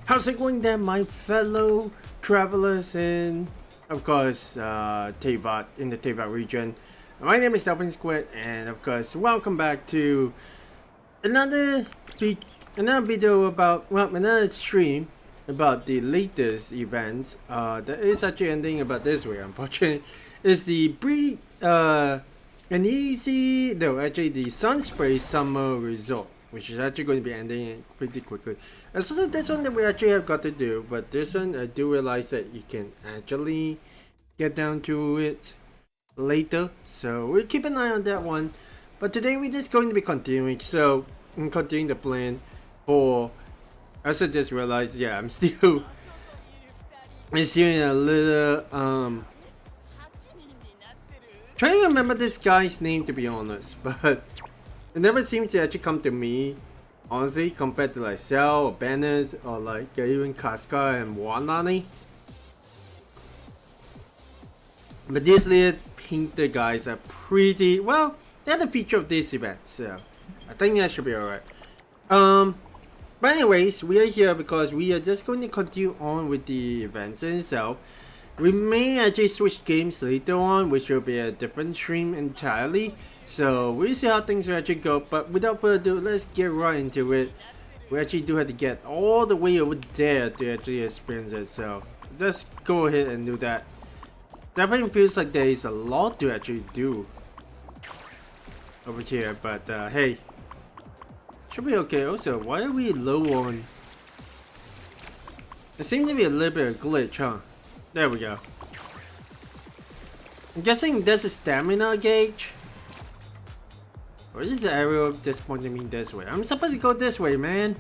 How's it going there, my fellow travelers in, of course, Teyvat, in the Teyvat region? My name is Delphin Squid, and of course, welcome back to another video about, well, another stream about the latest events that is actually ending about this way, unfortunately. Is the the Sunspray Summer Resort, which is actually going to be ending pretty quickly. And so this one that we actually have got to do, but this one I do realize that you can actually get down to it later, so we'll keep an eye on that one. But today we're just going to be continuing, so I'm continuing the plan for, as I just realized, yeah, I'm still in a little trying to remember this guy's name, to be honest, but it never seems to actually come to me, honestly, compared to like Cell or Bennett or like even Casca and Wanani. But these little painted guys are pretty, well, they're the feature of this event, so I think that should be alright. But anyways, we are here because we are just going to continue on with the events in itself. We may actually switch games later on, which will be a different stream entirely. So we'll see how things will actually go. But without further ado, let's get right into it. We actually do have to get all the way over there to actually experience it. So let's go ahead and do that. Definitely feels like there is a lot to actually do over here. But hey, should be okay. Also, why are we low on? It seems to be a little bit of a glitch, huh? There we go. I'm guessing there's a stamina gauge. Or is the arrow just pointing me this way? I'm supposed to go this way, man.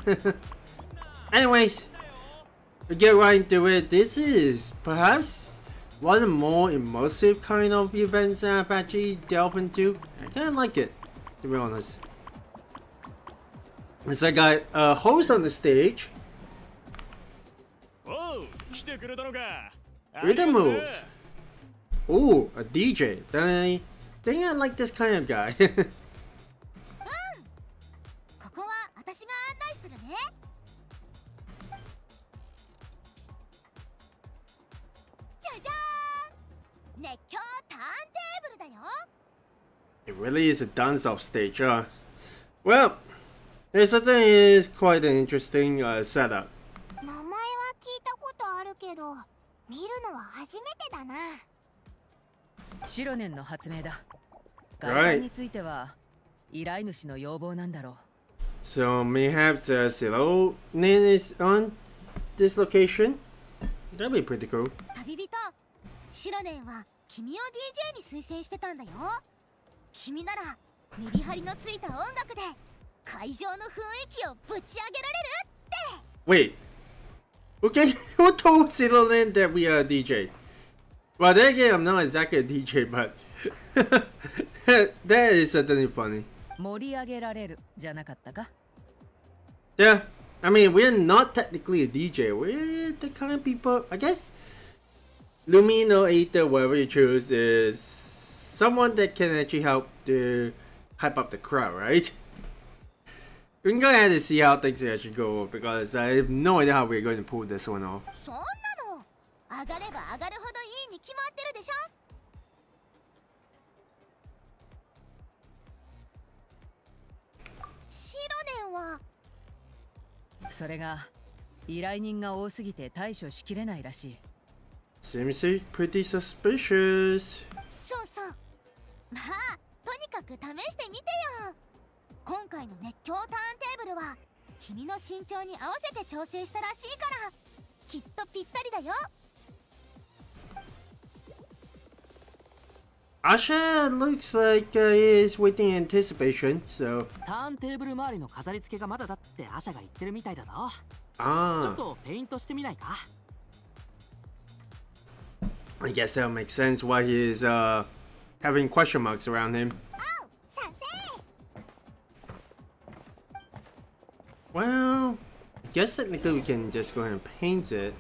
Anyways, we get right into it. This is perhaps one of the more immersive kind of events that I've actually delved into. I kind of like it, to be honest. So I got a host on the stage. Rhythm moves. Ooh, a DJ. I think I like this kind of guy. It really is a dance-off stage, huh? Well, it certainly is quite an interesting setup. Right. So Mayhaps Silo Nin is on this location. That'd be pretty cool. Wait. Okay, who told Silo Nin that we are a DJ? Well, then again, I'm not exactly a DJ, but that is certainly funny. Yeah, I mean, we're not technically a DJ. We're the kind of people, I guess, Lumino, Aether, whatever you choose, is someone that can actually help to hype up the crowd, right? We can go ahead and see how things actually go, because I have no idea how we're going to pull this one off. Seems pretty suspicious. Asha looks like he is waiting in anticipation, so. Ah. I guess that makes sense why he is having question marks around him. Well, I guess technically we can just go ahead and paint it.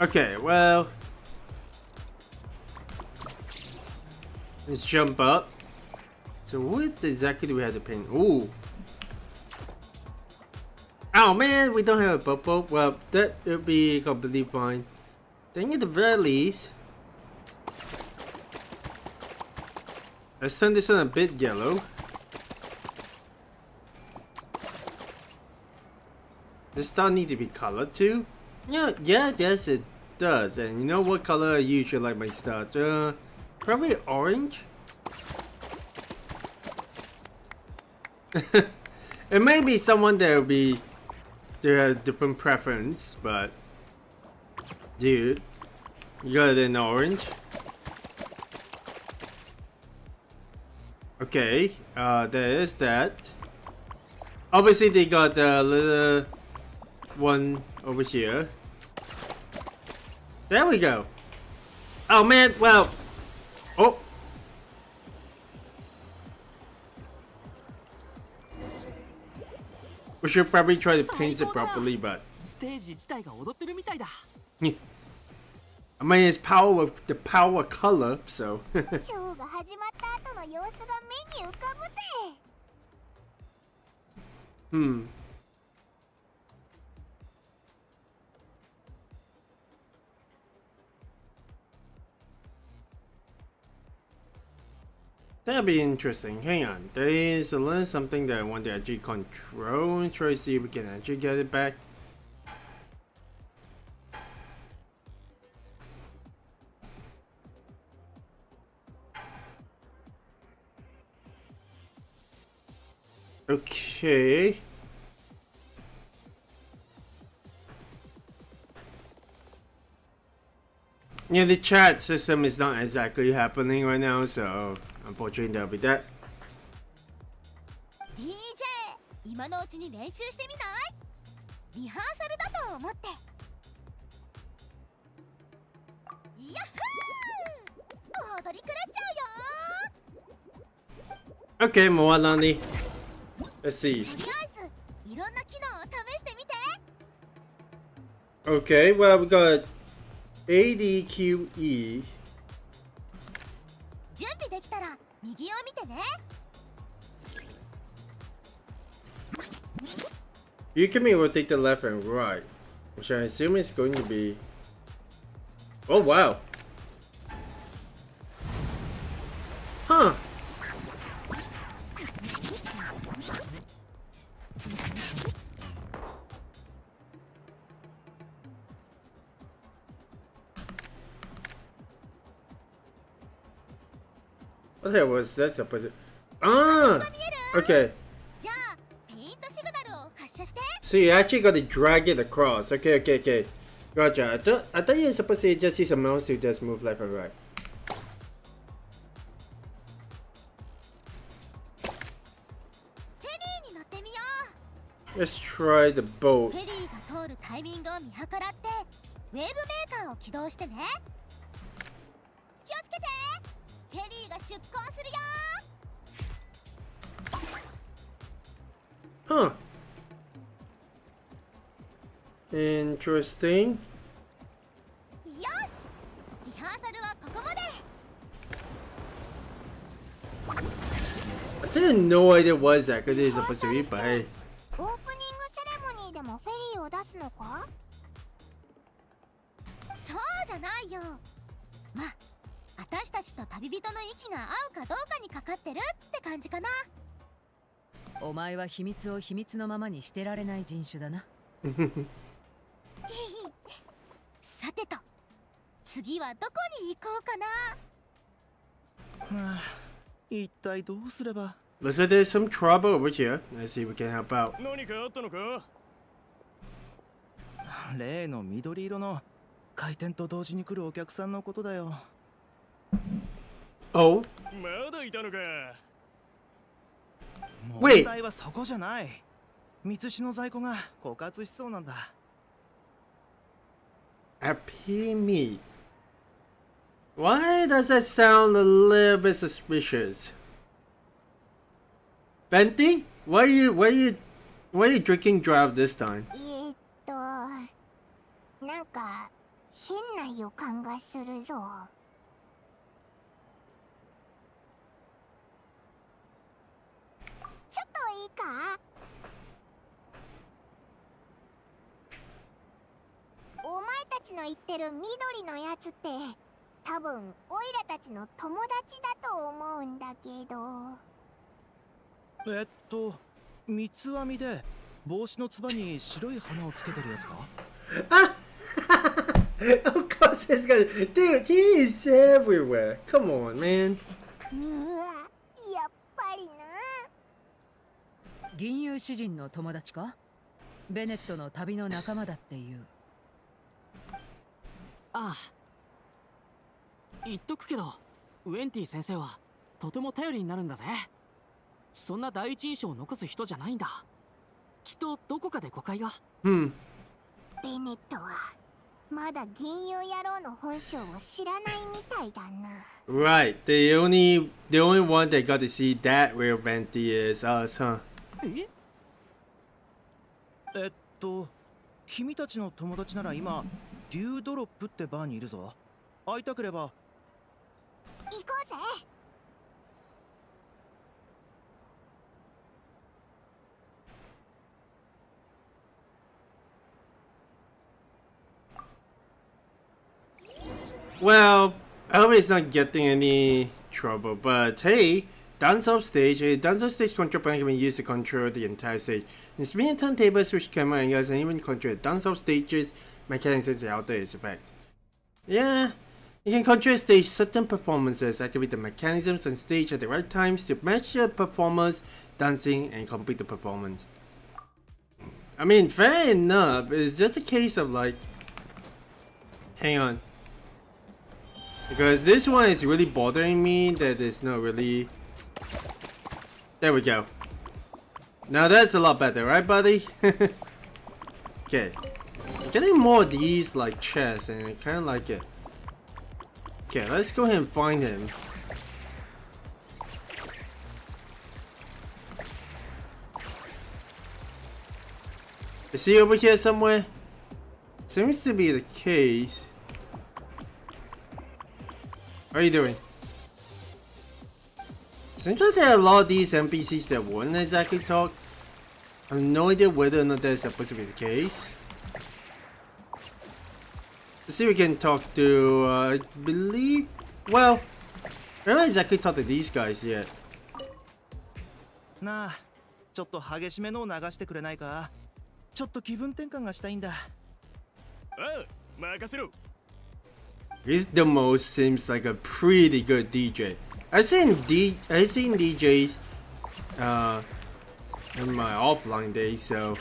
Okay, well, let's jump up. So what exactly do we have to paint? Ooh, Oh man, we don't have a bubble. Well, that would be completely fine. Then at the very least, let's turn this on a bit yellow. Does star need to be colored too? Yeah, yes it does. And you know what color I usually like my stars? Probably orange. It may be someone that will be there have different preference, but dude, you got it in orange. Okay, there is that. Obviously, they got the little one over here. There we go. Oh man, well, oh. We should probably try to paint it properly, but I mean, it's power with the power color, so. That'd be interesting. Hang on. There is a little something that I want to actually control and try to see if we can actually get it back. Okay. Yeah, the chat system is not exactly happening right now, so unfortunately that'll be that. DJ 今のうちに練習してみない？リハーサルだと思って。ヤッホー！踊り狂っちゃうよ。 Okay, Moalani. Let's see. とりあえずいろんな機能を試してみて。 Okay, well we got ADQE. 準備できたら右を見てね。 You can rotate the left and right, which I assume is going to be. Oh wow. Huh. What the hell was that supposed to? Ah! Okay. じゃあペイントシグナルを発射して。 So you actually got to drag it across. Okay. Gotcha. I thought you were supposed to just use a mouse to just move left and right. Let's try the boat. フェリーが通るタイミングを見計らってウェーブメーカーを起動してね。気をつけて。フェリーが出港するよ。 Huh. Interesting. よし。リハーサルはここまで。 I still have no idea what exactly it is supposed to be, but hey. オープニングセレモニーでもフェリーを出すのか？そうじゃないよ。まあ、私たちと旅人の息が合うかどうかにかかってるって感じかな。お前は秘密を秘密のままにしてられない人種だな。さてと、次はどこに行こうかな。まあ、一体どうすれば。 Looks like there's some trouble over here. Let's see if we can help out. 何かあったのか？例の緑色の開店と同時に来るお客さんのことだよ。Oh? まだいたのか。 Wait. 問題はそこじゃない。三つの在庫が枯渇しそうなんだ。Happy meat. Why does that sound a little bit suspicious? Venti? Why are you drinking draft this time? なんか変な予感がするぞ。ちょっといいか？ちの言ってる緑のやつって多分オイラたちの友達だと思うんだけど。三つ編みで帽子のつばに白い花をつけてるやつか？ Of course it's gonna. Dude, he is everywhere. Come on, man. うわ、やっぱりな。銀融詩人の友達か？ベネットの旅の仲間だっていう。ああ、言っとくけどウェンティ先生はとても頼りになるんだぜ。そんな第一印象を残す人じゃないんだ。きっとどこかで誤解が。Hmm. ベネットはまだ銀融野郎の本性を知らないみたいだな。Right. The only one that got to see that real Venti is us, huh? え？君たちの友達なら今デュードロップってバーにいるぞ。会いたければ。行こうぜ。Well, I hope it's not getting any trouble, but hey, dance off stage. A dance off stage control panel can be used to control the entire stage. In spin and turntable, switch camera angles, and even control dance off stages mechanics and outer effects. Yeah, you can control stage certain performances, activate the mechanisms on stage at the right times to match the performers dancing and complete the performance. I mean, fair enough. It's just a case of like, hang on. Because this one is really bothering me that it's not really... There we go. Now that's a lot better, right buddy? Okay. I'm getting more of these like chests and I kinda like it. Okay, let's go ahead and find him. Is he over here somewhere? Seems to be the case. How are you doing? Seems like there are a lot of these NPCs that wouldn't exactly talk. I have no idea whether or not that's supposed to be the case. Let's see if we can talk to, I believe... Well, I haven't exactly talked to these guys yet. なあ、ちょっと激しめのを流してくれないか？ちょっと気分転換がしたいんだ。ああ、任せろ。This demo seems like a pretty good DJ. I've seen DJs in my offline days, so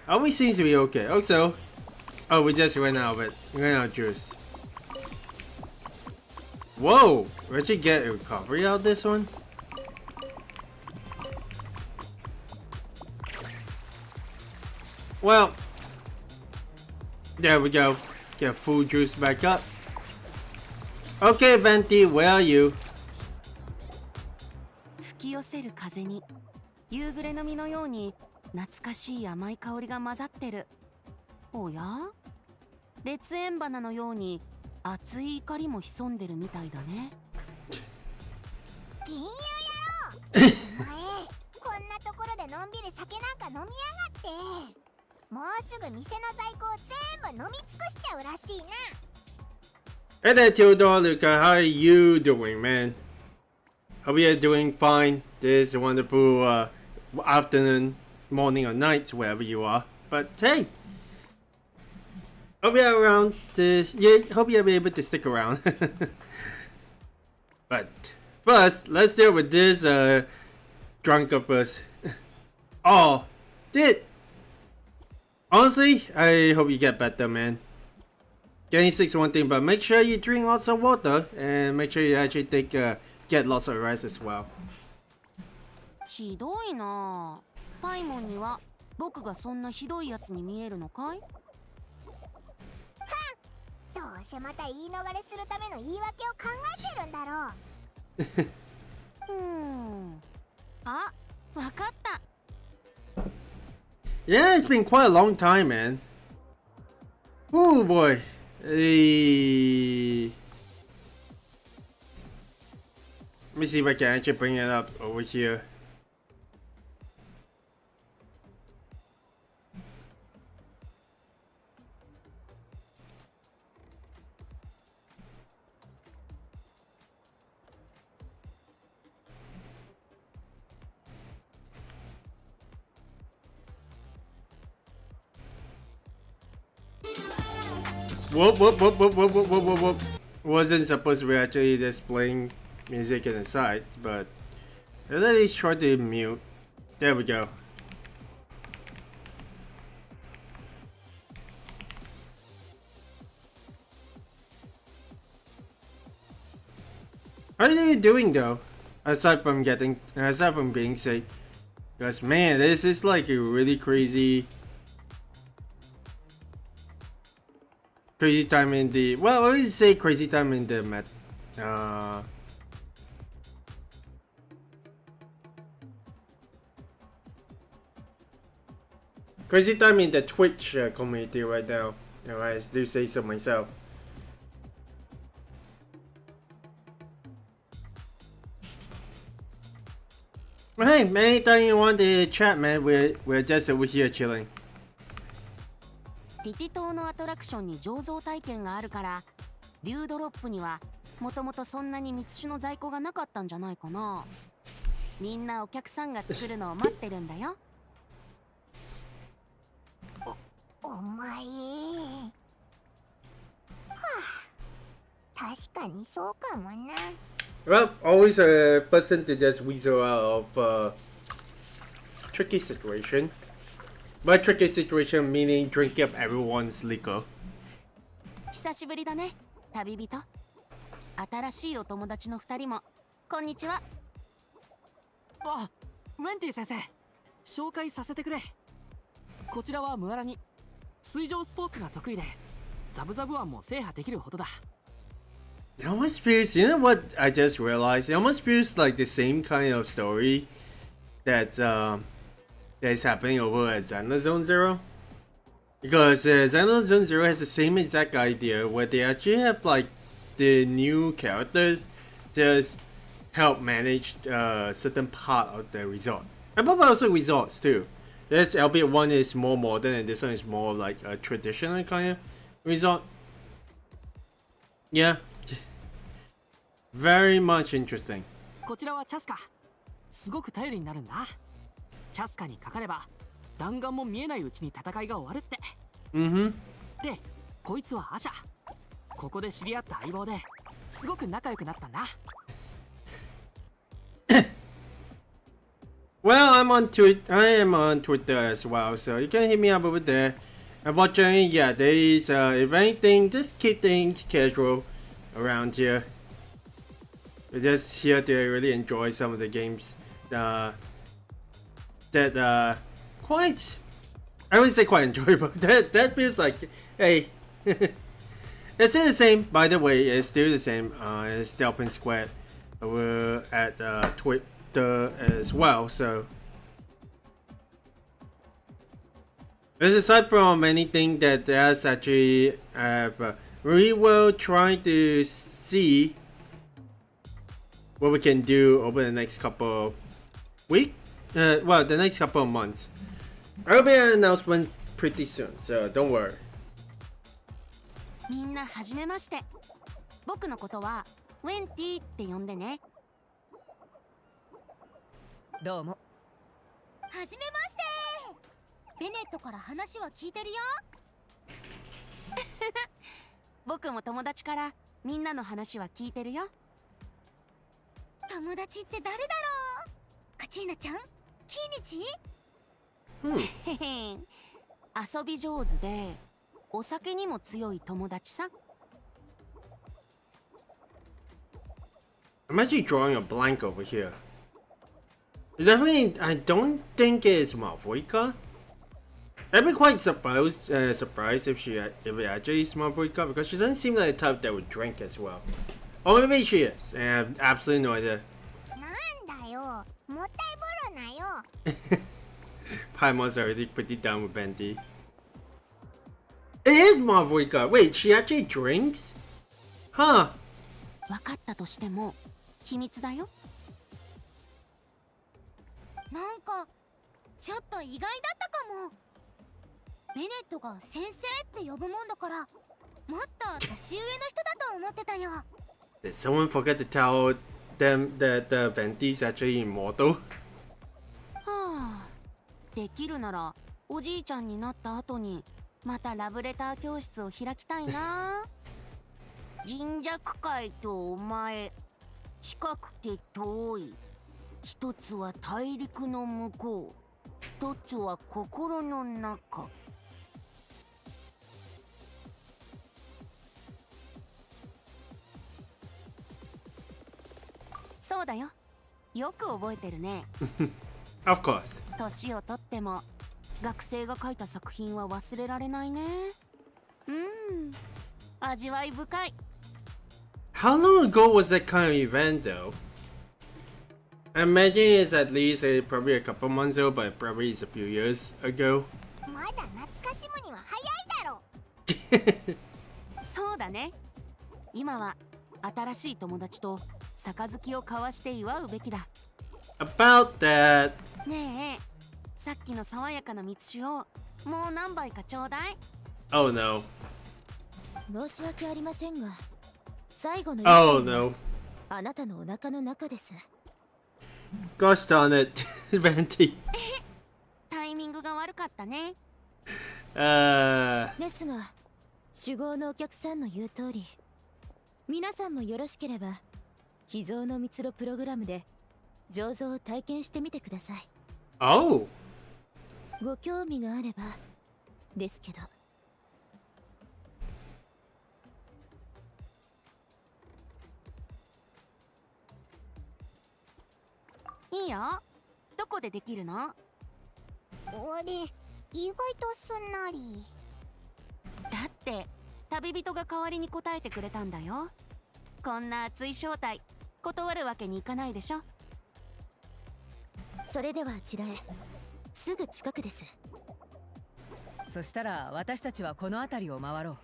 always seems to be okay. Also, oh, we just ran out of it. We ran out of juice. Whoa! We actually get a recovery out of this one. Well, there we go. Get full juice back up. Okay, Venti, where are you? 吹き寄せる風に夕暮れの実のように懐かしい甘い香りが混ざってる。おや？烈焰花のように熱い怒りも潜んでるみたいだね。銀融野郎お前、こんなところでのんびり酒なんか飲みやがって。もうすぐ店の在庫を全部飲み尽くしちゃうらしいな。Hey there, Theodore, Luca. How are you doing, man? Hope you're doing fine. This wonderful afternoon, morning, or night, wherever you are. But hey, hope you're around. Hope you'll be able to stick around. But first, let's deal with this drunk of us. Oh, dude. Honestly, I hope you get better, man. Getting sick's one thing, but make sure you drink lots of water and make sure you actually get lots of rest as well. ひどいな。パイモンには僕がそんなひどいやつに見えるのかい？どうせまた言い逃れするための言い訳を考えてるんだろう。あ、わかった。Yeah, it's been quite a long time, man. Oh boy. Let me see if I can actually bring it up over here. Whoop, whoop, whoop, whoop, whoop, whoop, whoop, whoop, whoop. Wasn't supposed to be actually just playing music in the side, but let's at least try to mute. There we go. How are you doing though? Aside from being sick, because man, this is like a really crazy time in the, well, I would say crazy time in the crazy time in the Twitch community right now. I do say so myself. Hey, man, anytime you want to chat, man, we're just over here chilling. ティティ島のアトラクションに醸造体験があるから、デュードロップにはもともとそんなに密酒の在庫がなかったんじゃないかな。みんなお客さんが作るのを待ってるんだよ。お前はあ、確かにそうかもな。 Well, always a person to just weasel out of tricky situation. By tricky situation, meaning drinking up everyone's liquor. 久しぶりだね、旅人。新しいお友達の2人もこんにちは。あ、ウェンティ先生、紹介させてくれ。こちらはムアラニ。水上スポーツが得意で、ザブザブ湾も制覇できるほどだ。It almost feels, you know what I just realized? It almost feels like the same kind of story that that's happening over at Xena Zone Zero. Because Xena Zone Zero has the same exact idea where they actually have like the new characters just help manage certain part of the resort. And probably also resorts too. This, albeit one is more modern and this one is more like a traditional kind of resort. Yeah. Very much interesting. こちらはチャスカ。すごく頼りになるんだ。チャスカにかかれば弾丸も見えないうちに戦いが終わるって。で、こいつはアシャ。ここで知り合った相棒ですごく仲良くなったんだ。Well, I am on Twitter as well, so you can hit me up over there. And watching, yeah, there is if anything, just keep things casual around here. We're just here to really enjoy some of the games that quite, I wouldn't say quite enjoyable. That feels like, hey, it's still the same. By the way, it's still the same. It's Delphin Squad. We're at Twitter as well. So, as aside from anything that has actually, we will try to see what we can do over the next couple of weeks. Well, the next couple of months. There'll be an announcement pretty soon, so don't worry. みんなはじめまして。僕のことはウェンティって呼んでね。どうも。はじめまして。ベネットから話は聞いてるよ。僕も友達からみんなの話は聞いてるよ。友達って誰だろう。カチーナちゃん、キイニチ。へへん。遊び上手でお酒にも強い友達さ。I'm actually drawing a blank over here. I don't think it's Malvoika. I'd be quite surprised if it actually is Malvoika because she doesn't seem like the type that would drink as well. Or maybe she is. I have absolutely no idea. なんだよ、もったいぶるなよ。Paimon's already pretty down with Venti. It is Malvoika. Wait, she actually drinks? Huh. 分かったとしても秘密だよ。なんかちょっと意外だったかも。ベネットが先生って呼ぶもんだから、もっと年上の人だと思ってたよ。Did someone forget to tell them that the Venti is actually immortal? はあ、できるならおじいちゃんになった後にまたラブレター教室を開きたいな。銀弱界とお前、近くて遠い。一つは大陸の向こう、一つは心の中。そうだよ。よく覚えてるね。Of course. 年をとっても学生が書いた作品は忘れられないね。味わい深い。 How long ago was that kind of event though? I imagine it's at least probably a couple months ago, but probably it's a few years ago. まだ懐かしむには早いだろ。そうだね。今は新しい友達と杯を交わして祝うべきだ。 About that. ねえ、さっきの爽やかな蜜酒をもう何杯かちょうだい。 Oh no. 申し訳ありませんが、最後の Oh no. あなたのお腹の中です。 Gosh darn it, Venti. タイミングが悪かったね。ですが、酒豪のお客さんの言う通り、皆さんもよろしければ秘蔵の蜜ろプログラムで醸造を体験してみてください。 Oh. ご興味があればですけど。いいよ。どこでできるの？あれ、意外とすんなり。だって旅人が代わりに答えてくれたんだよ。こんな熱い招待断るわけにいかないでしょ。それではあちらへ。すぐ近くです。そしたら私たちはこの辺りを回ろう。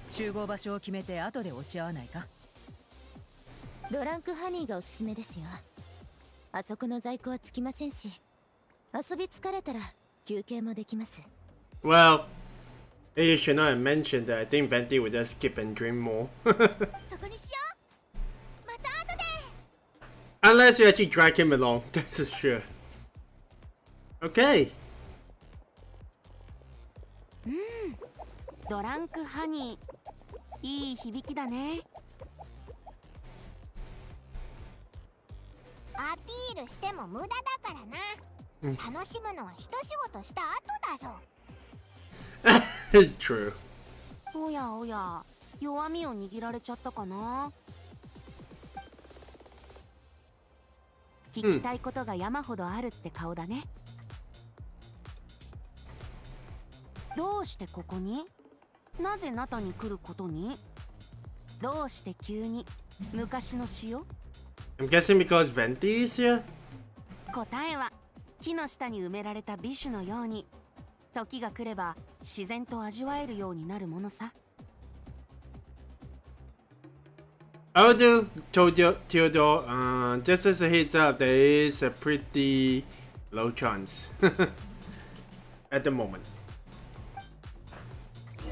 集合場所を決めて後で落ち合わないか？ドランクハニーがおすすめですよ。あそこの在庫はつきませんし、遊び疲れたら休憩もできます。 Well, you should not have mentioned that. I think Venti would just skip and dream more. そこにしよう。また後で。 Unless you actually drag him along, that's for sure. Okay. ドランクハニー、いい響きだね。アピールしても無駄だからな。楽しむのは一仕事した後だぞ。True. おやおや、弱みを握られちゃったかな。聞きたいことが山ほどあるって顔だね。どうしてここに？なぜナタに来ることに？どうして急に昔の詩を？ I'm guessing because Venti is here? 答えは木の下に埋められた美酒のように、時が来れば自然と味わえるようになるものさ。I will do Theodore, just as a heads up, there is a pretty low chance at the moment.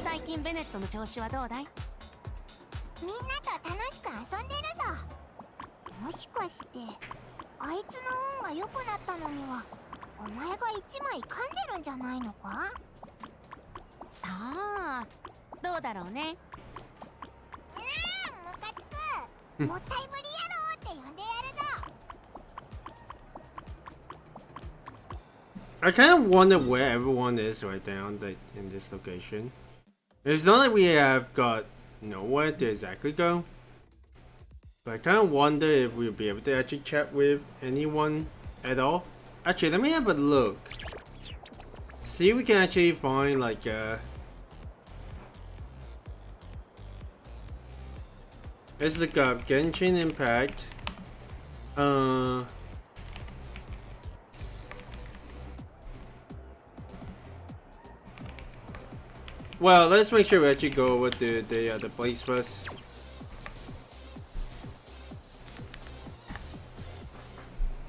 最近ベネットの調子はどうだい？みんなと楽しく遊んでるぞ。もしかしてあいつの運が良くなったのにはお前が一枚噛んでるんじゃないのか？さあ、どうだろうね。ムカつく。もったいぶり野郎って呼んでやるぞ。 I kind of wonder where everyone is right now in this location. It's not like we have got nowhere to exactly go. But I kind of wonder if we'll be able to actually chat with anyone at all. Actually, let me have a look. See if we can actually find like let's look up Genshin Impact. Well, let's make sure we actually go over to the place first.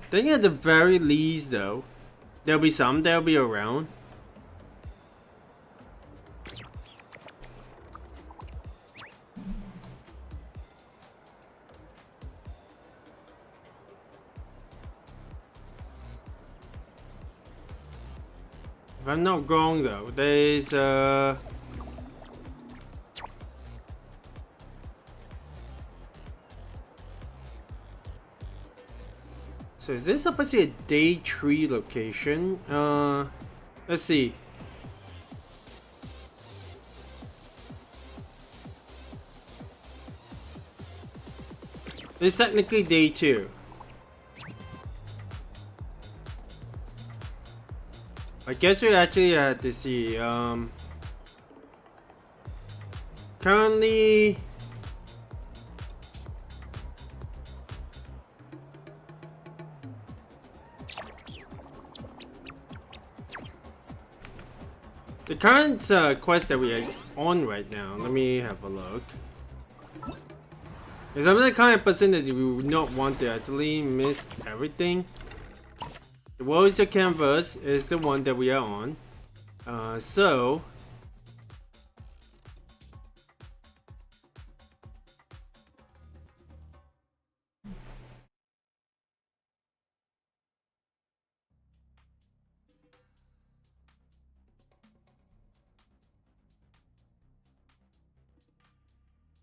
I think at the very least, though, there'll be some that'll be around. If I'm not wrong, though, there's So is this supposed to be a day 3 location? Let's see. It's technically day 2. I guess we actually had to see. Currently. The current quest that we are on right now, let me have a look. Because I'm the kind of person that we would not want to actually miss everything. The World's Your Canvas is the one that we are on. So...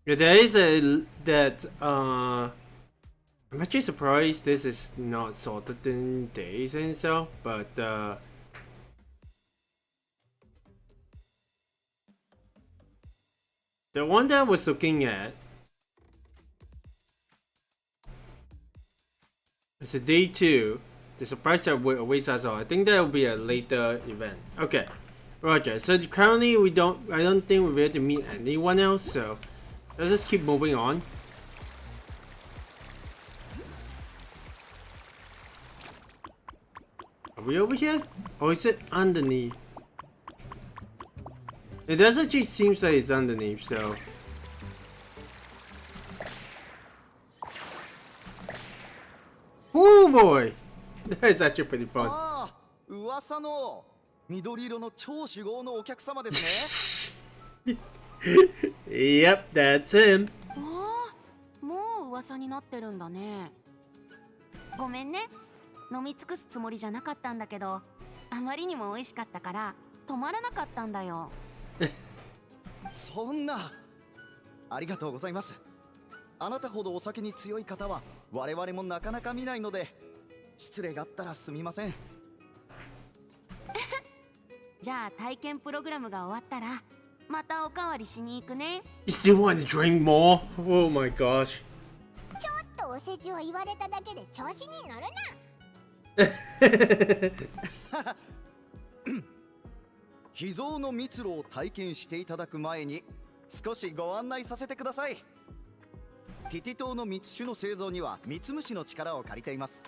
Yeah, there is a that I'm actually surprised this is not sorted in days and so, but the one that I was looking at is a day 2. The surprise that awaits us all. I think that will be a later event. Okay, Roger. So currently I don't think we'll be able to meet anyone else. So. Let's just keep moving on. Are we over here? Or is it underneath? It does actually seem like it's underneath, so... Oh boy! That is actually pretty fun. 噂の緑色の超酒豪のお客様ですね。Yep, that's him. もう噂になってるんだね。ごめんね。飲み尽くすつもりじゃなかったんだけど、あまりにも美味しかったから止まらなかったんだよ。そんな。ありがとうございます。あなたほどお酒に強い方は我々もなかなか見ないので、失礼があったらすみません。じゃあ体験プログラムが終わったら。またおかわりしに行くね。You still want to drink more? Oh my gosh. ちょっとお世辞を言われただけで調子に乗るな。秘蔵の密路を体験していただく前に少しご案内させてください。ティティ島の蜜酒の製造には蜜虫の力を借りています。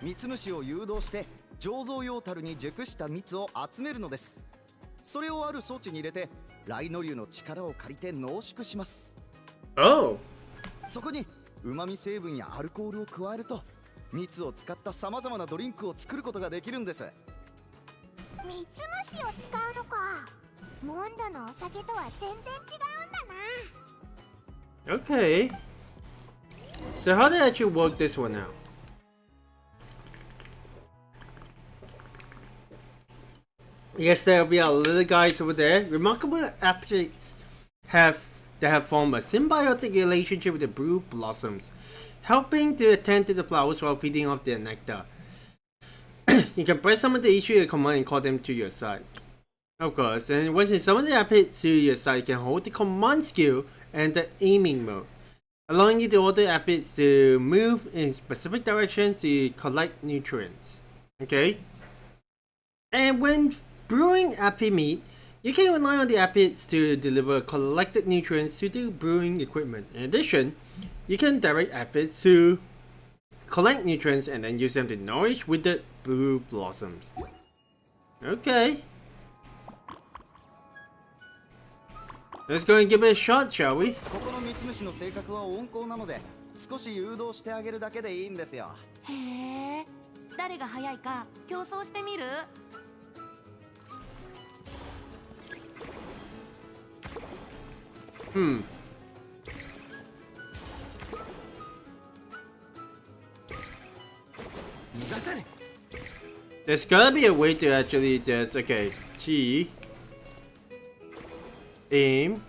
蜜虫を誘導して醸造用樽に熟した蜜を集めるのです。それをある装置に入れてライノリュウの力を借りて濃縮します。Oh. そこに旨味成分やアルコールを加えると蜜を使ったさまざまなドリンクを作ることができるんです。蜜虫を使うのか。モンドのお酒とは全然違うんだな。Okay. So how do I actually work this one out? Yes, there'll be our little guys over there. Remarkable appetites that have formed a symbiotic relationship with the blue blossoms, helping to attend to the flowers while feeding off their nectar. You can press summon to issue a command and call them to your side. Of course, and once you summon the appetites to your side, you can hold the command skill and the aiming mode, allowing you to order appetites to move in specific directions to collect nutrients. Okay? And when brewing appy meat, you can rely on the aphids to deliver collected nutrients to the brewing equipment. In addition, you can direct aphids to collect nutrients and then use them to nourish withered blue blossoms. Okay. Let's go and give it a shot, shall we? ここの蜜虫の性格は温厚なので少し誘導してあげるだけでいいんですよ。へえ。誰が早いか競争してみるThere's gotta be a way to actually just, okay, G, aim,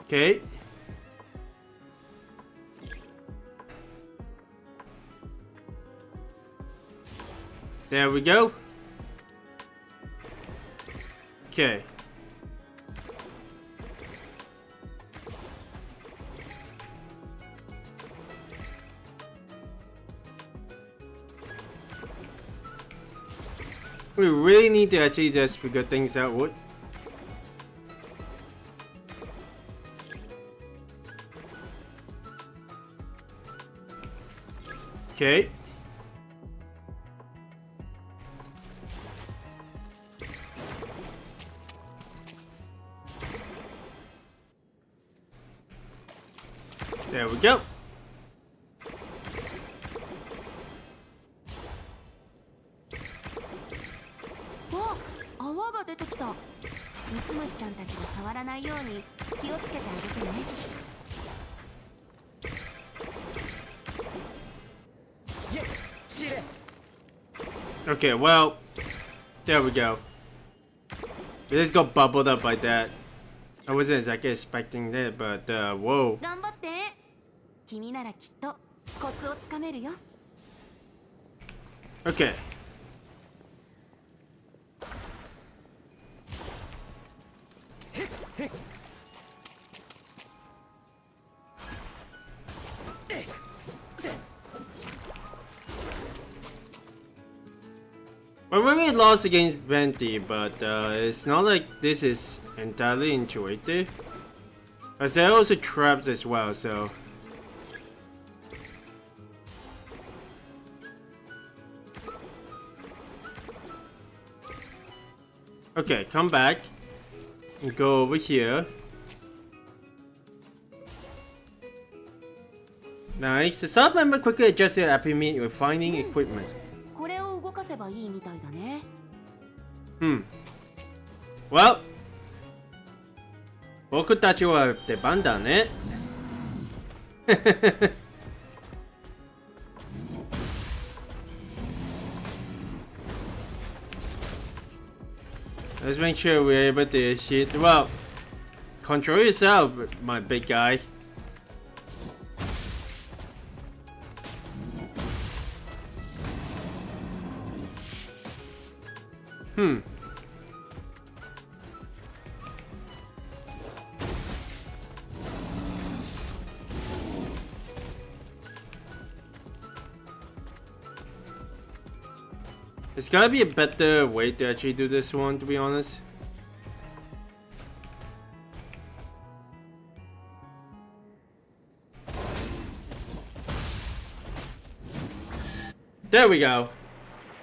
Okay. There we go. Okay. We really need to actually just figure things out. What? Okay. There we go. お、泡が出てきた。ミツムシちゃんたちが触らないように気をつけてあげてね。Okay, well, there we go. It just got bubbled up by that. I wasn't exactly expecting that, but whoa. 頑張って。君ならきっとコツをつかめるよ。Okay. Well, when we lost against Venti, but it's not like this is entirely intuitive. As there are also traps as well, so. Okay, come back. And go over here. Nice. The staff member quickly adjusted happy meet with finding equipment. これを動かせばいいみたいだね。Well, 僕たちは出番だね。Let's make sure we're able to hit. Well, control yourself, my big guy. There's gotta be a better way to actually do this one, to be honest. There we go.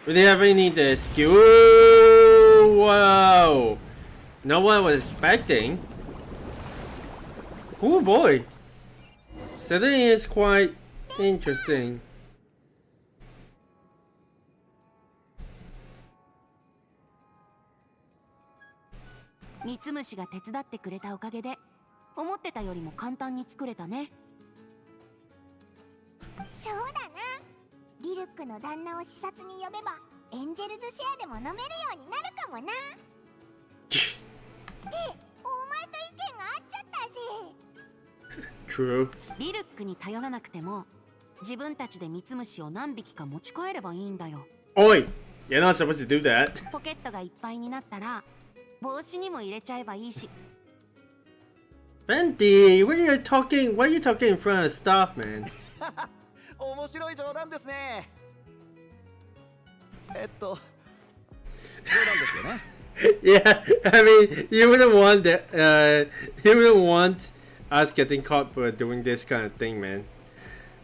We definitely need the skill. Ooh, wow. Not what I was expecting. Oh boy. So that is quite interesting. ミツムシが手伝ってくれたおかげで思ってたよりも簡単に作れたね。そうだな。リルックの旦那を視察に呼べばエンジェルズシェアでも飲めるようになるかもな。で、お前と意見が合っちゃったぜ。 True. リルックに頼らなくても自分たちでミツムシを何匹か持ち帰ればいいんだよ。Oi! You're not supposed to do that. ポケットがいっぱいになったら帽子にも入れちゃえばいいし。Venti, why are you talking in front of staff, man? 面白い冗談ですね。冗談ですよね。 Yeah, I mean, you wouldn't want that. You wouldn't want us getting caught for doing this kind of thing, man.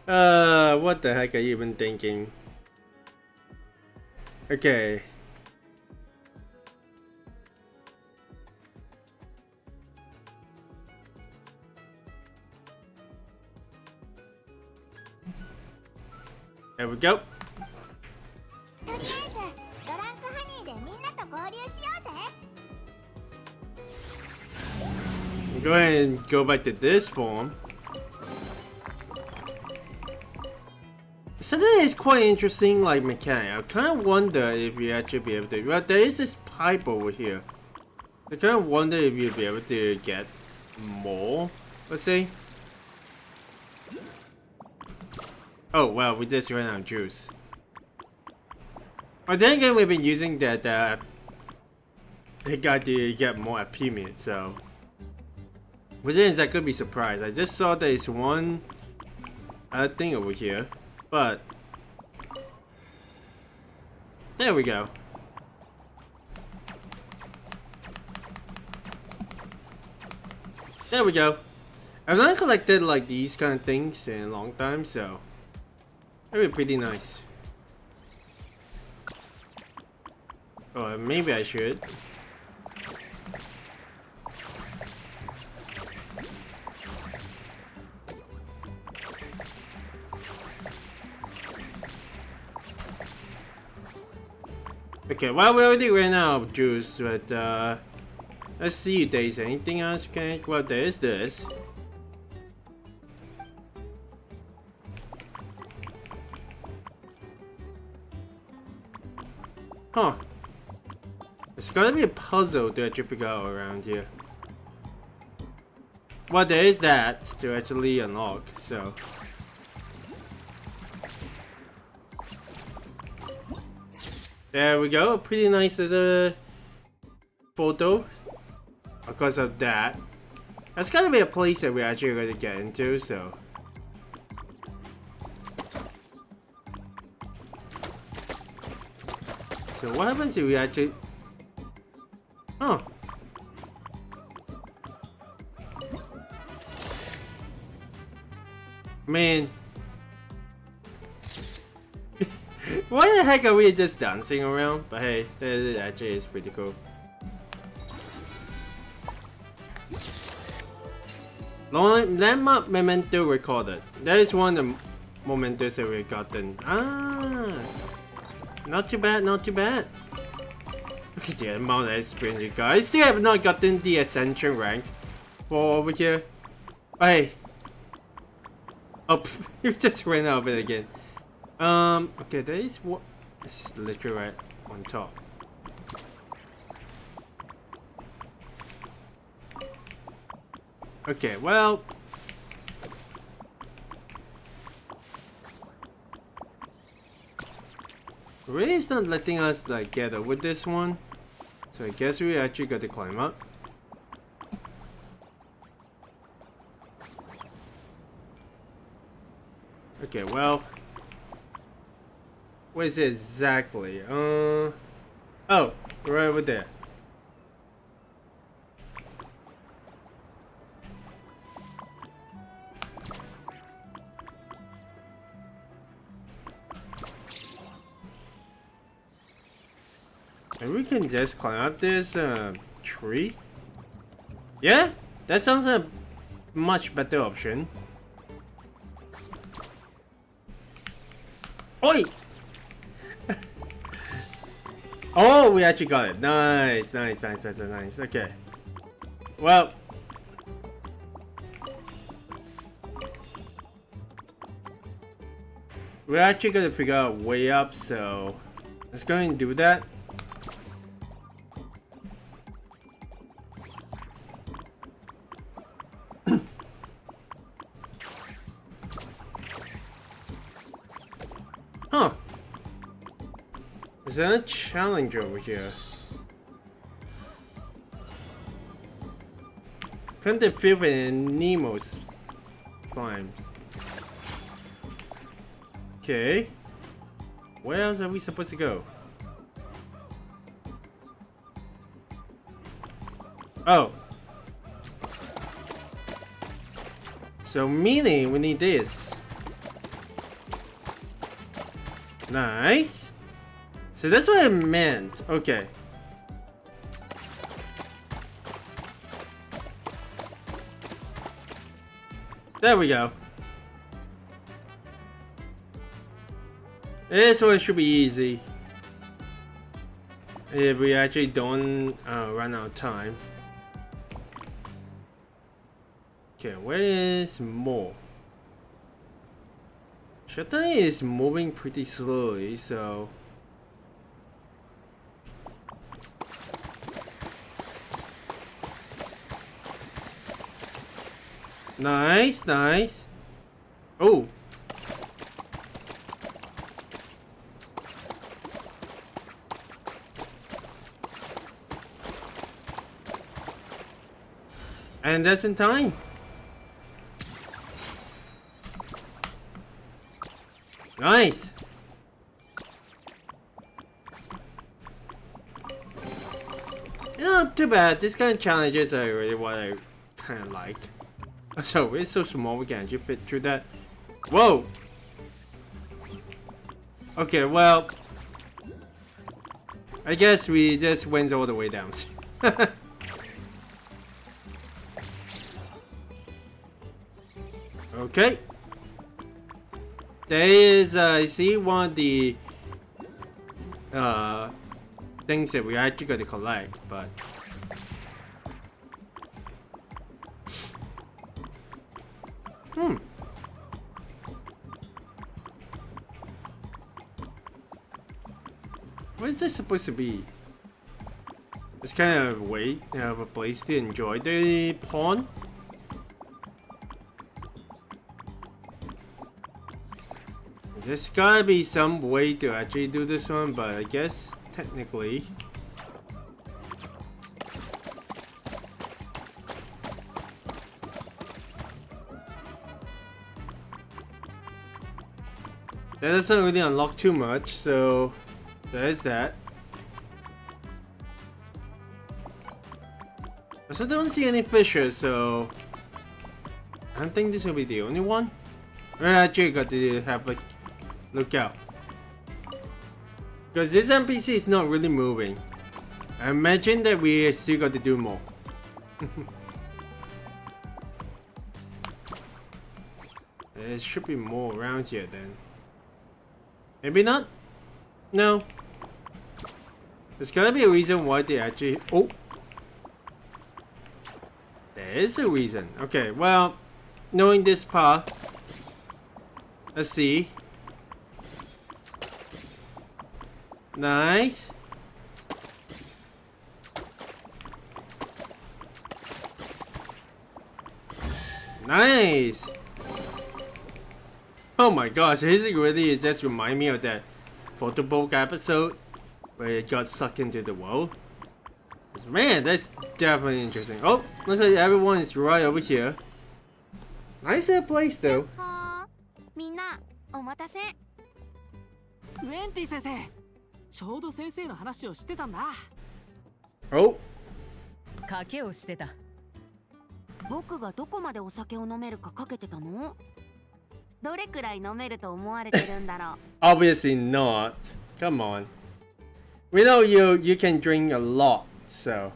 What the heck are you even thinking? Okay. There we go. とりあえずドランクハニーでみんなと合流しようぜ。 Go ahead and go back to this form. So that is quite interesting, like mechanic. I kind of wonder if you actually be able to. Well, there is this pipe over here. I kind of wonder if you'll be able to get more Let's see. Oh, well, we just ran out of juice. But then again, we've been using that guy to get more appearance, so which is I could be surprised. I just saw there's one other thing over here, but there we go. There we go. I've not collected like these kind of things in a long time, so that'd be pretty nice. Or maybe I should. Okay, well, we already ran out of juice, but let's see if there's anything else we can. Well, there is this. Huh. It's gotta be a puzzle to actually figure out around here. Well, there is that to actually unlock, so. There we go, a pretty nice little photo. Because of that. That's gotta be a place that we're actually going to get into, so. So what happens if we actually... Oh. Man. Why the heck are we just dancing around? But hey, that actually is pretty cool. Landmark memento recorded. That is one of the mementos that we've gotten. Ah, not too bad, not too bad. Look at the amount of experience you got. I still have not gotten the ascension rank for over here. Hey. Oh, you just ran out of it again. Okay, there is what. It's literally right on top. Okay, well. Really, it's not letting us like get over this one. So I guess we actually got to climb up. Okay, well. Where is it exactly? Oh, right over there. And we can just climb up this tree. Yeah, that sounds a much better option. Oi! Oh, we actually got it. Nice, nice, nice, nice, nice. Okay. Well. We're actually gonna figure out a way up, so let's go and do that. Huh. Is there a challenge over here? Couldn't it fit in Nemo's slime? Okay. Where else are we supposed to go? Oh. So meaning we need this. Nice. So that's what it meant. Okay. There we go. This one should be easy. If we actually don't run out of time. Okay, where is more? Shatani is moving pretty slowly, so... Nice, nice. Oh. And that's in time. Nice. You know, too bad. This kind of challenges are really what I kind of like. So it's so small we can actually fit through that. Whoa. Okay, well, I guess we just went all the way down. Okay. There is, I see one of the things that we actually got to collect, but what is this supposed to be? It's kind of a place to enjoy the pond. There's gotta be some way to actually do this one, but I guess technically. That doesn't really unlock too much, so there's that. I also don't see any fishers, so I don't think this will be the only one. I actually got to have like look out, because this NPC is not really moving. I imagine that we still got to do more. There should be more around here then. Maybe not? No. There's gotta be a reason why they actually... Oh! There is a reason. Okay, well, knowing this path, let's see. Nice. Nice. Oh my gosh, this really is just remind me of that photo book episode where it got sucked into the world. Man, that's definitely interesting. Oh, looks like everyone is right over here. Nice place though. みんなお待たせ。ウェンティ先生、ちょうど先生の話をしてたんだ。Oh. 賭けをしてた。僕がどこまでお酒を飲めるかかけてたの？どれくらい飲めると思われてるんだろう。Obviously not. Come on. We know you can drink a lot, so.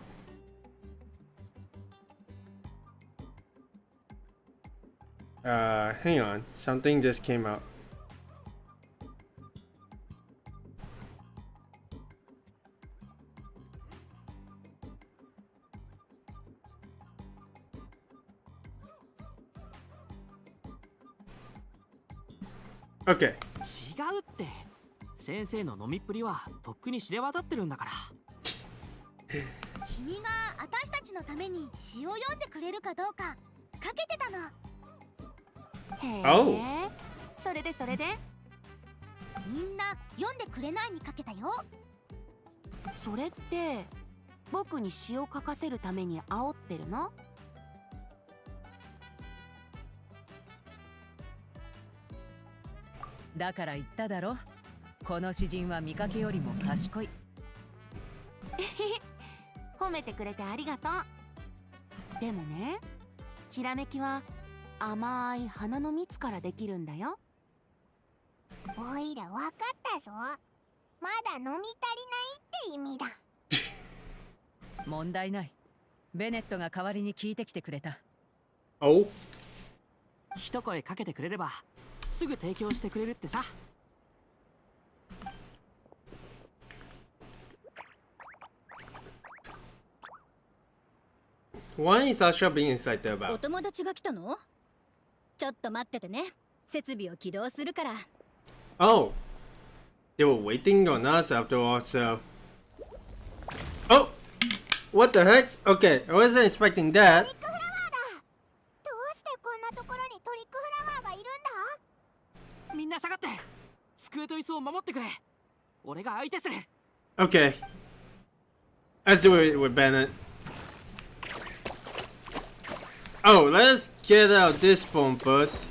Hang on. Something just came up. Okay. 違うって。先生の飲みっぷりはとっくに知れ渡ってるんだから。君が私たちのために詩を読んでくれるかどうかかけてたの。へえ。Oh. それでそれで？みんな読んでくれないにかけたよ。それって僕に詩を書かせるために煽ってるの？だから言っただろ。この詩人は見かけよりも賢い。褒めてくれてありがとう。でもね、ひらめきは甘い花の蜜からできるんだよ。おいらわかったぞ。まだ飲み足りないって意味だ。問題ない。ベネットが代わりに聞いてきてくれた。Oh. 一声かけてくれればすぐ提供してくれるってさ。Why is Asha being excited お about? 友達が来たの？ちょっと待っててね。設備を起動するから。Oh. They were waiting on us after all, so. Oh! What the heck? Okay, I wasn't expecting that. どうしてこんなところにトリックフラワーがいるんだ。みんな下がって。机と椅子を守ってくれ。俺が相手する。 Okay. Let's do it with Bennett. Oh, let's get out this phone bus.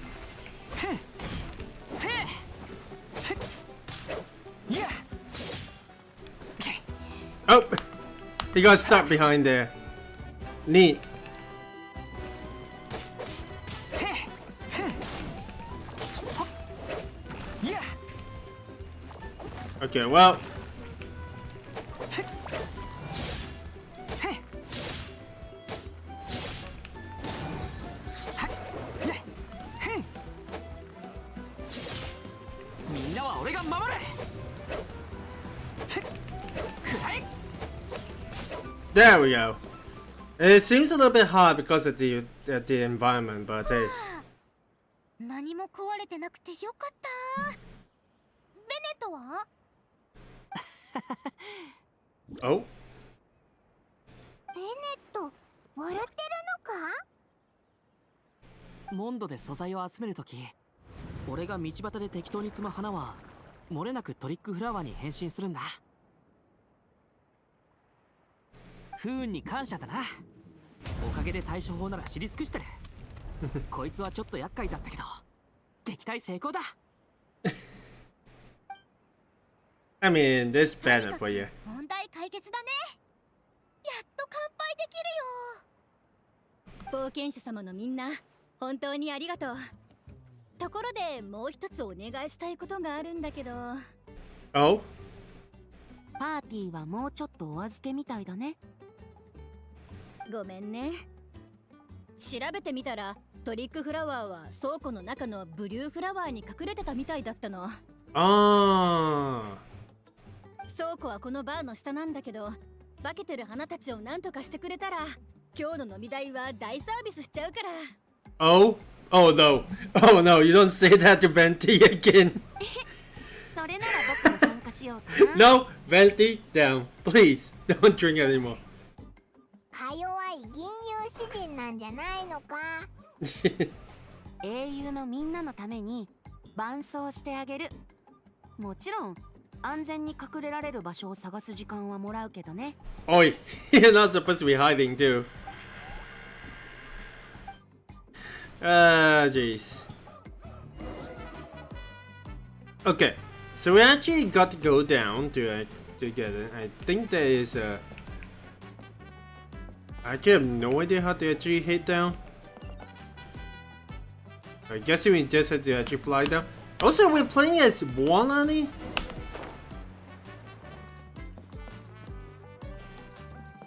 Oh, he got stuck behind there. Neat. Okay, well. There we go. It seems a little bit hard because of the environment, but hey. 何も壊れてなくてよかった。ベネットはOh? ベネット、笑ってるのか？モンドで素材を集めるとき、俺が道端で適当に積む花は漏れなくトリックフラワーに変身するんだ。不運に感謝だな。おかげで対処法なら知り尽くしてる。こいつはちょっと厄介だったけど撃退成功だ。I mean, this banner for you. 問題解決だね。やっと乾杯できるよ。冒険者様のみんな、本当にありがとう。ところでもう一つお願いしたいことがあるんだけど。Oh? パーティーはもうちょっとお預けみたいだね。ごめんね。調べてみたらトリックフラワーは倉庫の中のブリューフラワーに隠れてたみたいだったの。Ah. 倉庫はこのバーの下なんだけど、化けてる花たちを何とかしてくれたら今日の飲み代は大サービスしちゃうから。 Oh? Oh no. Oh no, you don't say that to Venti again. それなら僕も参加しようかな。No, Venti, down. Please, don't drink anymore. か弱い銀融詩人なんじゃないのか。英雄のみんなのために伴走してあげる。もちろん安全に隠れられる場所を探す時間はもらうけどね。Oi, you're not supposed to be hiding too. Ah, jeez. Okay, so we actually got to go down to get it. I think there is a. I actually have no idea how to actually hit down. I guess we just have to actually fly down. Also, we're playing as Walani.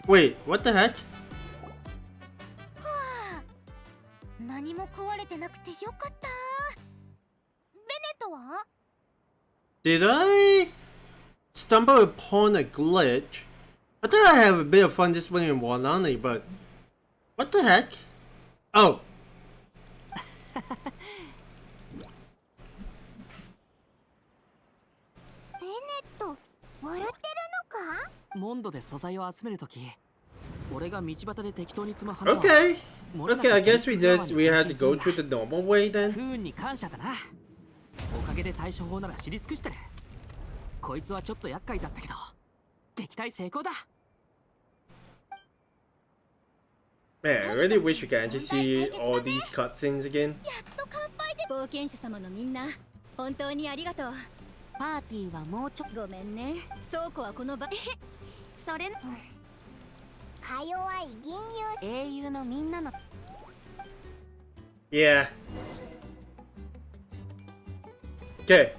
Wait, what the heck? 何も壊れてなくてよかった。ベネットは？ Did I stumble upon a glitch? I thought I have a bit of fun just playing in Walani, but what the heck? Oh. ベネット、笑ってるのか？モンドで素材を集めるとき、俺が道端で適当に積む花は Okay. Okay, I guess we had to go through the normal way then. 不運に感謝だな。おかげで対処法なら知り尽くしてる。こいつはちょっと厄介だったけど撃退成功だ。 Man, I really wish we could actually see all these cutscenes again. やっと乾杯で。冒険者様のみんな、本当にありがとう。パーティーはもうちょっと。ごめんね。倉庫はこの場。それか弱い銀融。英雄のみんなの。 Yeah. Okay.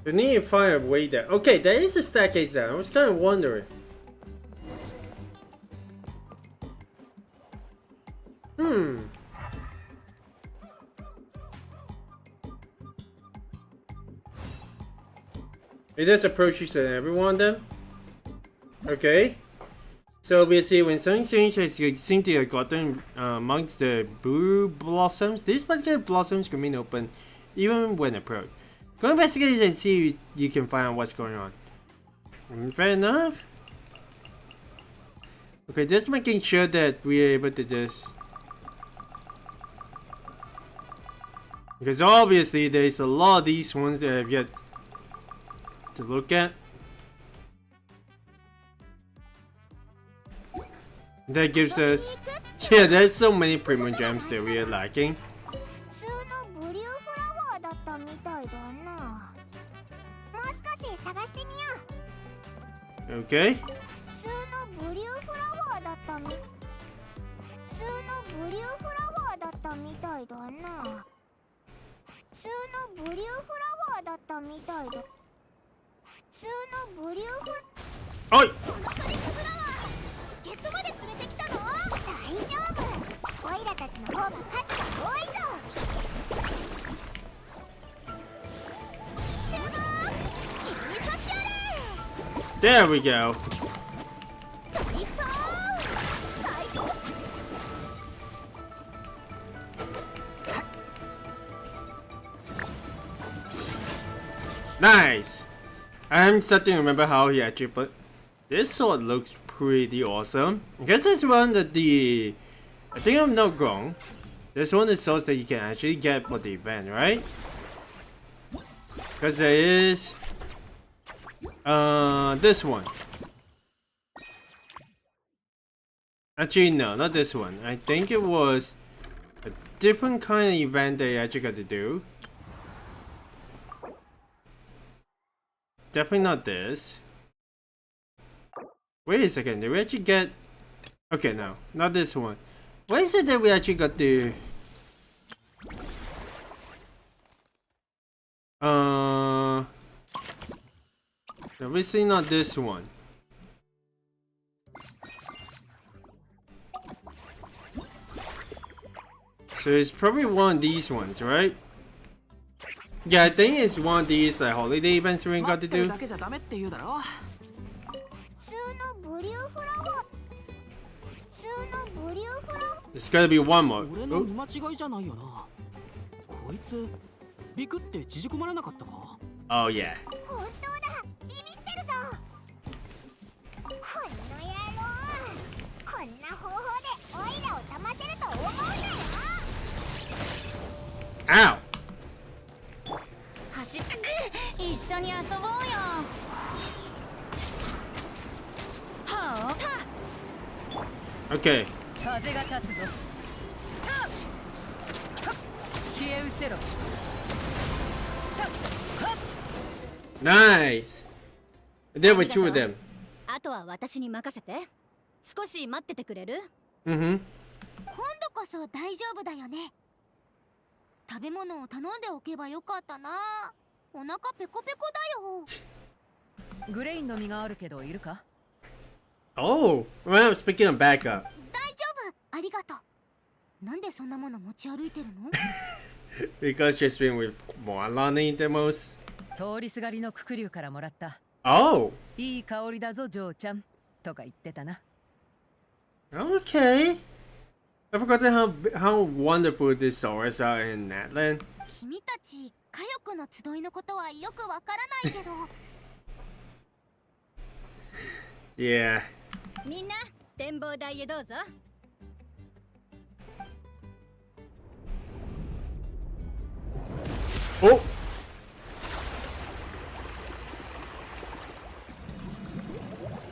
We need to find a way down. Okay, there is a staircase down. I was kind of wondering. It does approach each and every one of them. Okay. So we see when something changes, you seem to have gotten amongst the blue blossoms. These particular blossoms remain open even when approached. Go investigate and see if you can find out what's going on. Fair enough. Okay, just making sure that we're able to just... Because obviously there's a lot of these ones that I've yet to look at. That gives us... Yeah, there's so many premium gems that we are lacking. 普通のブリューフラワーだったみたいだな。もう少し探してみよう。 Okay. 普通のブリューフラワーだったみ普通のブリューフラワーだったみたいだな。普通のブリューフラワーだったみたいだ。普通のブリューフラ Oi! このトリックフラワー、助っ人まで連れてきたの？大丈夫。オイラたちの方が数が多いぞ。注目、君にそっちあれ。 There we go. トリック最高。 Nice! I'm starting to remember how he actually put... This sword looks pretty awesome. I guess this one that the... I think I'm not wrong. This one is swords that you can actually get for the event, right? Because there is... this one. Actually, no, not this one. I think it was a different kind of event that you actually got to do. Definitely not this. Wait a second, did we actually get... Okay, no, not this one. What is it that we actually got to... Obviously not this one. So it's probably one of these ones, right? Yeah, I think it's one of these holiday events we got to 待ってる do. だけじゃダメって言うだろ。普通のブリューフラワー。普通のブリューフラワー。 There's gotta be one more. 俺の Oh, 見間違いじゃないよな。こいつビクって縮こまらなかったか？ oh yeah. 本当だ。ビビってるぞ。こんな野郎。こんな方法でオイラを騙せると思うなよ。 Ow! 走ってく、一緒に遊ぼうよ。はあ、Okay. 風が立つぞ。消え失せろ。 Nice! There were two of them. あとは私に任せて。少し待っててくれる？ Mm-hmm. 今度こそ大丈夫だよね。食べ物を頼んでおけばよかったな。お腹ペコペコだよ。グレインの実があるけどいるか？ Oh! Well, speaking of backup. 大丈夫、ありがとう。なんでそんなもの持ち歩いてるの？ Because she's been with more Lonnie than most. 通りすがりのククリュウからもらった。 Oh! いい香りだぞ、ジョーちゃん。とか言ってたな。 Okay. I forgotten how wonderful these swords are in Natland. 君たち、火力の集いのことはよくわからないけど。Yeah. みんな展望台へどうぞ。 Oh!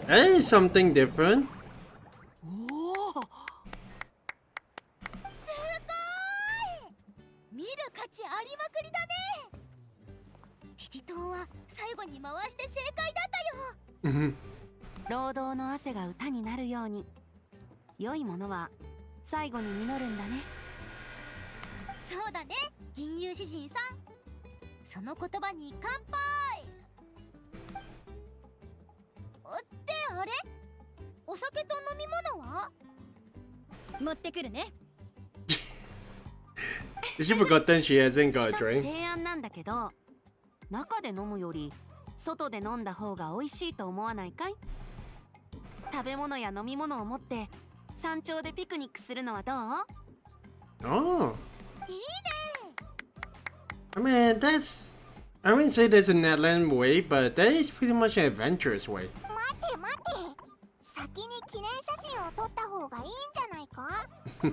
That is something different. おお。すごい。見る価値ありまくりだね。ティティ島は最後に回して正解だったよ。 Mhm. 労働の汗が歌になるように、良いものは最後に実るんだね。そうだね、銀融詩人さん。その言葉に乾杯。ってあれ？お酒と飲み物は？持ってくるね。 She forgotten she hasn't got a 一つ drink. 提案なんだけど、中で飲むより外で飲んだ方が美味しいと思わないかい？食べ物や飲み物を持って山頂でピクニックするのはどう？ Oh. いいね。 I mean, that's... I wouldn't say there's a Natland way, but that is pretty much an adventurous way. 待て待て。先に記念写真を撮った方がいいんじゃないか野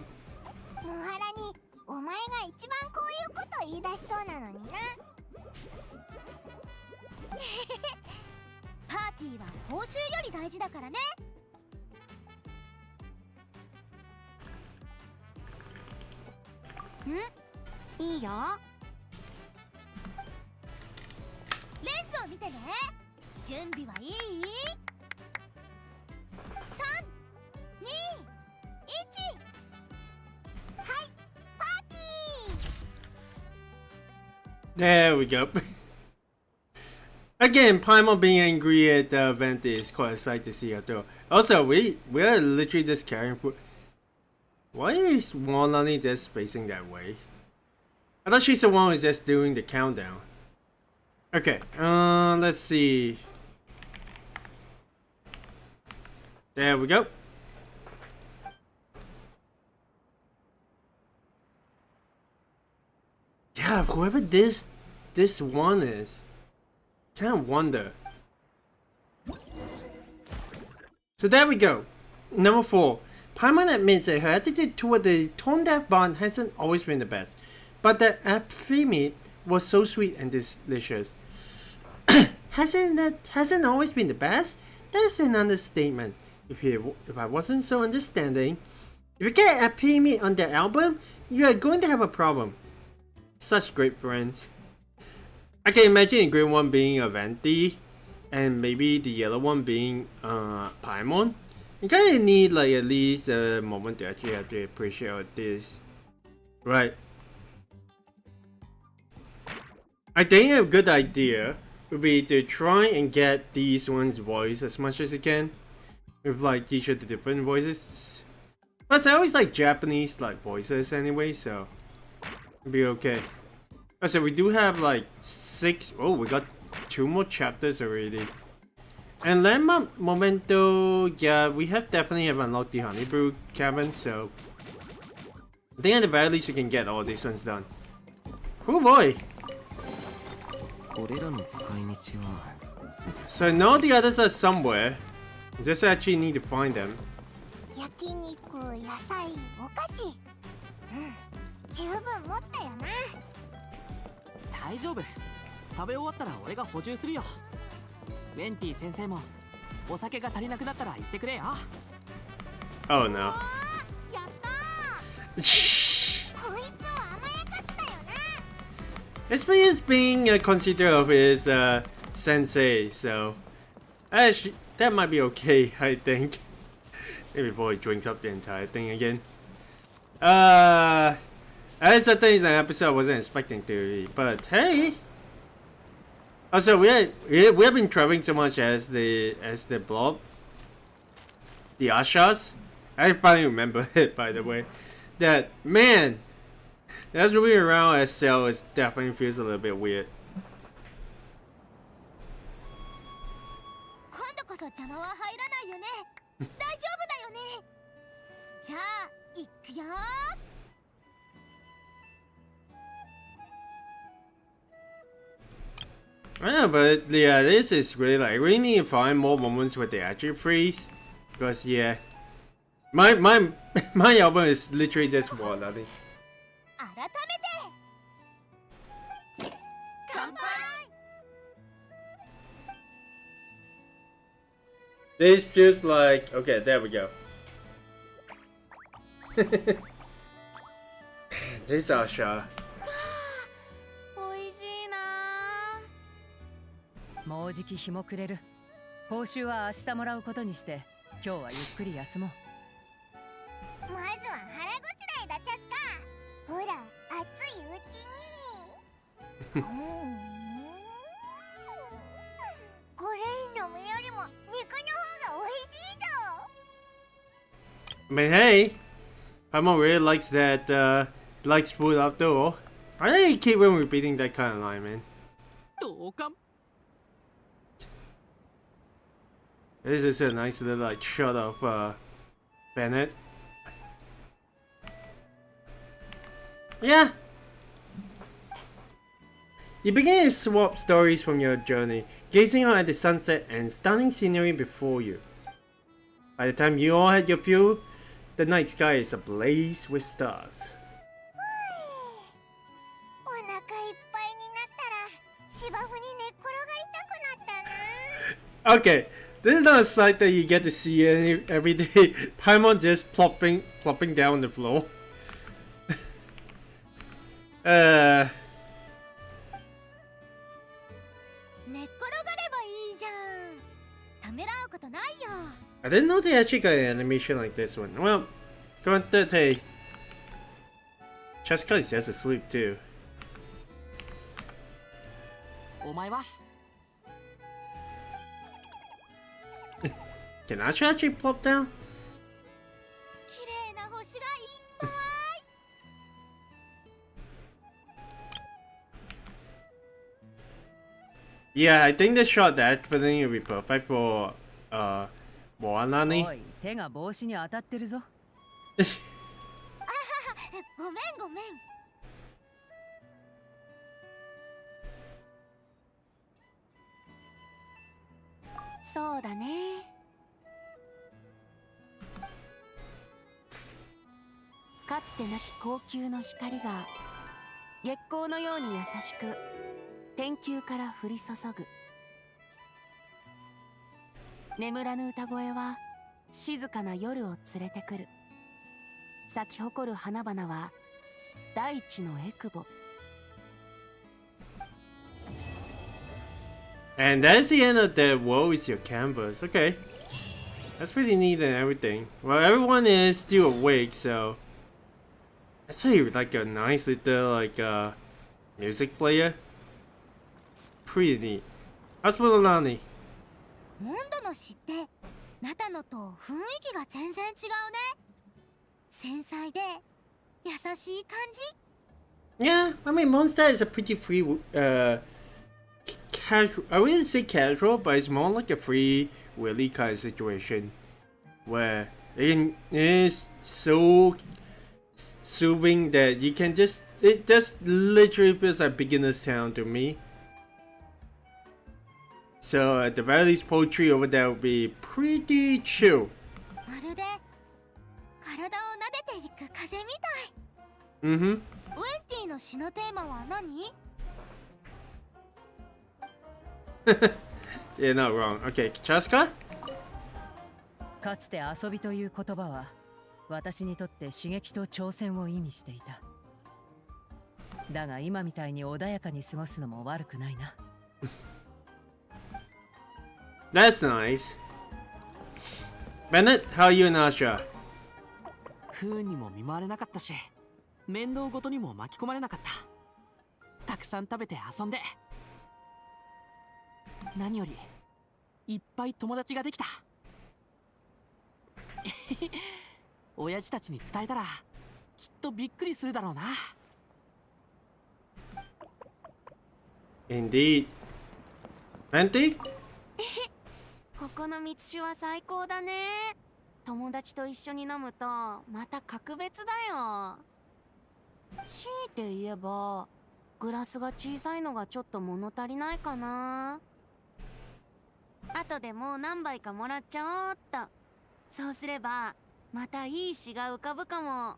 原にお前が一番こういうこと言い出しそうなのになパーティーは報酬より大事だからね。いいよ。レンズを見てね。準備はいい？ 3、2、1。はいパーティー There we go. Again, Paimon being angry at the event is quite a sight to see out there. Also, we are literally just carrying food. Why is Wanani just facing that way? I thought she's the one who's just doing the countdown. Okay, let's see. There we go. Yeah, whoever this one is, can't wonder. So there we go. Number 4. Paimon admits that her attitude toward the tone deaf bond hasn't always been the best, but that Aphemite was so sweet and delicious. hasn't always been the best? That's an understatement. If I wasn't so understanding, if you get Aphemite on the album, you are going to have a problem. Such great friends. I can imagine the green one being Avanti, and maybe the yellow one being Paimon. You kind of need like at least a moment to actually have to appreciate this, right? I think a good idea would be to try and get these ones' voice as much as you can, with like each of the different voices. Plus, I always like Japanese like voices anyway, so it'll be okay. So we do have like 6. Oh, we got 2 more chapters already. And Landmark Momento, yeah, we definitely have unlocked the Honeybrew cabin, so I think at the very least we can get all these ones done. Oh boy! So I know the others are somewhere. We just actually need to find them. 焼肉、野菜、お菓子。十分持ったよな。大丈夫。食べ終わったら俺が補充するよ。ウェンティ先生もお酒が足りなくなったら言ってくれよ。Oh no. やったー。こいつを甘やかしたよな。Especially as being considered of his sensei, so actually, that might be okay, I think. Maybe before he drinks up the entire thing again. That's the thing is an episode I wasn't expecting to be, but hey. Also, we have been traveling so much as the blob, the Ashas. I finally remember it, by the way. That man, that's moving around as Cell is definitely feels a little bit weird. 今度こそ邪魔は入らないよね。大丈夫だよね。じゃあ行くよ。I know, but yeah, this is really like we need to find more moments where they actually freeze, because yeah, my album is literally just one. I think. 改めて。乾杯。 This feels like okay. There we go. This Asha. 美味しいな。もうじき日も暮れる。報酬は明日もらうことにして、今日はゆっくり休もう。まずは腹ごしらえだチャスカ。ほら、熱いうちに。これ飲むよりも肉の方が美味しいぞ。 I mean, hey, Paimon really likes that. Likes food after all. I think he keep on repeating that kind of line, man. 同感。 This is a nice little like shot of Bennett. Yeah. You begin to swap stories from your journey, gazing out at the sunset and stunning scenery before you. By the time you all had your fuel, the night sky is ablaze with stars. お腹いっぱいになったら芝生に寝っ転がりたくなったな。 Okay, this is not a sight that you get to see every day. Paimon just plopping down on the floor. 寝っ転がればいいじゃん。ためらうことないよ。 I didn't know they actually got an animation like this one. Well, come on, Tete. Cheska is just asleep too. お前は Can Asha actually plop down? 綺麗な星がいっぱい。Yeah, I think they shot that, but then it would be perfect for Moanani. おい、手が帽子に当たってるぞ。ごめんごめん。そうだね。かつてなき高級の光が月光のように優しく天空から降り注ぐ。眠らぬ歌声は静かな夜を連れてくる。咲き誇る花々は大地のエクボ。 And that's the end of the Woe is your canvas. Okay. That's pretty neat and everything. Well, everyone is still awake, so that's like a nice little music player. Pretty neat. How's Mulani? モンドの詩ってナタノと雰囲気が全然違うね。繊細で優しい感じ。 Yeah, I mean Monster is a pretty free casual. I wouldn't say casual, but it's more like a free willy kind of situation where it is so soothing that you can it just literally feels like beginner's town to me. So at the very least, poetry over there would be pretty chill. まるで体を撫でていく風みたい。 Mm-hmm. ウェンティの詩のテーマは何？ Yeah, not wrong. Okay, Chaska? かつて遊びという言葉は私にとって刺激と挑戦を意味していた。だが今みたいに穏やかに過ごすのも悪くないな。That's nice. Bennett, how are you and Asha? 不運にも見舞われなかったし、面倒ごとにも巻き込まれなかった。たくさん食べて遊んで、何よりいっぱい友達ができた。親父たちに伝えたらきっとびっくりするだろうな。 Indeed. Venti? ここの蜜酒は最高だね。友達と一緒に飲むとまた格別だよ。強いて言えばグラスが小さいのがちょっと物足りないかな。後でもう何杯かもらっちゃおうっと。そうすればまたいい詩が浮かぶかも。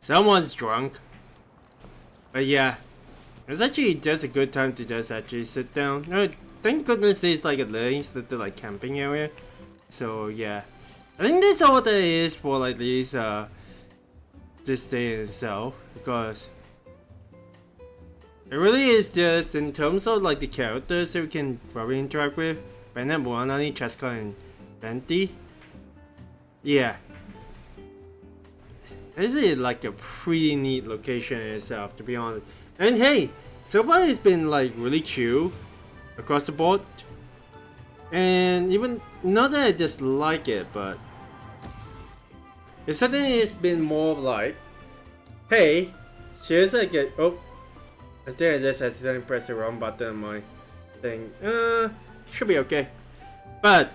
Someone's drunk. But yeah, it's actually just a good time to just actually sit down. Thank goodness there's like a nice little like camping area. So yeah, I think that's all that is for like this day in itself, because it really is just in terms of like the characters that we can probably interact with. Bennett, Moanani, Cheska, and Venti. Yeah. This is like a pretty neat location in itself, to be honest. And hey, so far it's been like really chill across the board. And even not that I dislike it, but it's something it's been more like, hey, here's like a I think I just accidentally pressed the wrong button on my thing. Should be okay. But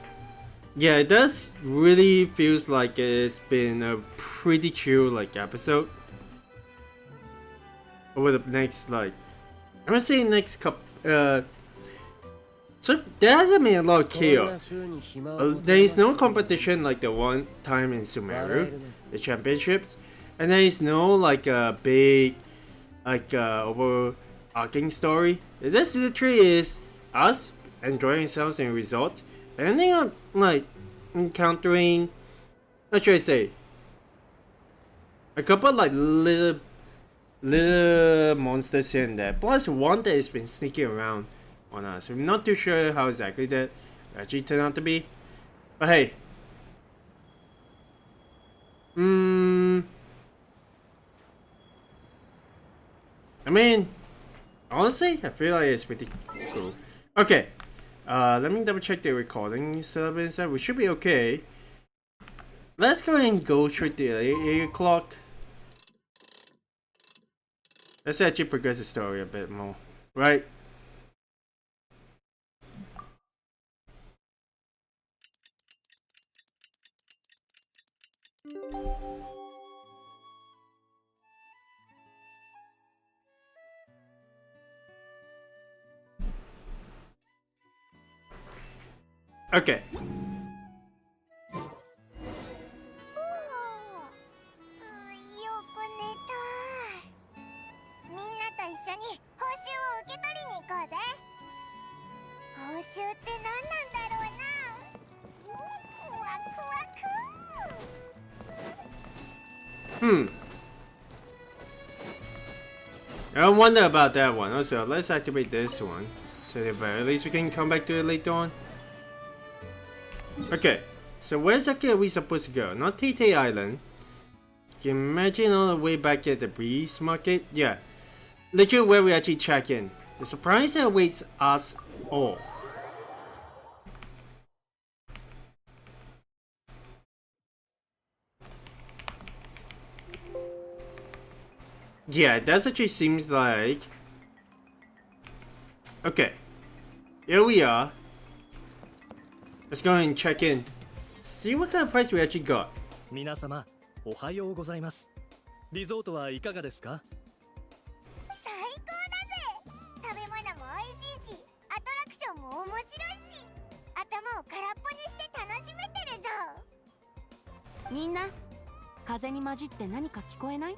yeah, it does really feels like it's been a pretty chill like episode. Over the next like, I'm gonna say next couple So there hasn't been a lot of chaos. There is no competition like the one time in Sumeru, the championships, and there is no like a big, like overarching story. This literally is us enjoying ourselves in a resort, and ending up like encountering, what should I say, a couple like little monsters here and there, plus one that has been sneaking around on us. I'm not too sure how exactly that actually turned out to be, but hey. I mean, honestly, I feel like it's pretty cool. Okay, let me double check the recording setup inside. We should be okay. Let's go ahead and go straight to 8 o'clock. Let's actually progress the story a bit more, right? Okay. よく寝た。みんなと一緒に報酬を受け取りに行こうぜ。報酬って何なんだろうな。ワクワク。I wonder about that one. Also, let's activate this one. So at the very least we can come back to it later on. Okay, so where exactly are we supposed to go? Not Tete Island. You can imagine all the way back at the Breeze Market. Yeah, literally where we actually check in. The surprise that awaits us all. Yeah, that actually seems like... Okay, here we are. Let's go and check in. See what kind of price we actually got. 皆様、おはようございます。リゾートはいかがですか？最高だぜ。食べ物も美味しいし、アトラクションも面白いし、頭を空っぽにして楽しめてるぞ。みんな、風に混じって何か聞こえない？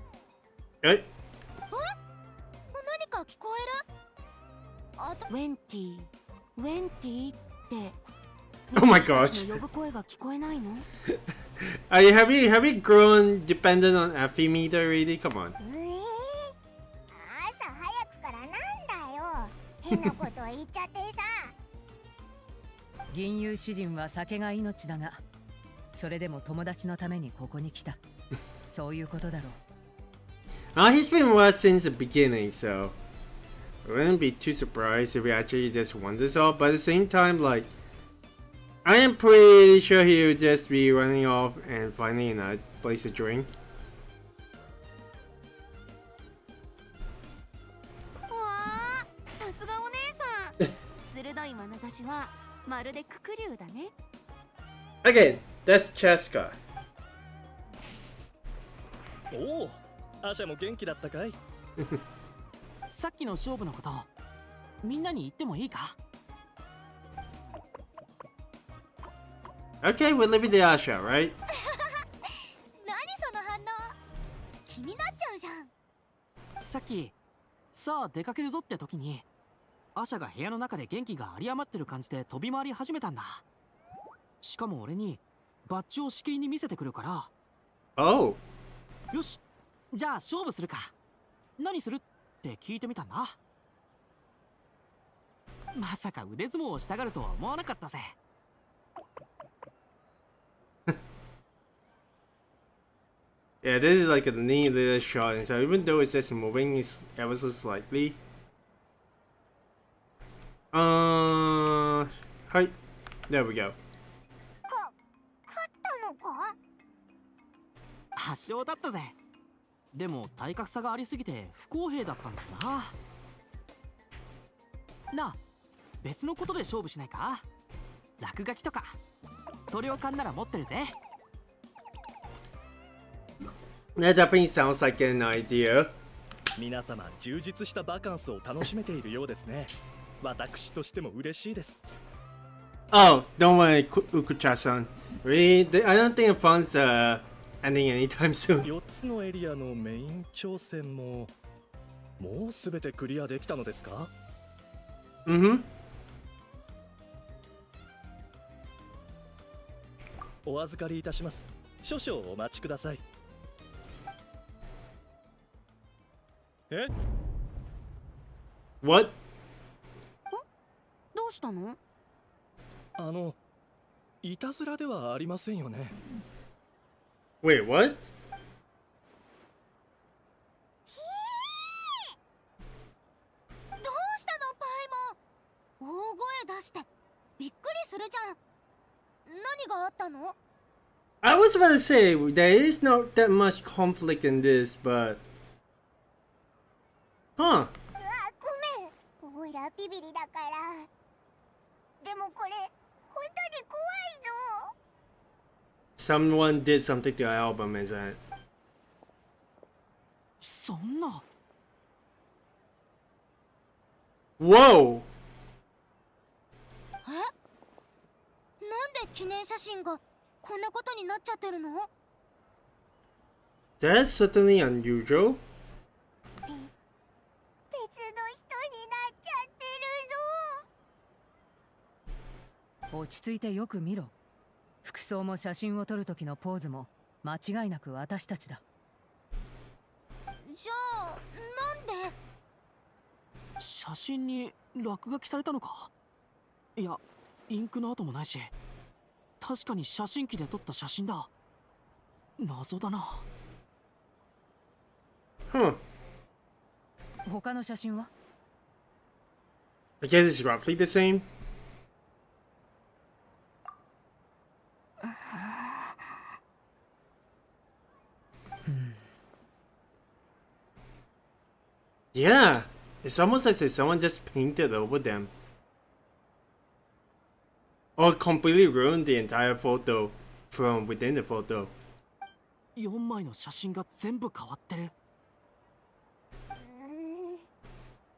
え？何か聞こえる？ウェンティ、ウェンティって。Oh my gosh. 呼ぶ声が聞こえないのhave you grown dependent on Effie meter really? Come on. 朝早くからなんだよ。変なこと言っちゃってさ。銀融詩人は酒が命だが、それでも友達のためにここに来た。そういうことだろう。He's been with us since the beginning, so I wouldn't be too surprised if he actually just won this all. But at the same time, like, I am pretty sure he would just be running off and finding a place to drink. わあ、さすがお姉さん。鋭い眼差しはまるでククリュウだね。Okay, that's Cheska. おお、アシャも元気だったかい？さっきの勝負のことみんなに言ってもいいか？ Okay, we're leaving the Asha, right? 何その反応？気になっちゃうじゃん。さっきさあ出かけるぞって時にアシャが部屋の中で元気が有り余ってる感じで飛び回り始めたんだ。しかも俺にバッジをしきりに見せてくるから、 Oh. よし、じゃあ勝負するか。何するって聞いてみたんだ。まさか腕相撲をしたがるとは思わなかったぜ。Yeah, this is like a neat little shot, and so even though it's just moving, it's ever so slightly. Hi. There we go. 勝ったのか？圧勝だったぜ。でも体格差がありすぎて不公平だったんだよな。なあ、別のことで勝負しないか？落書きとか塗料缶なら持ってるぜ。That definitely sounds like an idea. 皆様、充実したバカンスを楽しめているようですね。私としても嬉しいです。 Oh, don't worry, Ukucha-san. I don't think fun's ending anytime soon. 4つのエリアのメイン挑戦ももうすべてクリアできたのですか？お預かりいたします。少々お待ちください。え？ What? どうしたの？いたずらではありませんよね。Wait, what? どうしたのパイモン。大声出してびっくりするじゃん。何があったの？ I was about to say, there is not that much conflict in this, but... Huh. うわ、ごめん。オイラビビリだから。でもこれ本当に怖いぞ。 Someone did something to our album, isn't it? そんな。 Whoa! え？なんで記念写真がこんなことになっちゃってるの？ That's certainly unusual. 別の人になっちゃってるぞ。落ち着いてよく見ろ。服装も写真を撮る時のポーズも間違いなく私たちだ。じゃあなんで？写真に落書きされたのか？いや、インクの跡もないし、確かに写真機で撮った写真だ。謎だな。Huh. 他の写真は？ I guess it's roughly the same. Yeah, it's almost as if someone just painted over them. Or completely ruined the entire photo from within the photo. 4枚の写真が全部変わってる。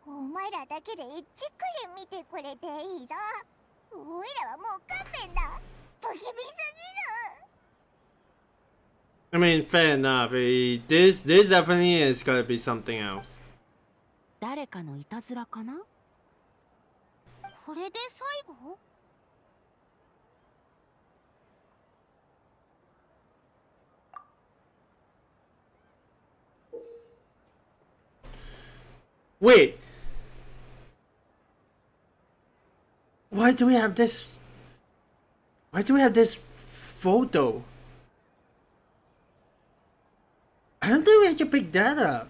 お前らだけでじっくり見てくれていいぞ。おいらはもう勘弁だ。不気味すぎる。 I mean, fair enough. This definitely is gotta be something else. 誰かのいたずらかな？これで最後？ Wait. Why do we have this? Why do we have this photo? I don't think we had to pick that up.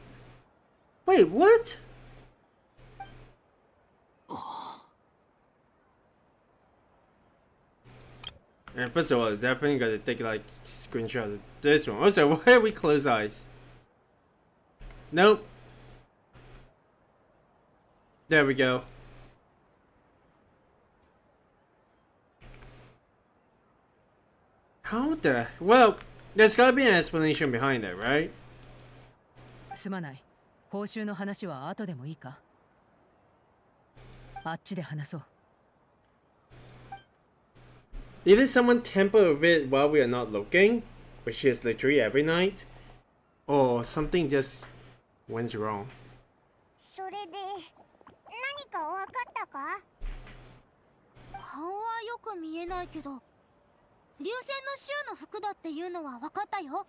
Wait, what? And first of all, definitely gotta take like screenshots of this one. Also, why are we close eyes? Nope. There we go. How the... Well, there's gotta be an explanation behind it, right? すまない。報酬の話は後でもいいか？あっちで話そう。Either someone tampered with it while we are not looking, which is literally every night, or something just went wrong. それで何か分かったか？顔はよく見えないけど、流星の衆の服だっていうのは分かったよ。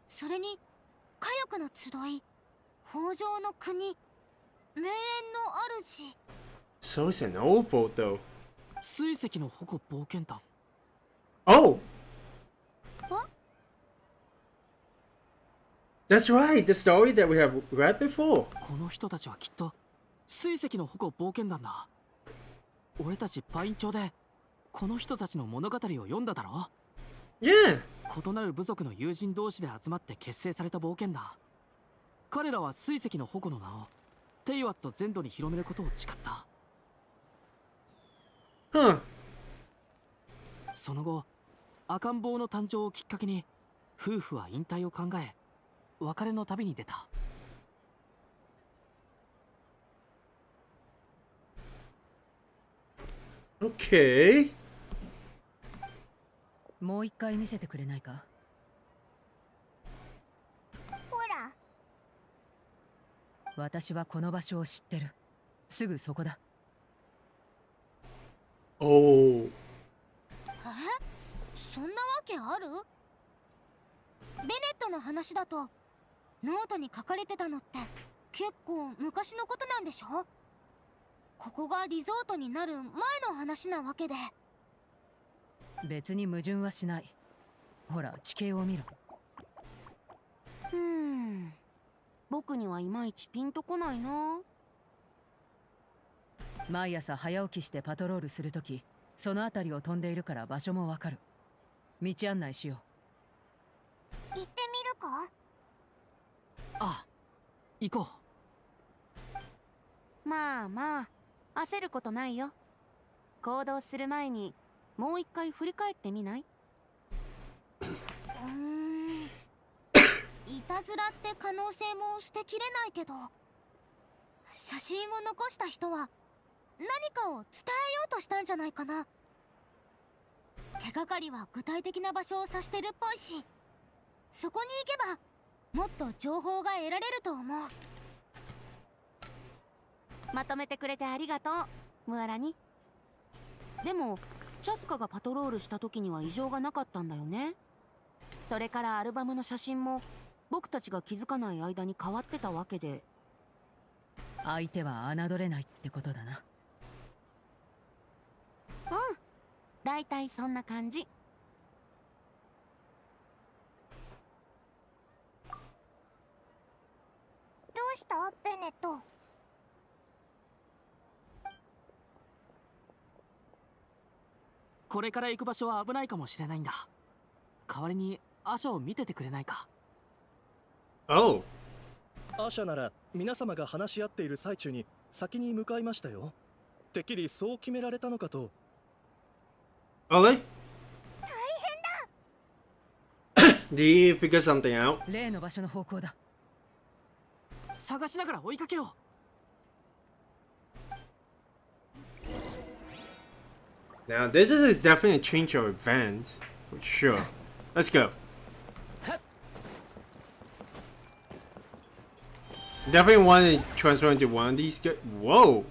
それに火力の集い、豊穣の国、名園の主。 So it's an old photo. 水石の矛冒険団。 Oh! あ？ That's right, the story that we have read before. この人たちはきっと水石の矛冒険団だ。俺たちパイン町でこの人たちの物語を読んだだろ？ Yeah! 異なる部族の友人同士で集まって結成された冒険団。彼らは水石の矛の名をテイワット全土に広めることを誓った。 Huh. その後、赤ん坊の誕生をきっかけに夫婦は引退を考え、別れの旅に出た。Okay. もう一回見せてくれないか？ほら、私はこの場所を知ってる。すぐそこだ。Oh. そんなわけある？ベネットの話だとノートに書かれてたのって結構昔のことなんでしょ？ここがリゾートになる前の話なわけで。別に矛盾はしない。ほら地形を見ろ。僕にはいまいちピンとこないな。毎朝早起きしてパトロールするとき、その辺りを飛んでいるから場所もわかる。道案内しよ行ってみるか？あ、行こまあまあ、焦ることないよ。行動する前にもう一回振り返ってみない？いたずらって可能性も捨てきれないけど、写真を残した人は何かを伝えようとしたんじゃないかな。手がかりは具体的な場所を指してるっぽいし、そこに行けばもっと情報が得られると思う。まとめてくれてありがとう、ムアラニ。でもチャスカがパトロールした時には異常がなかったんだよね。それからアルバムの写真も僕たちが気づかない間に変わってたわけで。う。相手は侮れないってことだな。だいたいそんな感じ。どうしたベネット？う。これから行く場所は危ないかもしれないんだ。代わりにアシャを見ててくれないか？ Oh. アシャなら皆様が話し合っている最中に先に向かいましたよ。てっきりそう決められたのかと。Ollie? Did you figure something out? 例の場所の方向だ。探しながら追いかけよう。 Now, this is a definite change of events. For sure. Let's go. Definitely want to transfer into one of these guys. Whoa!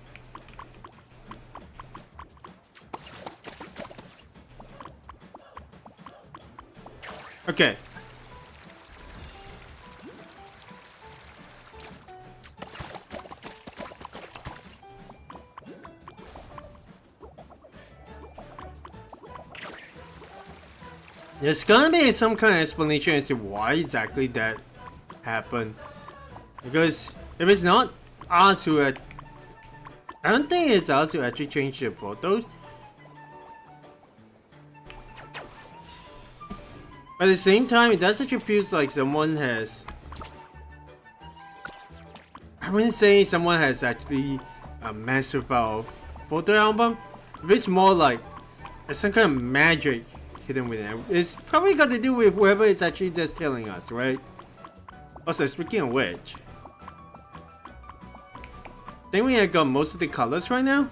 Okay. There's gonna be some kind of explanation as to why exactly that happened. Because if it's not us who had... I don't think it's us who actually changed the photos. At the same time, it does actually feel like someone has... I wouldn't say someone has actually messed with our photo album. It's more like there's some kind of magic hidden within it. It's probably got to do with whoever is actually just telling us, right? Also, speaking of which, I think we have got most of the colors right now.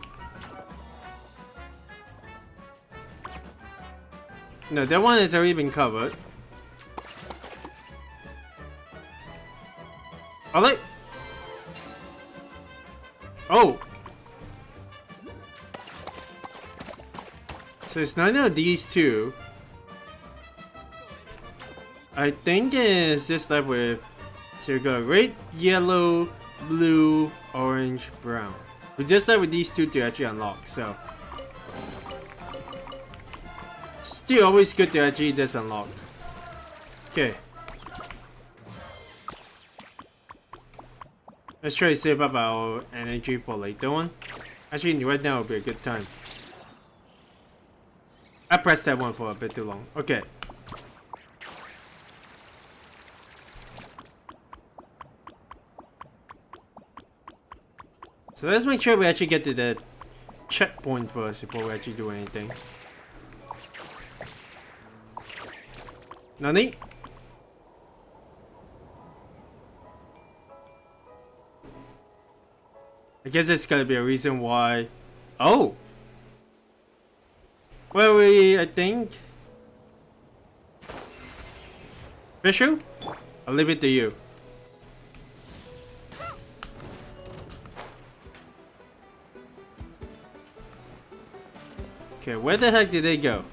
No, that one has already been covered. Alright. Oh. So it's neither of these two. I think it's just like with... So we got red, yellow, blue, orange, brown. We just like with these two to actually unlock, so... Still always good to actually just unlock. Okay. Let's try to save up our energy for later on. Actually, right now would be a good time. I pressed that one for a bit too long. Okay. So let's make sure we actually get to the checkpoint first before we actually do anything. Nani? I guess there's gotta be a reason why... Oh! Well, I think. Fishu? I'll leave it to you. Okay, where the heck did they go?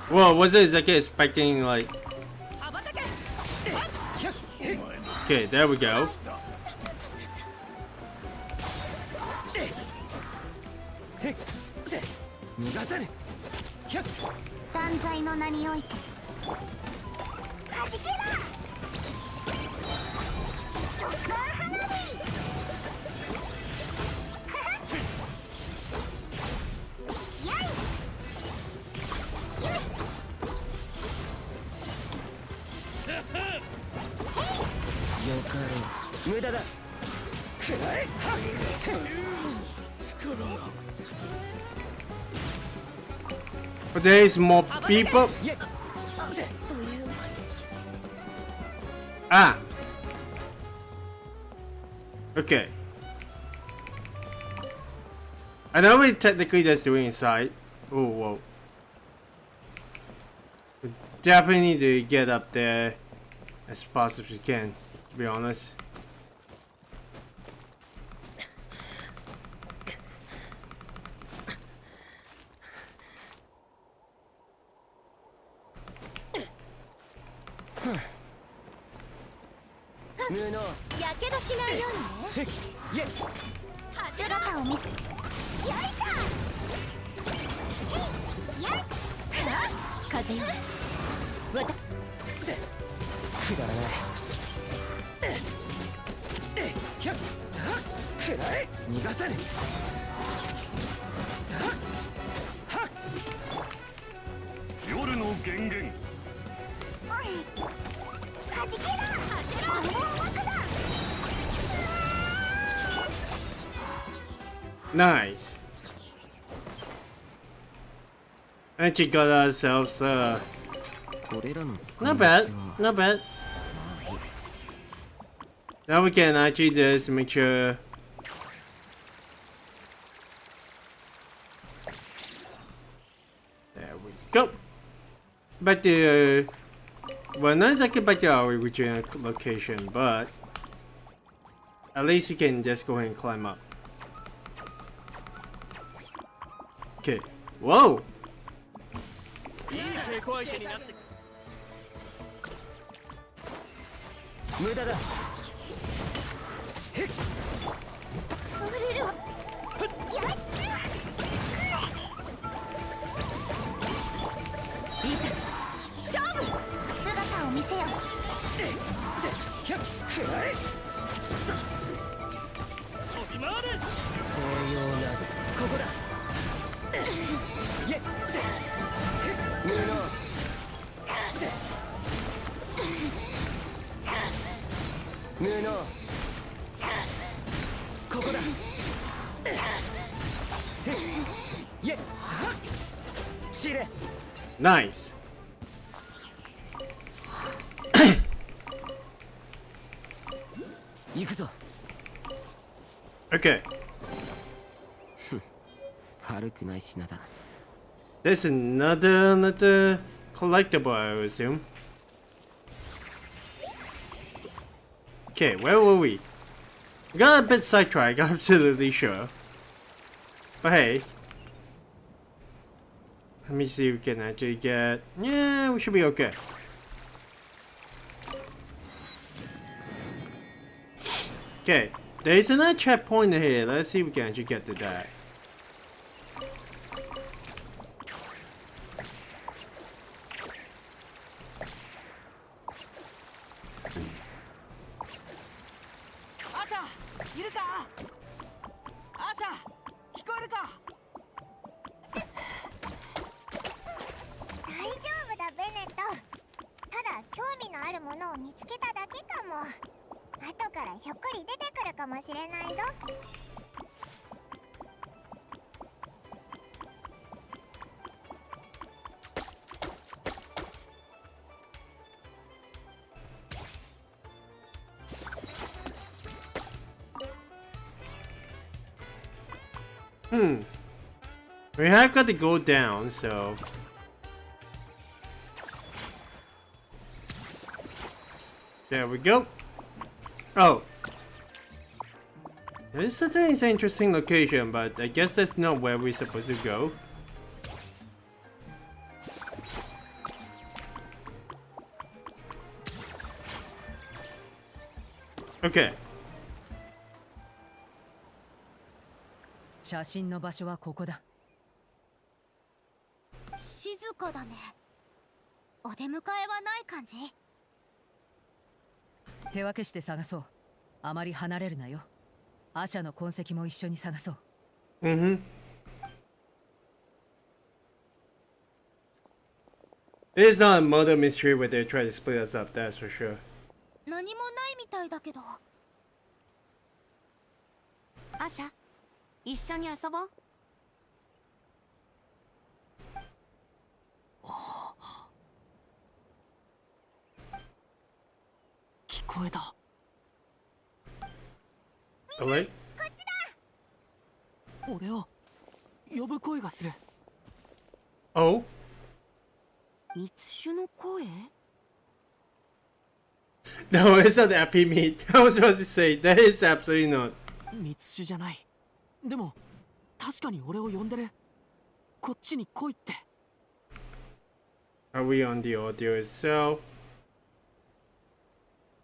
Whoa, was it like expecting like... Okay, there we go. But there is more people. Ah. Okay. I know we technically just doing inside. Oh, whoa. We definitely need to get up there as fast as we can, to be honest. Nice. Actually got ourselves not bad, not bad. Now we can actually just make sure. There we go. Back to well, not exactly back to our original location, but at least we can just go ahead and climb up. Okay. Whoa! Nice. Okay. There's another collectible, I assume. Okay, where were we? Got a bit sidetracked, I'm absolutely sure. But hey. Let me see if we can actually get... Yeah, we should be okay. Okay, there's another checkpoint here. Let's see if we can actually get to that. We have got to go down, so. There we go. Oh. This certainly is an interesting location, but I guess that's not where we're supposed to go. Okay. 写真の場所はここだ。静かだね。お出迎えはない感じ？手分けして探そう。あまり離れるなよ。アシャの痕跡も一緒に探そう。It is not a murder mystery where they try to split us up, that's for sure. 何もないみたいだけど。アシャ、一緒に遊ぼう。聞こえた。Alright? 俺を呼ぶ声がする。Oh? 蜜酒の声？ No, it's not happy meat. I was about to say, that is absolutely not. 蜜酒じゃない。でも確かに俺を呼んでる。こっちに来いって。Are we on the audio itself?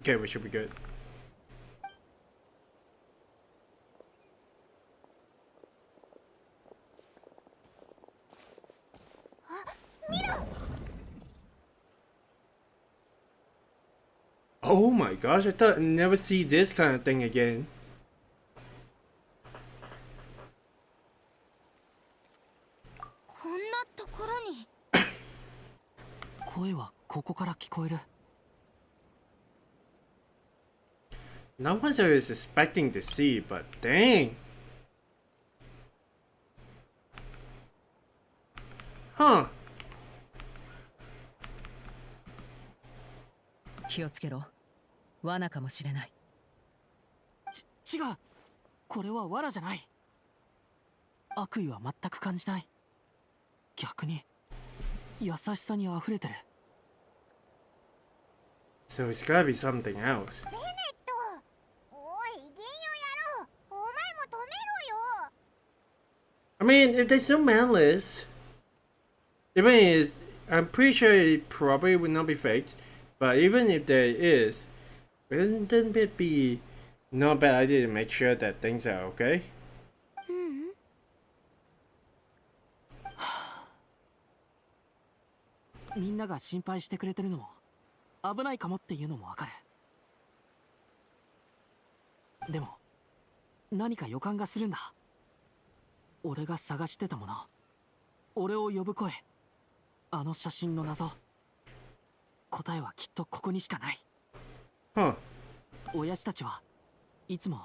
Okay, we should be good. Oh my gosh, I thought I'd never see this kind of thing again. こんなところに。声はここから聞こえる。Not what I was expecting to see, but dang. Huh. 気をつけろ。罠かもしれない。違う。これは罠じゃない。悪意は全く感じない。逆に優しさに溢れてる。So it's gotta be something else. ベネット、おい、銀融野郎、お前も止めろよ。 I mean, if there's no malice, the thing is, I'm pretty sure it probably would not be faked. But even if there is, wouldn't it be not a bad idea to make sure that things are okay? みんなが心配してくれてるのも危ないかもっていうのもわかる。でも何か予感がするんだ。俺が探してたもの、俺を呼ぶ声、あの写真の謎、答えはきっとここにしかない。Huh. 親父たちはいつも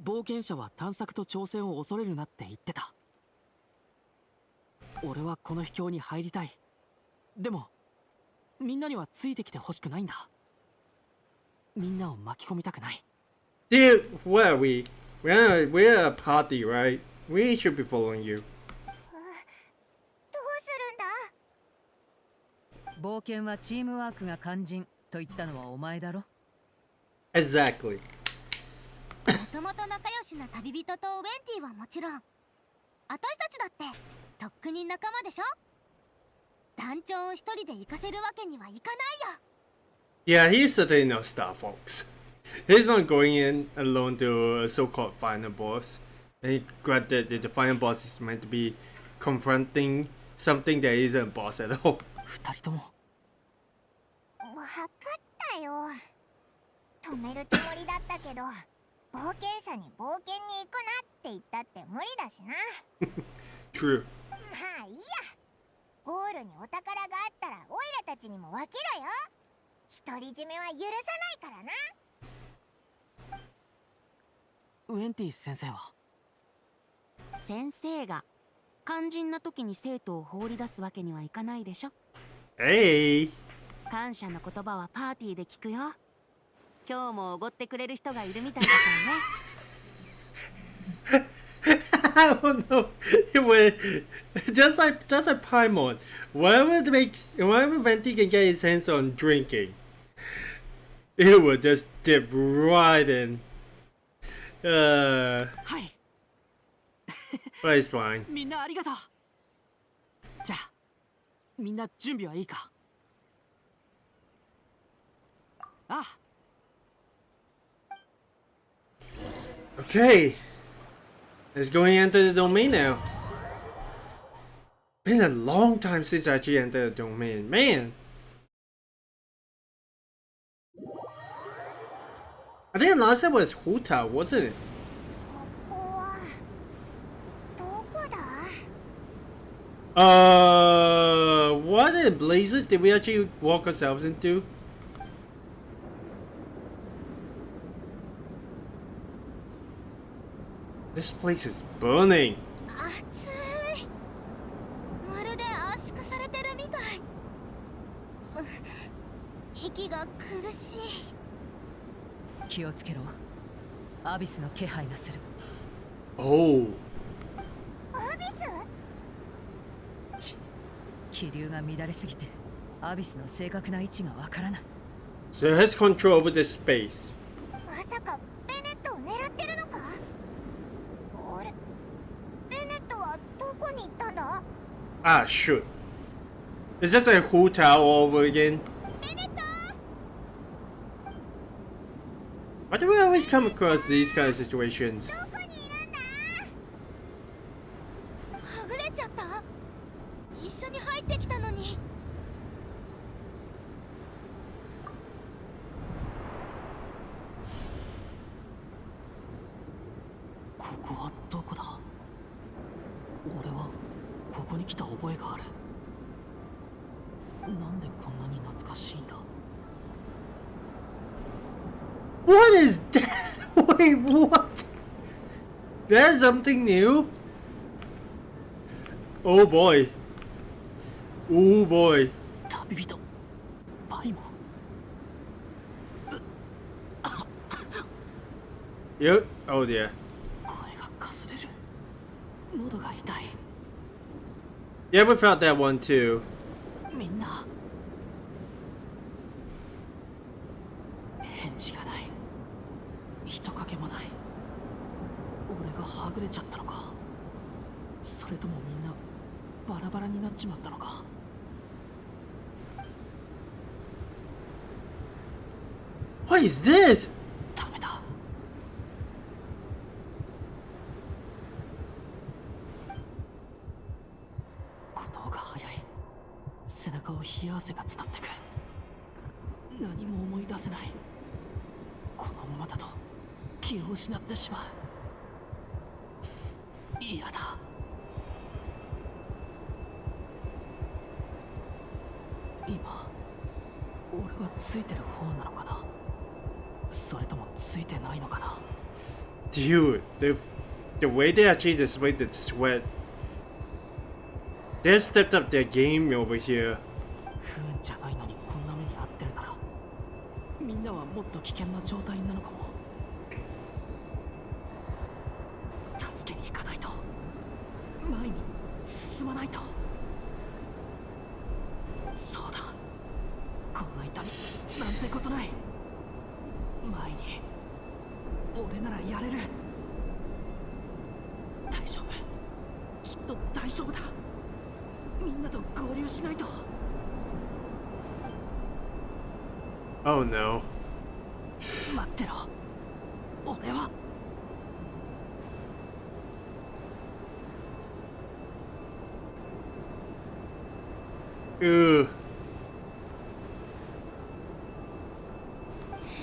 冒険者は探索と挑戦を恐れるなって言ってた。俺はこの秘境に入りたい。でもみんなにはついてきてほしくないんだ。みんなを巻き込みたくない。 Dude, where are we? We're a party, right? We should be following you. どうするんだ？冒険はチームワークが肝心と言ったのはお前だろ。 Exactly. もともと仲良しな旅人とウェンティはもちろん、私たちだってとっくに仲間でしょ。団長を一人で行かせるわけにはいかないよ。 Yeah, he's certainly no Star Fox. He's not going in alone to a so-called final boss. And granted, the final boss is meant to be confronting something that isn't a boss at all. 二人ともわかったよ。止めるつもりだったけど、冒険者に冒険に行くなって言ったって無理だしな。 True. まあいいや。ゴールにお宝があったらオイラたちにも分けろよ。独り占めは許さないからな。ウェンティ先生は？先生が肝心な時に生徒を放り出すわけにはいかないでしょ。 Hey. 感謝の言葉はパーティーで聞くよ。今日もおごってくれる人がいるみたいだからね。I don't know. It was just like Paimon. Whenever Venti can get his hands on drinking, it will just dip right in. はい But it's fine. みんなありがとう。じゃあみんな準備はいいか。ああ Okay. Let's go and enter the domain now. Been a long time since I actually entered the domain. Man. I think the last time was Huta, wasn't it? ここはどこだ？ What in blazes did we actually walk ourselves into? This place is burning. 熱い。まるで圧縮されてるみたい。息が苦しい。気をつけろ。アビスの気配がする。 Oh. アビス？気流が乱れすぎてアビスの正確な位置がわからない。 So it has control over this space. まさかベネットを狙ってるのか？あれ？ベネットはどこに行ったんだ？ Ah, shoot. Is this a Huta all over again? ベネット？ Why do we always come across these kind of situations? どこにいるんだ？はぐれちゃった？一緒に入ってきたのに。ここはどこだ。俺はここに来た覚えがある。なんでこんなに懐かしいんだ。 What is that? Wait, what? There's something new? Oh boy. Oh boy. 旅人パイモン。 You? Oh dear. 声がかすれる。喉が痛い。 Yeah, we felt that one too. みんな返事がない。人影もない。俺がはぐれちゃったのか。それともみんなバラバラになっちまったのか。 What is this? ダメだ。鼓動が速い。背中を冷や汗が伝ってく。何も思い出せない。このままだと気を失ってしまう。嫌だ。今俺はついてる方なのかな。それともついてないのかな。 Dude, the way they actually displayed the sweat. They've stepped up their game over here. 不運じゃないのにこんな目に遭ってるなら、みんなはもっと危険な状態なのかも。助けに行かないと。前に進まないと。そうだ。こんな痛みなんてことない。前に俺ならやれる。大丈夫。きっと大丈夫だ。みんなと合流しないと。 Oh no. 待ってろ。俺は。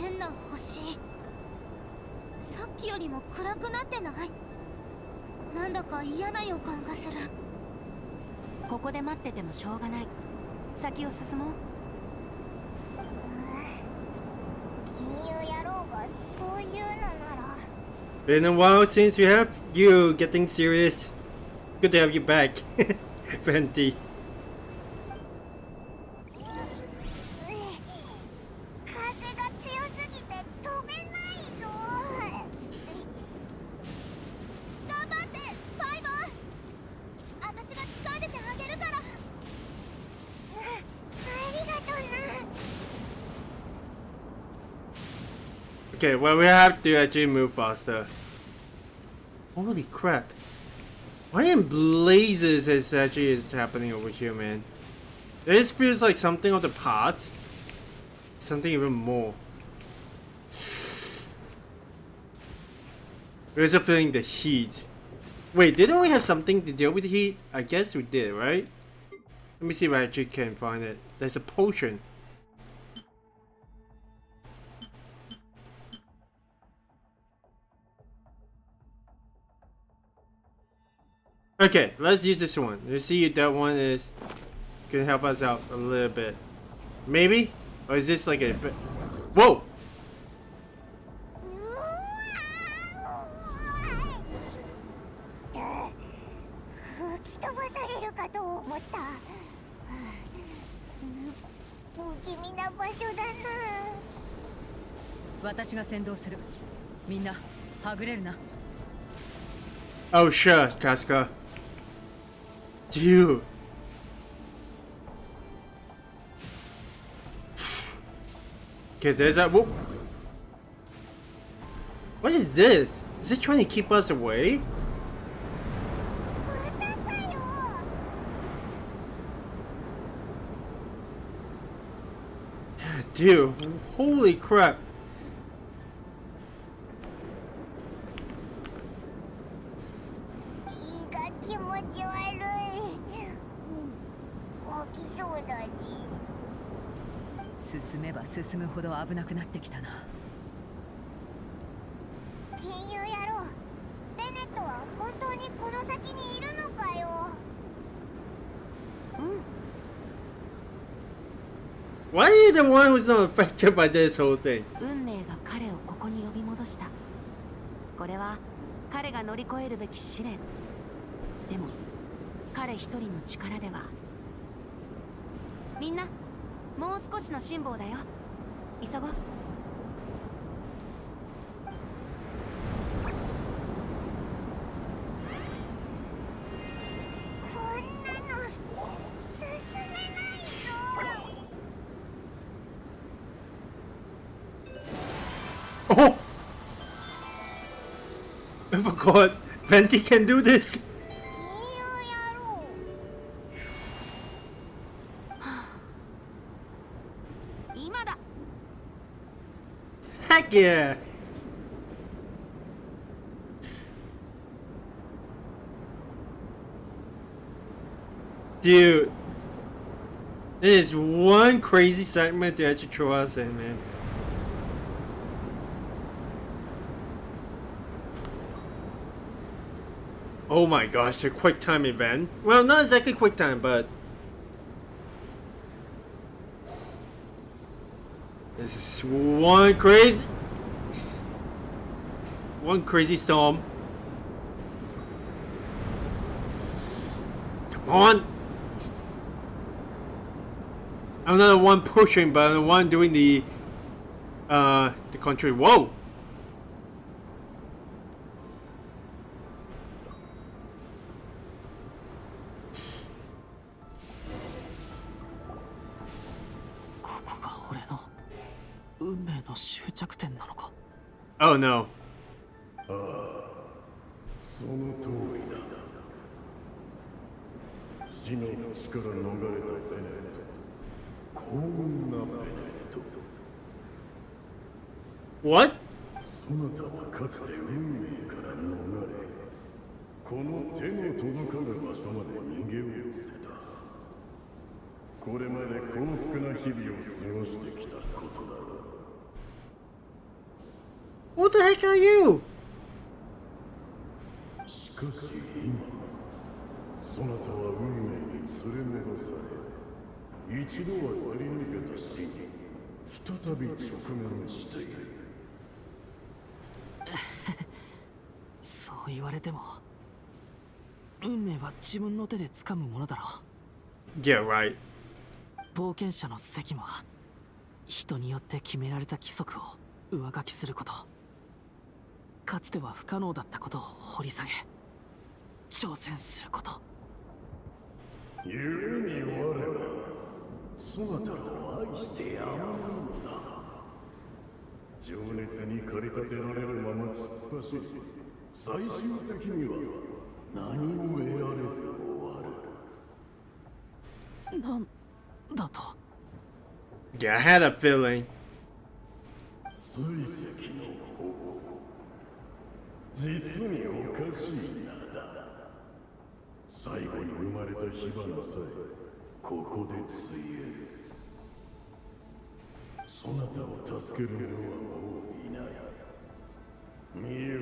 変な星。さっきよりも暗くなってない？なんだか嫌な予感がする。ここで待っててもしょうがない。先を進もう。金融野郎がそういうのなら。 Been a while since we have you getting serious. Good to have you back, Venti. 風が強すぎて飛べないぞ。頑張ってパ Okay, well, we have to actually move faster. Holy crap. What in blazes is happening over here, man? This feels like something of the past. Something even more. There's a feeling the heat. Wait, didn't we have something to deal with the heat? I guess we did, right? Let me see if I actually can find it. There's a potion. Okay, let's use this one. Let's see if that one is gonna help us out a little bit. Maybe? Or is this like a bit... Whoa! 吹き飛ばされるかと思った。不気味な場所だな。私が先導する。みんなはぐれるな。Oh sure, Casca. Dude. Okay, there's that. Whoop. What is this? Is it trying to keep us away? Dude, holy crap. 進めば進むほど危なくなってきたな。金融野郎、ベネットは本当にこの先にいるのかよ。Why are you the one who's not affected by this whole thing? 運命が彼をここに呼び戻した。これは彼が乗り越えるべき試練。でも彼一人の力では。みんなもう少しの辛抱だよ。急ごう。こんなの進めないぞ。Oh! I forgot. Venti can do this. 今だ。 Heck yeah! Dude, this is one crazy segment to actually throw us in, man. Oh my gosh, a quick time event. Well, not exactly quick time, but this is one crazy storm. Come on. I'm not the one pushing, but I'm the one doing the control. Whoa! Oh no. その通りだ。死の淵から逃れたベネット。幸運なベネット。What? そなたはかつて運命から逃れ、この手の届かぬ場所まで逃げを寄せた。これまで幸福な日々を過ごしてきたことだろう。 What the heck are you? しかし今、そなたは運命に連れ戻され、一度はすり抜けた死に再び直面している。そう言われても、運命は自分の手で掴むものだろう。 Yeah, right. 冒険者の責務は人によって決められた規則を上書きすること。かつては不可能だったことを掘り下げ挑戦すること。言うに我はそなたを愛してやまぬのだ。情熱に駆り立てられるまま突っ走り、最終的には何も得られず終わる。なんだと。 Yeah, I had a feeling. 水石の矛、実におかしい名だ。最後に生まれた火花さえここでついえる。そなたを助ける者はもういない。見えよ、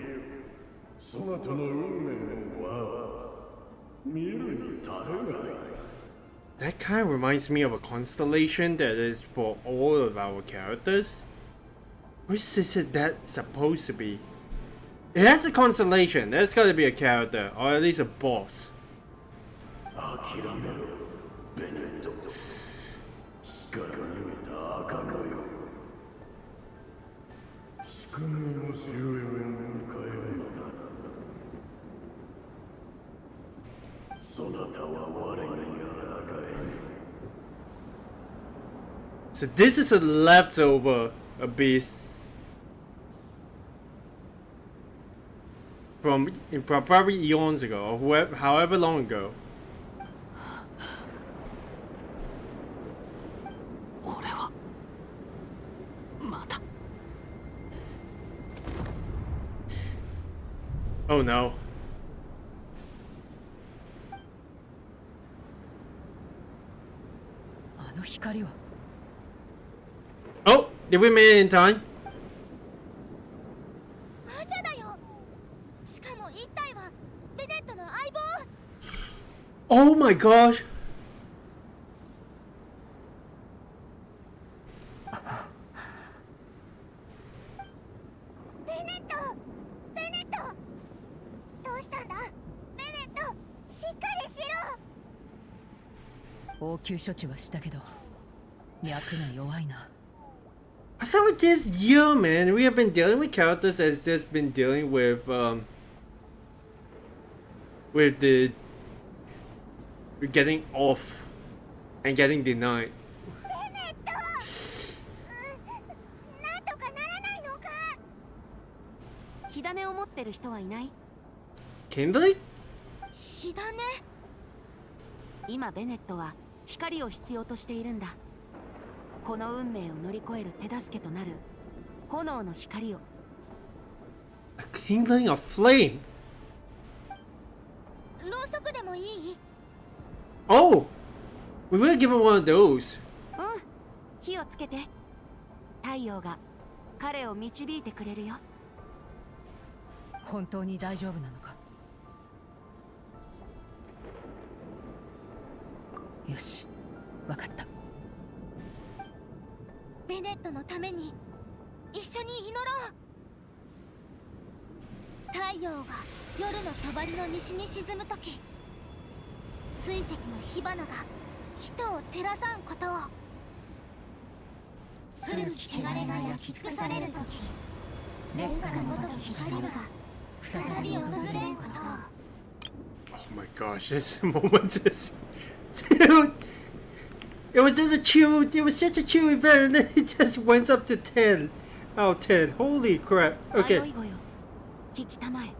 そなたの運命の輪は見るに耐えない。 That kind of reminds me of a constellation that is for all of our characters. Which is it that supposed to be? It has a constellation. There's gotta be a character, or at least a boss. 諦めろ、ベネット。死から逃げた赤子よ。宿命の終焉を迎えるのだ。そなたは我にあらがえぬ。 So this is a leftover abyss from probably eons ago, or whoever, however long ago. 俺はまた。 Oh no. Oh, did we make it in time? 魔女だよ。しかも一体はベネットの相棒。 Oh my gosh. ベネット、ベネット、どうしたんだ？ベネット、しっかりしろ。応急処置はしたけど脈が弱いな。 So with this year, man, we have been dealing with characters that's just been dealing with the getting off and getting denied. ベネット、なんとかならないのか？火種を持ってる人はいない？ Kindly? 火種？今ベネットは光を必要としているんだ。この運命を乗り越える手助けとなる炎の光を。 A kindling of flame. ろうそくでもいい？ Oh, we were given one of those. うん、火をつけて。太陽が彼を導いてくれるよ。本当に大丈夫なのか？よし、わかった。ベネットのために一緒に祈ろう。太陽が夜の帳の西に沈むとき、水石の火花が人を照らさんことを。古き汚れが焼き尽くされるとき、烈火のごとき光が再び訪れんことを。 Oh my gosh, this moment is... Dude! It was just a chill, it was such a chill event and then it just went up to 10 out of 10. Holy crap. 迷 Okay. い子よ、聞きたまえ。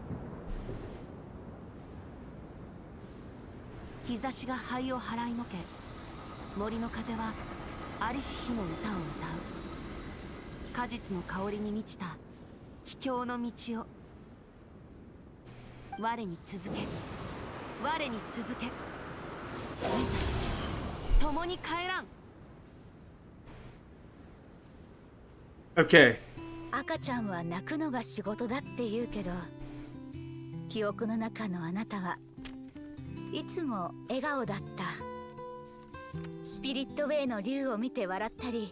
日差しが灰を払いのけ、森の風はありし日の歌を歌う。果実の香りに満ちた帰郷の道を。我に続け、我に続け。いざ共に帰らん。 Okay. 赤ちゃんは泣くのが仕事だって言うけど、記憶の中のあなたはいつも笑顔だった。スピリットウェイの竜を見て笑ったり、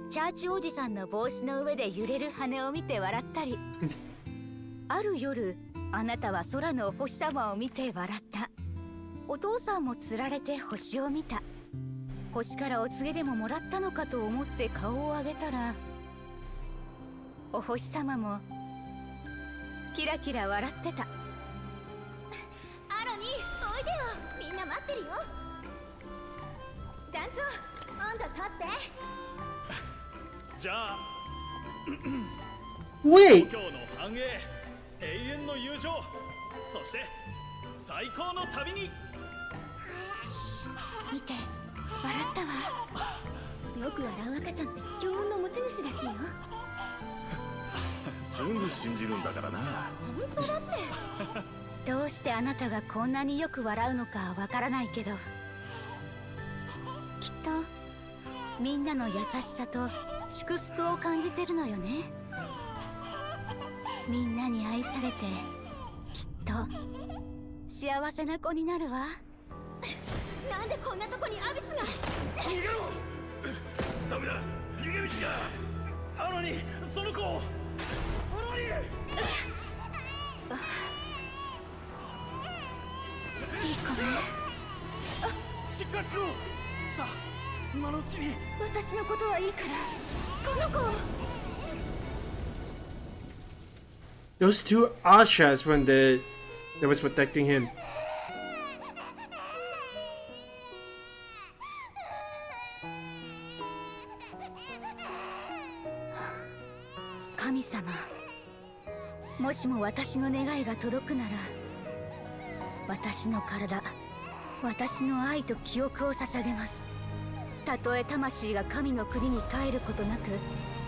チャーチおじさんの帽子の上で揺れる羽を見て笑ったりある夜、あなたは空のお星様を見て笑った。お父さんもつられて星を見た。星からお告げでももらったのかと思って顔を上げたら、お星様もキラキラ笑ってた。アロニー、おいでよ。みんな待ってるよ。団長、今度立って。じゃあ Wait! 今日の繁栄、永遠の友情、そして最高の旅に。見て、笑ったわ。よく笑う赤ちゃんって強運の持ち主らしいよ。すぐ信じるんだからな。本当だって。どうしてあなたがこんなによく笑うのかわからないけど、きっとみんなの優しさと祝福を感じてるのよね。みんなに愛されてきっと幸せな子になるわ。なんでこんなとこにアビスが。逃げろ。ダメだ、逃げ道が。アロニ、その子を。アロニ。いい子ね。しっかりしろ。さあ、今のうちに。私のことはいいから、この子を。Those two Ashas when they was protecting him. 神様、もしも私の願いが届くなら、私の体、私の愛と記憶を捧げます。たとえ魂が神の国に帰ることなく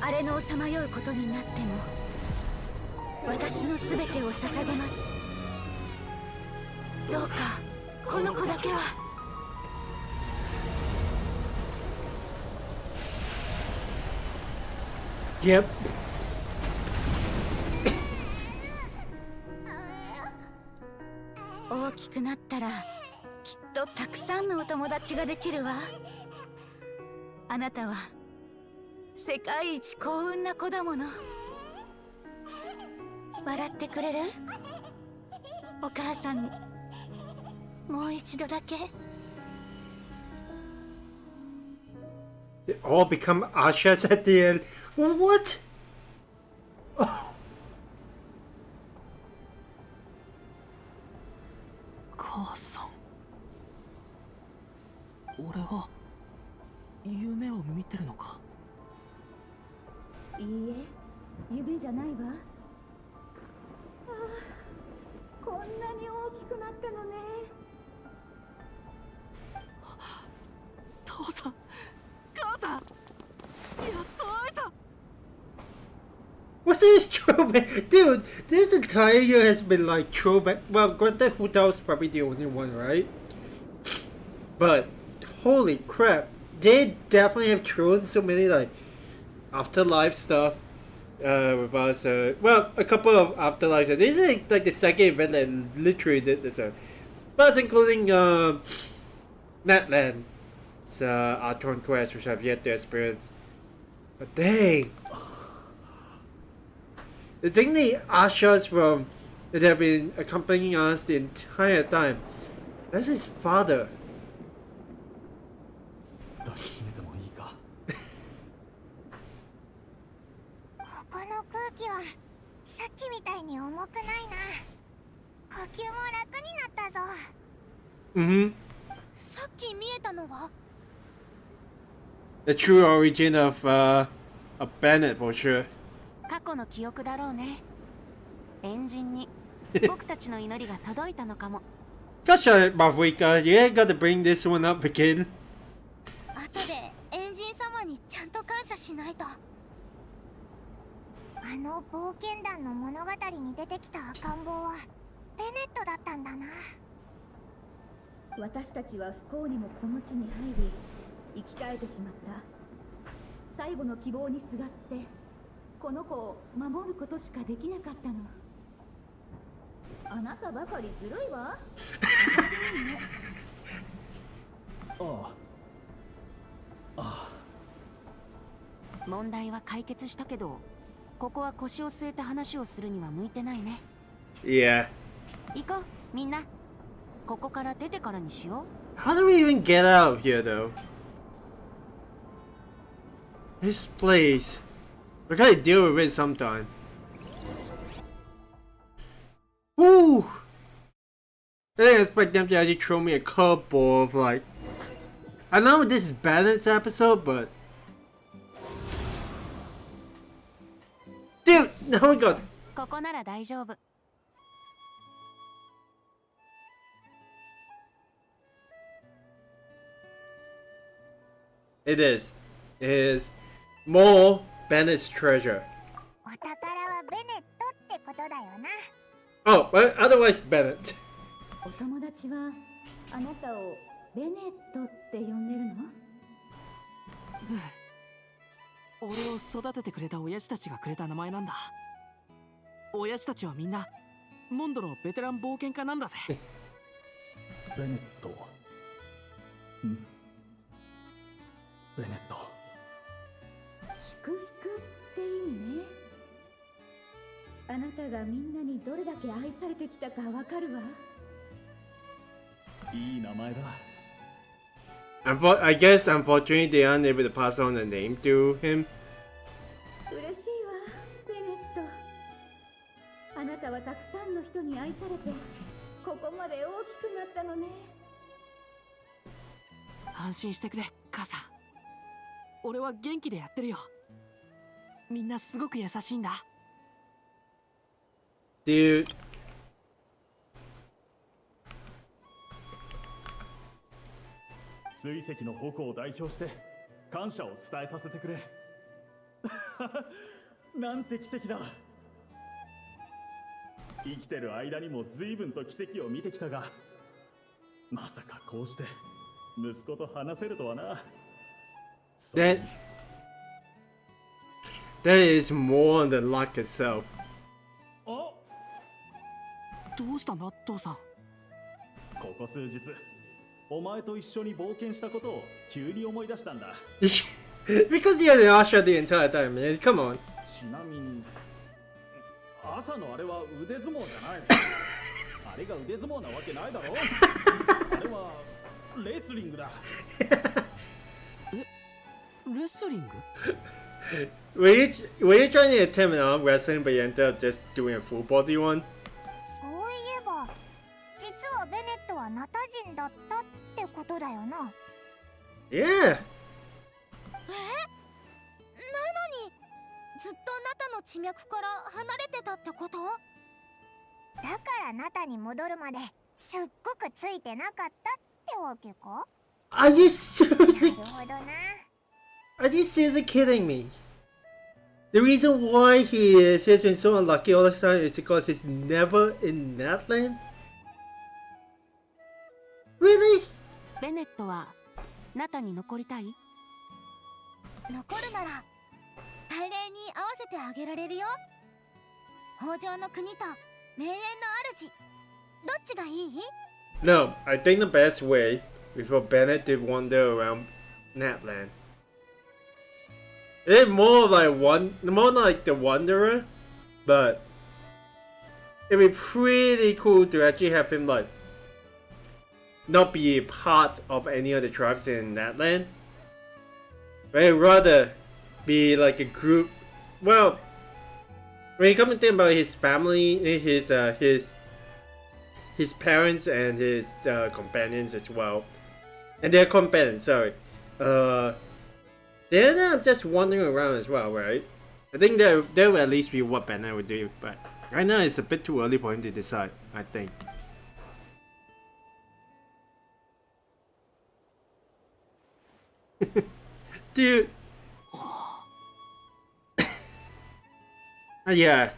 荒れ野をさまようことになっても、私の全てを捧げます。どうかこの子だけは。Yep. 大きくなったらきっとたくさんのお友達ができるわ。あなたは世界一幸運な子だもの。笑ってくれる？お母さんにもう一度だけ。 They all become Ashas at the end. What? Oh. 母さん、俺は夢を見てるのか？いいえ、夢じゃないわ。ああ、こんなに大きくなったのね。父さん、母さん、やっと会えた。 What's this throwback? Dude, this entire year has been like throwback. Well, granted, Hutao's probably the only one, right? But, holy crap. They definitely have thrown so many, like, afterlife stuff with us. Well, a couple of afterlife stuff. This is like the second event that literally did this. Plus, including Natland. It's our turn quest, which I've yet to experience. But dang. The thing the Ashas from that have been accompanying us the entire time. That's his father. 抱きしめてもいいか。ここの空気はさっきみたいに重くないな。呼吸も楽になったぞ。Mm-hmm. さっき見えたのは The true origin of Bennett, for sure. 過去の記憶だろうね。エンジンに僕たちの祈りが届いたのかも。 Gotcha, Mavwika. You ain't got to bring this one up again. 後でエンジン様にちゃんと感謝しないと。あの冒険団の物語に出てきた赤ん坊はベネットだったんだな。私たちは不幸にもこの地に入り生き絶えてしまった。最後の希望にすがってこの子を守ることしかできなかったの。あなたばかりずるいわ。問題は解決したけど、ここは腰を据えて話をするには向いてないね。Yeah. 行こう、みんな。ここから出てからにしよう。 How do we even get out of here, though? This place. We gotta deal with it sometime. Woo! I didn't expect them to actually throw me a curveball of like. I know this is Bennett's episode, but Yes! Oh my god! ここなら大丈夫。It is. It is more Bennett's treasure. お宝はベネットってことだよな。 Oh, but otherwise Bennett. お友達はあなたをベネットって呼んでるの？俺を育ててくれた親父たちがくれた名前なんだ。親父たちはみんなモンドのベテラン冒険家なんだぜ。ベネット。ベネット。祝福って意味ね。あなたがみんなにどれだけ愛されてきたかわかるわ。いい名前だ。I guess unfortunately they aren't able to pass on the name to him. 嬉しいわ、ベネット。あなたはたくさんの人に愛されて、ここまで大きくなったのね。安心してくれ、母さん。俺は元気でやってるよ。みんなすごく優しいんだ。Dude. 水石の矛を代表して感謝を伝えさせてくれ。なんて奇跡だ。生きてる間にも随分と奇跡を見てきたが、まさかこうして息子と話せるとはな。That is more than luck itself. あ、どうしたんだ、父さん。ここ数日お前と一緒に冒険したことを急に思い出したんだ。Because you're in Russia the entire time, man. Come on. ちなみに朝のあれは腕相撲じゃない。あれが腕相撲なわけないだろ。あれはレスリングだ。レスリング Were you trying to attempt an arm wrestling, but you ended up just doing a full body one? そういえば実はベネットはナタ人だったってことだよな。 Yeah. なのにずっとナタの地脈から離れてたってこと？だからナタに戻るまですっごくついてなかったってわけか？ Are you な seriously? るほどな。 Are you seriously kidding me? The reason why he's been so unlucky all the time is because he's never in that land? Really? ベネットはナタに残りたい？残るなら大礼に合わせてあげられるよ。北条の国と名園の主、どっちがいい？ No, I think the best way before Bennett did wander around Natland. It's more like the Wanderer, but it'd be pretty cool to actually have him like not be a part of any of the tribes in Natland. But I'd rather be like a group. Well, when you come to think about his family, his parents and his companions as well, and their companions. Sorry, they're not just wandering around as well, right? I think that will at least be what Banner would do, but right now it's a bit too early for him to decide. I think. Dude. Yeah.「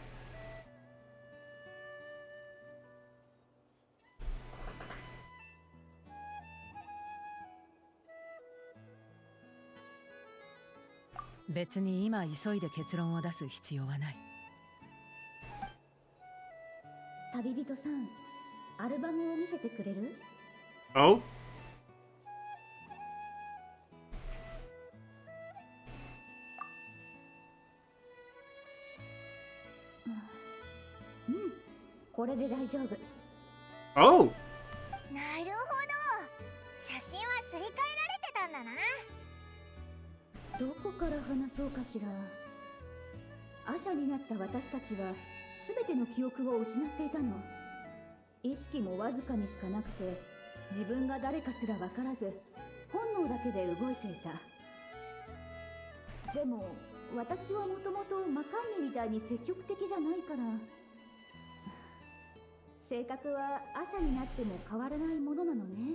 別に今急いで結論を出す必要はない」旅人さん、アルバムを見せてくれる？ Oh? これで大丈夫。 Oh! なるほど。写真はすり替えられてたんだな。どこから話そうかしら。アシャになった私たちは全ての記憶を失っていたの。意識もわずかにしかなくて、自分が誰かすら分からず本能だけで動いていた。でも私はもともとマカンニみたいに積極的じゃないから、性格はアシャになっても変わらないものなのね。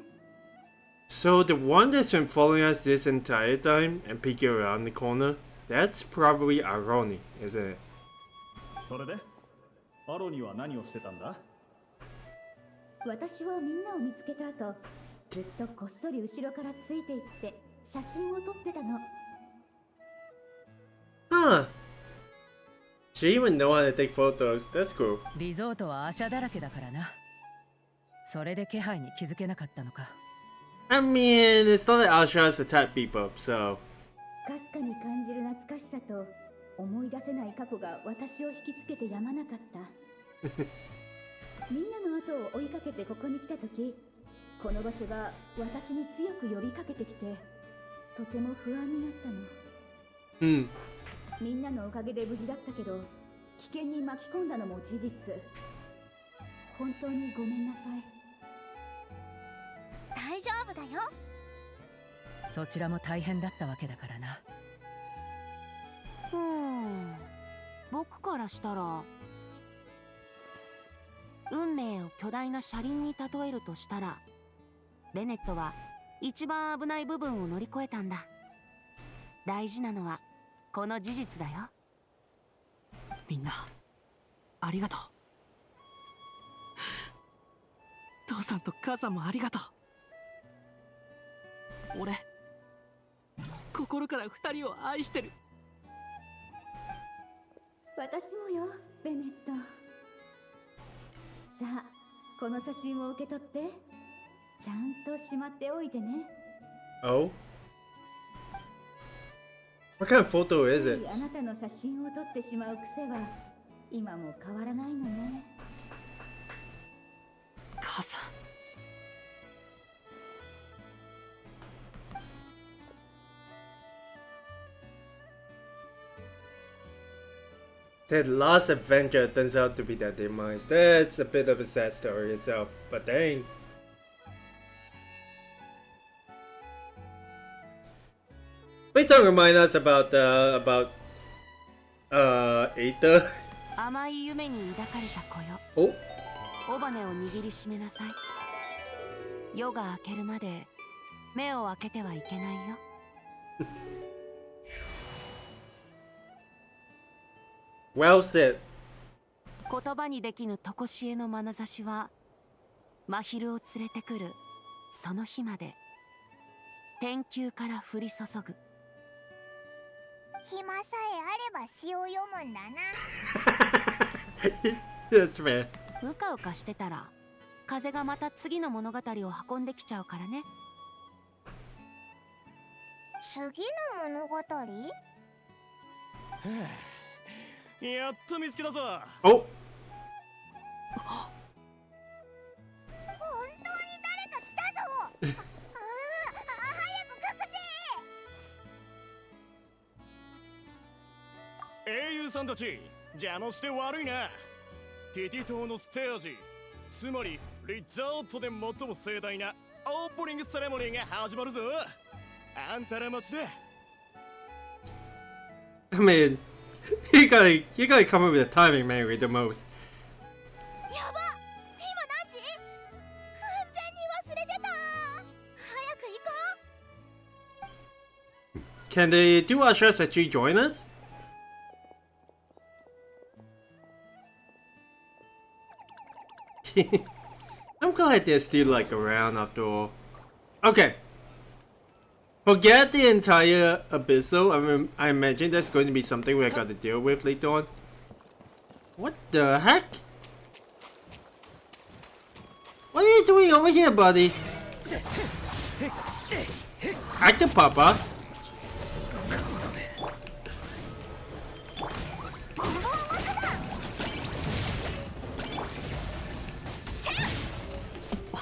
So the one that's been following us this entire time and peeking around the corner, that's probably Aroni, isn't it? それでアロには何をしてたんだ？私はみんなを見つけた後、ずっとこっそり後ろからついていって写真を撮ってたの。 Huh. She even know how to take photos. That's cool. リゾートはアシャだらけだからな。それで気配に気づけなかったのか。I mean, it's not like Asha has to tap people up, so. かすかに感じる懐かしさと思い出せない過去が私を引きつけてやまなかった。みんなの後を追いかけてここに来た時、この場所が私に強く呼びかけてきて、とても不安になったの。みんなのおかげで無事だったけど、危険に巻き込んだのも事実。本当にごめんなさい。大丈夫だよ。そちらも大変だったわけだからな。僕からしたら、運命を巨大な車輪に例えるとしたら、ベネットは一番危ない部分を乗り越えたんだ。大事なのはこの事実だよ。みんなありがとう。父さんと母さんもありがとう。俺心から二人を愛してる。私もよ、ベネット。さあ、この写真を受け取って、ちゃんとしまっておいてね。Oh? What kind of photo is it? あなたの写真を撮ってしまう癖は今も変わらないのね。母さん。That last adventure turns out to be their demise. That's a bit of a sad story itself, but dang. Please don't remind us about Aether. 甘い夢に抱かれた子よ。 Oh, 尾羽を握りしめなさい。夜が明けるまで目を開けてはいけないよ。well said. 言葉にできぬ常しえの眼差しは、真昼を連れてくるその日まで天球から降り注ぐ。暇さえあれば詩を読むんだな。Yes, man. うかうかしてたら風がまた次の物語を運んできちゃうからね。次の物語？やっと見つけたぞ。 Oh, 本当に誰か来たぞ。早く隠せ。英雄さんたち、邪魔して悪いな。テティ島のステージ、つまりリゾートで最も盛大なオープニングセレモニーが始まるぞ。あんたら待ちだ。 I mean, you gotta come up with the timing, man, with the most. やば、今何時？完全に忘れてた。早く行こう。 Can the two ushers actually join us? I'm glad they're still like around after all. Okay. Forget the entire abyssal. I imagine that's going to be something we're going to deal with later on. What the heck? What are you doing over here, buddy? Actor Papa.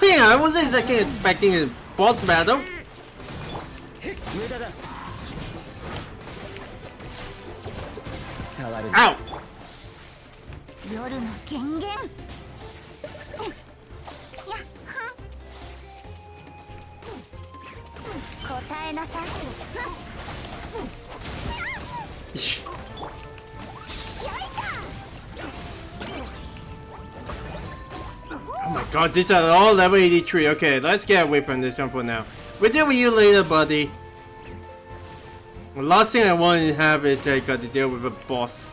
Wait, I wasn't exactly expecting a boss battle. Ow! 夜の権限。答えなさい。Oh my god, these are all level 83. Okay, let's get away from this one for now. We'll deal with you later, buddy. The last thing I want to have is I got to deal with a boss.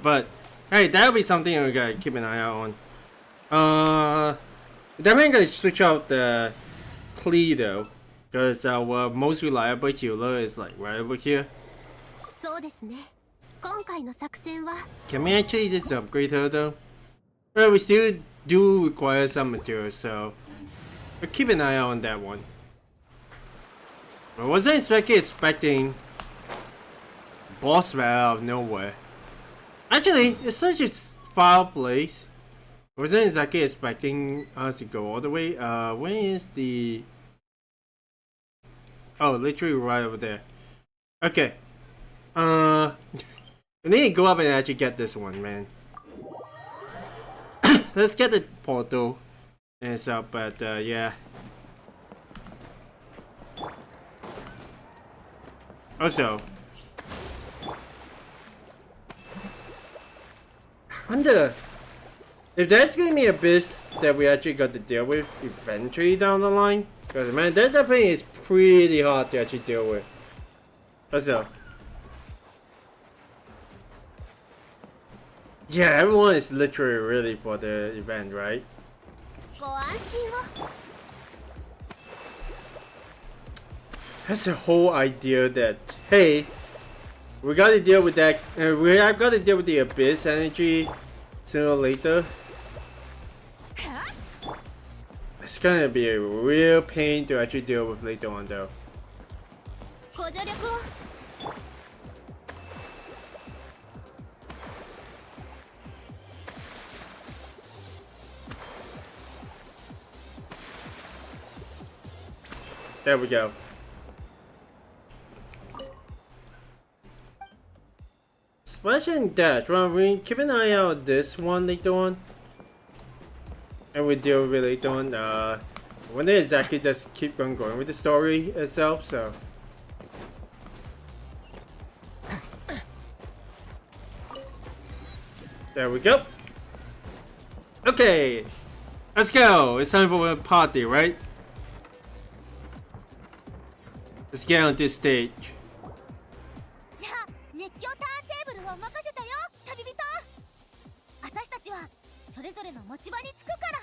But hey, that'll be something we gotta keep an eye out on. Definitely gonna switch out the Klee though, because our most reliable healer is like right over here. そうですね。今回の作戦は Can we actually just upgrade her though? Well, we still do require some materials, so we'll keep an eye out on that one. I wasn't expecting boss battle out of nowhere. Actually, it's such a foul place. I wasn't exactly expecting us to go all the way. Where is the... Oh, literally right over there. Okay. We need to go up and actually get this one, man. Let's get the portal and stuff, but yeah. Also, I wonder if that's gonna be a abyss that we actually got to deal with eventually down the line. Because man, that definitely is pretty hard to actually deal with. Also, yeah, everyone is literally ready for the event, right? ご安心を。 That's the whole idea that, hey, we gotta deal with that, we have got to deal with the abyss energy sooner or later. It's gonna be a real pain to actually deal with later on though. ご助力を。 There we go. Splash and dash. Well, we keep an eye out on this one later on. And we deal with it later on. When they exactly just keep on going with the story itself, so. There we go. Okay. Let's go. It's time for a party, right? Let's get on this stage. じゃあ熱狂ターンテーブルを任せたよ、旅人。私たちはそれぞれの持ち場に着くから。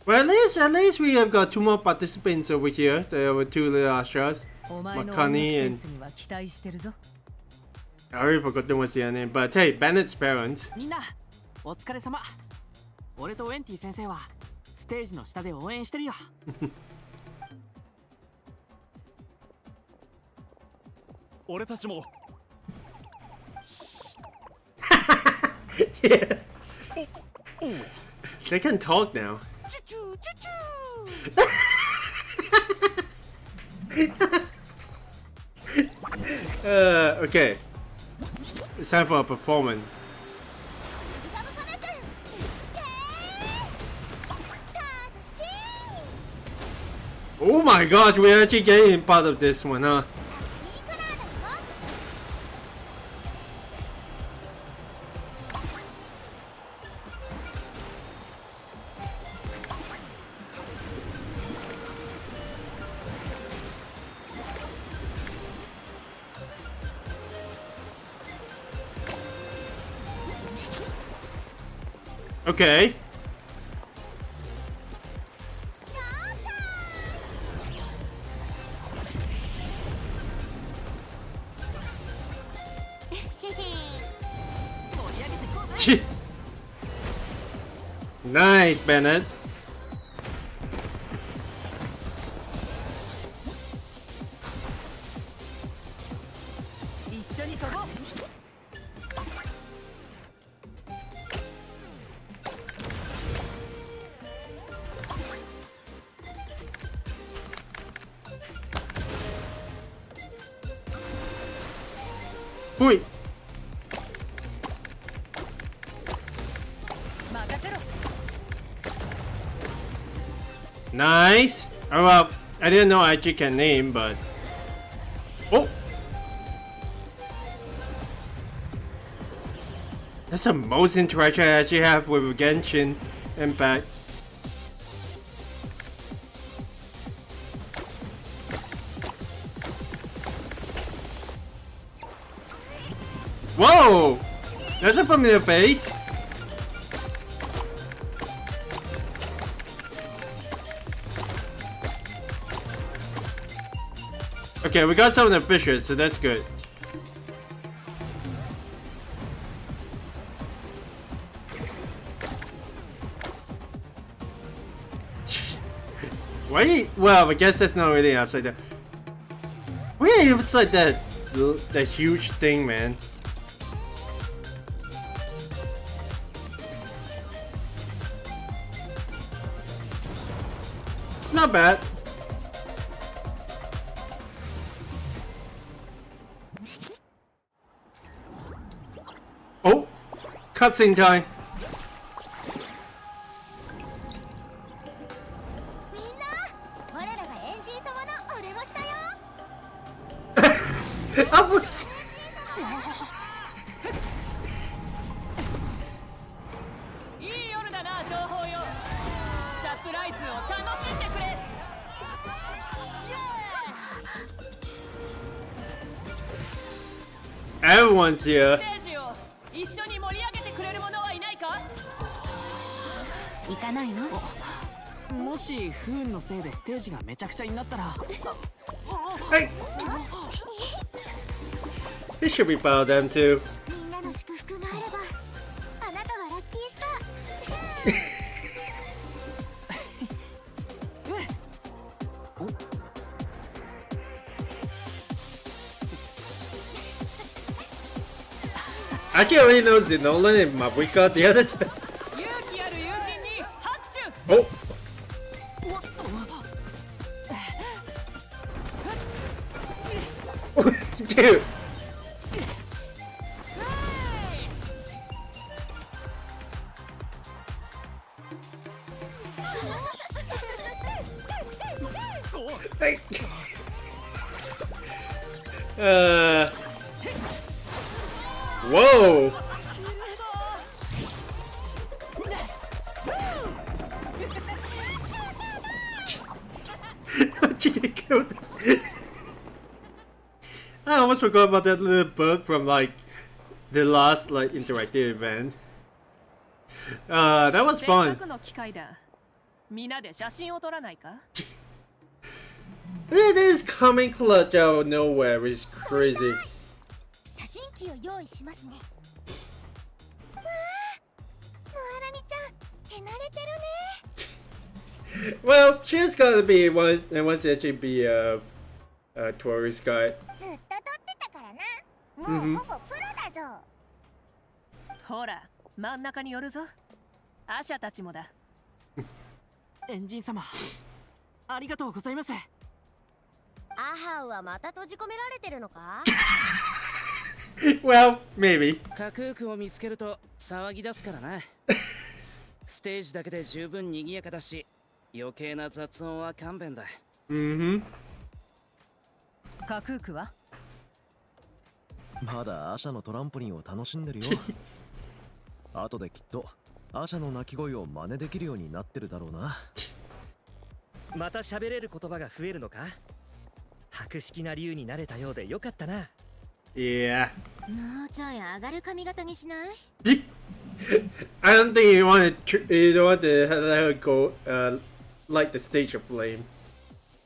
Well, at least we have got two more participants over here. There were two little Astras, Makani and I already forgot them what's their name. But hey, Bennett's parents. みんなお疲れ様。俺とウェンティ先生はステージの下で応援してるよ。俺たちも Yeah. They can talk now. Okay. It's time for a performance. Oh my gosh, we're actually getting part of this one, huh? Okay. Nice, Bennett. Hui. Nice. Oh well, I didn't know I actually can name, but oh, that's the most interaction I actually have with Genshin Impact. Whoa! That's a familiar face. Okay, we got some of the fishes, so that's good. Why? Well, I guess that's not really upside down. Why it's like that huge thing, man? Not bad. Oh, cutscene time. みんな我らがエンジン様のお出ましだよ I was. いい夜だな東方よ。サプライズを楽しんでくれ。 Everyone's here. ステージを一緒に盛り上げてくれる者はいないか。行かないの？もし不運のせいでステージがめちゃくちゃになったら。 Hey. He should be proud of them too. みんなの祝福があればあなたはラッキースター Actually, I only know Zenolan and Mabrika. The others. 勇気ある友人に拍手。 Oh. Dude. Hey. Whoa. How'd you get killed? I almost forgot about that little bird from like the last like interactive event. That was せっ fun. かくの機会だ。みんなで写真を撮らないか。 It is coming clutch out of nowhere, which is crazy. 写真機を用意しますねわあモアラニちゃん手慣れてるね Well, she's gotta be one and wants to actually be a tourist guide. ずっと撮ってたからなもうほぼプロだぞほら真ん中に寄るぞ。アシャたちもだ。エンジン様、ありがとうございます。アハウはまた閉じ込められてるのか Well, maybe. 架空区を見つけると騒ぎ出すからな。ステージだけで十分賑やかだし、余計な雑音は勘弁だ。架空区はまだアシャのトランポリンを楽しんでるよ。後できっとアシャの鳴き声を真似できるようになってるだろうな。また喋れる言葉が増えるのか。博識な竜になれたようでよかったな。Yeah. もうちょい上がる髪型にしない I don't think you want you don't want to let her go like the stage of flame.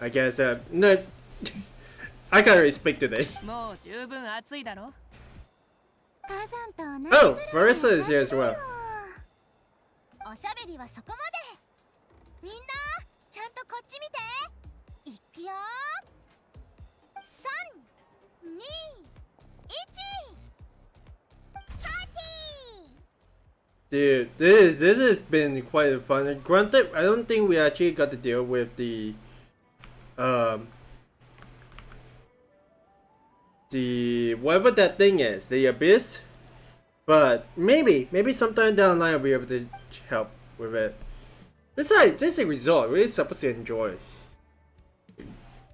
I guess no. I gotta respect today. もう十分暑いだろ。火山と同じ Oh, Marissa is here as well. おしゃべりはそこまでみんなちゃんとこっち見ていくよ3、2、1パーティー Dude, this has been quite fun. Granted, I don't think we actually got to deal with the whatever that thing is, the abyss. But maybe sometime down the line I'll be able to help with it. Besides, this is a resort. We're supposed to enjoy.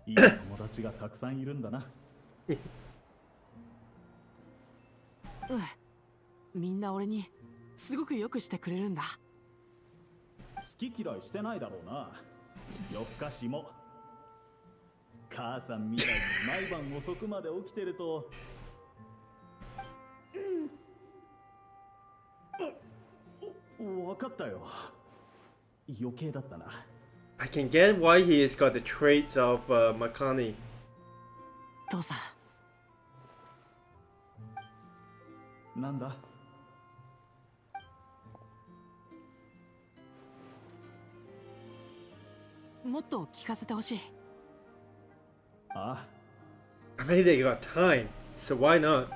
いい友達がたくさんいるんだな。みんな俺にすごくよくしてくれるんだ。好き嫌いしてないだろうな。夜更かしも。母さんみたいに毎晩遅くまで起きてると。わかったよ。余計だったな。I can get why he has got the traits of Makani. 父さん。なんだ？もっと聞かせてほしい。ああ。I mean, they got time, so why not?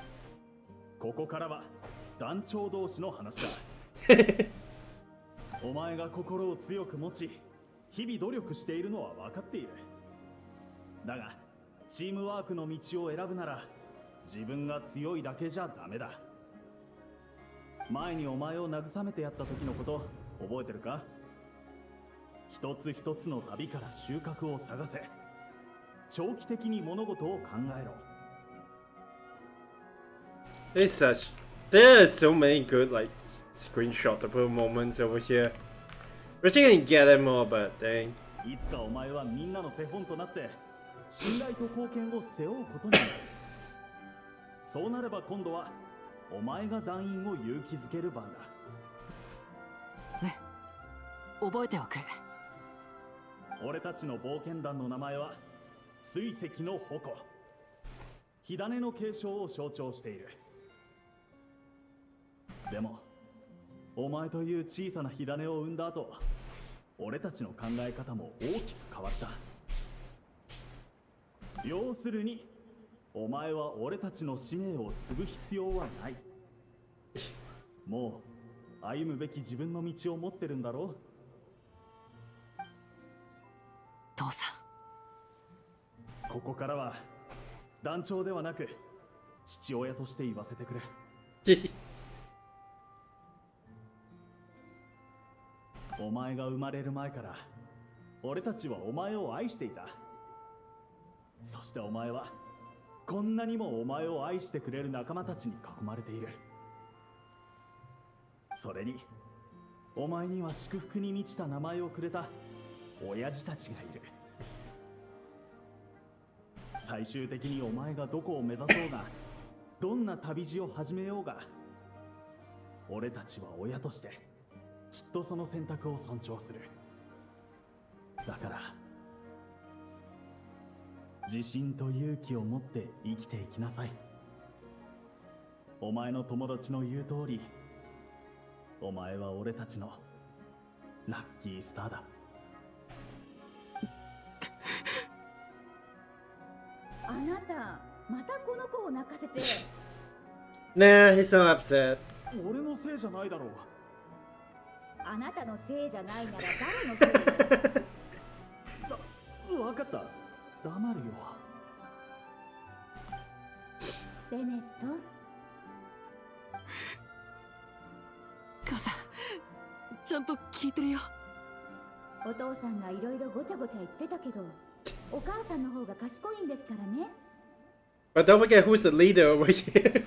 ここからは団長同士の話だ。お前が心を強く持ち、日々努力しているのは分かっている。だが、チームワークの道を選ぶなら、自分が強いだけじゃダメだ。前にお前を慰めてやった時のこと覚えてるか？一つ一つの旅から収穫を探せ。長期的に物事を考えろ。There are so many good like screenshotable moments over here. We're just gonna get them all, but dang. いつかお前はみんなの手本となって信頼と貢献を背負うことになる。そうなれば今度はお前が団員を勇気づける番だ。ね、覚えておく。俺たちの冒険団の名前は水石の矛。火種の継承を象徴している。でもお前という小さな火種を生んだ後、俺たちの考え方も大きく変わった。要するにお前は俺たちの使命を継ぐ必要はない。もう歩むべき自分の道を持ってるんだろう。父さん、ここからは団長ではなく父親として言わせてくれ。お前が生まれる前から俺たちはお前を愛していた。そしてお前はこんなにもお前を愛してくれる仲間たちに囲まれている。それにお前には祝福に満ちた名前をくれた親父たちがいる。最終的にお前がどこを目指そうが、どんな旅路を始めようが、俺たちは親としてきっとその選択を尊重する。だから自信と勇気を持って生きていきなさい。お前の友達の言う通り、お前は俺たちのラッキースターだ。あなた、またこの子を泣かせて。Nah, he's not upset. 俺のせいじゃないだろう。あなたのせいじゃないなら誰のせい？わかった。黙るよ。ベネット。母さん、ちゃんと聞いてるよ。お父さんがいろいろごちゃごちゃ言ってたけど、お母さんの方が賢いんですからね。But don't forget who's the leader over here.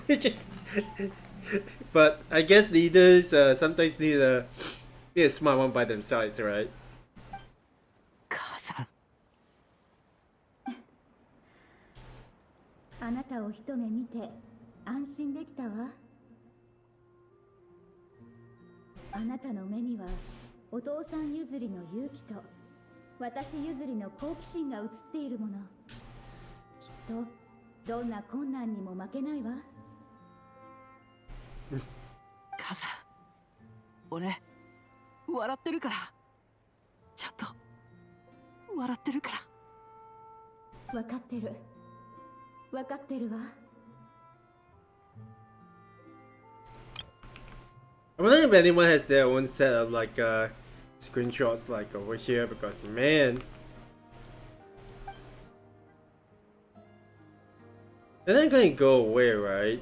But I guess leaders sometimes need to be a smart one by themselves, right? 母さん。あなたを一目見て安心できたわ。あなたの目にはお父さん譲りの勇気と私譲りの好奇心が映っているもの。きっとどんな困難にも負けないわ。母さん、俺笑ってるから。ちゃんと笑ってるから。分かってる。分かってるわ。I wonder if anyone has their own set of like screenshots like over here, because man, they're not gonna go away, right?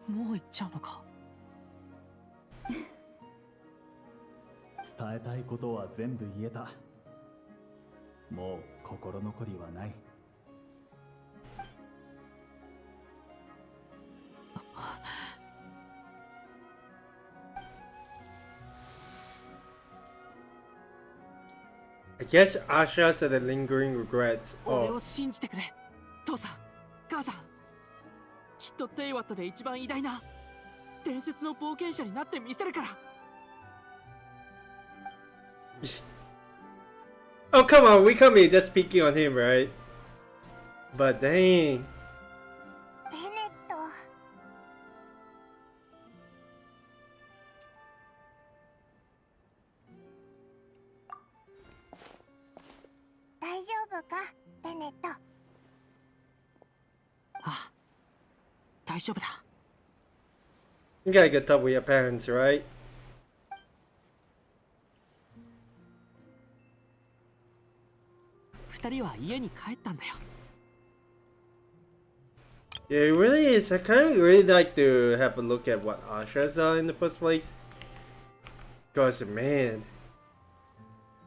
もう行っちゃうのか。伝えたいことは全部言えた。もう心残りはない。I guess Asha said the lingering regrets. 俺 Oh, を信じてくれ父さん母さんきっとテイワットで一番偉大な伝説の冒険者になってみせるから oh come on, we can't be just speaking on him, right? But dang. ベネット大丈夫かベネットああ大丈夫だ You gotta get up with your parents, right? Yeah, it really is. I kind of really like to have a look at what Asha's are in the first place. Because, man,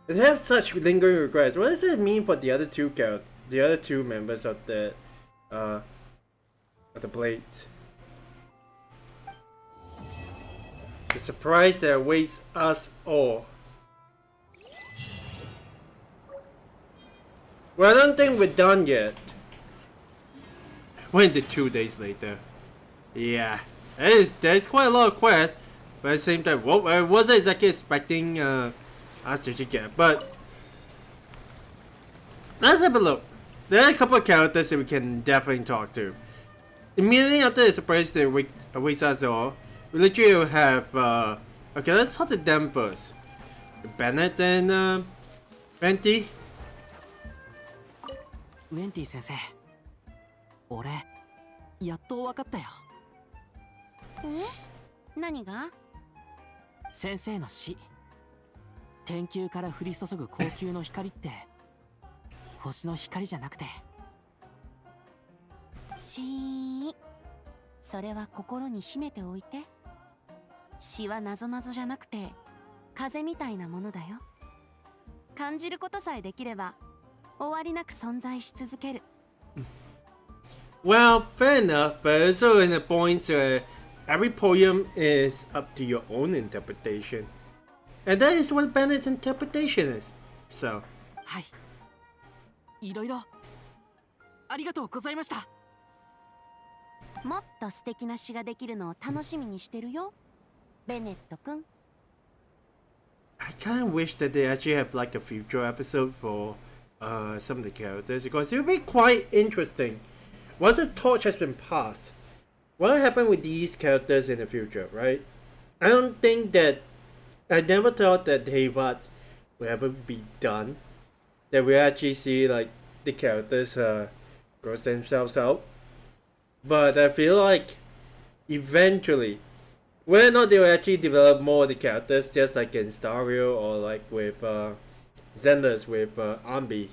they have such lingering regrets. What does it mean for the other two members of the Blades? The surprise that awaits us all. Well, I don't think we're done yet. Went to 2 days later. Yeah, there's quite a lot of quests, but at the same time, well, I wasn't exactly expecting us to get. But let's have a look. There are a couple of characters that we can definitely talk to. Immediately after the surprise that awaits us all, we literally have okay, let's talk to them first. Bennett and Venti. ウェンティ先生俺やっと分かったよ何が先生の死天球から降り注ぐ高級の光って星の光じゃなくてしーそれは心に秘めておいて死はなぞなぞじゃなくて風みたいなものだよ感じることさえできれば終わりなく存在し続ける Well, fair enough, but also in the points where every poem is up to your own interpretation. And that is what Bennett's interpretation is. So. はいいろいろありがとうございましたもっと素敵な詩ができるのを楽しみにしてるよベネット君 I kind of wish that they actually have like a future episode for some of the characters because it would be quite interesting. Once the torch has been passed, what will happen with these characters in the future, right? I don't think that I never thought that Hayward will ever be done. That we actually see like the characters grow themselves out. But I feel like eventually, whether or not they will actually develop more of the characters, just like in Stario or like with Xander's with Ambi,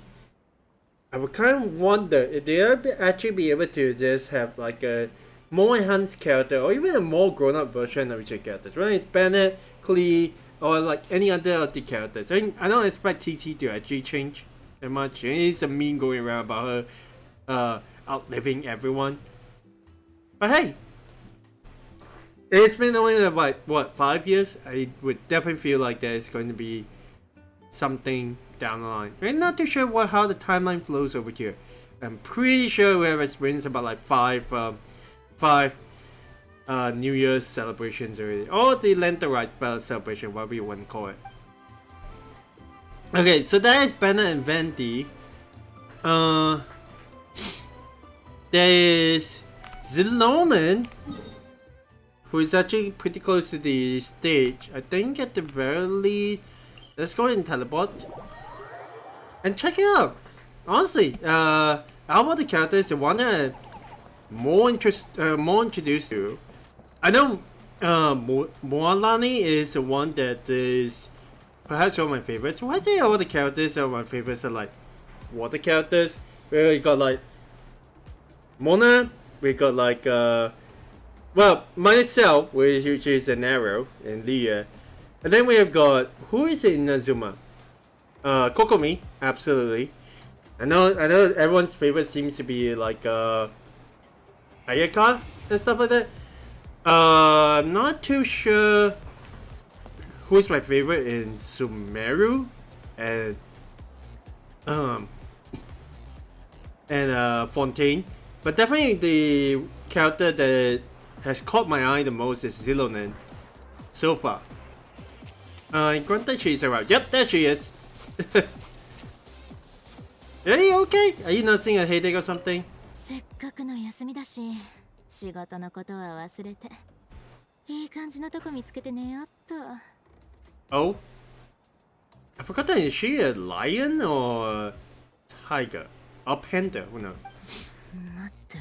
I would kind of wonder if they'll actually be able to just have like a more enhanced character or even a more grown-up version of each of the characters. Whether it's Bennett, Klee, or like any other of the characters. I mean, I don't expect TT to actually change that much. There is a meme going around about her outliving everyone. But hey, it's been only like, what, 5 years? I would definitely feel like there's going to be something down the line. I'm not too sure how the timeline flows over here. I'm pretty sure we have experienced about like five New Year's celebrations already. Or the Lanternite spell celebration, whatever you want to call it. Okay, so that is Bennett and Venti. There is Zilonen, who is actually pretty close to the stage. I think at the very least, let's go and teleport and check it out. Honestly, out of the characters, the one that I'm more introduced to, I know Moalani is the one that is perhaps one of my favorites. Why do all the characters are my favorites are like water characters? We got like Mona, we got like well, myself, which is an arrow, and Leah. And then we have got, who is it in Azuma? Kokomi, absolutely. I know everyone's favorite seems to be like Ayaka and stuff like that. I'm not too sure who's my favorite in Sumeru and um, and Fontaine, but definitely the character that has caught my eye the most is Zilonen so far. Granted she's around. Yep, there she is. Are you okay? Are you nursing a headache or something? せっかくの休みだし、仕事のことは忘れて、いい感じのとこ見つけて寝よっと。Oh? I forgot that, is she a lion or a tiger? Or panda? Who knows? 待って、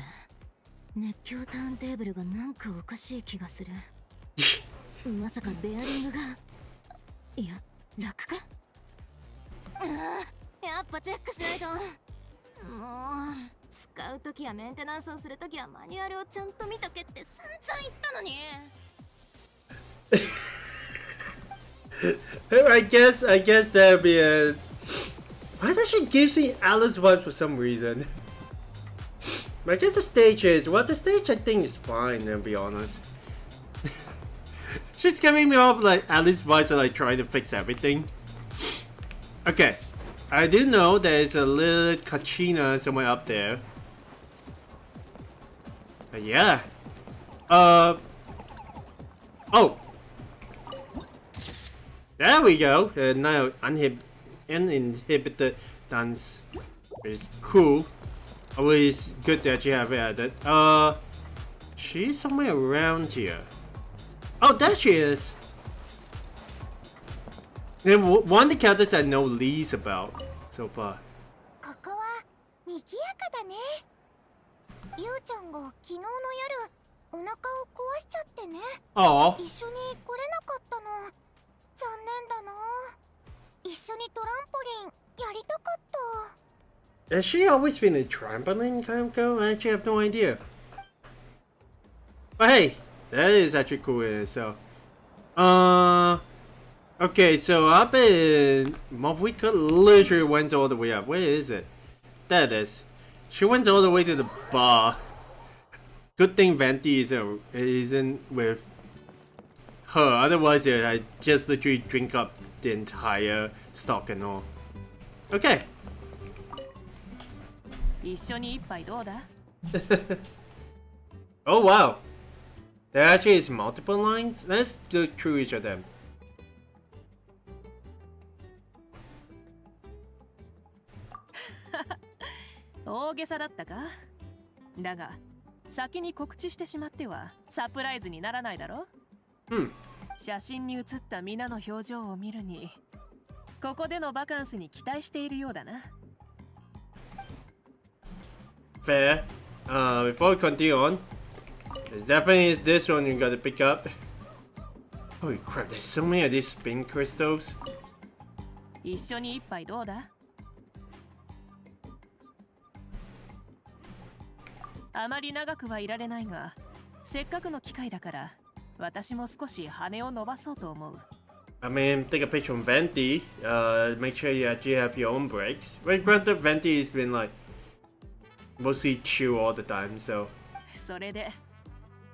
熱狂ターンテーブルがなんかおかしい気がする。まさかベアリングが、いや、楽か？やっぱチェックしないと。もう使うときやメンテナンスをするときはマニュアルをちゃんと見とけって散々言ったのに。I guess that'd be a. Why does she give me Alice vibes for some reason? But I guess the stage is the stage I think is fine, to be honest. She's giving me off like Alice vibes are like trying to fix everything. Okay, I do know there's a little Kachina somewhere up there. But yeah. Oh. There we go. Now uninhibited dance is cool. Always good that you have added. She's somewhere around here. Oh, there she is. And one of the characters I know least about so far. ここは賑やかだね。ゆうちゃんが昨日の夜お腹を壊しちゃってね。Aw. 一緒に来れなかったの。残念だな。一緒にトランポリンやりたかった。 Has she always been a trampoline kind of girl? I actually have no idea. But hey, that is actually cool in itself. Okay, so up in Mavwika literally went all the way up. Where is it? There it is. She went all the way to the bar. Good thing Venti isn't with her. Otherwise, I just literally drink up the entire stock and all. Okay. 一緒に一杯どうだ? Oh wow. There actually is multiple lines? Let's go through each of them. 大げさだったか？だが先に告知してしまってはサプライズにならないだろ？写真に写った皆の表情を見るに、ここでのバカンスに期待しているようだな。Fair. Before we continue on, there's definitely is this one you gotta pick up. Holy crap, there's so many of these spin crystals. 一緒に一杯どうだ? あまり長くはいられないが、せっかくの機会だから、私も少し羽を伸ばそうと思う。I mean, take a picture from Venti. Make sure you actually have your own breaks. But granted, Venti has been like mostly chill all the time, so. それで、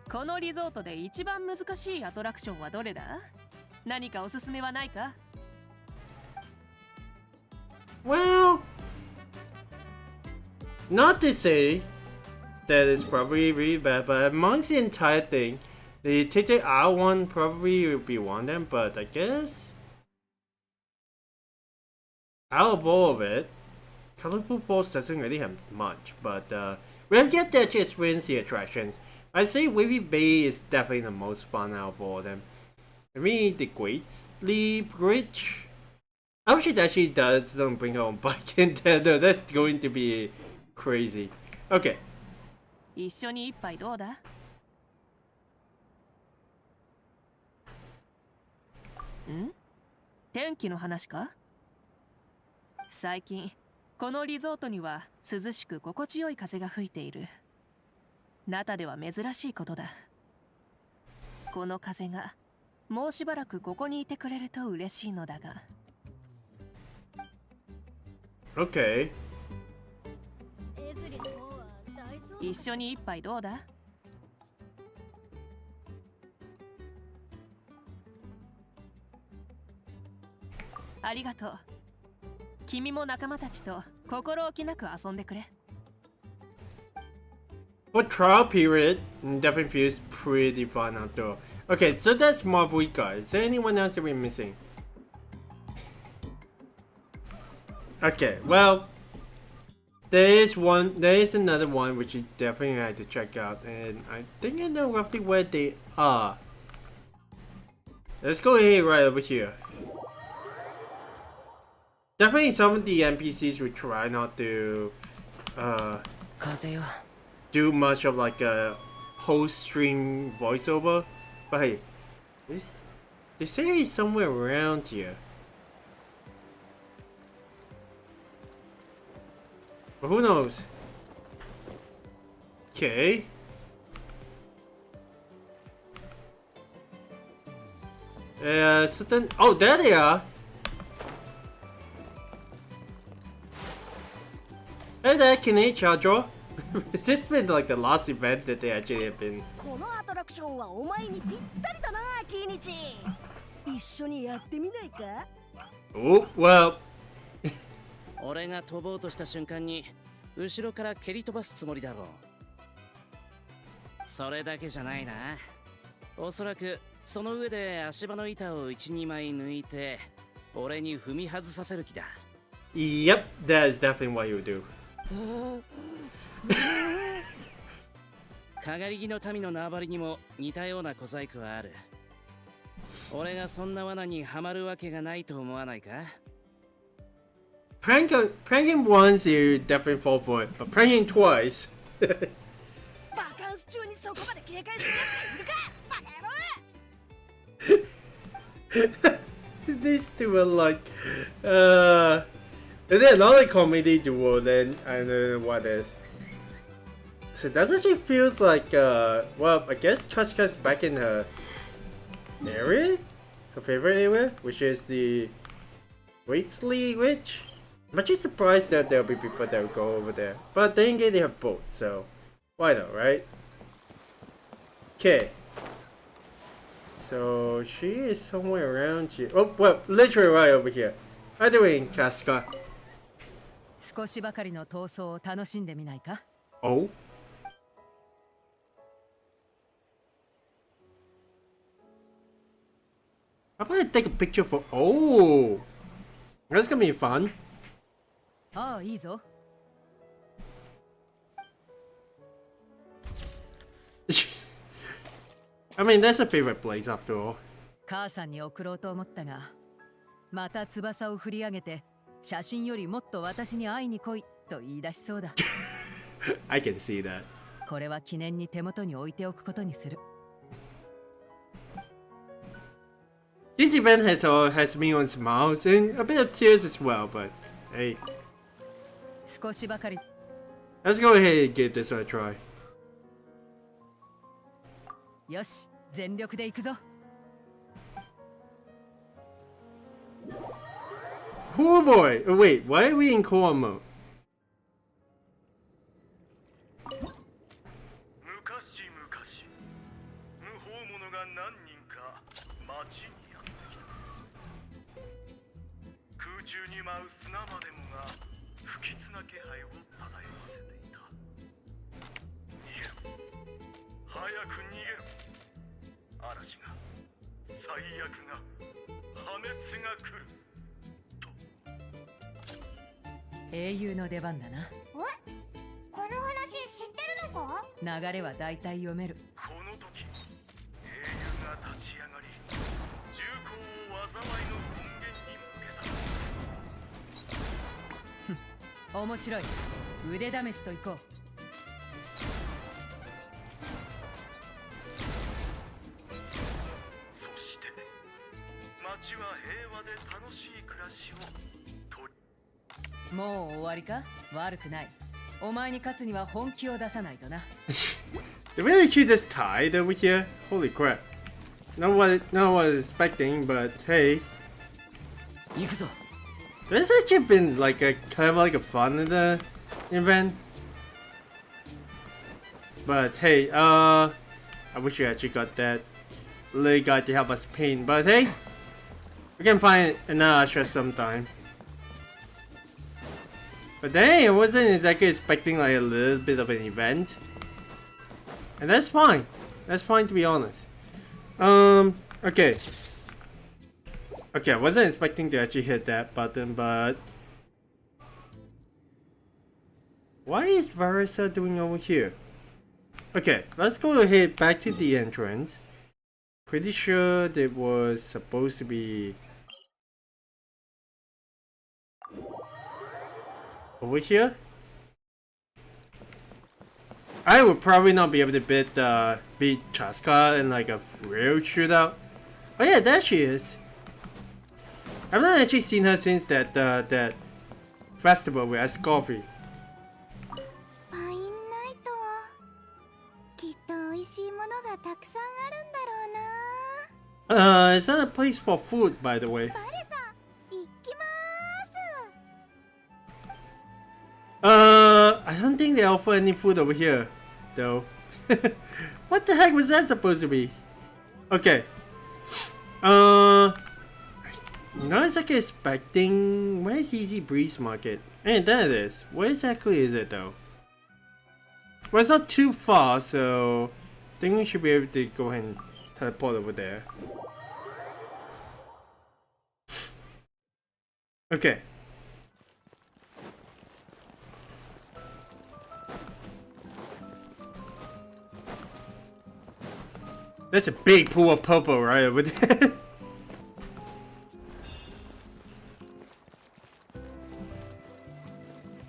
このリゾートで一番難しいアトラクションはどれだ? 何かおすすめはないか? Well, not to say that it's probably really bad, but amongst the entire thing, the Tete Isle one probably would be one of them, but I guess out of all of it, Colorful Falls doesn't really have much, but we have yet to actually experience the attractions. I'd say Wavy Bay is definitely the most fun out of all of them. I mean, the Great Sleep Bridge. I wish it actually doesn't bring her own bike in there though, that's going to be crazy. Okay. 一緒に一杯どうだ? ん? 天気の話か? 最近このリゾートには涼しく心地よい風が吹いている。ナタでは珍しいことだ。この風がもうしばらくここにいてくれると嬉しいのだが。Okay. 一緒に一杯どうだ? ありがとう。君も仲間たちと心置きなく遊んでくれ。 For trial period, Delphin feels pretty fun outdoor. Okay, so that's Mob we got. Is there anyone else that we're missing? Okay, well, there is another one which you definitely have to check out, and I think I know roughly where they are. Let's go ahead right over here. Definitely some of the NPCs will try not to do much of like a whole stream voiceover, but hey, they say he's somewhere around here. But who knows? Okay. So then, oh, there they are. Hey there, Kinei Chajo. Has this been like the last event that they actually have been? このアトラクションはお前にぴったりだな、キーニチ。一緒にやってみないか? Oh, well. 俺が飛ぼうとした瞬間に後ろから蹴り飛ばすつもりだろう。それだけじゃないな。おそらくその上で足場の板を 1,2 枚抜いて俺に踏み外させる気だ。Yep, that is definitely what you do. かがり木の民の縄張りにも似たような小細工はある。俺がそんな罠にはまるわけがないと思わないか? Pranking once, you definitely fall for it, but pranking twice. バカンス中にそこまで警戒するやついるか、バカ野郎! These two are like, is there another comedy duo? Then I don't know what it is. So that actually feels like, well, I guess Kashka's back in her area, her favorite area, which is the Waitsley Ridge. I'm actually surprised that there'll be people that will go over there, but then again they have boats, so why not, right? Okay. So she is somewhere around here. Oh, well, literally right over here. How are you doing, Casca? 少しばかりの逃走を楽しんでみないか? Oh? How about I take a picture for... Oh! That's gonna be fun. ああ、いいぞ。I mean, that's a favorite place after all. 母さんに送ろうと思ったが、また翼を振り上げて、写真よりもっと私に会いに来いと言い出しそうだ。I can see that. これは記念に手元に置いておくことにする。This event has me on smiles and a bit of tears as well, but hey. 少しばかり。Let's go ahead and give this a try. よし、全力で行くぞ。Oh boy! Oh wait, why are we in co-op mode? 昔々、無法者が何人か町にやってきた。空中に舞う砂までもが不吉な気配を漂わせていた。逃げろ。早く逃げろ。嵐が、最悪が、破滅が来る。英雄の出番だな。え？この話知ってるのか？流れはだいたい読める。この時、英雄が立ち上がり、重厚を災いの根源に向けた。面白い。腕試しと行こう。そして、町は平和で楽しい暮らしをとり。もう終わりか？悪くない。お前に勝つには本気を出さないとな。They really treat this tide over here? Holy crap. Not what I was expecting, but hey. 行くぞ。There's actually been like a kind of like a fun in the event. But hey, I wish you actually got that little guy to help us paint. But hey, we can find another Astra sometime. But dang, I wasn't exactly expecting like a little bit of an event. And that's fine. That's fine to be honest. Okay. Okay, I wasn't expecting to actually hit that button, but... Why is Varisa doing over here? Okay, let's go ahead back to the entrance. Pretty sure that was supposed to be... over here? I would probably not be able to beat Chaska in like a real shootout. Oh yeah, there she is. I've not actually seen her since that that festival with Escoffi. Is that a place for food, by the way? I don't think they offer any food over here, though. What the heck was that supposed to be? Okay. Not exactly expecting. Where's Easybreeze Market? And there it is. Where exactly is it, though? Well, it's not too far, so I think we should be able to go ahead and teleport over there. Okay. That's a big pool of purple right over there.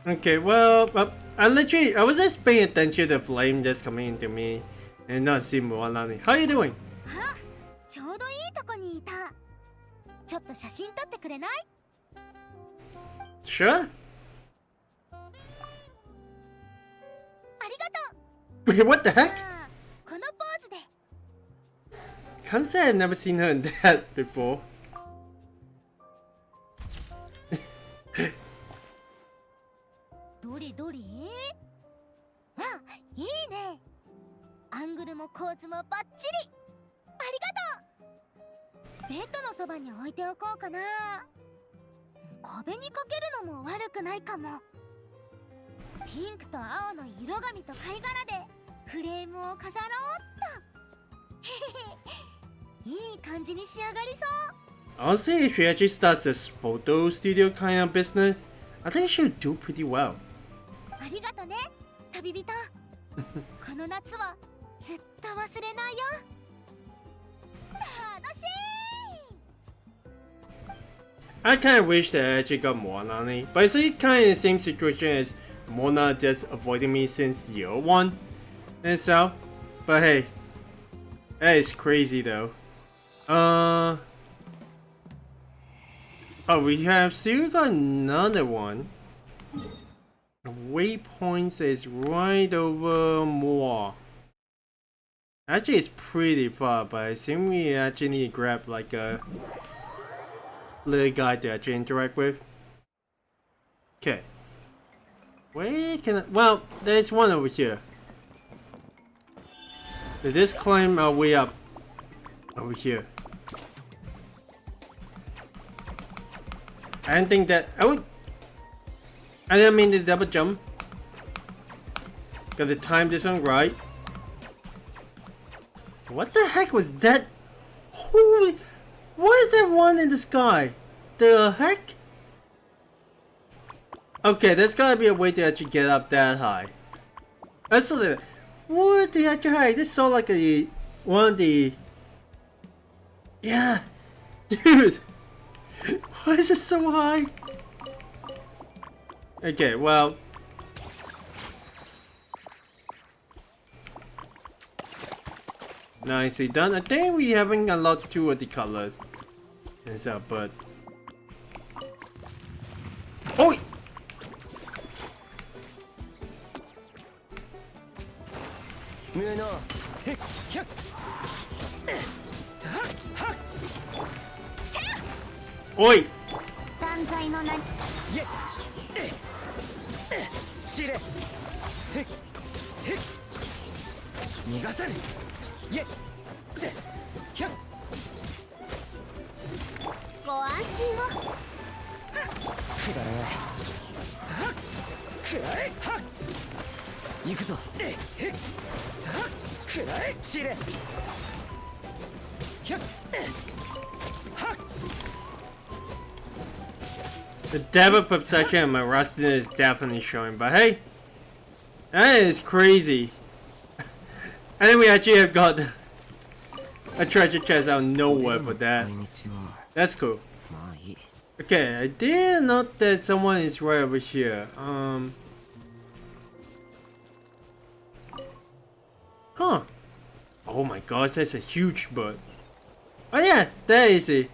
Okay, well, I was just paying attention to the flame just coming into me and not seeing Moana. How are you doing? Sure? Wait, what the heck? Can't say I've never seen her in that before. どれどれ？あ、いいね。アングルも構図もバッチリ。ありがとう。ベッドのそばに置いておこうかな。壁にかけるのも悪くないかも。ピンクと青の色紙と貝殻でフレームを飾ろうっと。いい感じに仕上がりそう。Honestly, if she actually starts a photo studio kind of business, I think she'll do pretty well. ありがとね、旅人。この夏はずっと忘れないよ。楽しい。I kind of wish that I actually got Moana, but it's kind of the same situation as Mona just avoiding me since year 1 and so. But hey, that is crazy though. Oh, we have still got another one. The waypoints is right over more. Actually, it's pretty far, but I think we actually need to grab like a little guy to actually interact with. Okay. Where can I? Well, there's one over here. Let's just climb our way up over here. I didn't think that. I didn't mean to double jump. Gotta time this one right. What the heck was that? Holy! What is that one in the sky? The heck? Okay, there's gotta be a way to actually get up that high. I saw that. What the heck? I just saw like one of the. Yeah, dude. Why is it so high? Okay, well. Nicely done. I think we haven't unlocked 2 of the colors. And so, but. Oh! Oi! 断罪の名に。しれ。逃がさぬ。ご安心を。くだらない。くらえはっ行くぞえへったくらえ散れひゃっはっ The depth of perception and my rustiness is definitely showing, but hey, that is crazy. And then we actually have got a treasure chest out of nowhere for that. That's cool. Okay, I did note that someone is right over here. Huh. Oh my gosh, that's a huge bird. Oh yeah, that is it.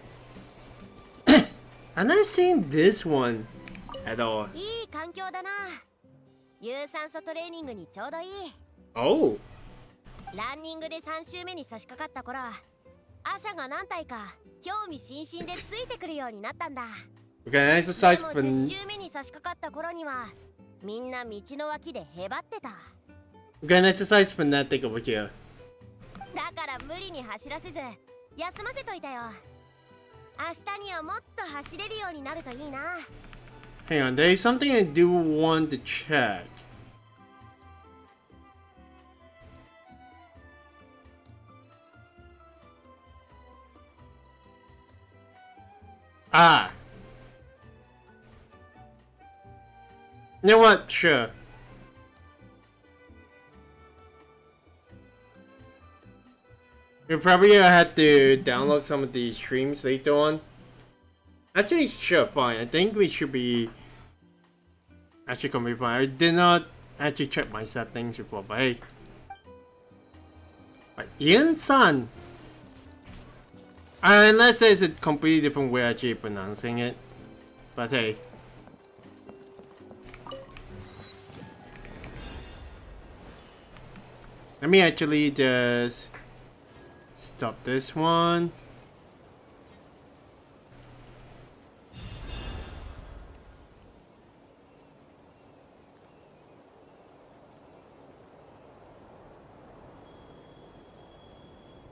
I'm not seeing this one at all. いい環境だな。有酸素トレーニングにちょうどいい。 Oh. ランニングで3週目に差し掛かった頃、アシャが何体か興味津々でついてくるようになったんだ。Okay, an exercise でも for 10週目に差し掛かった頃には、みんな道の脇でへばってた。okay, an exercise fanatic over here. だから無理に走らせず、休ませといたよ。明日にはもっと走れるようになるといいな。Hang on, there is something I do want to check. Ah. You know what? Sure. We'll probably have to download some of these streams later on. Actually, sure, fine. I think we should be actually gonna be fine. I did not actually check my settings before, but hey. Right, Ian-san. Unless there's a completely different way actually pronouncing it. But hey. Let me actually just stop this one.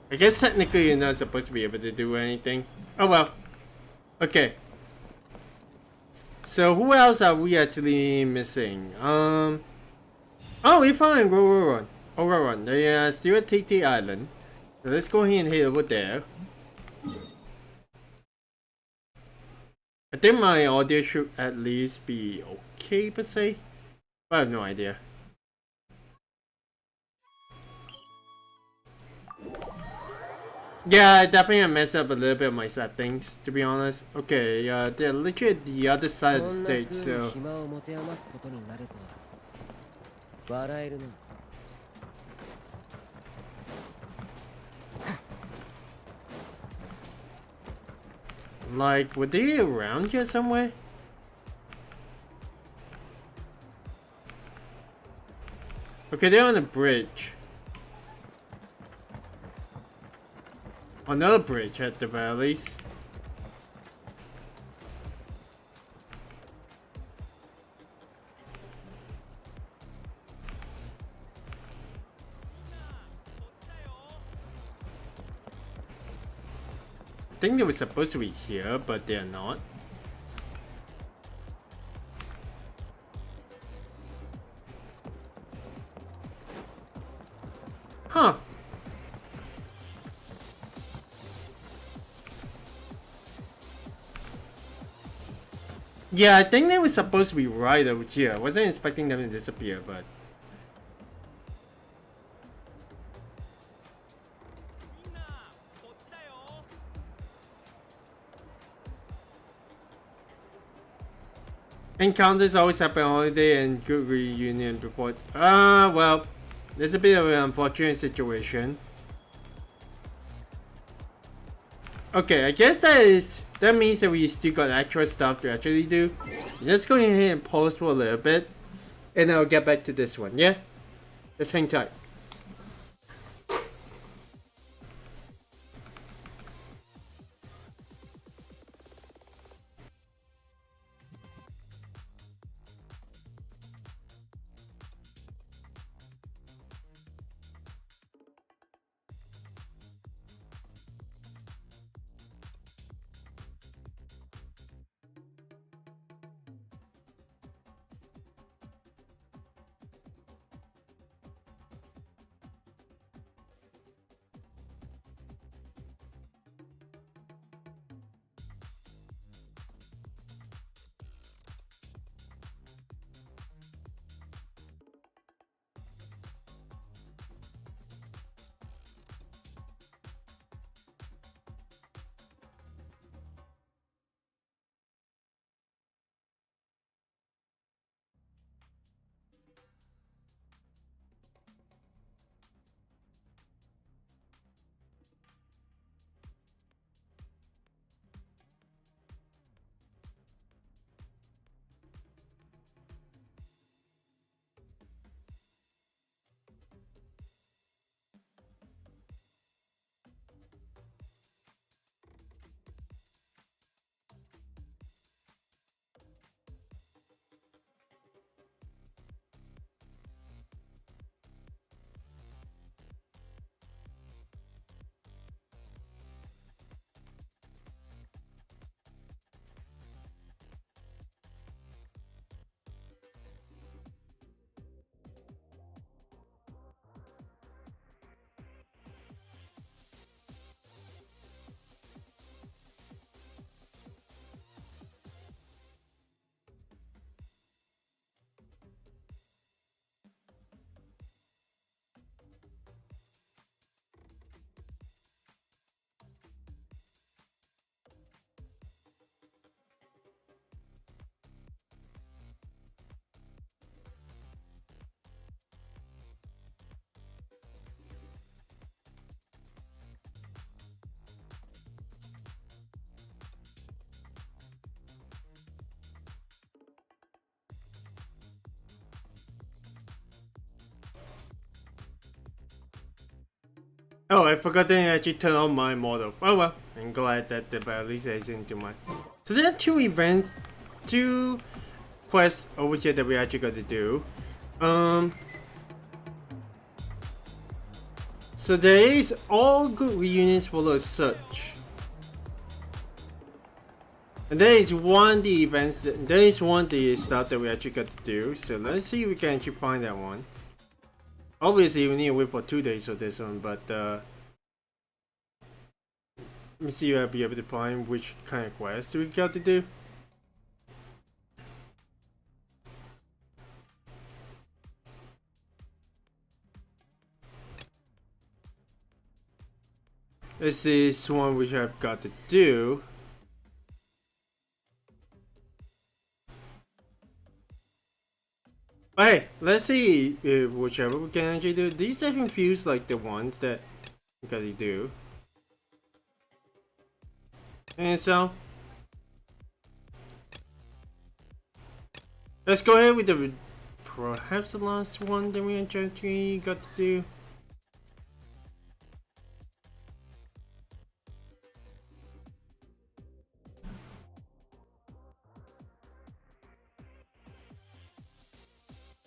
I guess technically you're not supposed to be able to do anything. Oh well. Okay. So who else are we actually missing? Oh, we found Run. Oh, Run. They are still at Tete Island. So let's go ahead and head over there. I think my audio should at least be okay per se. But I have no idea. Yeah, I definitely messed up a little bit of my settings, to be honest. Okay, they're literally at the other side of the stage, so... Like, were they around here somewhere? Okay, they're on the bridge. Another bridge at the very least. I think they were supposed to be here, but they're not. Huh. Yeah, I think they were supposed to be right over here. I wasn't expecting them to disappear, but... Encounters always happen on holiday and good reunion report. Well, there's a bit of an unfortunate situation. Okay, I guess that means that we still got actual stuff to actually do. Let's go ahead and pause for a little bit, and I'll get back to this one, yeah? Let's hang tight. Oh, I forgot to actually turn on my model. Oh well, I'm glad that the battery is into my. So there are two events, two quests over here that we actually got to do. So there is all good reunions follow search. And there is one the events there is one the stuff that we actually got to do. So let's see if we can actually find that one. Obviously we need to wait for 2 days for this one, but let me see if I'll be able to find which kind of quest we got to do. This is one which I've got to do. Hey, let's see whichever we can actually do. These definitely feels like the ones that we gotta do. And so let's go ahead with the perhaps the last one that we actually got to do.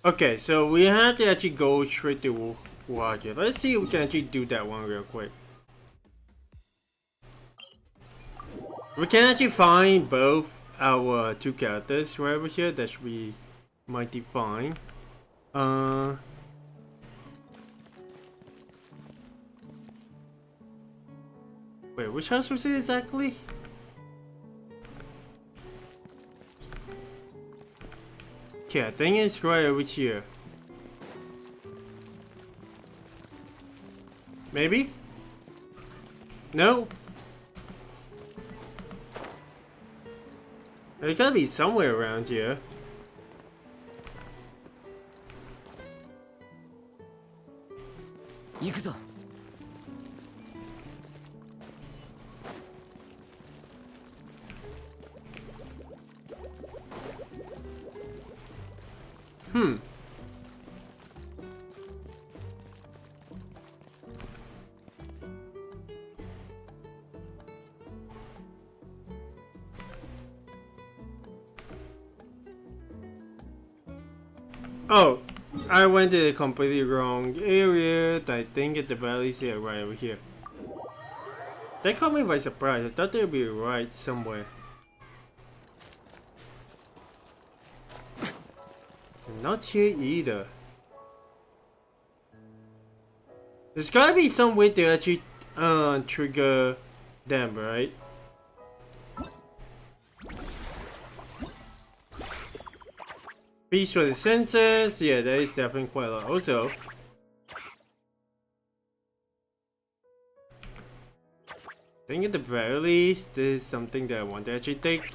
Okay, so we have to actually go straight to Water. Let's see if we can actually do that one real quick. We can actually find both our two characters right over here. That should be mighty fine. Wait, which house was it exactly? Okay, I think it's right over here. Maybe? No? There's gotta be somewhere around here. Oh, I went to the completely wrong area. I think at the valley's here, right over here. That caught me by surprise. I thought they'd be right somewhere. Not here either. There's gotta be some way to actually trigger them, right? Beast for the senses, yeah, that is definitely quite a lot. Also, I think at the very least, this is something that I want to actually take.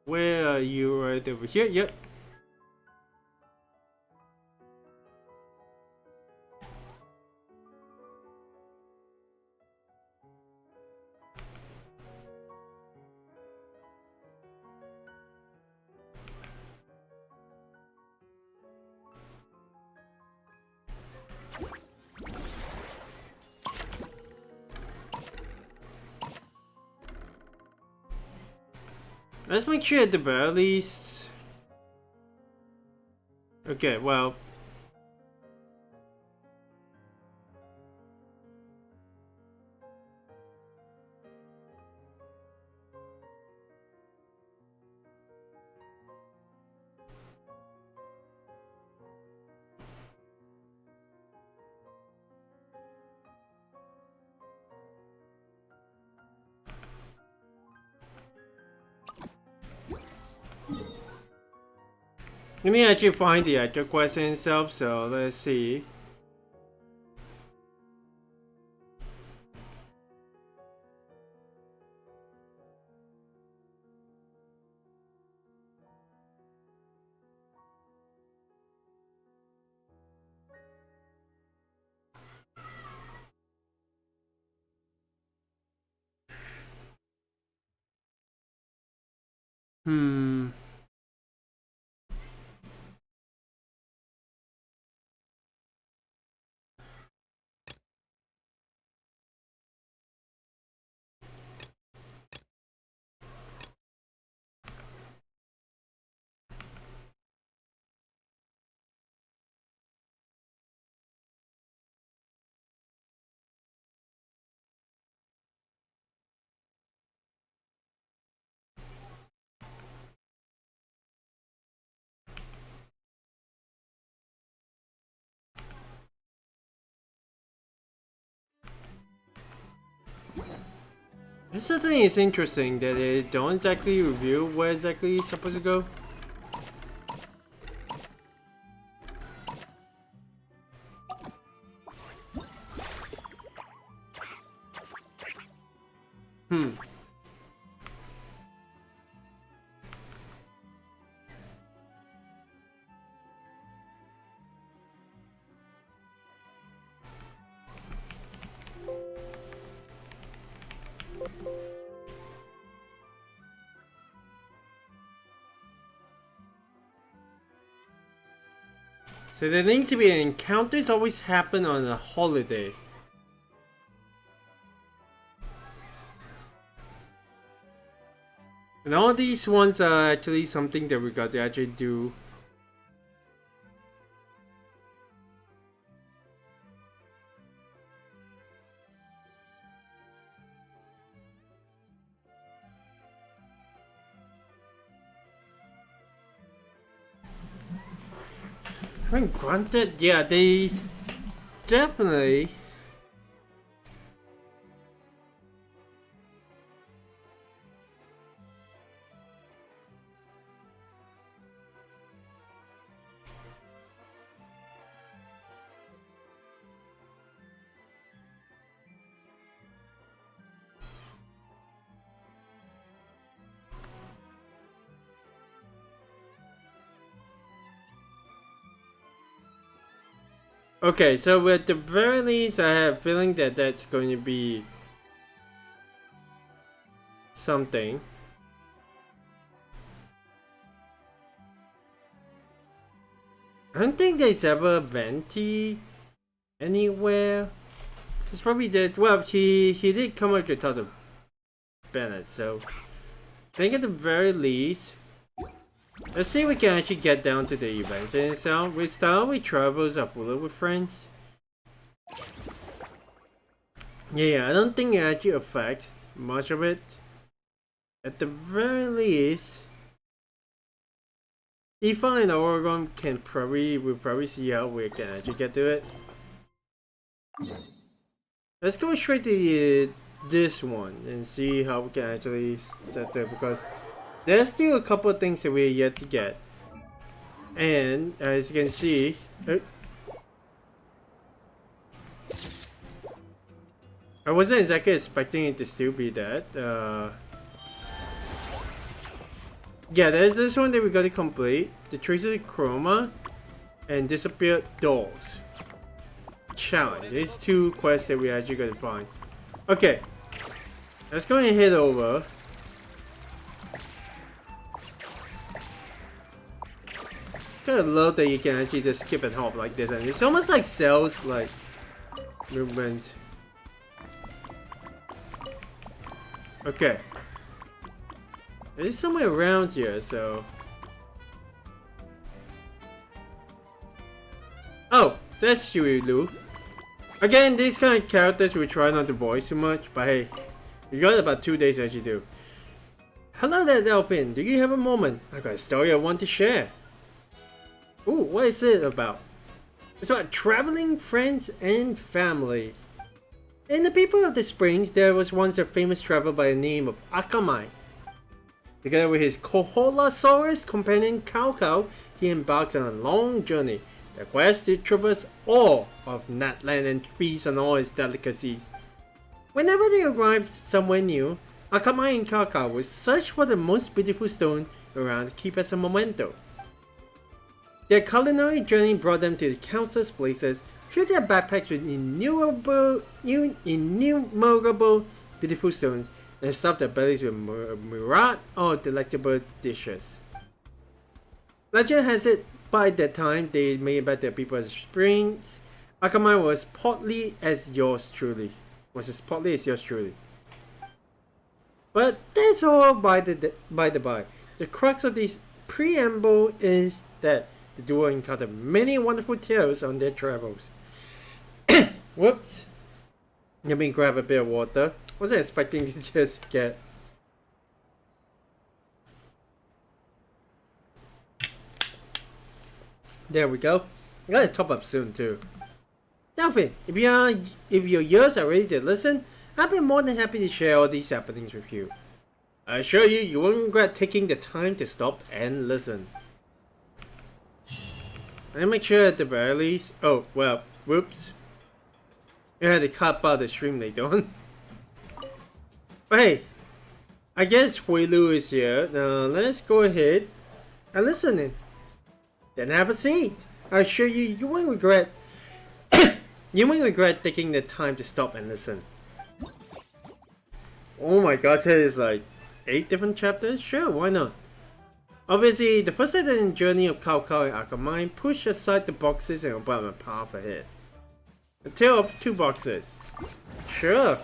Where are you? Right over here? Yep. Let's make sure at the very least. Okay, well. Let me actually find the actual question itself, so let's see. This thing is interesting that they don't exactly reveal where exactly it's supposed to go. Hmm. So there needs to be an encounters always happen on a holiday. And all these ones are actually something that we got to actually do. I mean, granted, yeah, they definitely. Okay, so at the very least, I have a feeling that that's going to be something. I don't think there's ever venti anywhere. It's probably that. Well, he did come up to talk to Bennett, so I think at the very least. Let's see if we can actually get down to the events. And so we start with travels up with friends. Yeah, I don't think it actually affects much of it. At the very least, Ifa and Oregon we'll probably see how we can actually get to it. Let's go straight to this one and see how we can actually set it, because there's still a couple of things that we're yet to get. And as you can see, I wasn't exactly expecting it to still be that. Yeah, there's this one that we gotta complete. The Traces of Chroma and Disappeared Dolls Challenge. There's two quests that we actually gotta find. Okay, let's go and head over. Kind of love that you can actually just skip and hop like this, and it's almost like cells, like movements. Okay, it's somewhere around here, so. Oh, that's Shuilu. Again, these kind of characters we try not to voice too much, but hey, you got about 2 days to actually do. Hello there, Delphin. Do you have a moment? I got a story I want to share. Ooh, what is it about? It's about traveling friends and family. In the people of the springs, there was once a famous traveler by the name of Akamai. Together with his Koholasaurus companion Kaukau, he embarked on a long journey, the quest to traverse all of Natland and feast on all its delicacies. Whenever they arrived somewhere new, Akamai and Kaukau would search for the most beautiful stone around to keep as a memento. Their culinary journey brought them to countless places, filled their backpacks with innumerable beautiful stones, and stuffed their bellies with myriad or delectable dishes. Legend has it, by that time they made it back to the people of the springs, Akamai was portly as yours truly. But that's all by the by. The crux of this preamble is that the duo encountered many wonderful tales on their travels. Whoops. Let me grab a bit of water. Wasn't expecting to just get. There we go. I gotta top up soon too. Delphin, if your ears are ready to listen, I'll be more than happy to share all these happenings with you. I assure you, you won't regret taking the time to stop and listen. And make sure at the very least... Oh, well, whoops. I had to cut out the stream later on. But hey, I guess Huilu is here. Now let's go ahead and listen in. Then have a seat. I assure you, you won't regret... you won't regret taking the time to stop and listen. Oh my gosh, that is like 8 different chapters? Sure, why not? Obviously, the first step in the journey of Cao Cao and Akamai, push aside the boxes and open up a path ahead. Until up 2 boxes. Sure.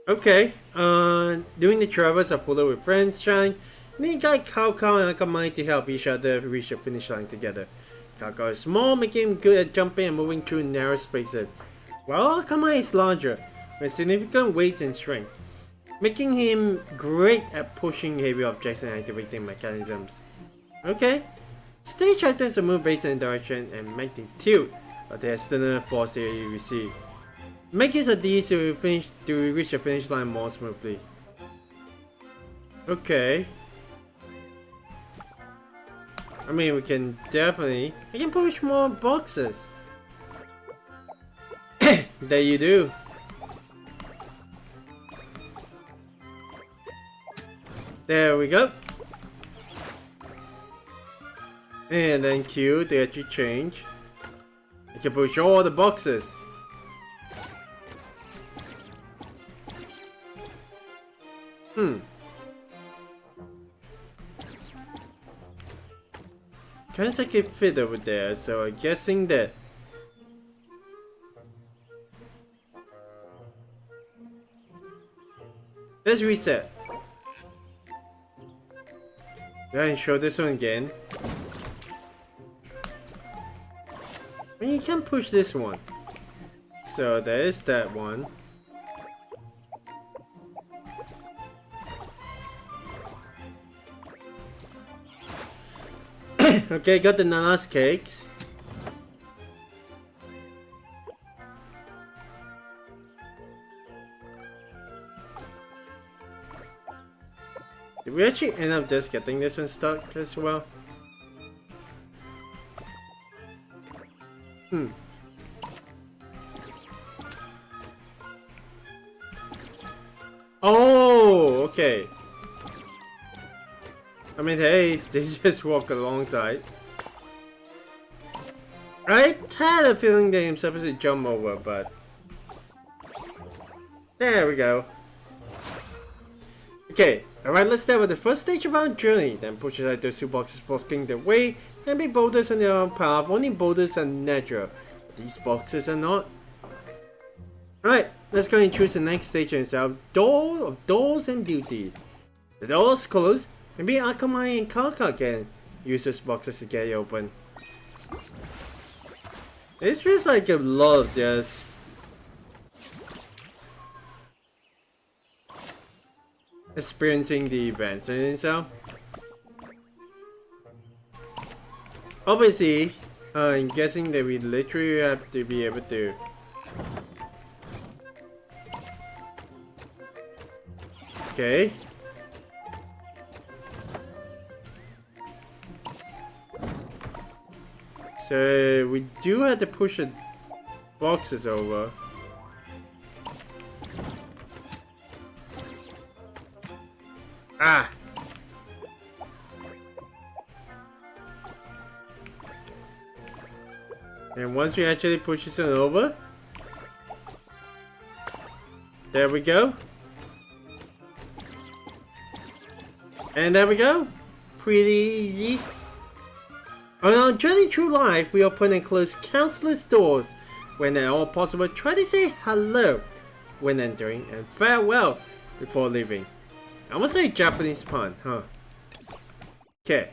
Okay, doing the travels are full with friends, Shine. Need guide Cao Cao and Akamai to help each other reach the finish line together. Cao Cao is small, making him good at jumping and moving through narrow spaces, while Akamai is larger, with significant weight and strength, making him great at pushing heavy objects and activating mechanisms. Okay, stage items will move based on direction and magnitude of the external force that you receive. Make use of these to reach the finish line more smoothly. Okay. I mean, we can definitely... I can push more boxes. There you do. There we go. And then Q to actually change. I can push all the boxes. Can't I can fit over there, so I'm guessing that. Let's reset. Go ahead and show this one again. I mean, you can push this one. So there is that one. Okay, got the nanas cakes. Did we actually end up just getting this one stuck as well? Oh, okay. I mean, hey, they just walk alongside. I had a feeling they himself was a jump over, but there we go. Okay, alright, let's start with the first stage of our journey. Then push aside those 2 boxes blocking the way, and be boulders on their own path. Only boulders are natural. These boxes are not. Alright, let's go and choose the next stage and our door of doors and duty. The doors closed. Maybe Akamai and Cao Cao can use those boxes to get it open. This feels like a lot of just... experiencing the events, and so... Obviously, I'm guessing that we literally have to be able to... Okay. So we do have to push the boxes over. Ah! And once we actually push this one over, there we go. And there we go. Pretty easy. On our journey through life, we open and close countless doors. When at all possible, try to say hello when entering and farewell before leaving. I must say Japanese pun, huh? Okay.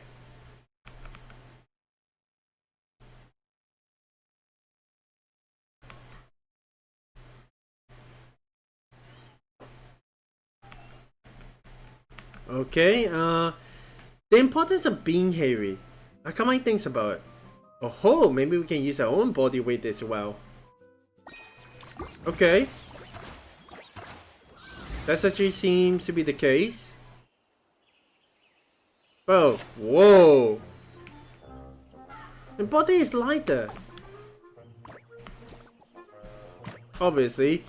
Okay, the importance of being heavy. Akamai thinks about it. Oh, maybe we can use our own body weight as well. Okay. That actually seems to be the case. Oh, whoa. The body is lighter. Obviously.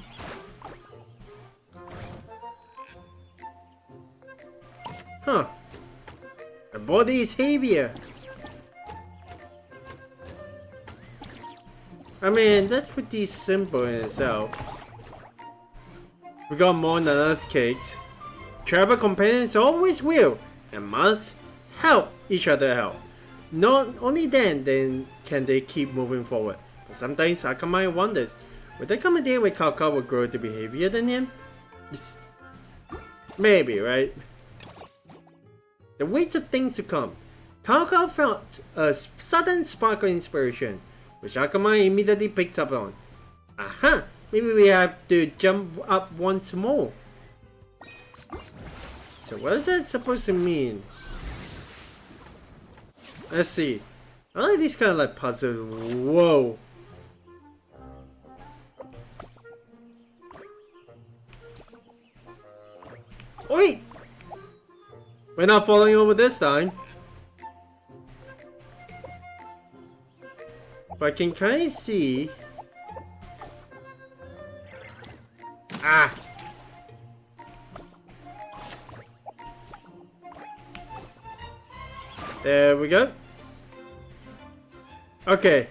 Huh. The body is heavier. I mean, that's pretty simple in itself. We got more Nana's cakes. Travel companions always will and must help each other out. Not only then can they keep moving forward. But sometimes Akamai wonders, would there come a day where Kao will grow to be heavier than him? Maybe, right? The weight of things to come. Kao felt a sudden spark of inspiration, which Akamai immediately picked up on. Aha! Maybe we have to jump up once more. So what is that supposed to mean? Let's see. I like these kind of like puzzles. Whoa. Wait! We're not falling over this time. But I can kind of see. Ah! There we go. Okay.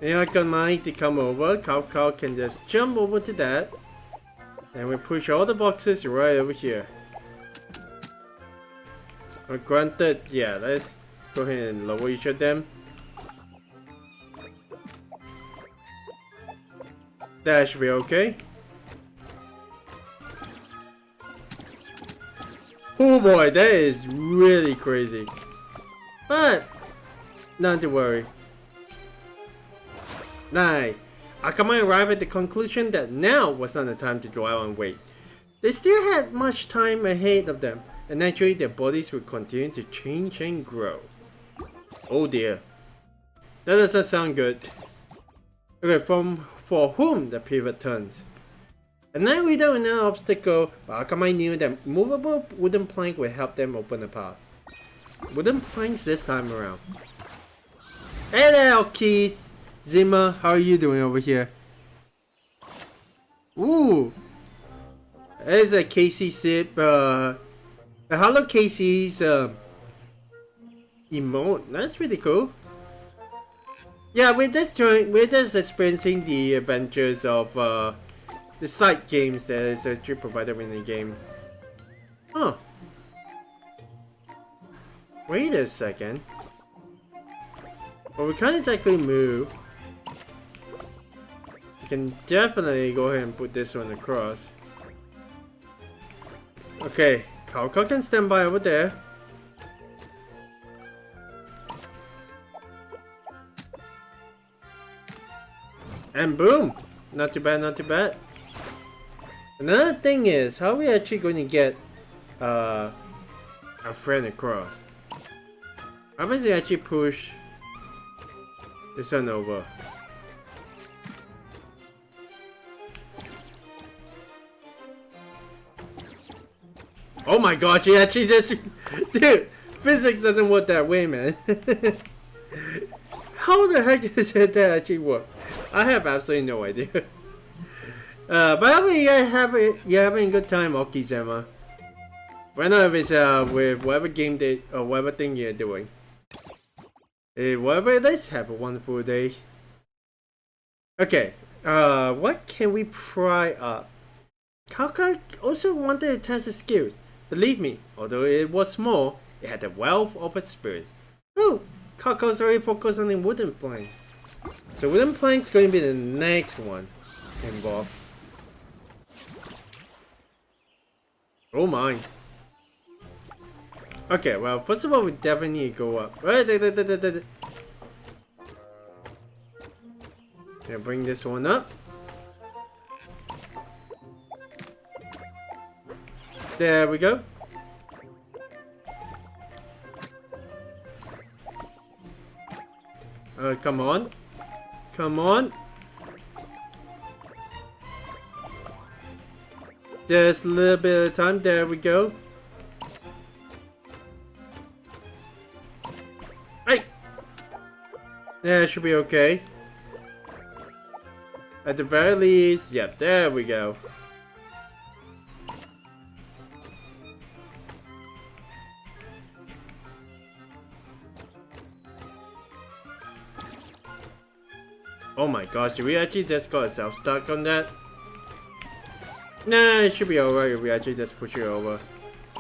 Now I got mine to come over. Kao can just jump over to that. And we push all the boxes right over here. Granted, yeah, let's go ahead and lower each of them. That should be okay. Oh boy, that is really crazy. But, not to worry. Akamai arrived at the conclusion that now was not the time to dwell on weight. They still had much time ahead of them, and naturally their bodies would continue to change and grow. Oh dear. That doesn't sound good. Okay, for whom the pivot turns. And now we don't know an obstacle, but Akamai knew that movable wooden plank would help them open the path. Wooden planks this time around. Hey there, Keys! Zima, how are you doing over here? Ooh! There's a Casey sip, a Hello Casey's emote. That's really cool. Yeah, we're just experiencing the adventures of the side games that is actually provided in the game. Huh. Wait a second. Well, we can't exactly move. We can definitely go ahead and put this one across. Okay, Kao can stand by over there. And boom! Not too bad, not too bad. Another thing is, how are we actually going to get our friend across? How does he actually push this one over? Oh my gosh, he actually just... Dude, physics doesn't work that way, man. How the heck does that actually work? I have absolutely no idea. But I hope you guys having a good time, Okizama. Right now, if it's with whatever game or whatever thing you're doing. Whatever it is, have a wonderful day. Okay, what can we pry up? Kao also wanted to test his skills. Believe me, although it was small, it had a wealth of experience. Oh, Kao's already focused on the wooden plank. So wooden plank's going to be the next one involved. Oh my. Okay, well, first of all, we definitely need to go up. Right, yeah, bring this one up. There we go. Come on. Come on. Just a little bit of time. There we go. Hey! Yeah, it should be okay. At the very least, yep, there we go. Oh my gosh, did we actually just got ourselves stuck on that? Nah, it should be alright if we actually just push it over.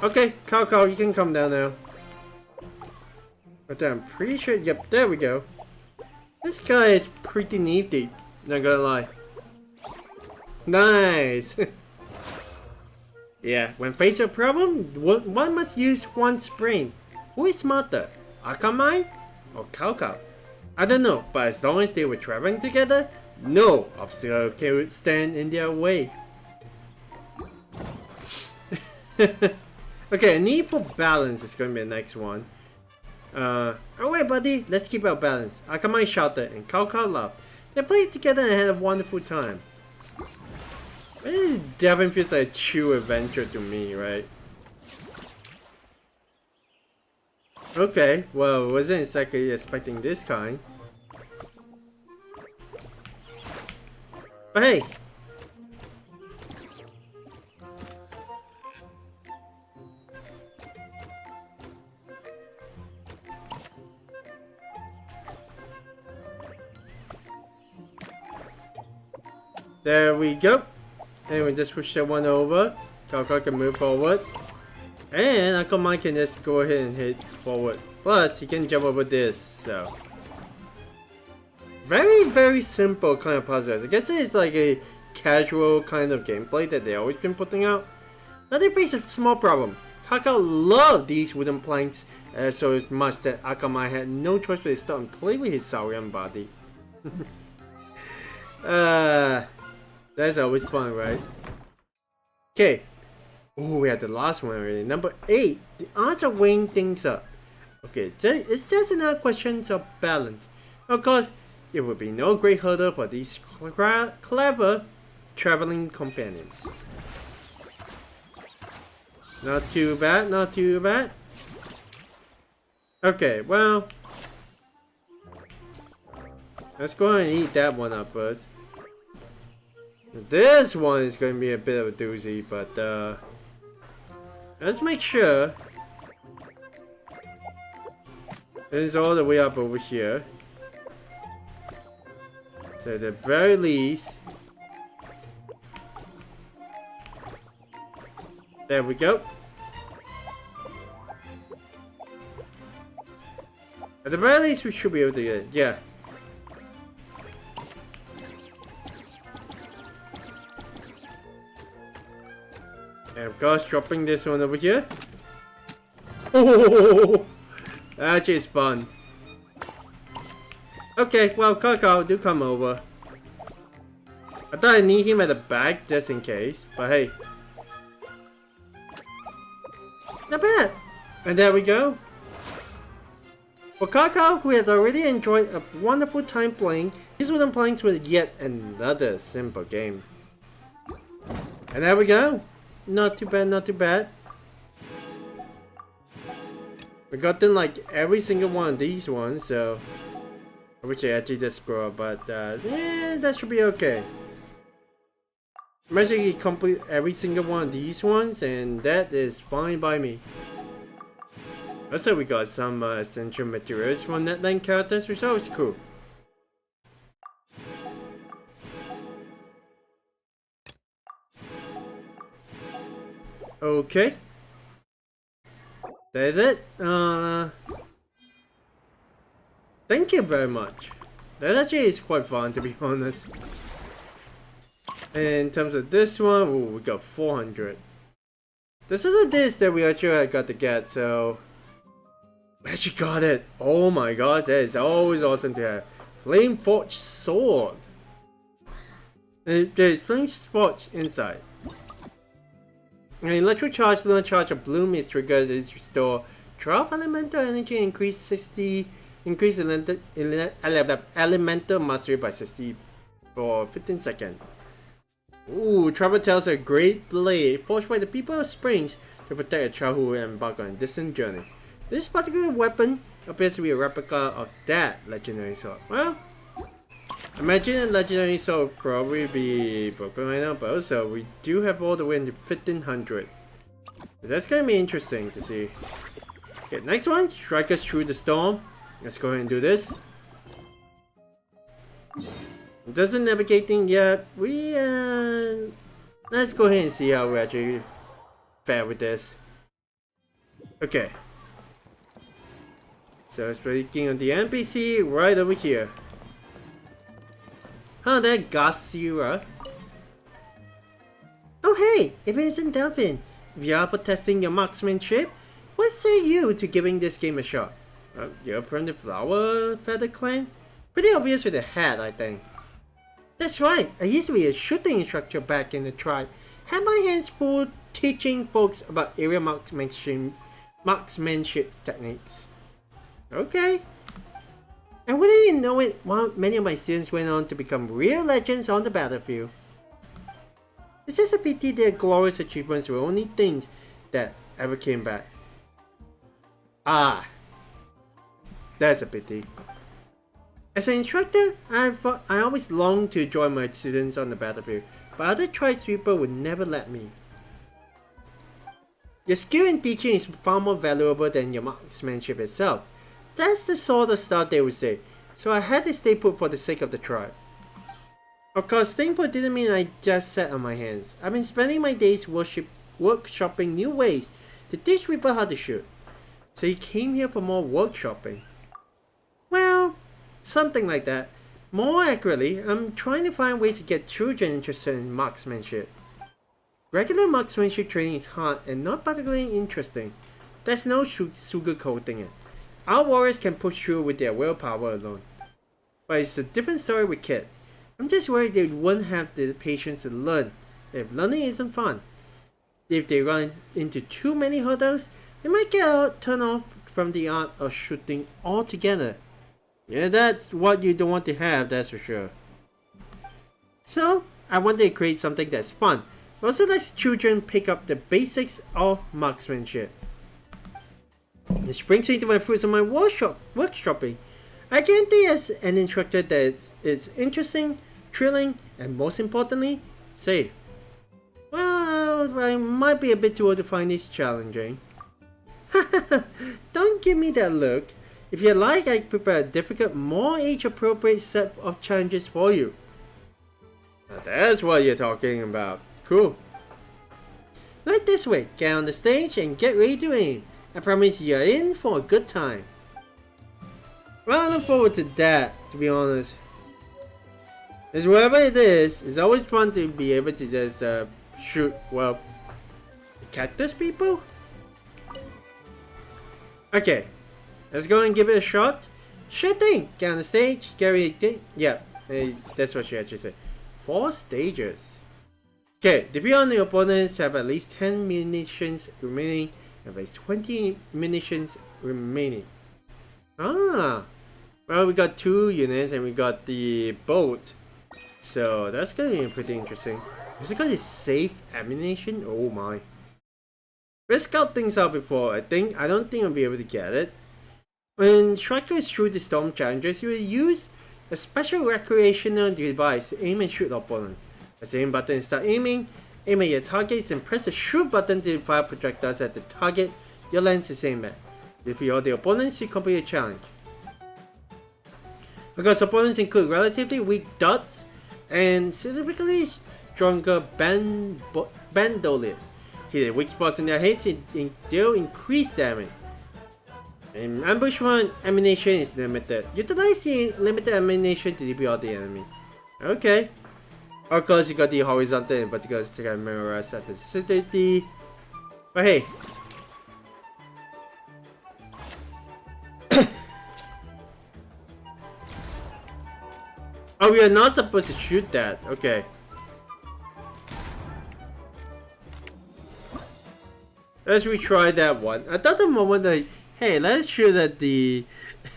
Okay, Cow, you can come down now. But I'm pretty sure, yep, there we go. This guy is pretty nifty, not gonna lie. Nice! Yeah, when faced with a problem, one must use one's brain. Who is smarter, Akamai or Cow? I don't know, but as long as they were traveling together, no obstacle can stand in their way. Okay, a need for balance is going to be the next one. Alright buddy, let's keep our balance. Akamai shouted and Cow laughed. They played together and had a wonderful time. This Delphin feels like a chill adventure to me, right? Okay, well, wasn't exactly expecting this kind. But hey! There we go. And we just push that one over. Cow can move forward. And Akamai can just go ahead and hit forward. Plus, he can jump over this, so. Very simple kind of puzzles. I guess it's like a casual kind of gameplay that they've always been putting out. Now they face a small problem. Cow loved these wooden planks so much that Akamai had no choice but to start and play with his Saurian body. That's always fun, right? Okay. Oh, we had the last one already. Number 8. The odds of weighing things up. Okay, it's just another question of balance. Of course, it would be no great hurdle for these clever traveling companions. Not too bad, not too bad. Okay, well. Let's go ahead and eat that one up first. This one is going to be a bit of a doozy, but let's make sure it's all the way up over here. So at the very least, there we go. At the very least, we should be able to get it, yeah. And of course, dropping this one over here. Oh, that is fun. Okay, well, Cow, do come over. I thought I need him at the back just in case, but hey. Not bad. And there we go. For Cow, who has already enjoyed a wonderful time playing, these wooden planks with yet another simple game. And there we go. Not too bad, not too bad. We gotten like every single one of these ones, so I wish I actually just scroll up, but yeah, that should be okay. I'm actually complete every single one of these ones, and that is fine by me. Also, we got some essential materials from Netland characters, which is always cool. Okay. That's it. Thank you very much. That actually is quite fun, to be honest. And in terms of this one, ooh, we got 400. This is a disc that we actually got to get, so we actually got it. Oh my gosh, that is always awesome to have. Flame Forged Sword. And there's Flame Forged inside. An electric charge, lunar charge of bloom is triggered is restore 12 elemental energy and increase 60 Increase elemental mastery by 60 for 15 seconds. Ooh, Travel Tales are a great blade forged by the people of Springs to protect a child who will embark on a distant journey. This particular weapon appears to be a replica of that legendary sword. Well, imagine a legendary sword would probably be broken right now, but also we do have all the way into 1500. So that's gonna be interesting to see. Okay, next one, strike us through the storm. Let's go ahead and do this. It doesn't navigating yet. Let's go ahead and see how we actually fare with this. Okay. So speaking of the NPC right over here. Oh, that Garcia. Oh hey, if it isn't Delphin. If you are for testing your marksmanship, what say you to giving this game a shot? You're from the Flower Feather Clan? Pretty obvious with the hat, I think. That's right, I used to be a shooting instructor back in the tribe. Had my hands full teaching folks about area marksmanship techniques. Okay. And wouldn't you know it, many of my students went on to become real legends on the battlefield. It's just a pity their glorious achievements were only things that ever came back. Ah. That's a pity. As an instructor, I always longed to join my students on the battlefield, but other tribespeople would never let me. Your skill in teaching is far more valuable than your marksmanship itself. That's the sort of stuff they would say, so I had to stay put for the sake of the tribe. Of course, staying put didn't mean I just sat on my hands. I've been spending my days workshopping new ways to teach people how to shoot. So you came here for more workshopping? Well, something like that. More accurately, I'm trying to find ways to get children interested in marksmanship. Regular marksmanship training is hard and not particularly interesting. There's no sugarcoating it. Our warriors can push through with their willpower alone. But it's a different story with kids. I'm just worried they won't have the patience to learn if learning isn't fun. If they run into too many hurdles, they might get turned off from the art of shooting altogether. Yeah, that's what you don't want to have, that's for sure. So, I wanted to create something that's fun, but also lets children pick up the basics of marksmanship. This brings me to my fruits of my workshopping. I guarantee as an instructor that it's interesting, thrilling, and most importantly, safe. Well, I might be a bit too old to find this challenging. Don't give me that look. If you like, I can prepare a difficult, more age-appropriate set of challenges for you. Now that's what you're talking about. Cool. Right this way, get on the stage and get ready to aim. I promise you're in for a good time. Well, I look forward to that, to be honest. As whatever it is, it's always fun to be able to just shoot, well, cactus people? Okay, let's go and give it a shot. Sure thing, get on the stage, get ready. Yeah, that's what she actually said. 4 stages. Okay, depending on the opponents have at least 10 munitions remaining and at least 20 munitions remaining. Ah, well, we got 2 units and we got the boat. So that's gonna be pretty interesting. Is it gonna save ammunition? Oh my. Let's scout things out before. I don't think I'll be able to get it. When Striker is through the storm challenges, you will use a special recreational device to aim and shoot the opponent. Press the aim button and start aiming. Aim at your targets and press the shoot button to fire projectiles at the target your lens is aimed at. If you are the opponents, you complete a challenge. Because opponents include relatively weak dots and significantly stronger bandoliers. Hit the weak spots in their heads and deal increased damage. In ambush run, ammunition is limited. Utilize the limited ammunition to DP the enemy. Okay. Of course, you got the horizontal in particular to memorize at the vicinity. But hey. Oh, we are not supposed to shoot that. Okay. Let's retry that one. I thought the moment that Hey, let's shoot at the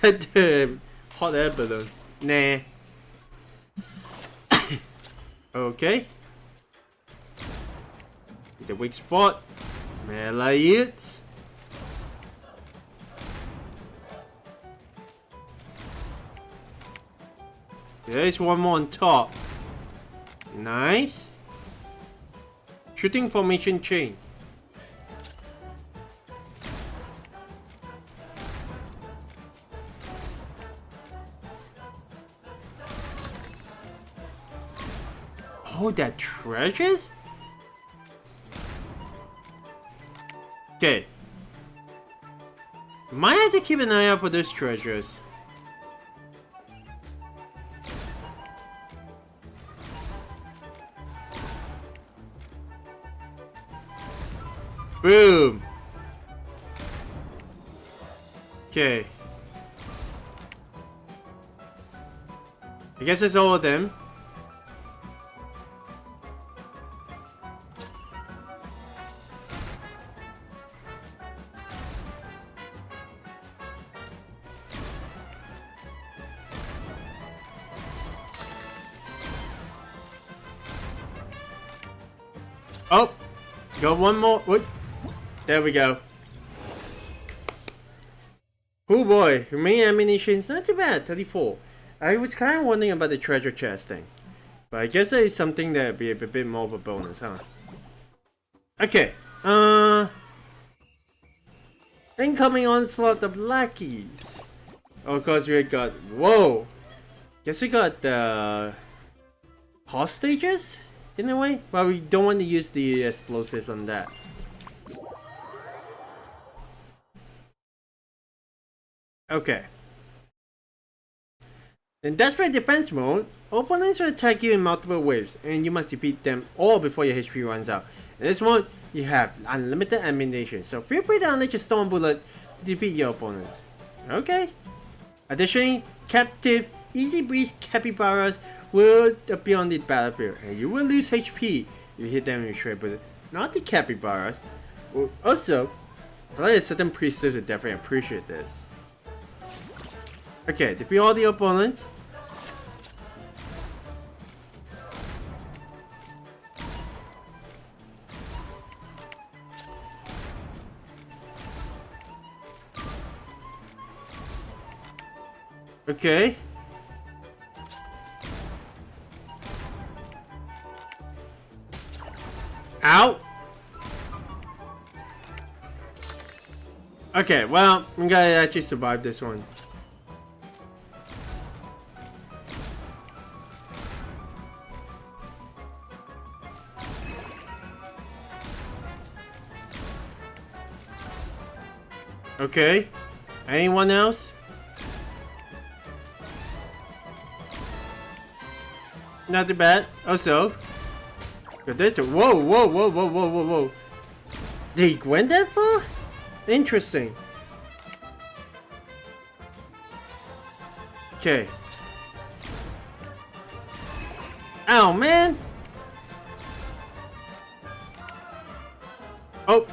at the hot air balloon. Nah. Okay. The weak spot. Melee it. There's one more on top. Nice. Shooting formation chain. Oh, that treasures? Okay. Might have to keep an eye out for those treasures. Boom. Okay. I guess it's all of them. Oh, got one more. Whoop. There we go. Oh boy, remaining ammunition's not too bad, 34. I was kind of wondering about the treasure chest thing, but I guess that is something that would be a bit more of a bonus, huh? Okay, incoming onslaught of lackeys. Oh, of course we got, whoa. Guess we got the hostages in a way, but we don't want to use the explosives on that. Okay. In Desperate Defense mode, opponents will attack you in multiple waves, and you must defeat them all before your HP runs out. In this mode, you have unlimited ammunition, so feel free to unleash your storm bullets to defeat your opponents. Okay. Additionally, captive Easybreeze capybaras will appear on the battlefield, and you will lose HP if you hit them with a stray bullet. Not the capybaras. Also, I feel like a certain priestess would definitely appreciate this. Okay, defeat all the opponents. Okay. Ow! Okay, well, I'm gonna actually survive this one. Okay. Anyone else? Not too bad. Also, this. Whoa, whoa, whoa, whoa, whoa, whoa, whoa. They went that far? Interesting. Okay. Ow, man. Oh.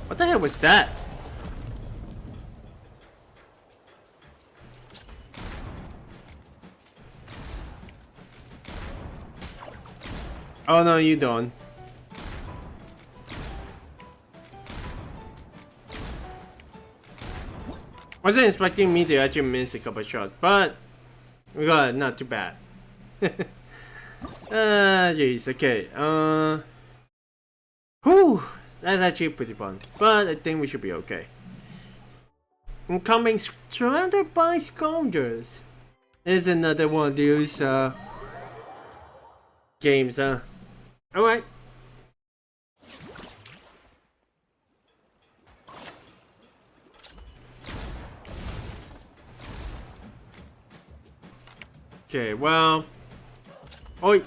What the hell was that? Oh no, you don't. Wasn't expecting me to actually miss a couple shots, but we got it, not too bad. Jeez, okay. Whew. That's actually pretty fun, but I think we should be okay. Incoming surrounded by scoundrels. Is another one of those games, huh? Alright. Okay, well. Oi!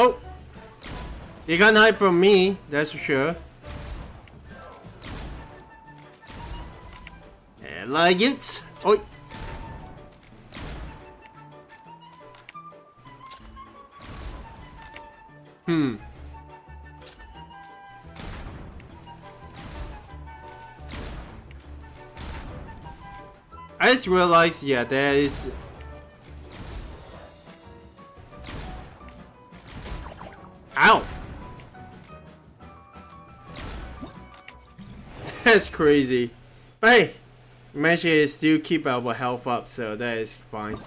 Oh! You can't hide from me, that's for sure. And like it. Oh! I just realized, yeah, there is... Ow! That's crazy. But hey, managed to still keep our health up, so that is fine.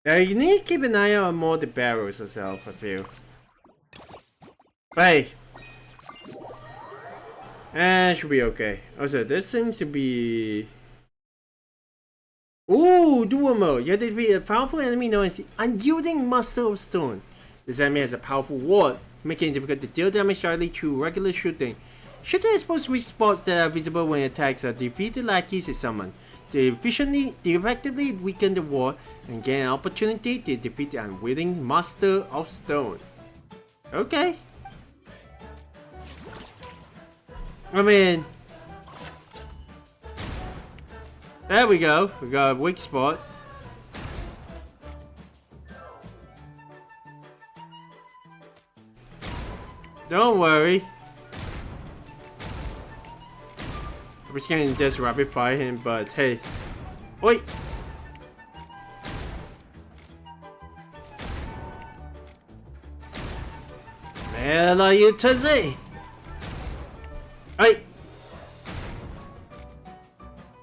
You need to keep an eye on more the barrels yourself, I feel. But hey. Should be okay. Also, this seems to be... Ooh, dual mode. You defeat a powerful enemy known as the Unyielding Master of Stone. This enemy has a powerful ward, making it difficult to deal damage directly through regular shooting. Shooting is supposed to reach spots that are visible when attacks are defeated lackeys is summoned. They effectively weaken the ward and gain an opportunity to defeat the Unwilling Master of Stone. Okay. I mean... There we go. We got a weak spot. Don't worry. We're just gonna just rapid fire him, but hey. Oi! Where are you, Tete? Hey!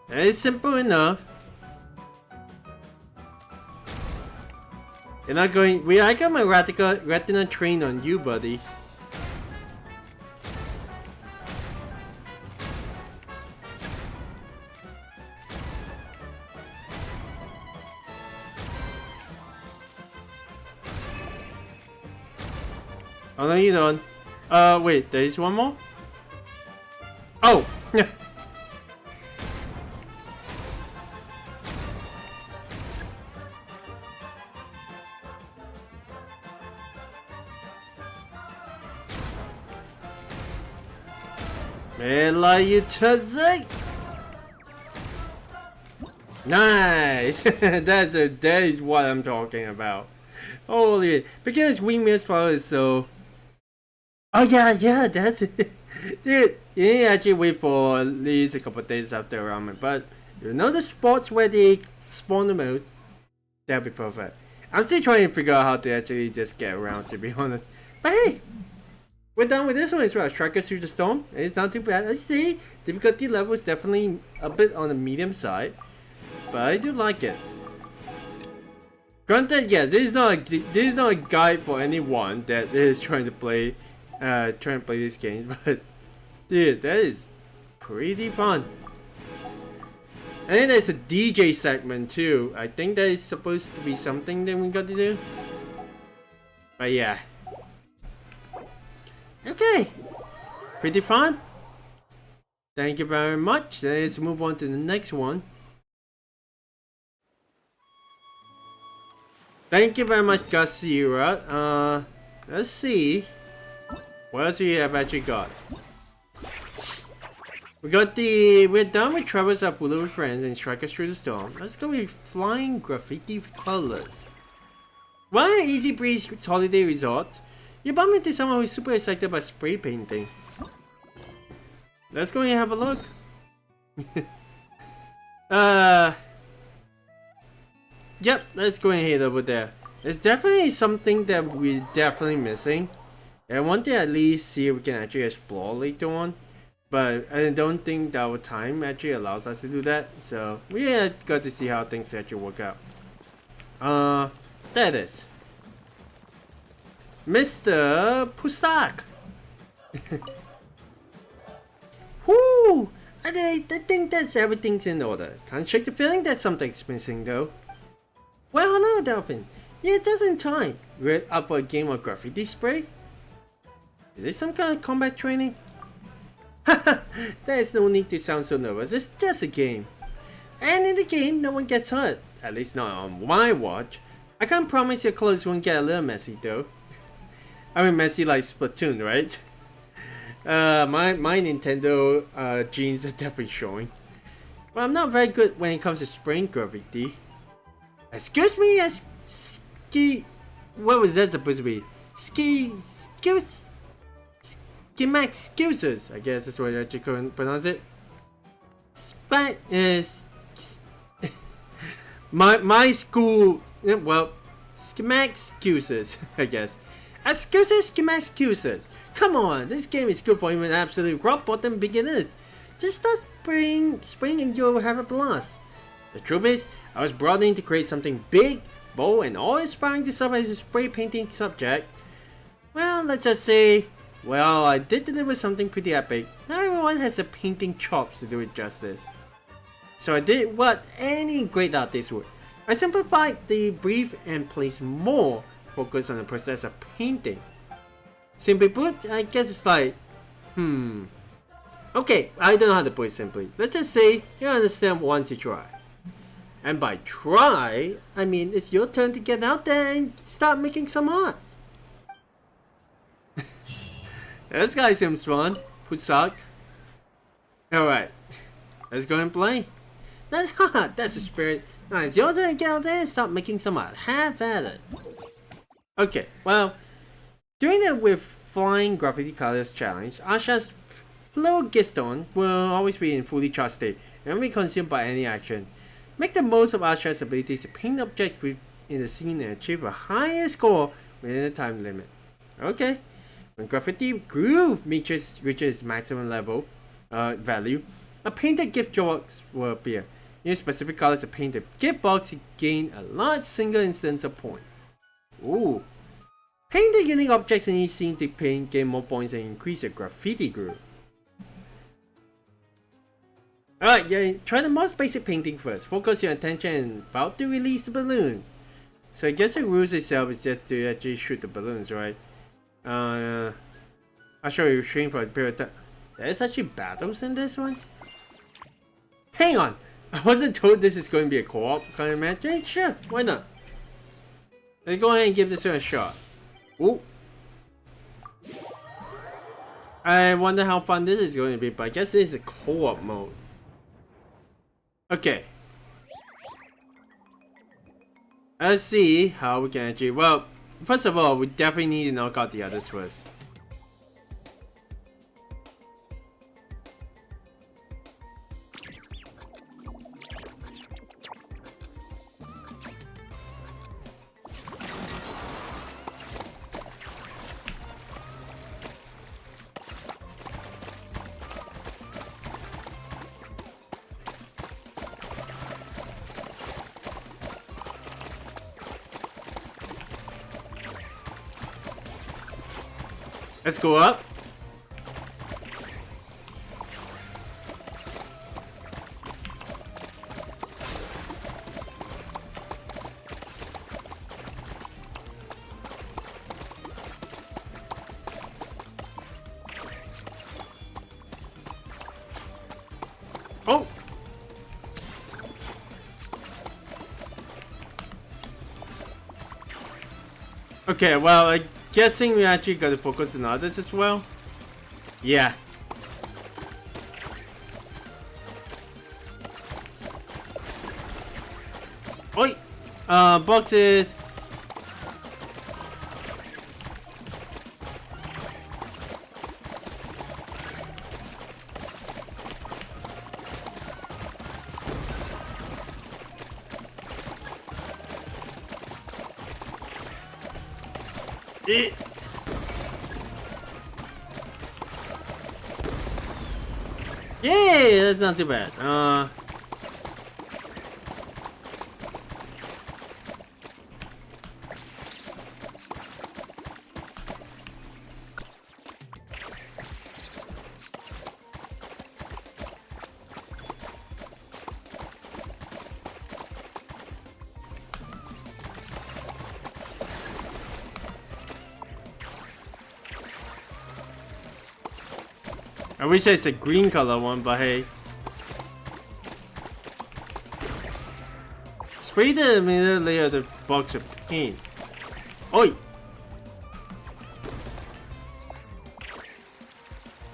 That is simple enough. You're not going. I got my retina trained on you, buddy. Oh no, you don't. Wait, there is one more? Oh! Nice! that is what I'm talking about. Holy, because windmill's power is so... Oh yeah, that's it. Dude, you need to actually wait for at least a couple of days after ramen, but you know the spots where they spawn the most? That'd be perfect. I'm still trying to figure out how to actually just get around, to be honest. But hey! We're done with this one as well. Strikers through the storm. It's not too bad. I see. Difficulty level is definitely a bit on the medium side, but I do like it. Granted, yes, this is not a guide for anyone that is trying to play this game, but dude, that is pretty fun. And then there's a DJ segment too. I think that is supposed to be something that we got to do. But yeah. Okay, pretty fun. Thank you very much. Let's move on to the next one. Thank you very much, Gasira. Let's see. What else we have actually got? We're done with Travels Up with Friends and Strikers Through the Storm. Let's go with Flying Graffiti Colors. Why Easybreeze Holiday Resort? You bump into someone who's super excited about spray painting. Let's go and have a look. Yep, let's go and head over there. It's definitely something that we're definitely missing. And I want to at least see if we can actually explore later on. But I don't think that our time actually allows us to do that. So we got to see how things actually work out. There it is. Mr. Pusak! Whoo! I think that's everything's in order. Can't shake the feeling that something's missing though. Well, hello, Delphin. You're just in time. We're up for a game of graffiti spray? Is this some kind of combat training? Haha, there's no need to sound so nervous. It's just a game. And in the game, no one gets hurt. At least not on my watch. I can't promise your clothes won't get a little messy though. I mean, messy like Splatoon, right? My Nintendo genes are definitely showing. But I'm not very good when it comes to spraying graffiti. Excuse me, ski. What was that supposed to be? Excuses. I guess that's what I actually couldn't pronounce it. My school. Well, excuses. I guess. Excuses. Come on, this game is good for even absolute rock bottom beginners. Just start spraying and you'll have a blast. The truth is, I was brought in to create something big, bold, and awe-inspiring to serve as a spray painting subject. Well, let's just say, well, I did deliver something pretty epic. Not everyone has the painting chops to do it justice. So I did what any great artist would. I simplified the brief and placed more focus on the process of painting. Simply put, I guess it's like, okay, I don't know how to put it simply. Let's just say you understand once you try. And by try, I mean it's your turn to get out there and start making some art. This guy seems fun. Who sucked? Alright, let's go and play. That's the spirit. Now it's your turn to get out there and start making some art. Have at it. Okay, well, during the with flying graffiti colors challenge, Asha's Phlogiston will always be in fully charged state and won't be consumed by any action. Make the most of Asha's abilities to paint objects in the scene and achieve a higher score within the time limit. Okay, when graffiti groove reaches its maximum level value, a painted gift box will appear. Use specific colors to paint the gift box to gain a large single instance of points. Ooh. Paint the unique objects in each scene to gain more points and increase your graffiti groove. Alright, yeah, try the most basic painting first. Focus your attention and about to release the balloon. So I guess the rules itself is just to actually shoot the balloons, right? I'll show you shooting for a period of time. There's actually battles in this one? Hang on! I wasn't told this is going to be a co-op kind of match. Hey, sure, why not? Let's go ahead and give this one a shot. Ooh. I wonder how fun this is going to be, but I guess this is a co-op mode. Okay. Let's see how we can actually... Well, first of all, we definitely need to knock out the others first. Let's go up. Oh. Okay, well, I'm guessing we actually got to focus on others as well. Yeah. Oi! Boxes! Yay! That's not too bad. I wish it's a green color one, but hey. Spray the middle layer of the box with paint. Oi!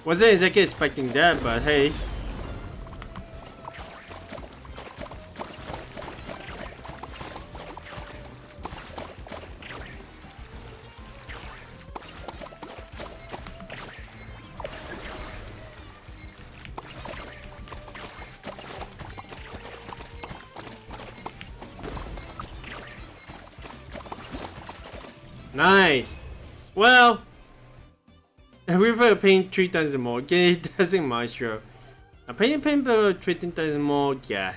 Wasn't exactly expecting that, but hey. Nice. Well, we were paying 3 times more. Okay, it doesn't matter. I'm paying for 3 times more. Yeah.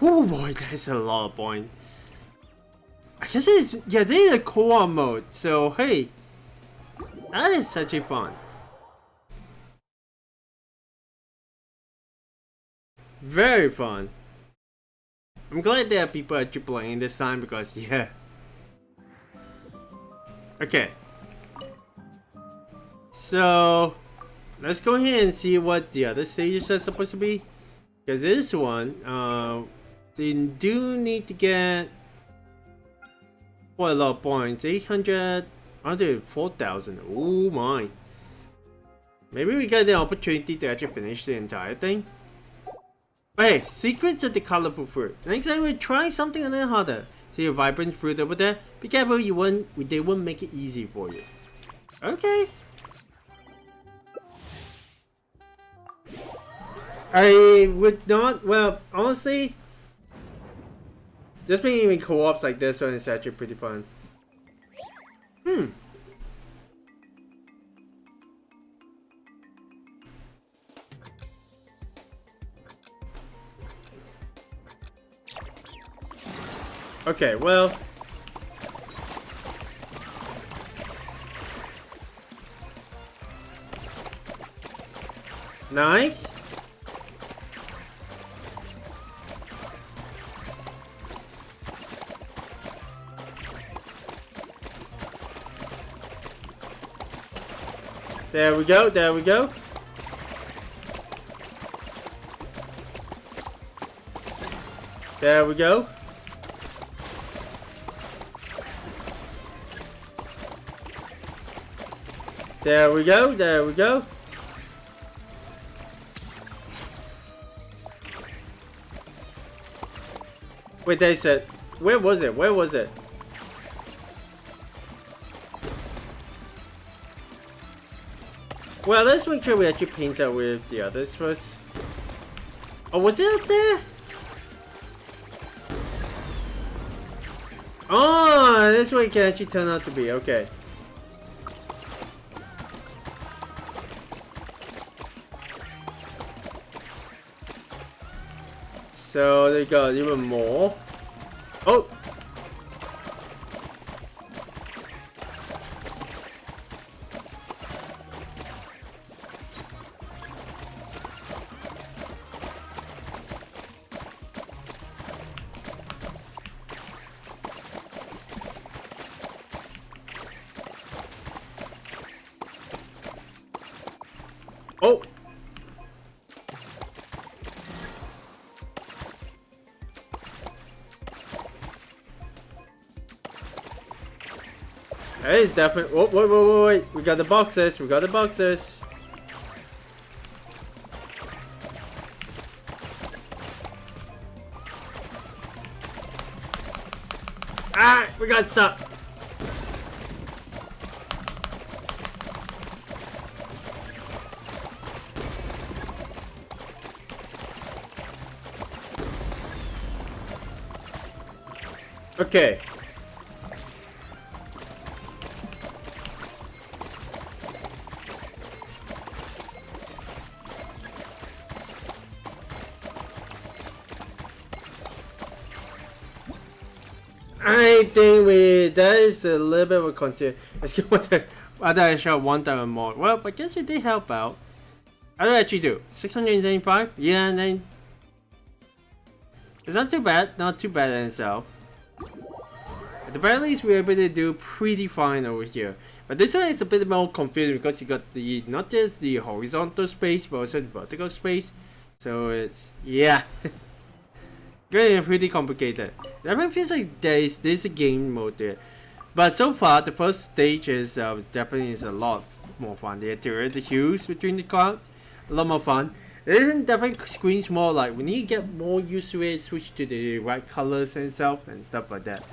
Oh boy, that's a lot of points. I guess it's there is a co-op mode. So hey, that is such a fun. Very fun. I'm glad there are people actually playing this time because yeah. Okay. So let's go ahead and see what the other stages are supposed to be. Because this one, they do need to get quite a lot of points. 800, under 4,000. Oh my. Maybe we get the opportunity to actually finish the entire thing. Hey, secrets of the colorful fruit. Next time we try something a little harder. See a vibrant fruit over there? Be careful, they won't make it easy for you. Okay. I would not, well, honestly, just being in co-ops like this one is actually pretty fun. Okay, well. Nice. There we go, there we go. There we go. There we go, there we go. Wait, they said, where was it? Where was it? Well, let's make sure we actually paint out with the others first. Oh, was it up there? Oh, this way it can actually turn out to be, okay. So they got even more. Oh! Oh! That is definitely. Oh, wait. We got the boxes. We got the boxes. Ah! We got stuck. Okay. I think that is a little bit of a concern. Let's get other extra 1 time more. Well, I guess we did help out. How did I actually do? 675? Yeah, and then it's not too bad. Not too bad in itself. At the very least, we're able to do pretty fine over here. But this one is a bit more confusing because you got the not just the horizontal space, but also the vertical space. So it's yeah. Getting pretty complicated. I mean, it feels like there's a game mode there, but so far the first stage is definitely is a lot more fun. The interior, the hues between the cards, a lot more fun. It definitely screams more like we need to get more used to it, switch to the right colors and stuff like that.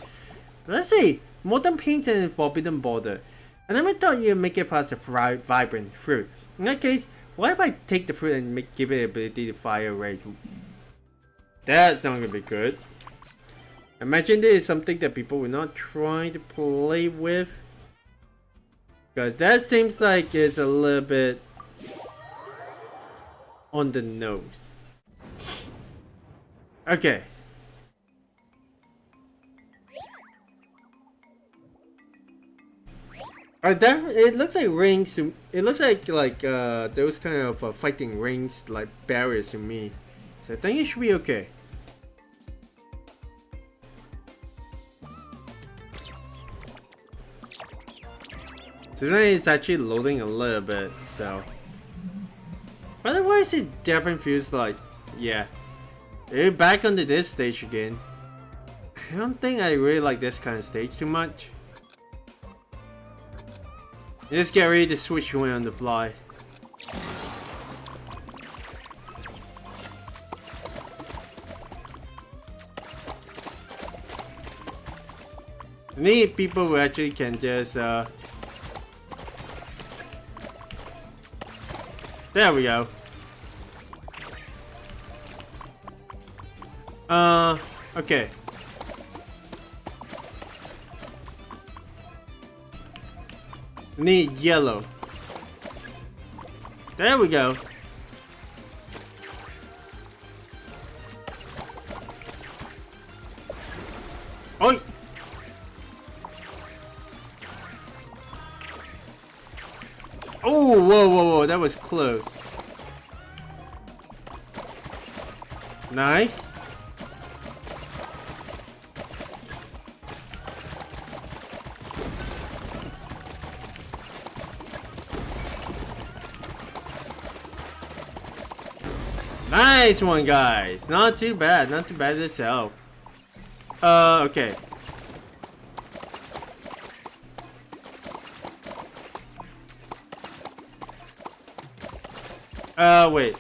Let's see, modern paint and forbidden border. I never thought you'd make it past a vibrant fruit. In that case, why if I take the fruit and give it the ability to fire rays? That's not gonna be good. Imagine this is something that people will not try to play with, because that seems like it's a little bit on the nose. Okay. It looks like rings. It looks like those kind of fighting rings, like barriers to me. So I think it should be okay. So now it's actually loading a little bit. So otherwise, it definitely feels like, yeah, we're back onto this stage again. I don't think I really like this kind of stage too much. Just get ready to switch away on the fly. I need people who actually can just there we go. Okay. Need yellow. There we go. Oi! Oh, whoa, that was close. Nice. Nice one, guys. Not too bad itself. Okay. Wait.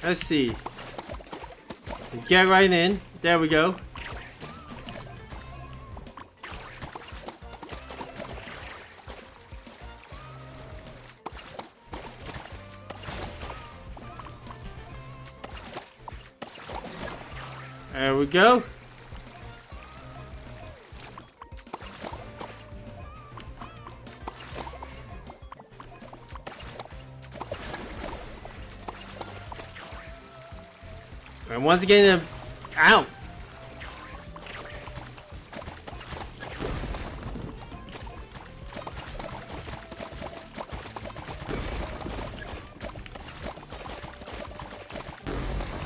Let's see. Get right in. There we go. There we go. And once again, ow!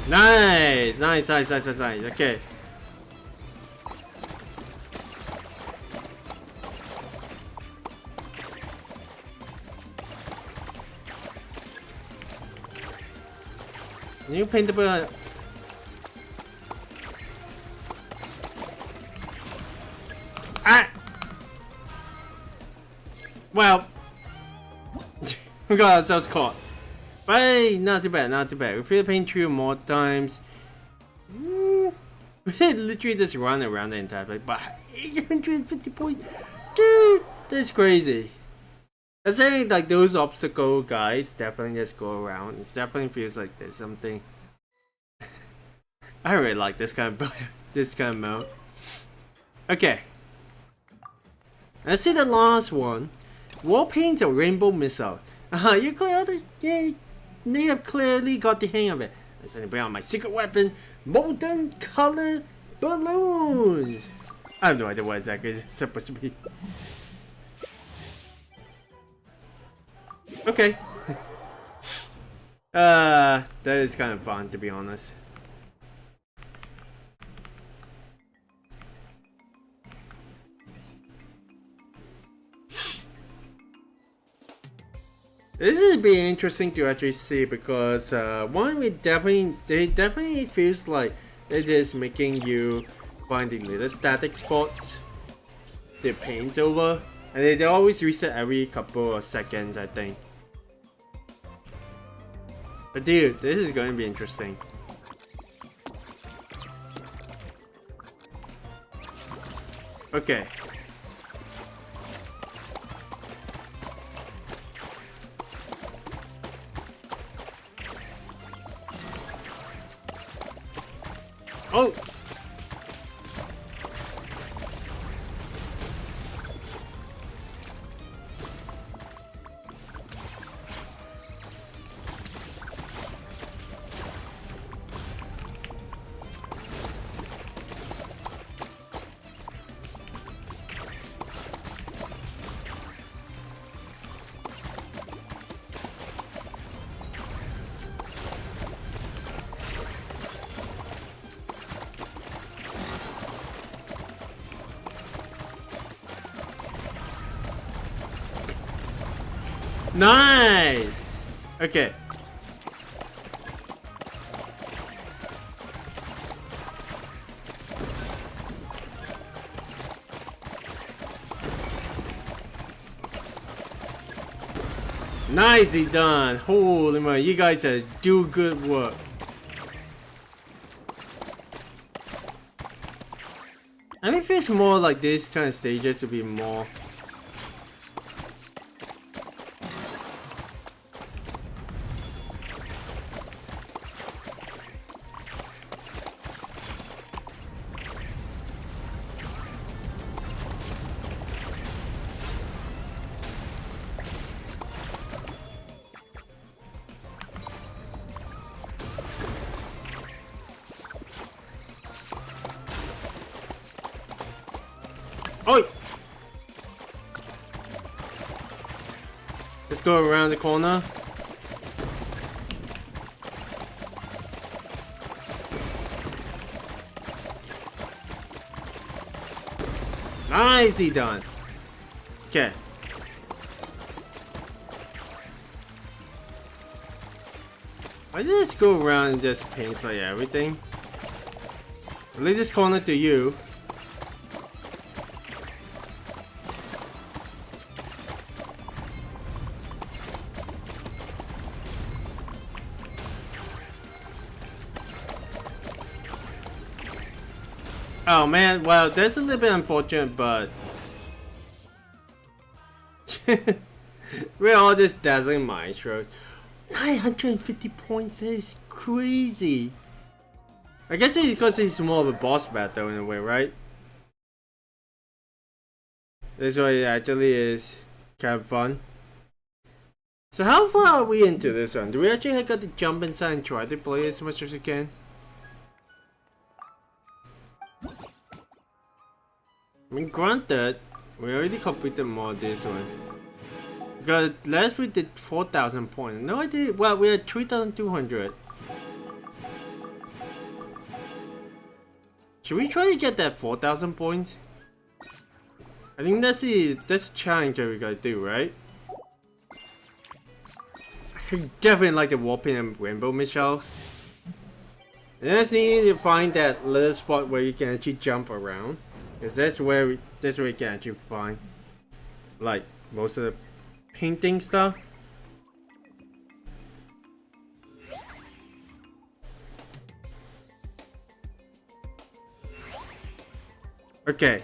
Nice. Okay. New paintable. Ah! Well, we got ourselves caught. But hey, not too bad. We feel the paint through more times. We did literally just run around the entire place, but 850 points, dude, that's crazy. I think like those obstacle guys definitely just go around. It definitely feels like there's something. I really like this kind of mode. Okay, let's see the last one. Wall paints a rainbow missile. You have clearly got the hang of it. Let's bring out my secret weapon, molten colored balloons. I have no idea what exactly it's supposed to be. Okay. That is kind of fun, to be honest. This is be interesting to actually see because one, it definitely feels like it is making you find the little static spots the paints over, And they always reset every couple of seconds, I think. But dude, this is going to be interesting. Okay. Oh! Nice! Okay. Nicely done! Holy man, you guys do good work. I think it feels more like this kind of stages to be more. Oi! Let's go around the corner. Nicely done. Okay. I just go around and just paint like everything. I'll leave this corner to you. Oh man, well that's a little bit unfortunate, but we're all just dazzling maestros. 950 points, that is crazy. I guess it's because it's more of a boss battle in a way, right? That's why it actually is kind of fun. So how far are we into this one? Do we actually got to jump inside and try to play as much as we can? I mean, granted, we already completed more of this one. Because last we did 4,000 points. No, I did. Well, we had 3,200. Should we try to get that 4,000 points? I think that's the challenge that we gotta do, right? I definitely like the warping and rainbow missiles. And I just need to find that little spot where you can actually jump around. Because that's where we can actually find like most of the painting stuff. Okay.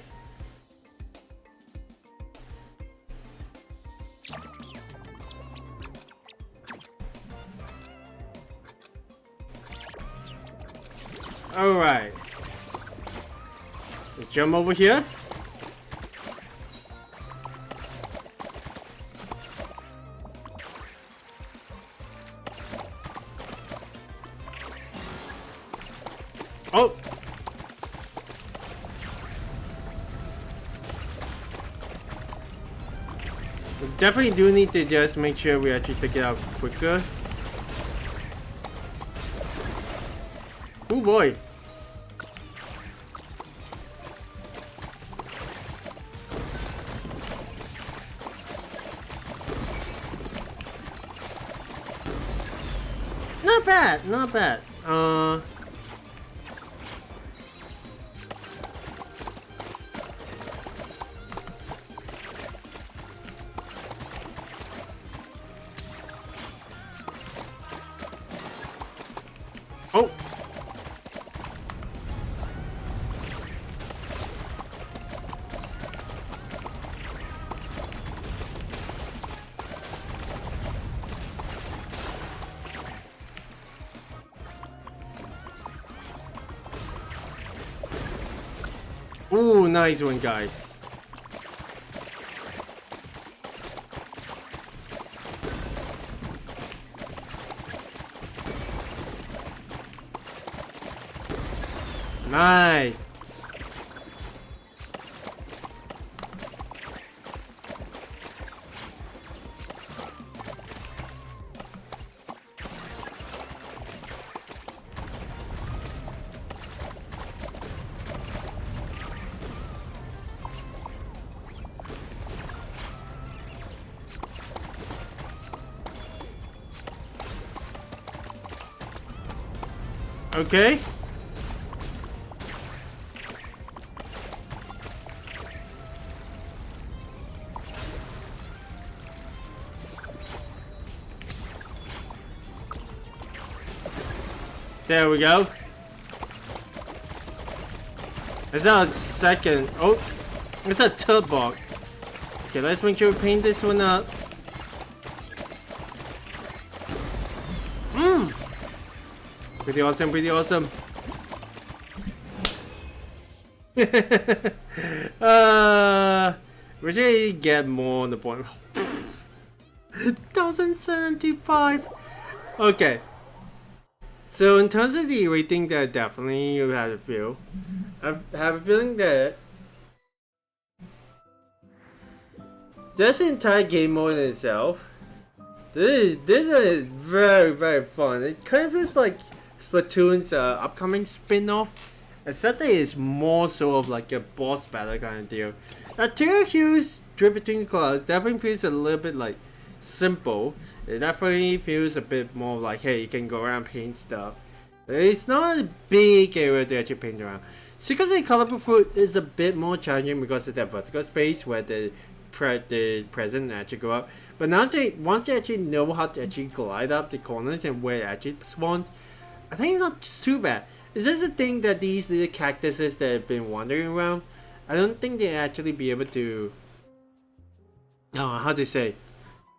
Alright. Let's jump over here. Oh! We definitely do need to just make sure we actually take it out quicker. Oh boy! Not bad, not bad. Ooh, nice one, guys. Nice. Okay. There we go. It's our second. Oh, it's a third block. Okay, let's make sure we paint this one up. Pretty awesome, pretty awesome. We should get more on the point. 1075. Okay. So in terms of the rating, that definitely you have a feel. I have a feeling that this entire game mode in itself, this is very fun. It kind of feels like Splatoon's upcoming spin-off, except that it's more sort of like a boss battle kind of deal. Two hues drip between the clouds definitely feels a little bit like simple. It definitely feels a bit more like, hey, you can go around paint stuff. It's not a big area to actually paint around. Secrets of the Colorful Fruit is a bit more challenging because of that vertical space where the present actually go up. But now once they actually know how to actually glide up the corners and where it actually spawns, I think it's not too bad. It's just the thing that these little cactuses that have been wandering around, I don't think they actually be able to, how to say,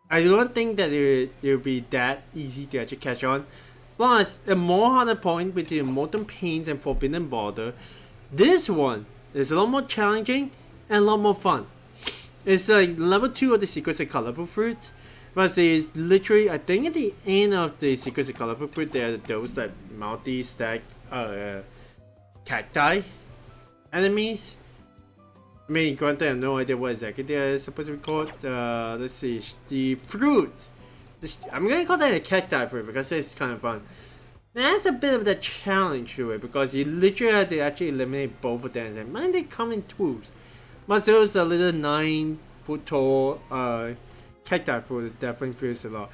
I don't think that it'll be that easy to actually catch on. Plus, a more harder point between Molten Pains and Forbidden Border, this one is a lot more challenging and a lot more fun. It's like level 2 of the Secrets of Colorful Fruit, but there's literally, I think at the end of the Secrets of Colorful Fruit, there are those like multi-stacked cacti enemies. I mean, granted, I have no idea what exactly they're supposed to be called. Let's see, the fruit. I'm gonna call that a cacti fruit because it's kind of fun. That's a bit of the challenge to it because you literally have to actually eliminate both of them. And man, they come in twos. But those a little 9-foot tall cacti fruit definitely feels a lot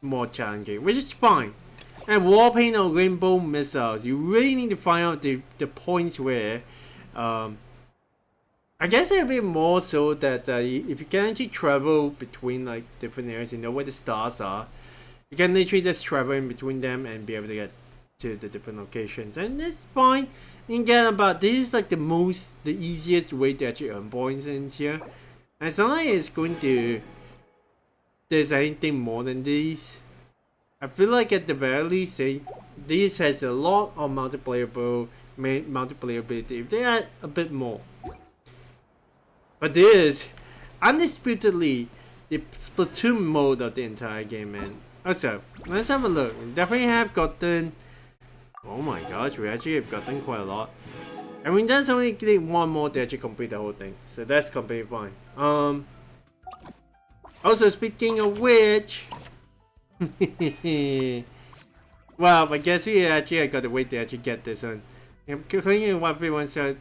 more challenging, which is fine. And wall paint or rainbow missiles, you really need to find out the points where I guess it'll be more so that if you can actually travel between like different areas, you know where the stars are, you can literally just travel in between them and be able to get to the different locations, and it's fine. And again, about this is like the easiest way to actually earn points in here. And it's not like it's going to there's anything more than these. I feel like at the very least, this has a lot of multiplayability if they add a bit more. But this is undisputedly the Splatoon mode of the entire game, man. Also, let's have a look. We definitely have gotten, oh my gosh, we actually have gotten quite a lot. And we just only need one more to actually complete the whole thing, so that's completely fine. Also, speaking of which, well, I guess we actually got to wait to actually get this one. I'm clicking what everyone said.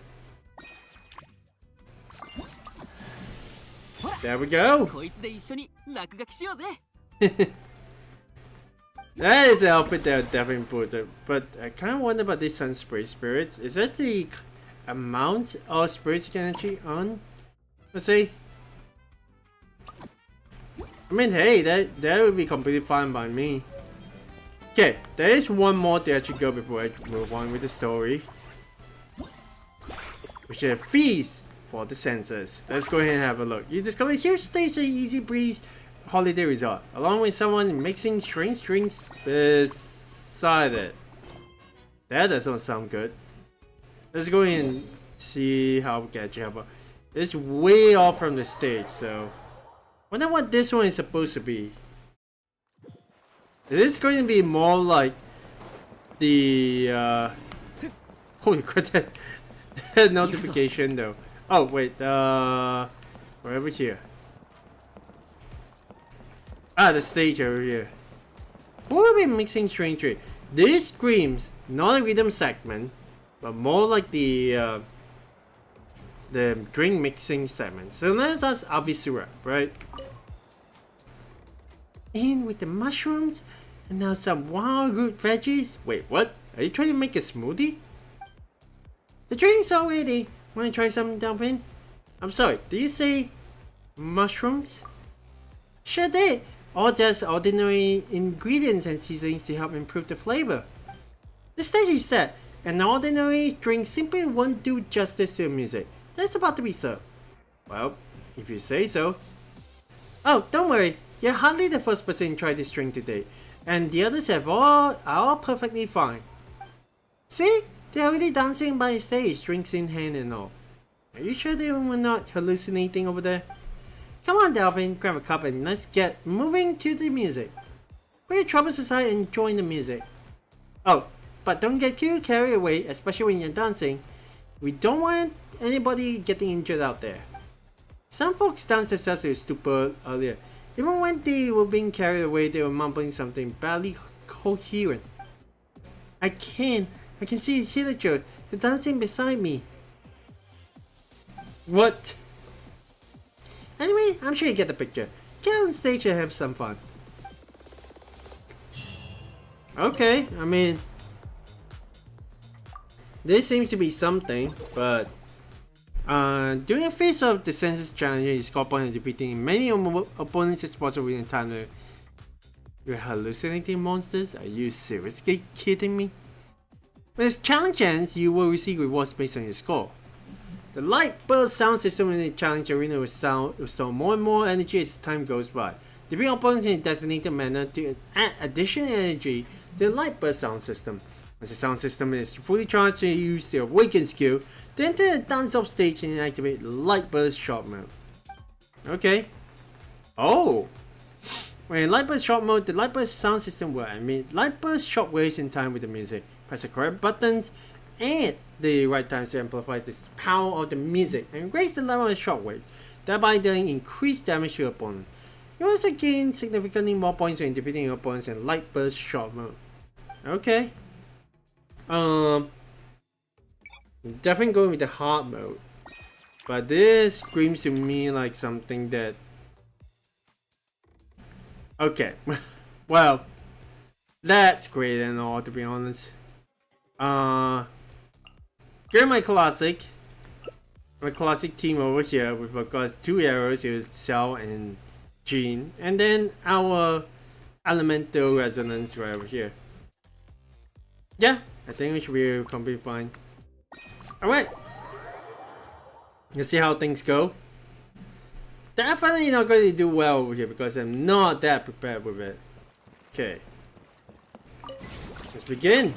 There we go. That is the outfit that I definitely put. But I kind of wonder about these Sunspray spirits. Is that the amount of spirits you can actually earn? Let's see. I mean, hey, that would be completely fine by me. Okay, there is one more to actually go before I move on with the story, which is a feast for the senses. Let's go ahead and have a look. You discover a huge stage at Easybreeze Holiday Resort, along with someone mixing strange drinks beside it. That doesn't sound good. Let's go in and See how we get you. But it's way off from the stage, so wonder what this one is supposed to be. It is going to be more like the holy crap, that notification though. Oh wait, we're over here. Ah, the stage over here. What will be mixing strangely? This screams not a rhythm segment, but more like the drink mixing segment. So that's us Avisura, right? In with the mushrooms and now some wild root veggies. Wait, what? Are you trying to make a smoothie? The drink's all ready. Wanna try something, Delphin? I'm sorry, did you say mushrooms? Sure did. All just ordinary ingredients and seasonings to help improve the flavor. The stage is set. An ordinary drink simply won't do justice to the music that's about to be served. Well, if you say so. Oh, don't worry. You're hardly the first person to try this drink today, and the others are all perfectly fine. See? They're already dancing by the stage, drinks in hand and all. Are you sure they were not hallucinating over there? Come on, Delphin, grab a cup and let's get moving to the music. Put your troubles aside and join the music. Oh, but don't get too carried away, especially when you're dancing. We don't want anybody getting injured out there. Some folks danced themselves to a stupor earlier. Even when they were being carried away, they were mumbling something badly coherent. I can see the literature. They're dancing beside me. What? Anyway, I'm sure you get the picture. Get on stage and have some fun. Okay, I mean, this seems to be something, but during a phase of the census challenge, you score points and defeating many opponents is possible in time. You're hallucinating monsters? Are you seriously kidding me? When this challenge ends, you will receive rewards based on your score. The light burst sound system in the challenge arena will store more and more energy as time goes by. Defeating opponents in a designated manner to add additional energy to the light burst sound system. As the sound system is fully charged, you use the awaken skill to enter the dance off stage and activate light burst short mode. Okay. Oh! When in light burst short mode, the light burst sound system will emit light burst short waves in time with the music. Press the correct buttons and the right times to amplify the power of the music and raise the level of the short wave, thereby dealing increased damage to your opponent. You also gain significantly more points when defeating your opponents in light burst short mode. Okay. Definitely going with the hard mode, but this screams to me like something that. Okay, well, that's great and all, to be honest. During my classic team over here, we've got 2 arrows here, Cell and Jean, and then our elemental resonance right over here. Yeah, I think we should be completely fine. Alright, let's see how things go. Definitely not going to do well over here because I'm not that prepared with it. Okay, let's begin.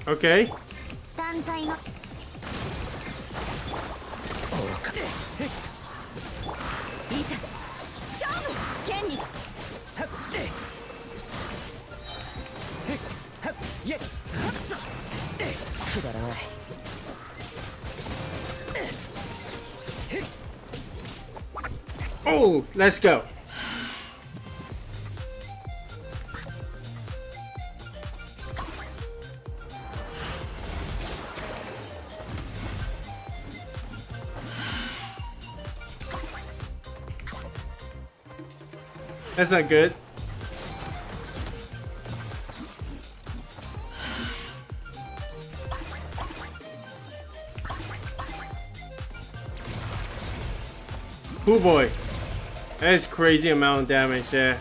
Okay. Oh, let's go. That's not good. Oh boy. That is crazy amount of damage there.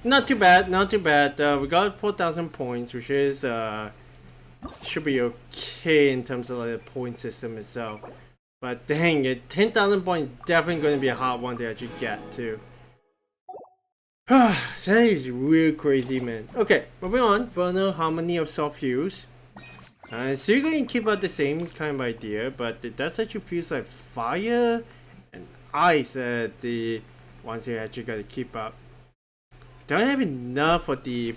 Not too bad, not too bad. We got 4,000 points, which is should be okay in terms of like, the point system itself. But dang it, 10,000 points definitely going to be a hard one to actually get to. That is real crazy, man. Okay, moving on. Vernal Harmony of Soft Hues. Still going to keep out the same kind of idea, but it does actually feels like fire and ice at the ones you actually got to keep up. Don't have enough for the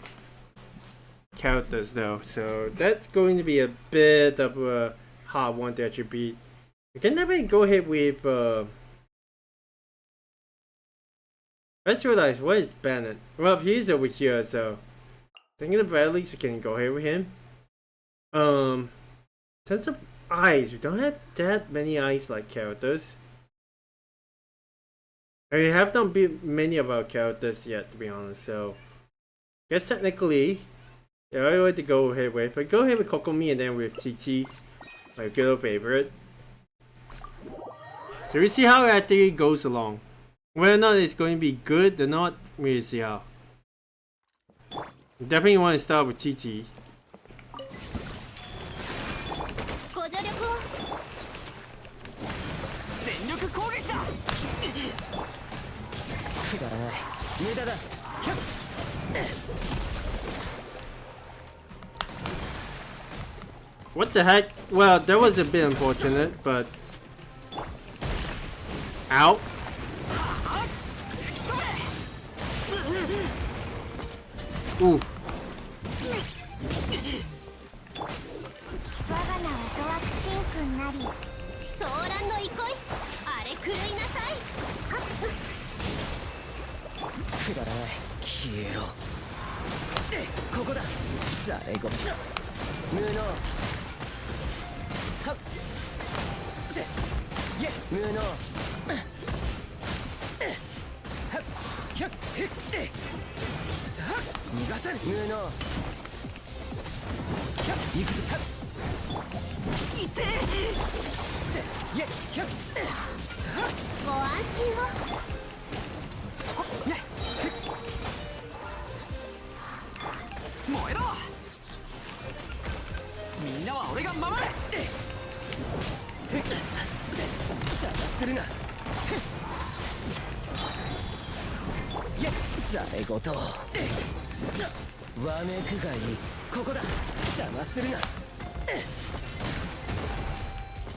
characters though, so that's going to be a bit of a hard one to actually beat. We can definitely go ahead with let's realize what is Bennett. Well, he's over here, so I think at the very least we can go ahead with him. Tons of ice. We don't have that many ice-like characters. We have not beat many of our characters yet, to be honest, so I guess technically the right way to go ahead with, but go ahead with Kokomi and then with Tete, my good old favorite. So we see how it actually goes along. Whether or not it's going to be good or not, we'll see how. Definitely want to start with Tete. What the heck? Well, that was a bit unfortunate, but ow. Ooh.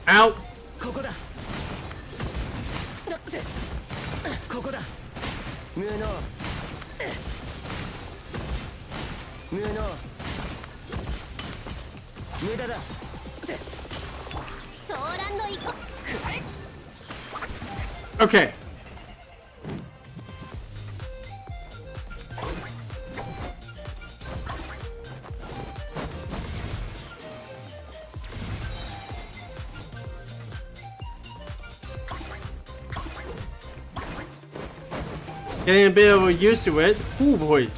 Out. Okay. Getting a bit of used to it. Oh boy.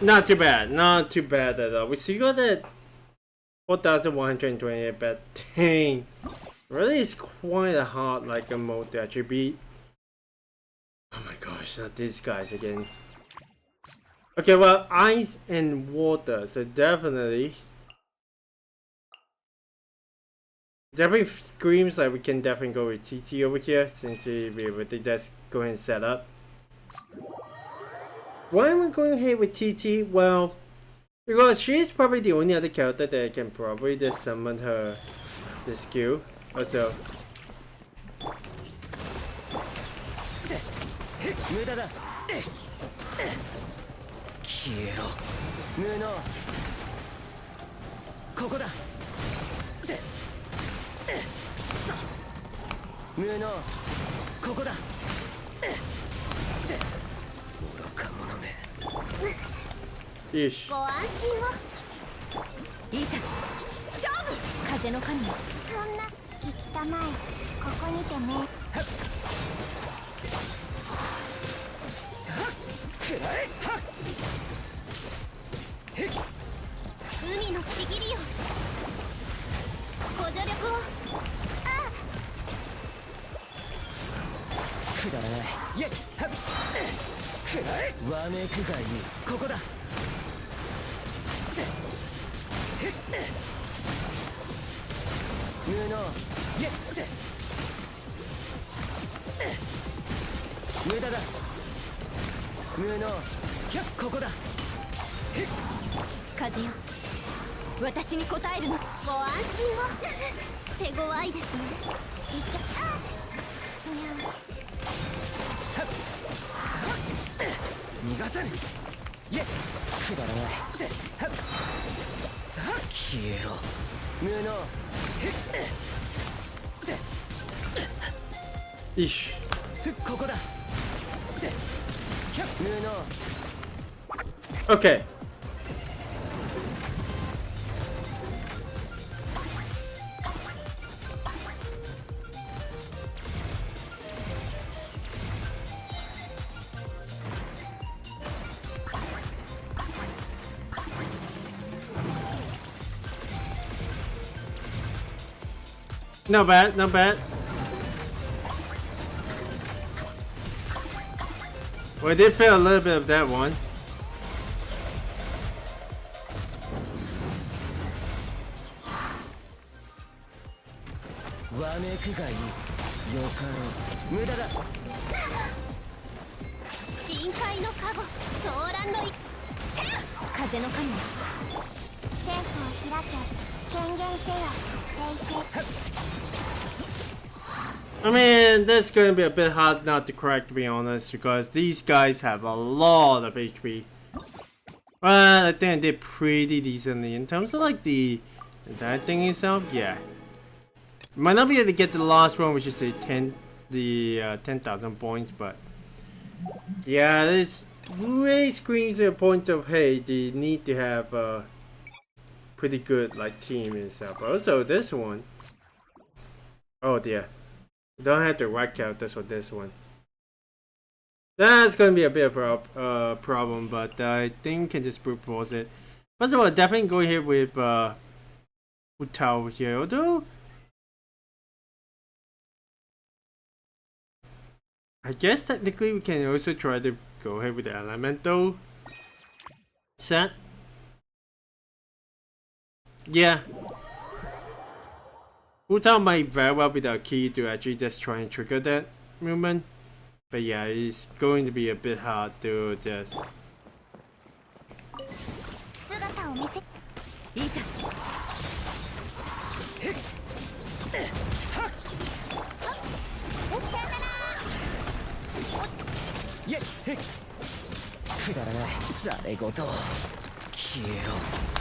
Not too bad. Not too bad at all. We still got that 4,128, but dang. Really is quite a hard like a mode to actually beat. Oh my gosh, not these guys again. Okay, well, ice and water, so definitely screams like we can definitely go with TT over here since we were to just go ahead and set up. Why am I going ahead with TT? Well, because she's probably the only other character that can probably just summon her the skill. Also, 無駄だ消えろ無能ここだ無能ここだ愚か者め Ish. ご安心を。いざ勝負。風の神よ。そんな聞きたまえ。ここにてね。海のちぎりよ。ご助力を。あ。くだらないイエッはっくらえわめくがいいここだ無能イエッ無駄だ無能ひゃここだ風よ。私に応えるの。ご安心を。手強いですね。いけ。逃がさぬイエッくだらない消えろ無能Ish. ここだ無能 Okay. Not bad, not bad. Well, I did feel a little bit of that one. I mean, that's gonna be a bit hard not to crack, to be honest, because these guys have a lot of HP. But I think I did pretty decently in terms of like the entire thing itself. Yeah, might not be able to get the last one, which is the 10,000 points, but yeah, this really screams to a point of hey, they need to have a pretty good like team and stuff. But also this one, oh dear. Don't have the right characters for this one. That's gonna be a bit of a problem, but I think can just brute force it. First of all, definitely go here with Utao here, although I guess technically we can also try to go ahead with the elemental set. Yeah. Utao might very well be the key to actually just try and trigger that movement. But yeah, it's going to be a bit hard to just...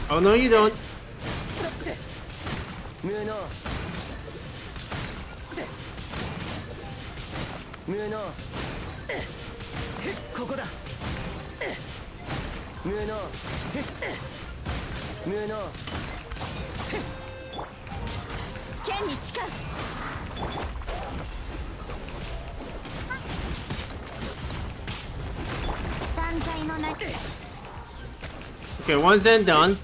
Oh no, you don't. Okay, once then done.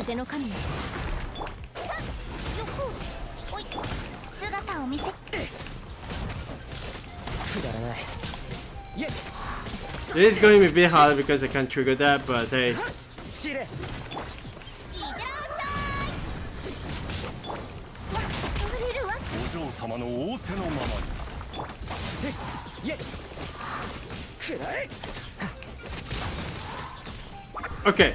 風の神ね。さあ、横。おい、姿を見せ。くだらない。It is going to be a bit harder because I can't trigger that, but hey. お嬢様の仰せのままに。Okay.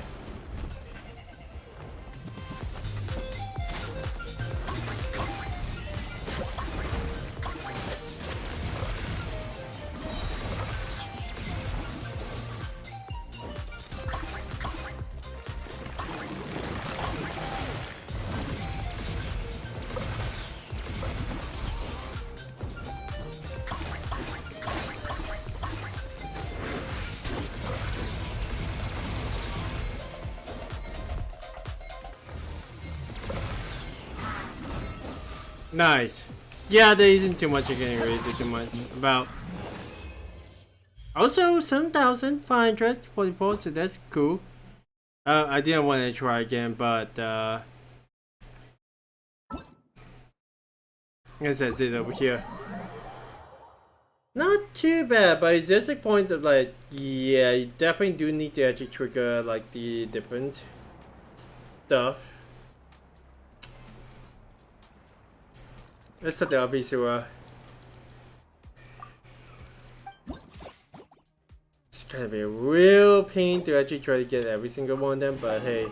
Nice. Yeah, there isn't too much getting ready to too much about. Also, 7,544, so that's cool. I didn't want to try again, but I guess that's it over here. Not too bad, but it's just a point of like, yeah, you definitely do need to actually trigger like the different stuff. Let's set the RP sewer. It's gonna be a real pain to actually try to get every single one of them, but hey.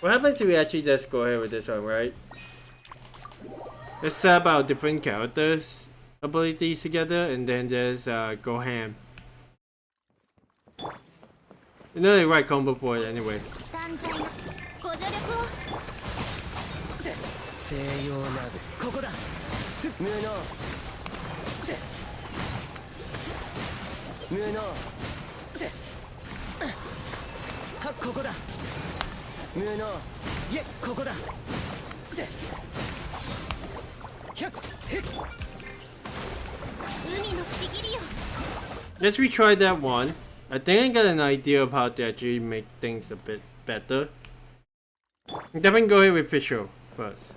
What happens if we actually just go ahead with this one, right? Let's set up our different characters' abilities together and then just go ham. You know the right combo for it anyway. Let's retry that one. I think I got an idea of how to actually make things a bit better. Definitely go ahead with Fischl first.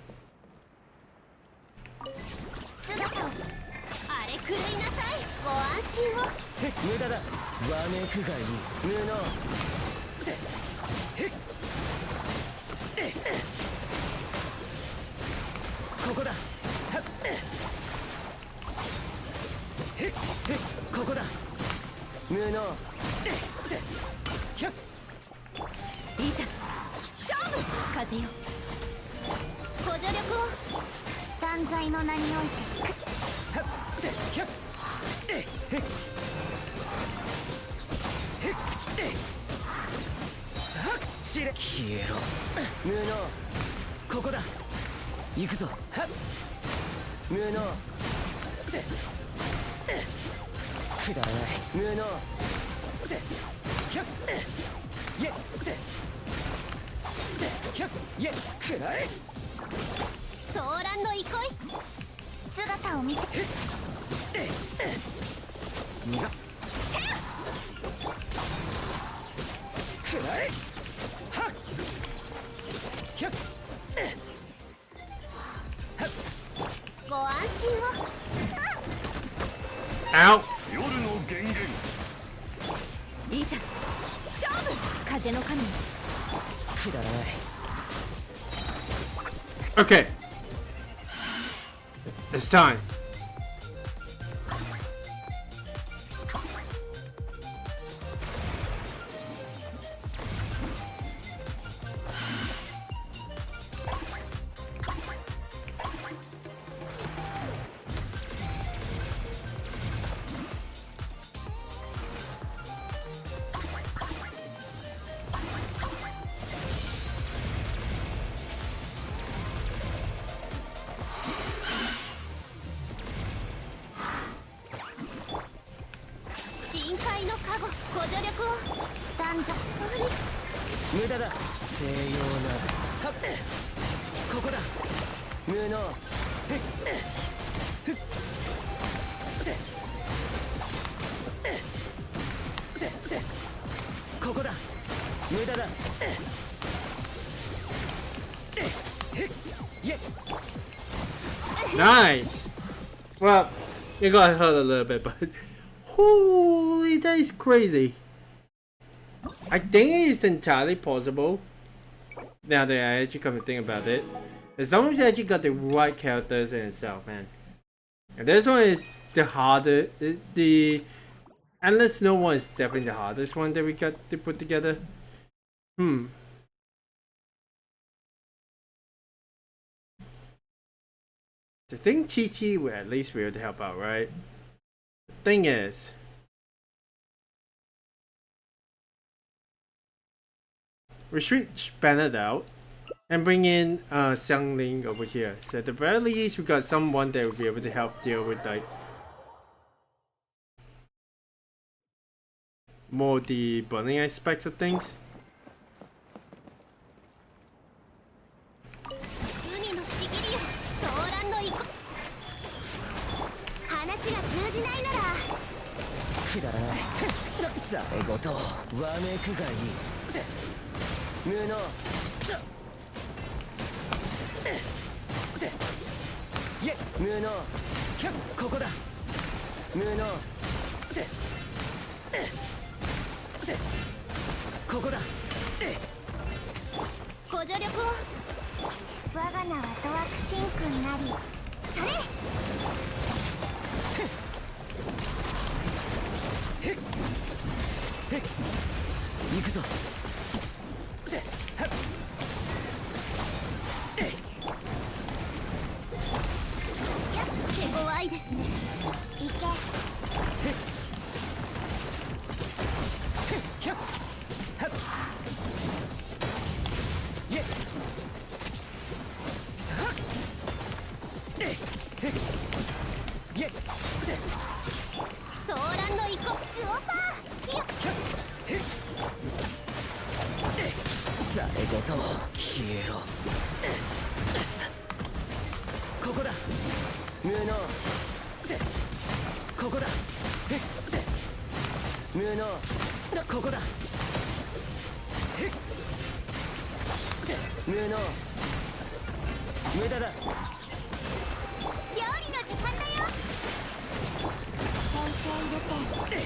Ow! Okay. It's time. 断罪無駄だ。西洋な。はっ。ここだ。無能。ふっ。ふっ。せ。せ。ここだ。無駄だ。Nice. Well, it got hurt a little bit, but holy, that is crazy. I think it's entirely possible. Now that I actually come to think about it, as long as you actually got the right characters in itself, man. And this one is the harder. The Endless Snow one is definitely the hardest one that we got to put together. I think TT will at least be able to help out, right? The thing is, we should span it out and bring in Xiangling over here. So at the very least, we got someone that will be able to help deal with like more the burning aspects of things. 海のちぎりよ騒乱のいこ話が通じないならくだらない。さえごとわめくがいい。無能。いえ無能。ここだ。無能。ここだ。ご助力を我が名はドワクシンクになりそれ行くぞ。やっ手強いですねいけ騒乱のいこグオパーさえごと消えろ。ここだ。無能。ここだ。無能。ここだ。無能。無駄だ。料理の時間だよ先生いるて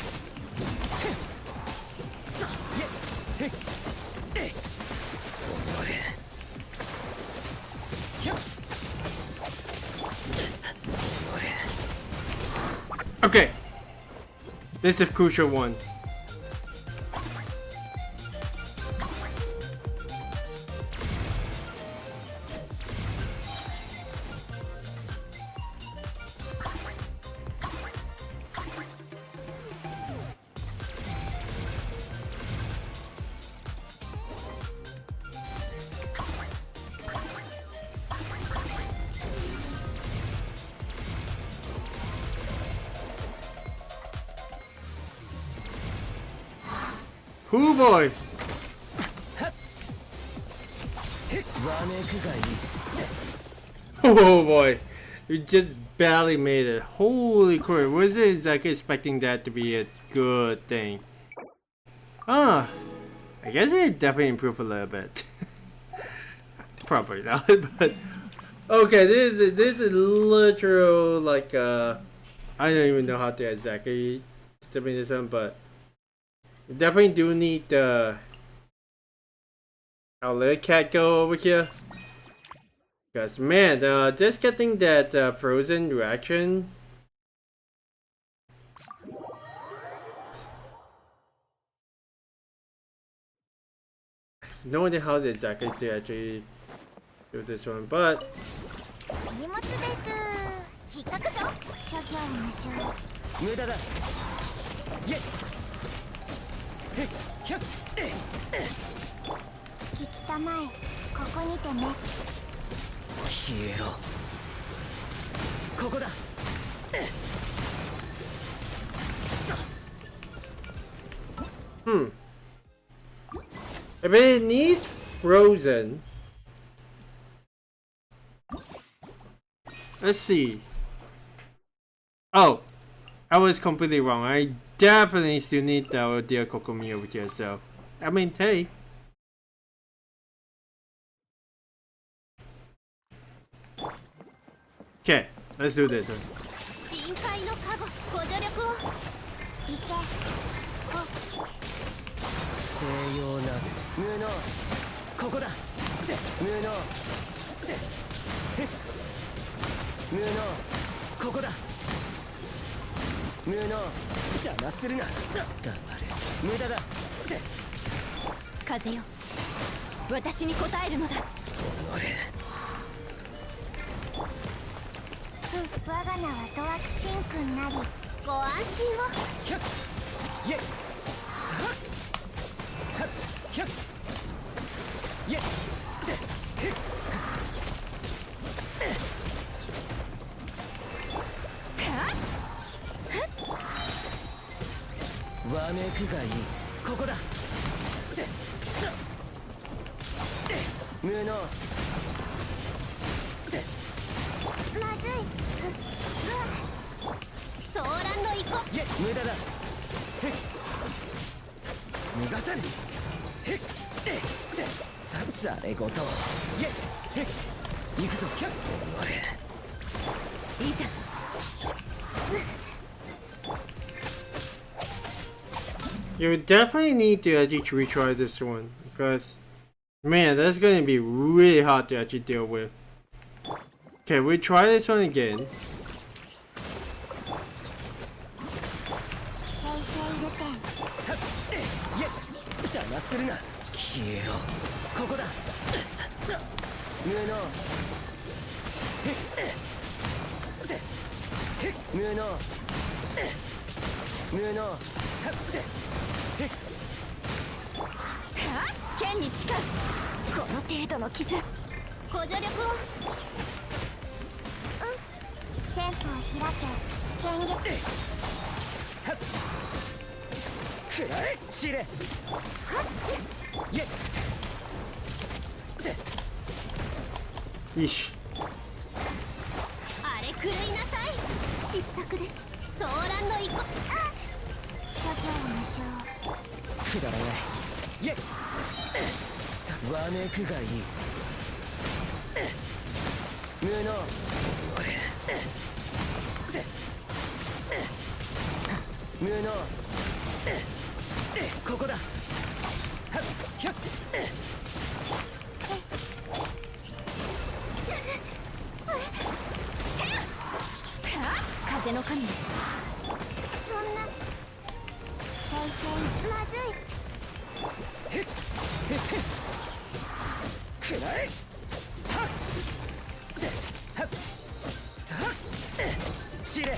さあ、Okay, this is a crucial one. Oh boy! Oh boy! We just barely made it. Holy crap, wasn't exactly expecting that to be a good thing. I guess it definitely improved a little bit. Probably not, but okay, this is literal like I don't even know how to exactly determine this one, but we definitely do need our little cat go over here. Because man, just getting that frozen reaction. No idea how exactly to actually do this one, but 荷物です引っかくぞ諸行無常無駄だ。イエッ聞きたまえここにてね消えろ。ここだ。If it needs frozen, let's see. Oh, I was completely wrong. I definitely still need our dear Kokomi over here. So, I mean, hey. Okay, let's do this one. 深海のカゴご助力をいけ西洋な無能ここだ無能無能ここだ無能邪魔するな黙れ無駄だ風よ私に応えるのだ我が名はドアクシン君なりご安心をひゃっイェッはっひゃっイェッへっわめくがいいここだ無能まずいソーランド行こいえ無駄だへっ逃がさぬへっざれごといえへっ行くぞひゃっいざYou definitely need to actually retry this one because, man, that's going to be really hard to actually deal with. Okay, we try this one again. 邪魔するな消えろここだ無能無能無能剣に誓うこの程度の傷ご助力を戦法を開け剣撃くらえ知れいえYeesh. あれ狂いなさい失策ですソーランド行こ諸行無常くだらないイエッわめくがいい無能無能ここだはっひゃっ風の神そんな先生まずいへっへっへっくらえはっはっはっ知れイ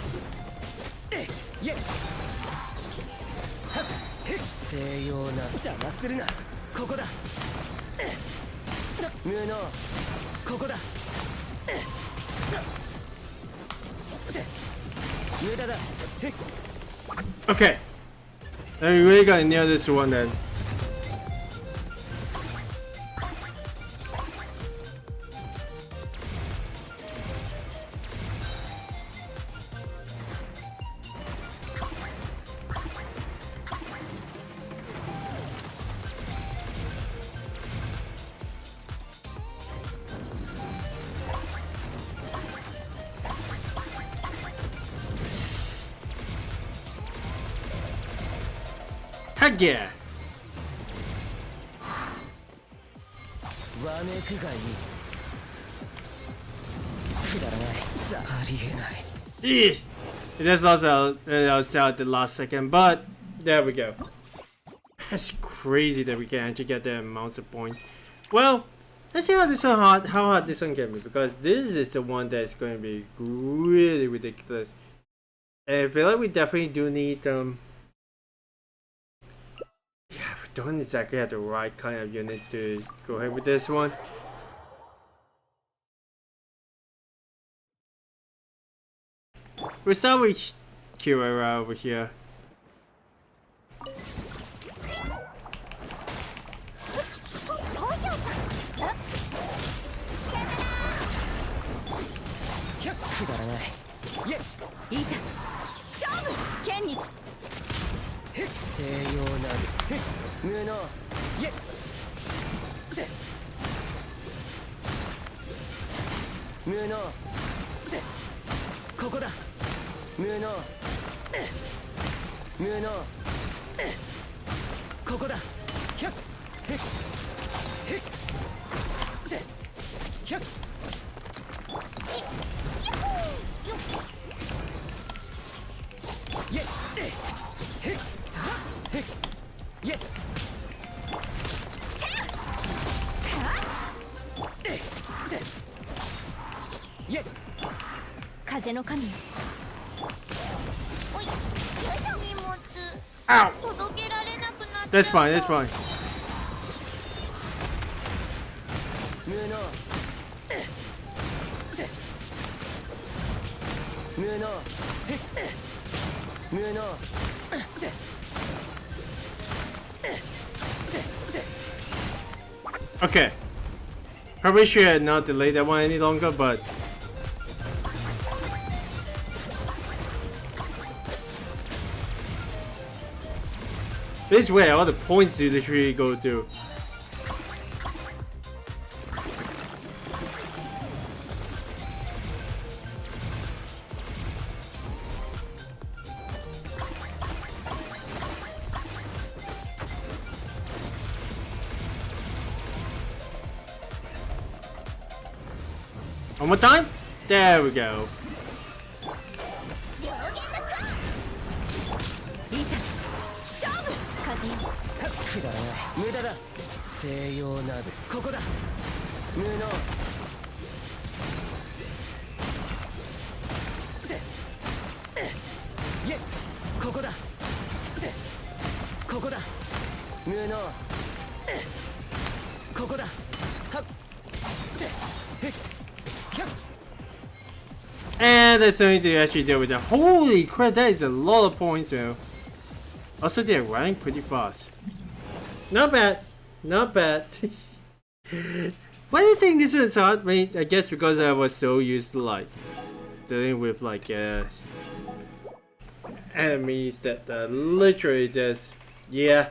エッはっへっ西洋な邪魔するなここだ無能ここだ無駄だへっ Okay. We really gotta nail this one then. Heck yeah! わめくがいいくだらないありえない Eeh. It just lost out at the last second, but there we go. That's crazy that we can actually get the amounts of points. Well, let's see how hard this one can be, because this is the one that's going to be really ridiculous. And I feel like we definitely do need yeah, we don't exactly have the right kind of unit to go ahead with this one. We'll start with Kira over here. くだらないいえいざ勝負剣に西洋なる無能いえせ無能せここだ無能無能ここだひゃっへっへっせひゃっいえへっへっいえせいえ風の神おい、よいしょ。荷物 Ow! 届けられなくなっちゃ That's った。 fine, that's fine. 無能せ無能無能せせ Okay. Probably should not delay that one any longer, but this is where all the points do literally go to. One more time? There we go. いざ勝負風よくだらない無駄だ西洋なるここだ無能せいえここだせここだ無能ここだはっせへっひゃっ And that's something to actually deal with that. Holy crap, that is a lot of points, man. Also, they're running pretty fast. Not bad. Not bad. Why do you think this was hard? I mean, I guess because I was so used to like dealing with like enemies that literally just yeah.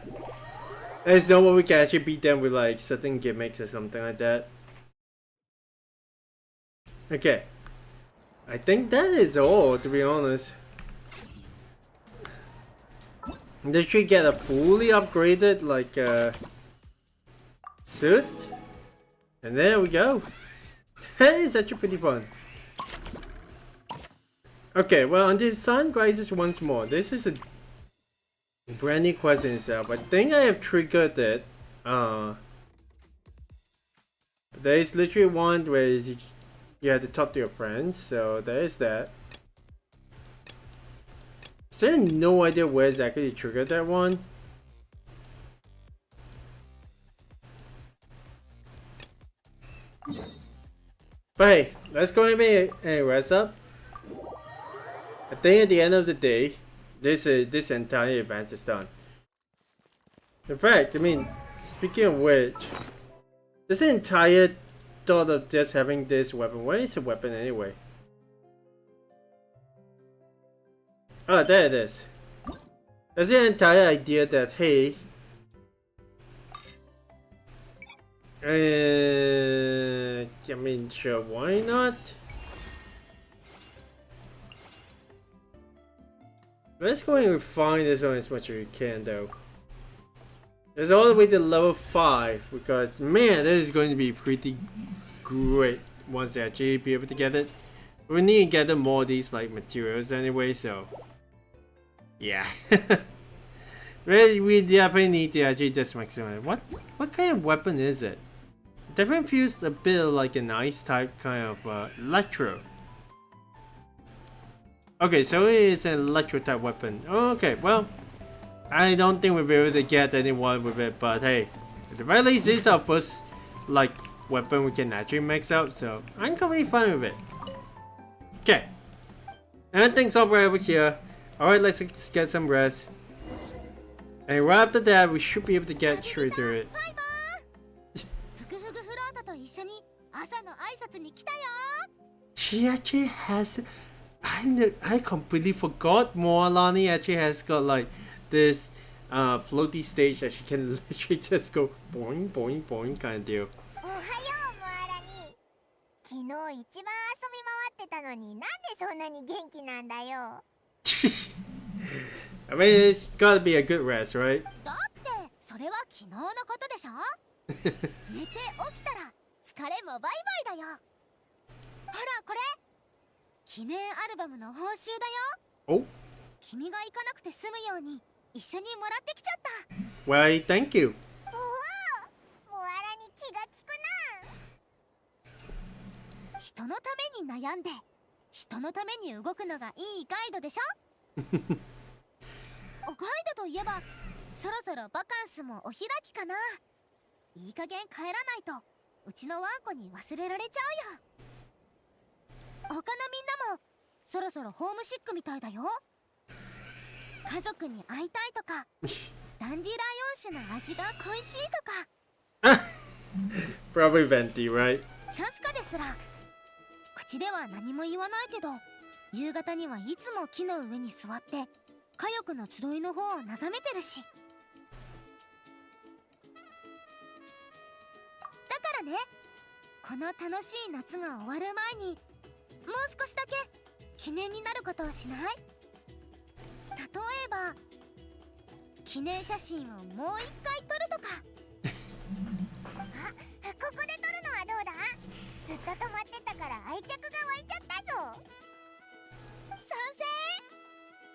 There's no way we can actually beat them with like certain gimmicks or something like that. Okay. I think that is all, to be honest. Did she get a fully upgraded like suit? And there we go. It's actually pretty fun. Okay, well, on this Sun Rises once more. This is a brand new quest in itself. I think I have triggered it. There is literally one where you have to talk to your friends, so there is that. So I have no idea where exactly to trigger that one. But hey, let's go and make a rest up. I think at the end of the day, this entire event is done. In fact, I mean, speaking of which, this entire thought of just having this weapon. Where is the weapon anyway? Oh, there it is. That's the entire idea that hey, I mean, sure, why not? Let's go and refine this one as much as we can, though. It's all the way to level 5 because man, this is going to be pretty great once they actually be able to get it. We need to gather more of these like materials anyway, so yeah. we definitely need to actually just maximize. What kind of weapon is it? Definitely feels a bit like an ice type kind of electro. Okay, so it is an electro type weapon. Okay, well, I don't think we'll be able to get anyone with it, but hey, at the very least, this is our first like weapon we can actually max out, so I'm completely fine with it. Okay, and things over over here. Alright, let's get some rest. And right after that, we should be able to get straight through it. She actually has. I completely forgot Moalani actually has got like this floaty stage that she can literally just go boing boing boing kind of deal. おはようモアラに。昨日一番遊び回ってたのになんでそんなに元気なんだよ。I mean, it's gotta be a good rest, right? だってそれは昨日のことでしょ。寝て起きたら疲れもバイバイだよ。ほらこれ記念アルバムの報酬だよ。Oh. 君が行かなくて済むように一緒にもらってきちゃった。 Why, thank you. おお、モアラに気が利くな。人のために悩んで人のために動くのがいいガイドでしょ。ガイドといえばそろそろバカンスもお開きかな。いい加減帰らないとうちのワンコに忘れられちゃうよ。他のみんなもそろそろホームシックみたいだよ。家族に会いたいとかダンディライオン酒の味が恋しいとか。Probably venti, right? チャンスカですら口では何も言わないけど夕方にはいつも木の上に座って家族の集いの方を眺めてるし。だからね、この楽しい夏が終わる前にもう少しだけ記念になることをしない？例えば記念写真をもう一回撮るとか。あ、ここで撮るのはどうだ？ずっと止まってたから愛着が湧いちゃったぞ。賛成！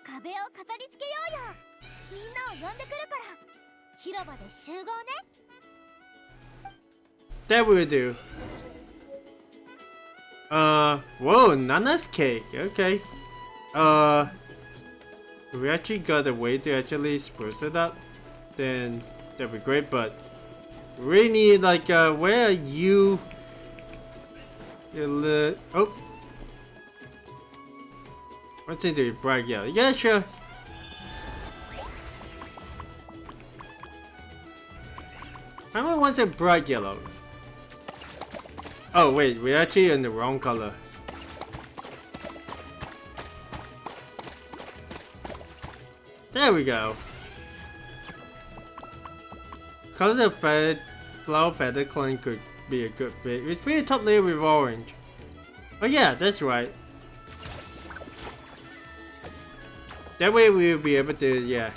壁を飾り付けようよ。みんなを呼んでくるから広場で集合ね。 That will do. Whoa, Nana's cake. Okay. If we actually got a way to actually spruce it up, then that'd be great. But we really need like, where are you? Oh. What's it do? Bright yellow. Yeah, sure. I only want some bright yellow. Oh wait, we're actually in the wrong color. There we go. Color of flower feather clan could be a good fit. It's pretty top layer with orange. Oh yeah, that's right. That way we'll be able to, yeah.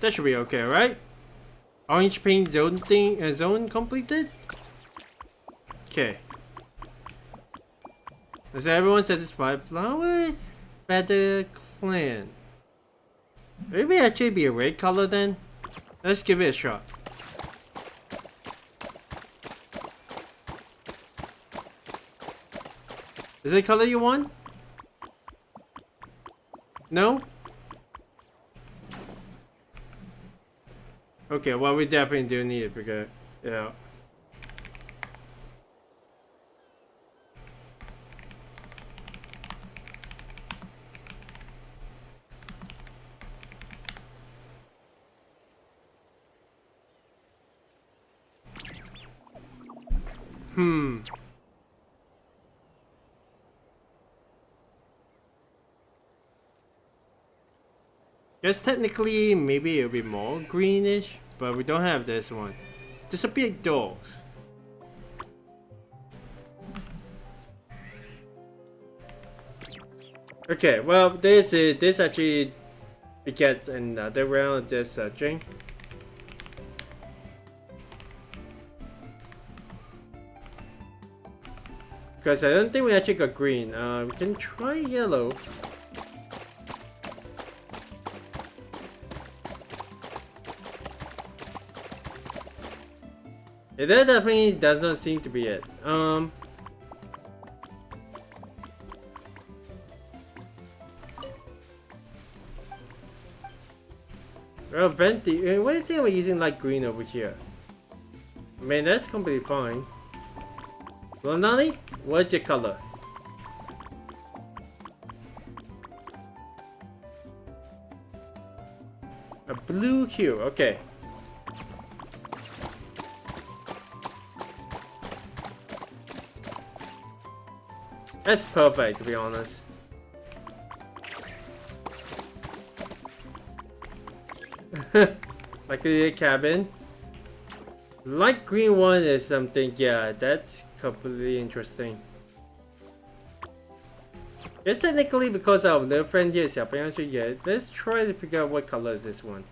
That should be okay, right? Orange paint zone thing, zone completed? Okay. Is everyone satisfied? Flower feather clan. Maybe actually be a red color then? Let's give it a shot. Is it the color you want? No? Okay, well we definitely do need it because, yeah. Guess technically maybe it'll be more greenish, but we don't have this one. Disappeared dogs. Okay, well this actually begets another round of just searching. Because I don't think we actually got green. We can try yellow. Yeah, that definitely does not seem to be it. Well, Venti, what do you think about using light green over here? I mean, that's completely fine. Well, Nani, what's your color? A blue hue, okay. That's perfect, to be honest. Like a cabin. Light green one is something, yeah, that's completely interesting. It's technically because our little friend here is helping us yet. Let's try to figure out what color is this one.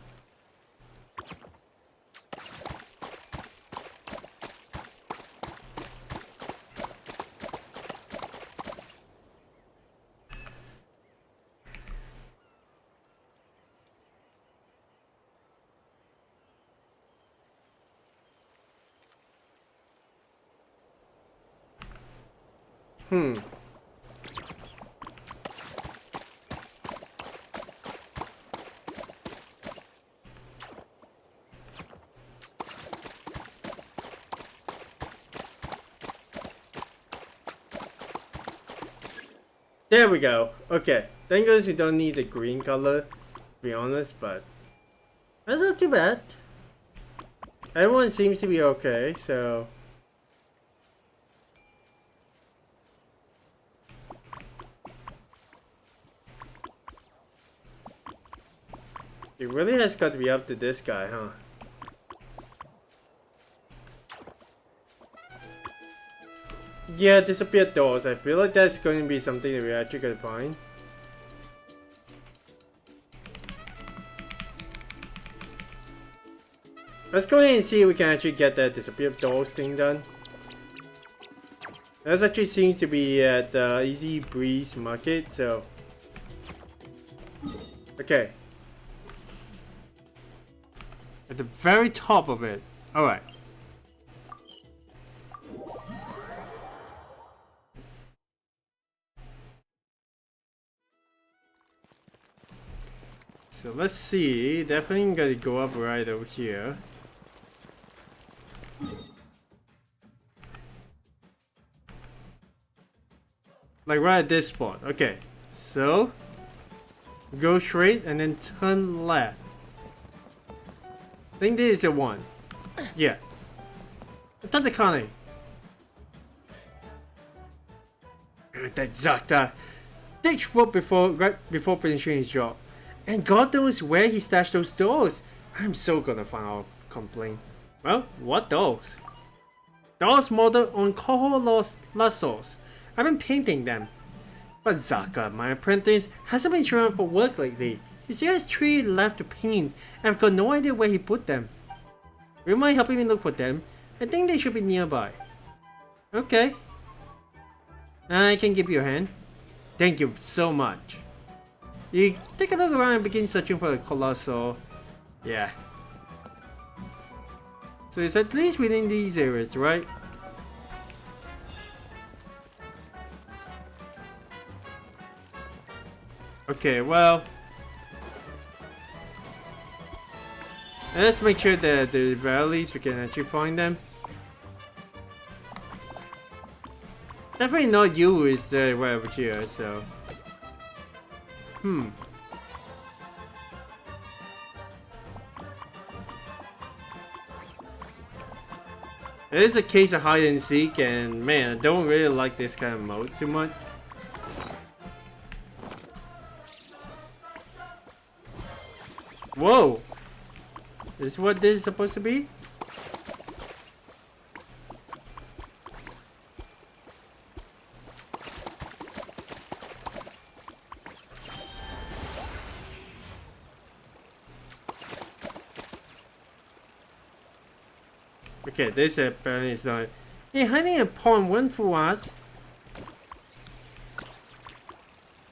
There we go. Okay. Thank goodness we don't need the green color, to be honest, but that's not too bad. Everyone seems to be okay, so it really has got to be up to this guy, huh? Yeah, disappeared doors. I feel like that's going to be something that we actually gotta find. Let's go ahead and see if we can actually get that disappeared doors thing done. That actually seems to be at the Easybreeze Market, so okay. At the very top of it. Alright. So let's see, definitely gotta go up right over here. Like right at this spot. Okay, so go straight and then turn left. I think this is the one. Yeah. Tete Isle. That Zakta. Ditch rope right before finishing his job. And God knows where he stashed those doors. I'm so gonna find out complaint. Well, what doors? Doors modeled on coho lassos. I've been painting them. But Zaka, my apprentice, hasn't been showing up for work lately. He still has 3 left to paint, and I've got no idea where he put them. Would you mind helping me look for them? I think they should be nearby. Okay. I can give you a hand. Thank you so much. You take a look around and begin searching for a colossal. Yeah. So it's at least within these areas, right? Okay, well. Let's make sure that at the very least we can actually find them. Definitely not you is there right over here, so. It is a case of hide and seek, and man, I don't really like this kind of mode too much. Whoa! Is this what this is supposed to be? Okay, this apparently is not. Hey, hiding a pawn one for us.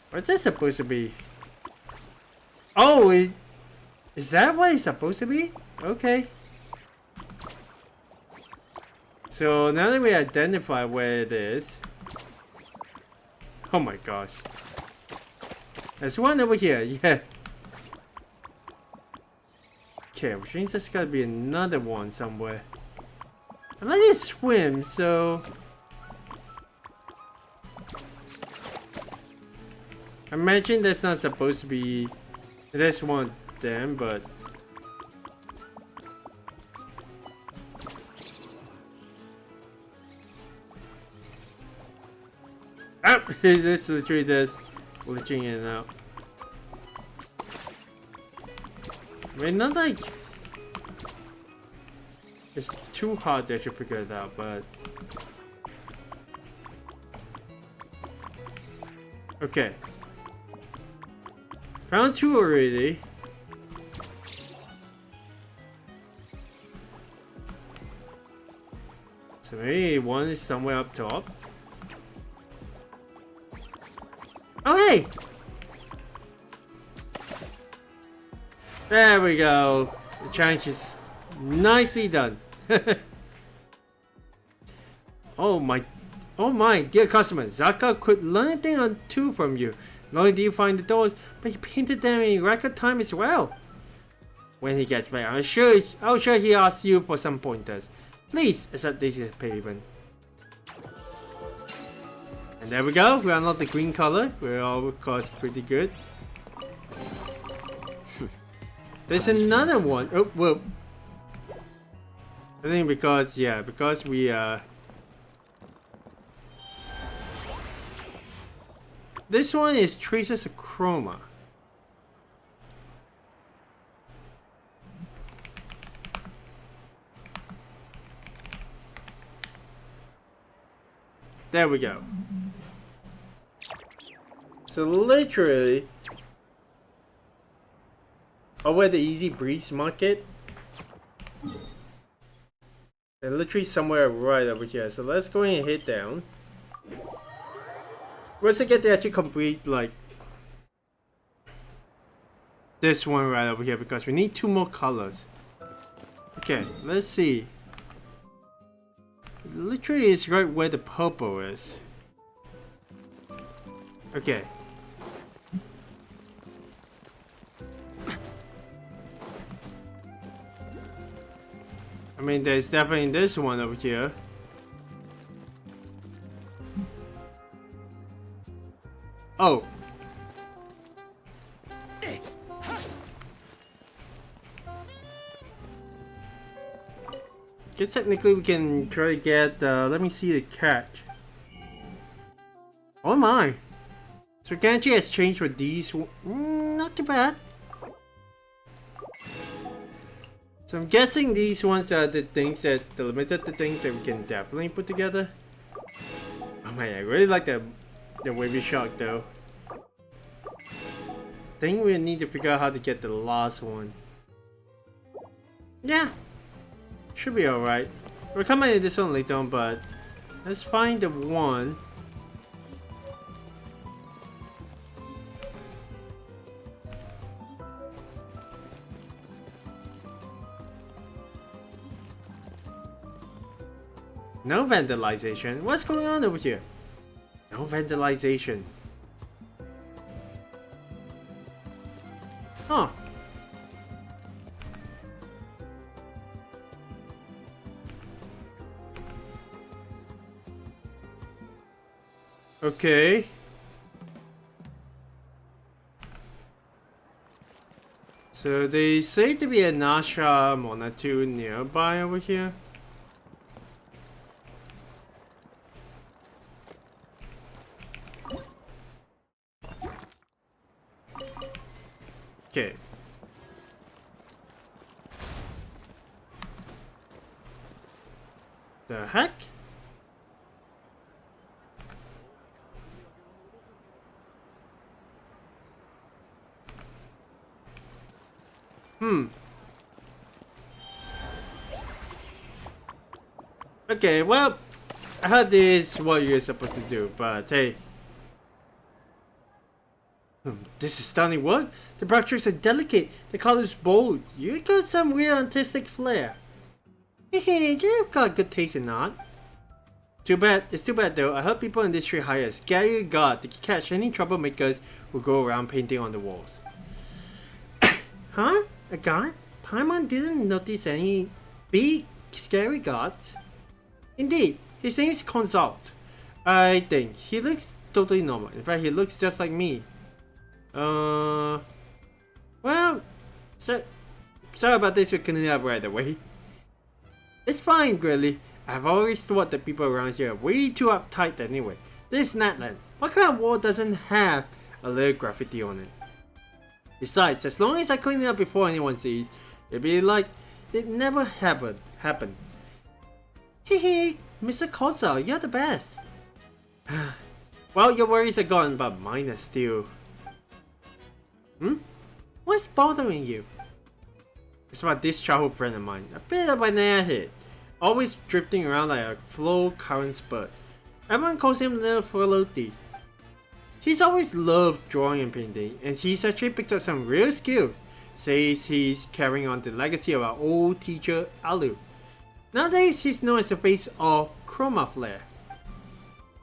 What's this supposed to be? Oh, is that what it's supposed to be? Okay. So now that we identify where it is. Oh my gosh. There's one over here, yeah. Okay, which means there's gotta be another one somewhere. I like to swim, so I imagine that's not supposed to be. There's one of them, but ah, This literally does glitching in and out. I mean, not like it's too hard to actually figure it out, but okay. Round 2 already. So maybe one is somewhere up top. Oh hey! There we go. The challenge is nicely done. Oh my dear customer, Zaka could learn anything on 2 from you. Not only did you find the doors, but you painted them in record time as well. When he gets back, I'm sure he asks you for some pointers. Please accept this as payment. And there we go. We unlocked the green color. We're all, of course, pretty good. There's another one. Oh, whoa. I think because we this one is traces of chroma. There we go. So literally, over the Easybreeze market. They're literally somewhere right over here. So let's go ahead and hit down. Once I get to actually complete like this one right over here, because we need 2 more colors. Okay, let's see. It literally is right where the purple is. Okay. I mean, there's definitely this one over here. Oh. Guess technically we can try to get, let me see the catch. Oh my. So we can actually exchange with these. Not too bad. So I'm guessing these ones are the things that, the limited things that we can definitely put together. Oh man, I really like the wavy shark though. I think we need to figure out how to get the last one. Yeah, should be alright. We'll come back to this one later on, but let's find the one. No vandalization. What's going on over here? No vandalization. Huh. Okay. So they say to be a Nasha Monatu nearby over here. Okay. The heck? Okay, well, I heard this is what you're supposed to do, but hey. This is stunning work. The brush strokes are delicate. The color's bold. You got some weird artistic flair. Hehe, you've got good taste in art. Too bad. It's too bad though. I heard people in this street hire a scary guard to catch any troublemakers who go around painting on the walls. Huh? A guard? Paimon didn't notice any big scary guards. Indeed, his name is Consult. I think he looks totally normal. In fact, he looks just like me. Well, sorry about this, we're cleaning up right away. It's fine, Grilly. I've always thought that people around here are way too uptight anyway. This Natland. What kind of wall doesn't have a little graffiti on it? Besides, as long as I clean it up before anyone sees, it'll be like it never happened. Hehe, Mr. Kosa, you're the best. Well, your worries are gone, but mine are still. What's bothering you? It's about this childhood friend of mine, a bit of an airhead, always drifting around like a flow current spurt. Everyone calls him Little Floaty. He's always loved drawing and painting, and he's actually picked up some real skills. Says he's carrying on the legacy of our old teacher, Alu. Nowadays, he's known as the face of Chroma Flare.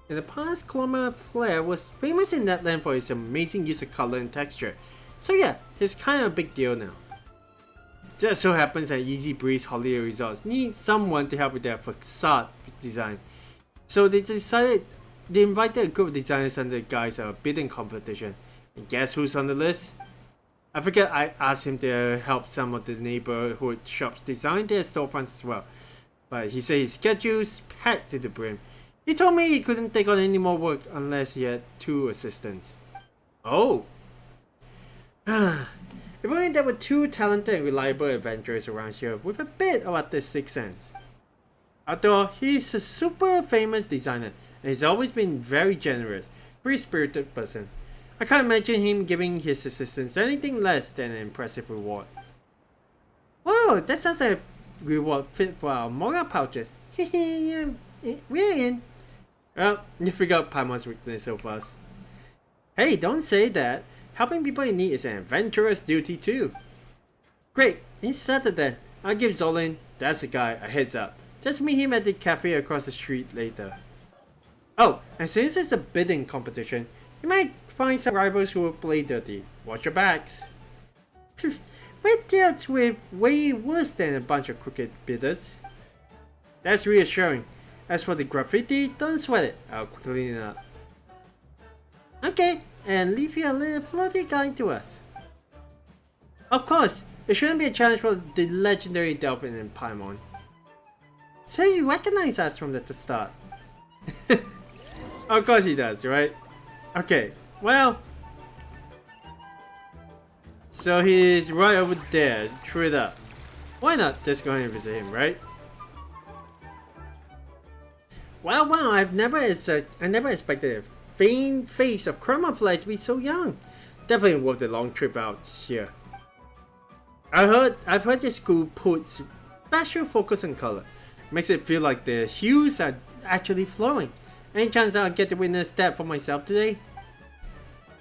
In the past, Chroma Flare was famous in that land for his amazing use of color and texture. So yeah, he's kind of a big deal now. It just so happens that Easybreeze Holiday Resort needs someone to help with their facade design. So they invited a group of designers under the guise of a bidding competition. And guess who's on the list? I forget I asked him to help some of the neighborhood shops design their storefronts as well. But he said his schedule's packed to the brim. He told me he couldn't take on any more work unless he had 2 assistants. Oh! If only there were 2 talented and reliable adventurers around here with a bit of artistic sense. After all, he's a super famous designer and he's always been very generous, free-spirited person. I can't imagine him giving his assistants anything less than an impressive reward. Whoa, that sounds like a reward fit for our moral pouches. Hehe, we're in. Well, you figured out Paimon's weakness so fast. Hey, don't say that. Helping people in need is an adventurous duty too. Great, he's settled then. I'll give Zolin, that's the guy, a heads up. Just meet him at the cafe across the street later. Oh, and since it's a bidding competition, you might find some rivals who will play dirty. Watch your backs. We're dealt with way worse than a bunch of crooked bidders. That's reassuring. As for the graffiti, don't sweat it. I'll clean it up. Okay, and leave your little floaty guide to us. Of course, it shouldn't be a challenge for the legendary Delphin and Paimon. So you recognize us from the start. Of course he does, right? Okay, well. So he's right over there, true it up. Why not just go ahead and visit him, right? Well, I never expected a faint face of Chroma Flare to be so young. Definitely worth the long trip out here. I've heard this school puts special focus on color. Makes it feel like the hues are actually flowing. Any chance I'll get to witness that for myself today?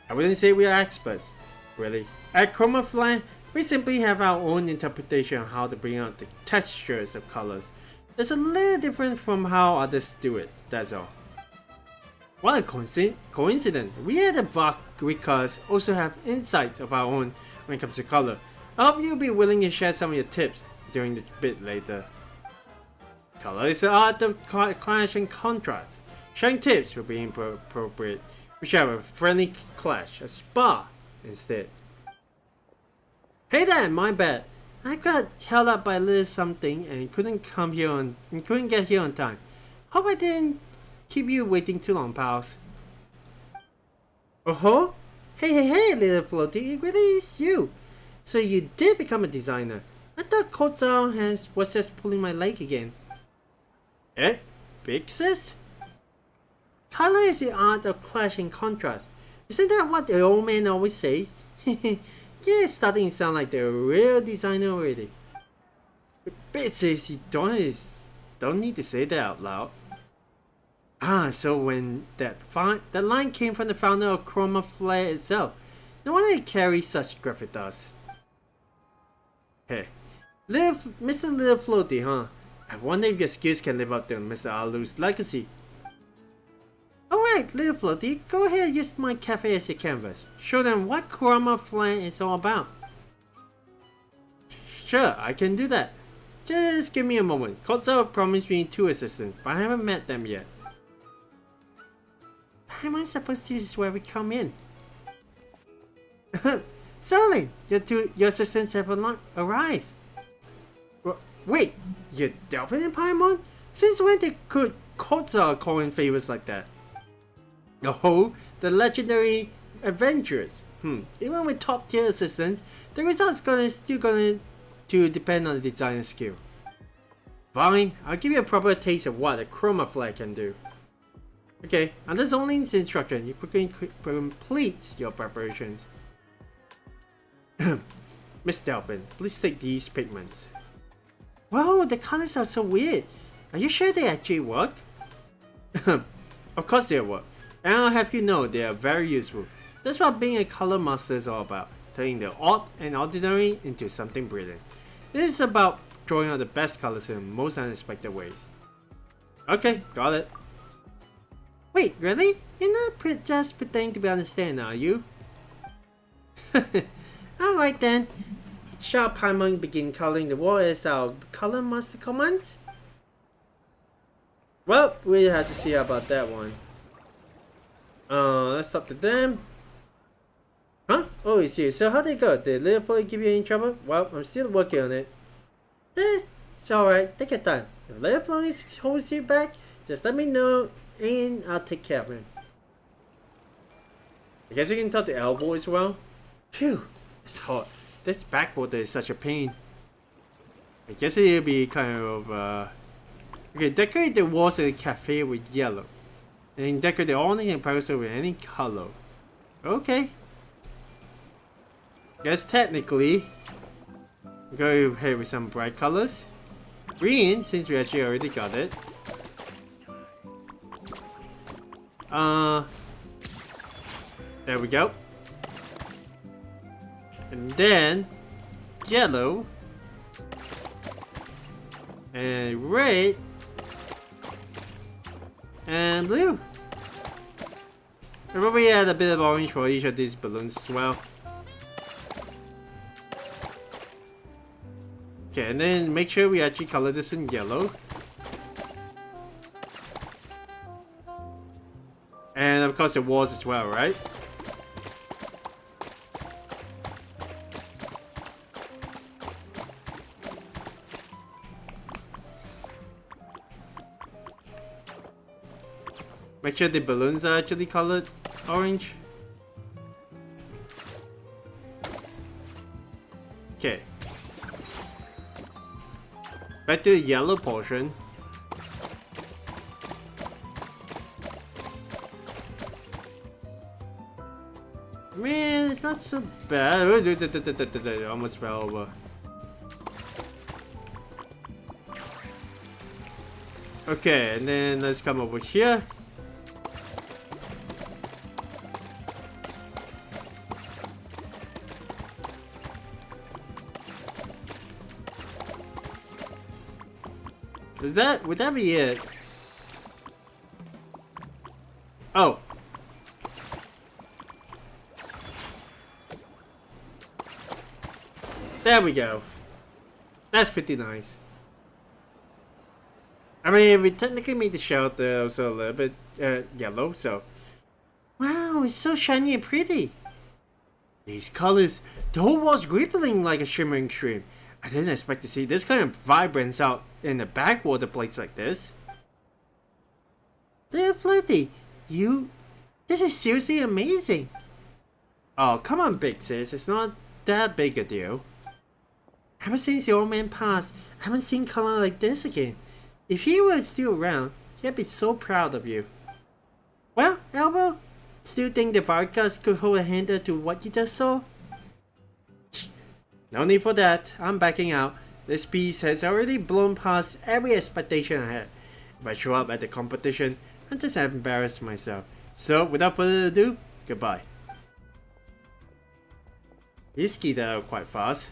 I wouldn't say we are experts, really. At Chroma Flare, we simply have our own interpretation of how to bring out the textures of colors. It's a little different from how others do it, that's all. What a coincidence! We at the Vakrikas also have insights of our own when it comes to color. I hope you'll be willing to share some of your tips during the bit later. Color is the art of clash and contrast. Sharing tips will be appropriate. We should have a friendly clash, a spa, instead. Hey there, my bad. I got held up by a little something and couldn't get here on time. Hope I didn't keep you waiting too long, pals. Oh-ho? Hey, little floaty, it really is you. So you did become a designer. I thought Kotsao was just pulling my leg again. Eh? Big sis? Color is the art of clash and contrast. Isn't that what the old man always says? Yeah, it's starting to sound like the real designer already. Bit says you don't need to say that out loud. Ah, so when that line came from the founder of Chroma Flare itself, no wonder it carries such gravitas. Hey, Mr. Little Floaty, huh? I wonder if your skills can live up to Mr. Alu's legacy. Alright, Little Floaty, go ahead and use my cafe as your canvas. Show them what Chroma Flare is all about. Sure, I can do that. Just give me a moment. Kotsao promised me 2 assistants, but I haven't met them yet. How am I supposed to this is where we come in? Sterling, your assistants have arrived. Wait, you're Delphin and Paimon? Since when did Kotsao call in favors like that? Oh, the legendary adventurers. Even with top tier assistants, the results still gonna to depend on the designer skill. Fine, I'll give you a proper taste of what a chroma flare can do. Okay, under Zonlin's instruction, you quickly complete your preparations. Miss Delphin, please take these pigments. Wow, the colors are so weird. Are you sure they actually work? Of course they work. And I'll have you know they are very useful. That's what being a color master is all about. Turning the odd and ordinary into something brilliant. This is about drawing out the best colors in the most unexpected ways. Okay, got it. Wait, really? You're not just pretending to be understanding, are you? Alright then. Shall Paimon begin coloring the wall as our color master commands? Well, we have to see about that one. Let's talk to them. Huh? Oh, it's you. So how'd it go? Did little boy give you any trouble? Well, I'm still working on it. It's alright. Take your time. If little boy holds you back, just let me know and I'll take care of him. I guess you can talk to Elbow as well. Phew, it's hot. This backwater is such a pain. I guess it'll be kind of okay, decorate the walls of the cafe with yellow. And decorate the awning and parasol with any color. Okay. Guess technically, go ahead with some bright colors. Green, since we actually already got it. There we go. And then yellow and red and blue. We'll probably add a bit of orange for each of these balloons as well. Okay, and then make sure we actually color this in yellow. And of course the walls as well, right? Make sure the balloons are actually colored orange. Okay. Back to the yellow portion. Man, it's not so bad. Almost fell over. Okay, and then let's come over here. Would that be it? Oh. There we go. That's pretty nice. I mean, we technically made the shelter also a little bit yellow, so. Wow, it's so shiny and pretty. These colors, the whole wall's rippling like a shimmering stream. I didn't expect to see this kind of vibrance out in a backwater place like this. Little Flirty, this is seriously amazing. Oh, come on, big sis, it's not that big a deal. Ever since the old man passed, I haven't seen color like this again. If he were still around, he'd be so proud of you. Well, Elbow, still think the Vargas could hold a handle to what you just saw? No need for that, I'm backing out. This piece has already blown past every expectation I had. If I show up at the competition, I'm just embarrassed myself. So, without further ado, goodbye. He skied out quite fast.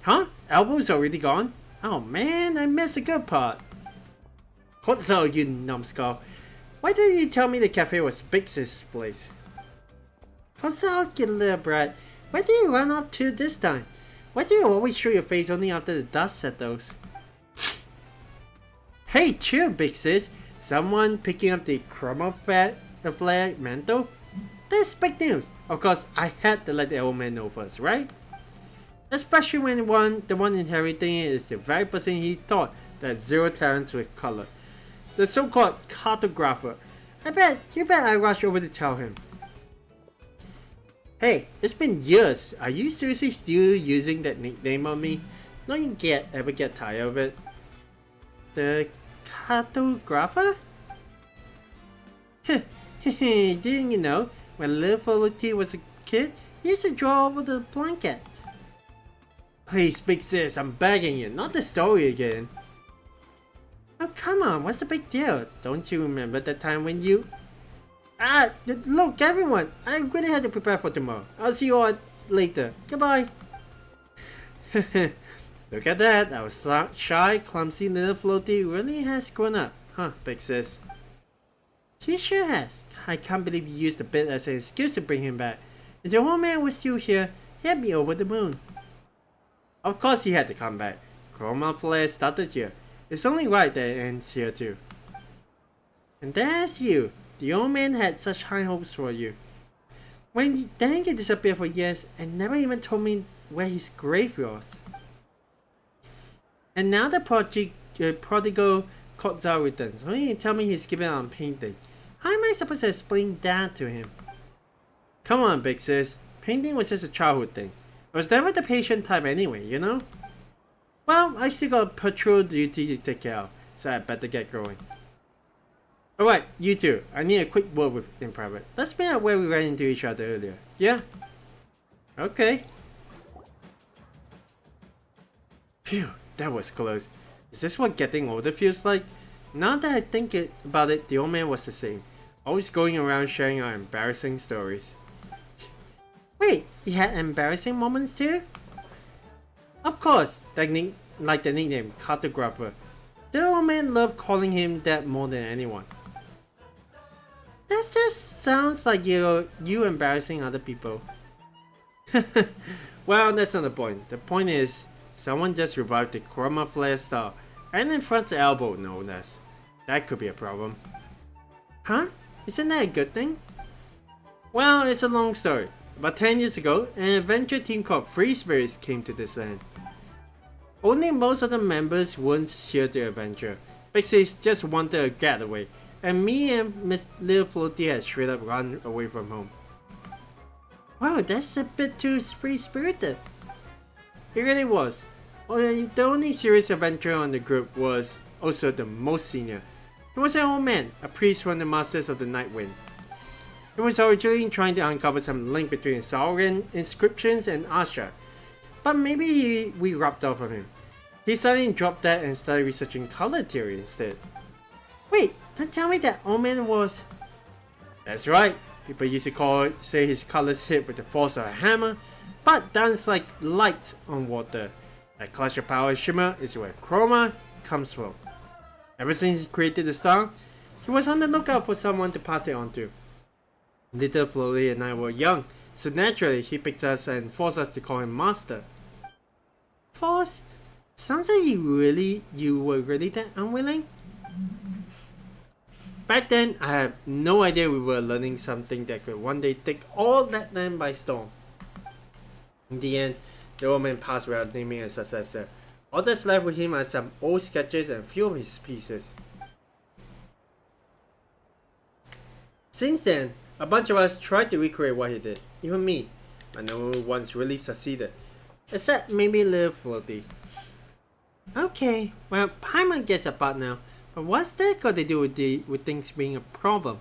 Huh? Elbow's already gone? Oh man, I missed a good part. What's up, you numbskull? Why didn't you tell me the cafe was Big Sis' place? What's up, you little brat? Where do you run up to this time? Why do you always show your face only after the dust settles? Hey, chill, Big Sis. Someone picking up the chroma flare mantle? That's big news. Of course, I had to let the old man know first, right? Especially when the one inheriting it is the very person he thought that zero talents with color. The so-called cartographer. You bet I rush over to tell him. Hey, it's been years. Are you seriously still using that nickname on me? Don't you ever get tired of it? The cartographer? Didn't you know, when little T was a kid, he used to draw over the blanket. Please, big sis, I'm begging you, not the story again. Oh, come on, what's the big deal? Don't you remember that time when you... Ah, look, everyone, I really had to prepare for tomorrow. I'll see you all later. Goodbye. Look at that, our shy, clumsy little floaty really has grown up. Huh, big sis? He sure has. I can't believe you used the bit as an excuse to bring him back. If the old man was still here, he'd be over the moon. Of course he had to come back. Chroma Flare started here. It's only right that it ends here too. And there's you. The old man had such high hopes for you. Then he disappeared for years and never even told me where his grave was. And now the prodigal Kotzal returns. Only you tell me he's giving up on painting. How am I supposed to explain that to him? Come on, big sis. Painting was just a childhood thing. I was never the patient type anyway, you know? Well, I still got a patrol duty to take care of, so I better get going. Alright, you two. I need a quick word in private. Let's meet up where we ran into each other earlier. Yeah? Okay. Phew, that was close. Is this what getting older feels like? Now that I think about it, the old man was the same. Always going around sharing our embarrassing stories. Wait, he had embarrassing moments too? Of course, like the nickname, cartographer. The old man loved calling him that more than anyone. That just sounds like you embarrassing other people. Well, that's not the point. The point is, someone just revived the Chroma Flare star, and in front of elbow, no less. That could be a problem. Huh? Isn't that a good thing? Well, it's a long story. About 10 years ago, an adventure team called Free Spirits came to this land. Only most of the members weren't here to adventure. Big Sis just wanted a getaway, and me and Miss Little Floaty had straight up run away from home. Wow, that's a bit too free-spirited. It really was. The only serious adventurer on the group was also the most senior. He was an old man, a priest from the Masters of the Night Wind. He was originally trying to uncover some link between Sauron inscriptions and Asha, but maybe we rubbed off on him. He suddenly dropped that and started researching color theory instead. Wait, don't tell me that old man was... That's right. People used to say his colors hit with the force of a hammer, but dance like light on water. That clash of power shimmer is where Chroma comes from. Ever since he created the star, he was on the lookout for someone to pass it on to. Little Floaty and I were young, so naturally he picked us and forced us to call him Master. Force? Sounds like you were really that unwilling? Back then, I had no idea we were learning something that could one day take all that land by storm. In the end, the old man passed without naming a successor. All that's left with him are some old sketches and few of his pieces. Since then, a bunch of us tried to recreate what he did, even me, but no one's really succeeded, except maybe Little Floaty. Okay, well, Paimon gets a part now, but what's that got to do with things being a problem?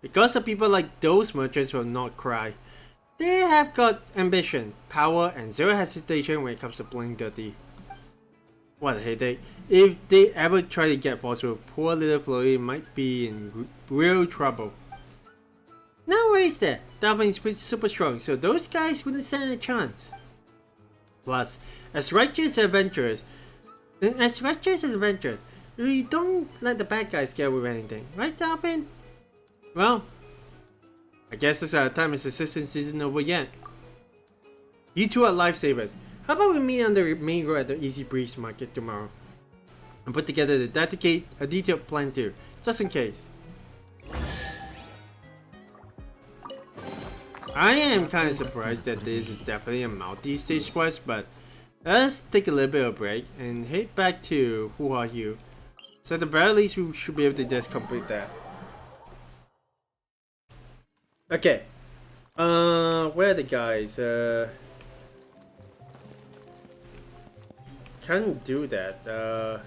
Because of people like those merchants will not cry. They have got ambition, power, and zero hesitation when it comes to playing dirty. What a headache. If they ever try to get forceful, poor Little Floaty might be in real trouble. No worries there, Delphin is super strong, so those guys wouldn't stand a chance. Plus, as righteous adventurers, we don't let the bad guys get away with anything, right Delphin? Well, I guess this time his assistance isn't over yet. You two are lifesavers. How about we meet on the main road at the Easybreeze market tomorrow? And put together a detailed plan too, just in case. I am kind of surprised that this is definitely a multi-stage quest, but let's take a little bit of a break and head back to Who Are You. So at the very least we should be able to just complete that. Okay. Where are the guys? Can't do that.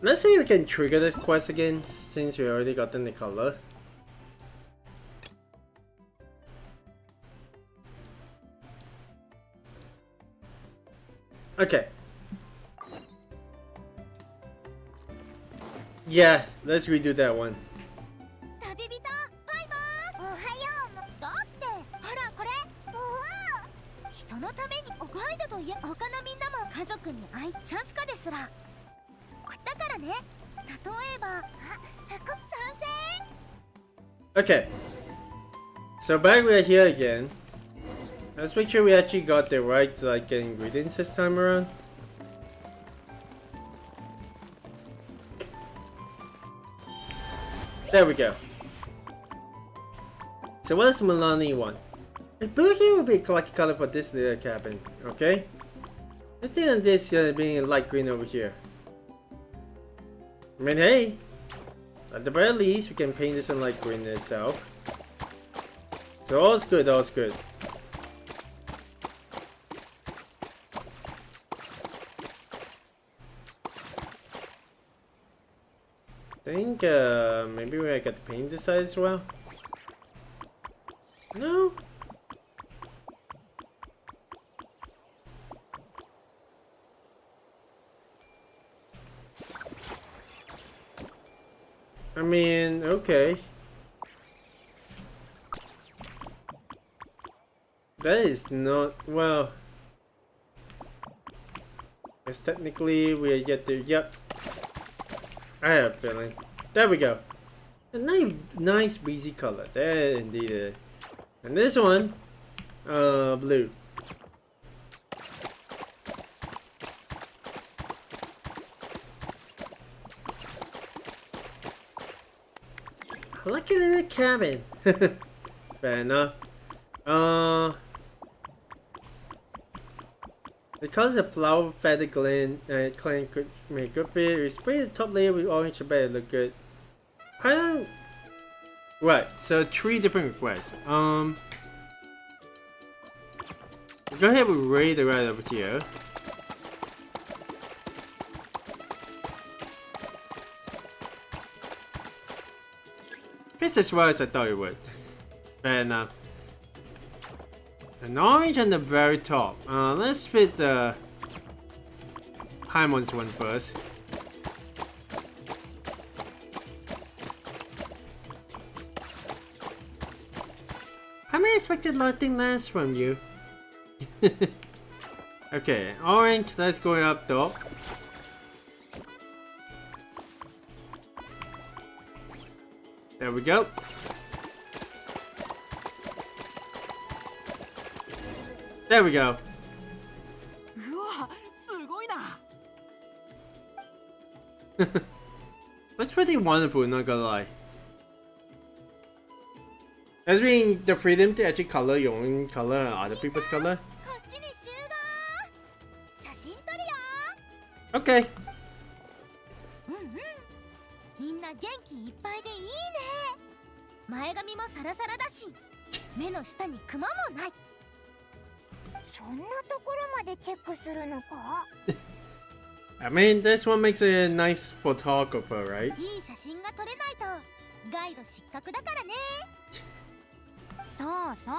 Let's see if we can trigger this quest again, since we already gotten the color. Okay. Yeah, let's redo that one. 旅人バイバーおはよう。だってほらこれうわ人のためにガイドといえ他のみんなも家族に会いチャンスかですらだからね例えば賛成 Okay. So back we are here again. Let's make sure we actually got the right like ingredients this time around. There we go. So what does Milani want? I believe he will be collecting color for this little cabin, okay? I think on this being light green over here. I mean, hey, at the very least, we can paint this in light green itself. So all's good, all's good. I think maybe I got the paint this side as well. No? I mean, okay. That is not, well, because technically we get the, yep. I have a feeling. There we go. A nice breezy color. There indeed is. And this one, blue. I like it in the cabin. Fair enough. Because the flower feather gland could make good bit, we spray the top layer with orange to better look good. I don't. Right, so 3 different requests. Go ahead with Ray the right over here. It's as well as I thought it would. Fair enough. An orange on the very top. Let's fit the Paimon's one first. I may expected nothing less from you. Okay, orange, let's go up top. There we go. There we go. That's pretty wonderful, not gonna lie. As being the freedom to actually color your own color and other people's color. Okay. みんな元気いっぱいでいいね。前髪もサラサラだし、目の下にクマもない。そんなところまでチェックするのか I mean, this one makes a nice photographer, right? いい写真が撮れないとガイド失格だからね。そうそ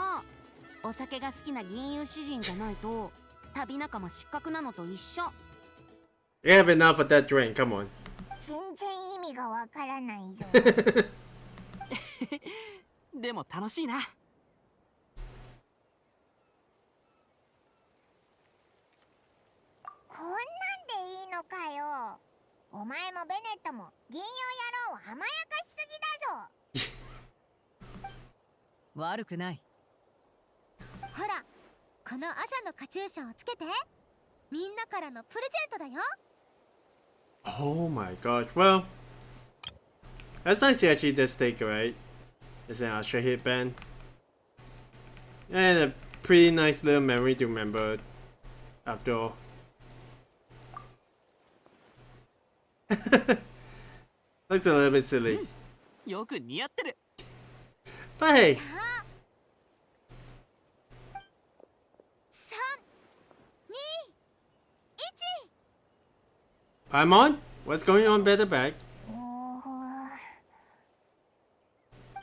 う。お酒が好きな銀融詩人じゃないと旅仲間失格なのと一緒。You have enough of that drink, come on. 全然意味がわからないぞでも楽しいな。こんなんでいいのかよ。お前もベネットも銀融野郎を甘やかしすぎだぞ。悪くない。ほら、このアシャのカチューシャをつけて。みんなからのプレゼントだよ。Oh my gosh, well, that's nice to actually just take, right? It's an Astra headband. And a pretty nice little memory to remember after all. Looks a little bit silly. よく似合ってる。 But hey, 3、2、1。 Paimon, what's going on better back?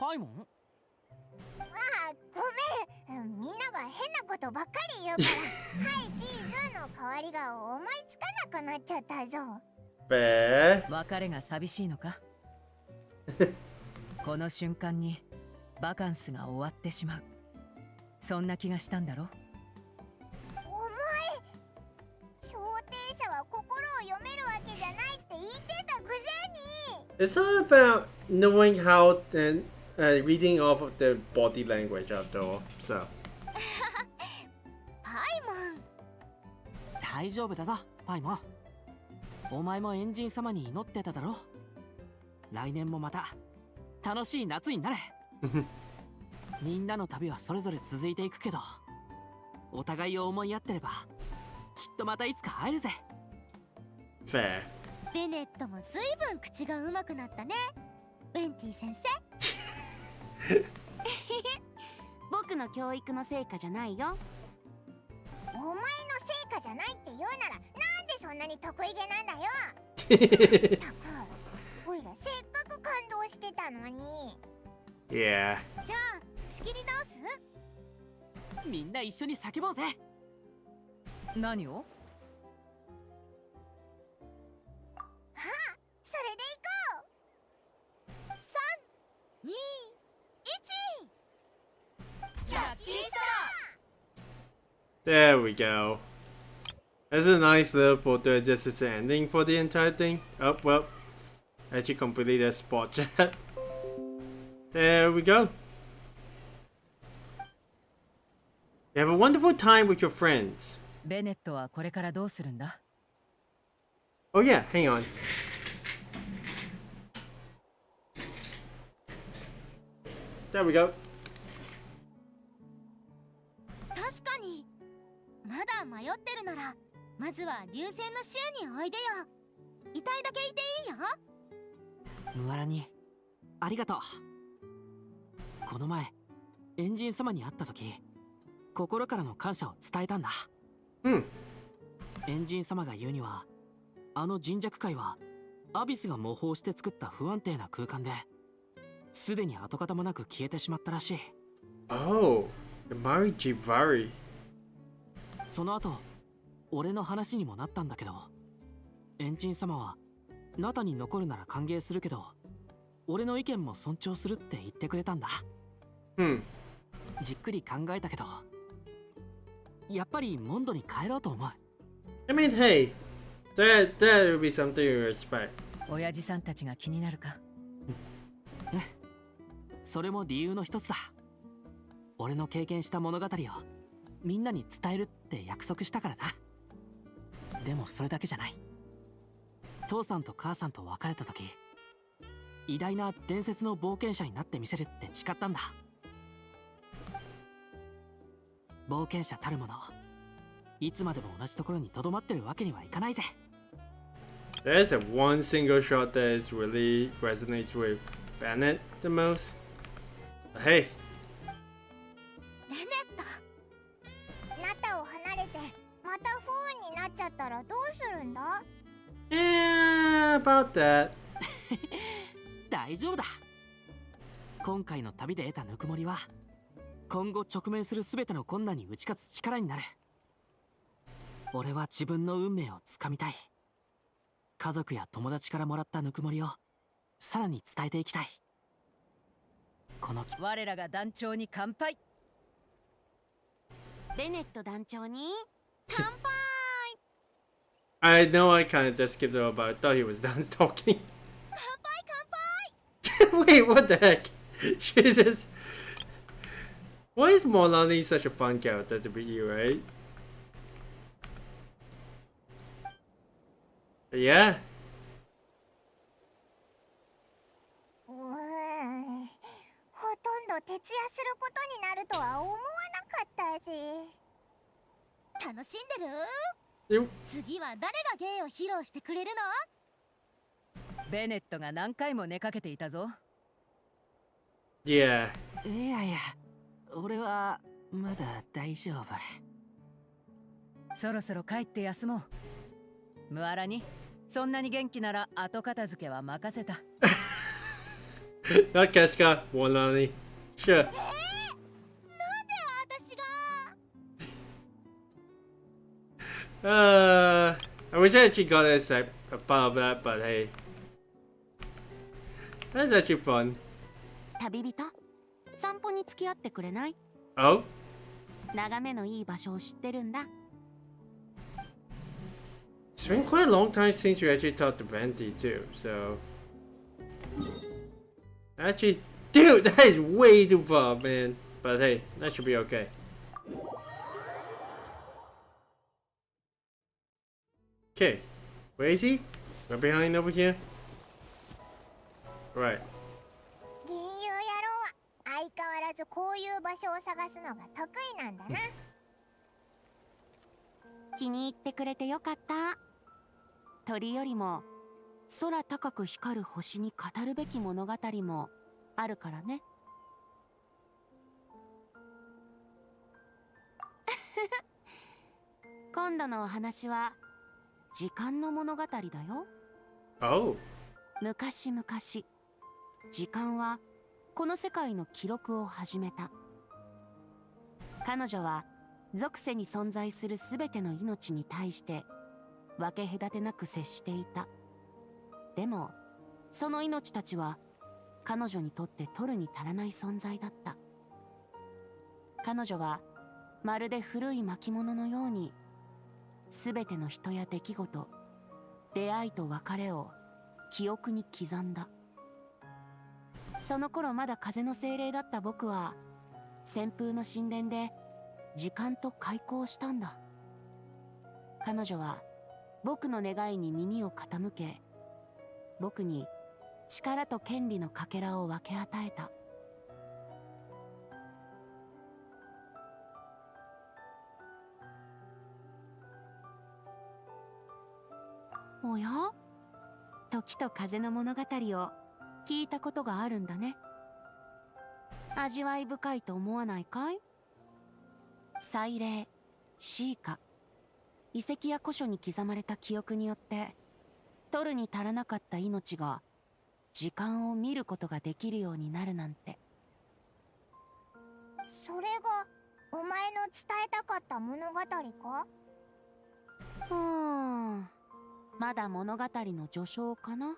パイモン？ああ、ごめん。みんなが変なことばっかり言うからはいチーズの代わりが思いつかなくなっちゃったぞ。別れが寂しいのか？この瞬間にバカンスが終わってしまう。そんな気がしたんだろ？お前、小艇者は心を読めるわけじゃないって言ってたくせに。 It's all about knowing how and reading off of the body language after all. So. パイモン。大丈夫だぞ、パイモン。お前もエンジン様に祈ってただろ。来年もまた楽しい夏になれ。みんなの旅はそれぞれ続いていくけど、お互いを思いやってればきっとまたいつか会えるぜ。 Fair. ベネットも随分口が上手くなったね、ウェンティ先生。僕の教育の成果じゃないよ。お前の成果じゃないって言うならなんでそんなに得意げなんだよ。たく、おいらせっかく感動してたのに。 Yeah. じゃあ仕切り直す？みんな一緒に叫ぼうぜ。何を？あ、それでいこう。3、2、1。ラッキースタ There we go. That's a nice little photo. Just as an ending for the entire thing. Oh, well. Actually completed a spot chat. There we go. You have a wonderful time with your friends. ベネットはこれからどうするんだ？ Oh yeah, hang on. There we go. 確かに。まだ迷ってるならまずは流星の州においでよ。いたいだけいていいよ。ムアラにありがとう。この前エンジン様に会った時、心からの感謝を伝えたんだ。エンジン様が言うには、あの人弱界はアビスが模倣して作った不安定な空間で、すでに跡形もなく消えてしまったらしい。 Oh, the Mari Jivari. その後俺の話にもなったんだけど、エンジン様はナタに残るなら歓迎するけど俺の意見も尊重するって言ってくれたんだ。じっくり考えたけど、やっぱりモンドに帰ろうと思う。 I mean, hey, that would be something you respect. 親父さんたちが気になるか？それも理由の一つだ。俺の経験した物語をみんなに伝えるって約束したからな。でもそれだけじゃない。父さんと母さんと別れた時、偉大な伝説の冒険者になってみせるって誓ったんだ。冒険者たるもの、いつまでも同じところにとどまってるわけにはいかないぜ。 There's a one single shot that is really resonates with Bennett the most. Hey. ベネット、ナタを離れてまた不運になっちゃったらどうするんだ？ Yeah, about that. 大丈夫だ。今回の旅で得たぬくもりは今後直面する全ての困難に打ち勝つ力になる。俺は自分の運命をつかみたい。家族や友達からもらったぬくもりをさらに伝えていきたい。この我らが団長に乾杯。ベネット団長に乾杯。 I know I kind of just skipped over, but I thought he was done talking. 乾杯。 Wait, what the heck? Jesus. Why is Molani such a fun character to be, right? Yeah. ほとんど徹夜することになるとは思わなかったし。楽しんでる？ You- 次は誰が芸を披露してくれるの？ベネットが何回も寝かけていたぞ。Yeah. いやいや、俺はまだ大丈夫。そろそろ帰って休もう。ムアラにそんなに元気なら後片付けは任せた。Not Keska, Wolani. Sure. なんで私が I wish I actually got a part of that, but hey. That's actually fun. 旅人、散歩に付き合ってくれない？ Oh? 眺めのいい場所を知ってるんだ。It's been quite a long time since we actually talked to Venti too, so... Actually, dude, that is way too far, man. But hey, that should be okay. Okay, where is he? Right behind over here? Right. 銀融野郎は相変わらずこういう場所を探すのが得意なんだな。気に入ってくれてよかった。鳥よりも空高く光る星に語るべき物語もあるからね。今度のお話は時間の物語だよ。Oh. 昔々、時間はこの世界の記録を始めた。彼女は属性に存在するすべての命に対して分け隔てなく接していた。でもその命たちは彼女にとって取るに足らない存在だった。彼女はまるで古い巻物のようにすべての人や出来事、出会いと別れを記憶に刻んだ。その頃まだ風の精霊だった僕は旋風の神殿で時間と開口したんだ。彼女は僕の願いに耳を傾け、僕に力と権利のかけらを分け与えた。おや？時と風の物語を聞いたことがあるんだね。味わい深いと思わないかい？祭礼、シーカ、遺跡や古書に刻まれた記憶によって取るに足らなかった命が時間を見ることができるようになるなんて。それがお前の伝えたかった物語か？まだ物語の序章かな。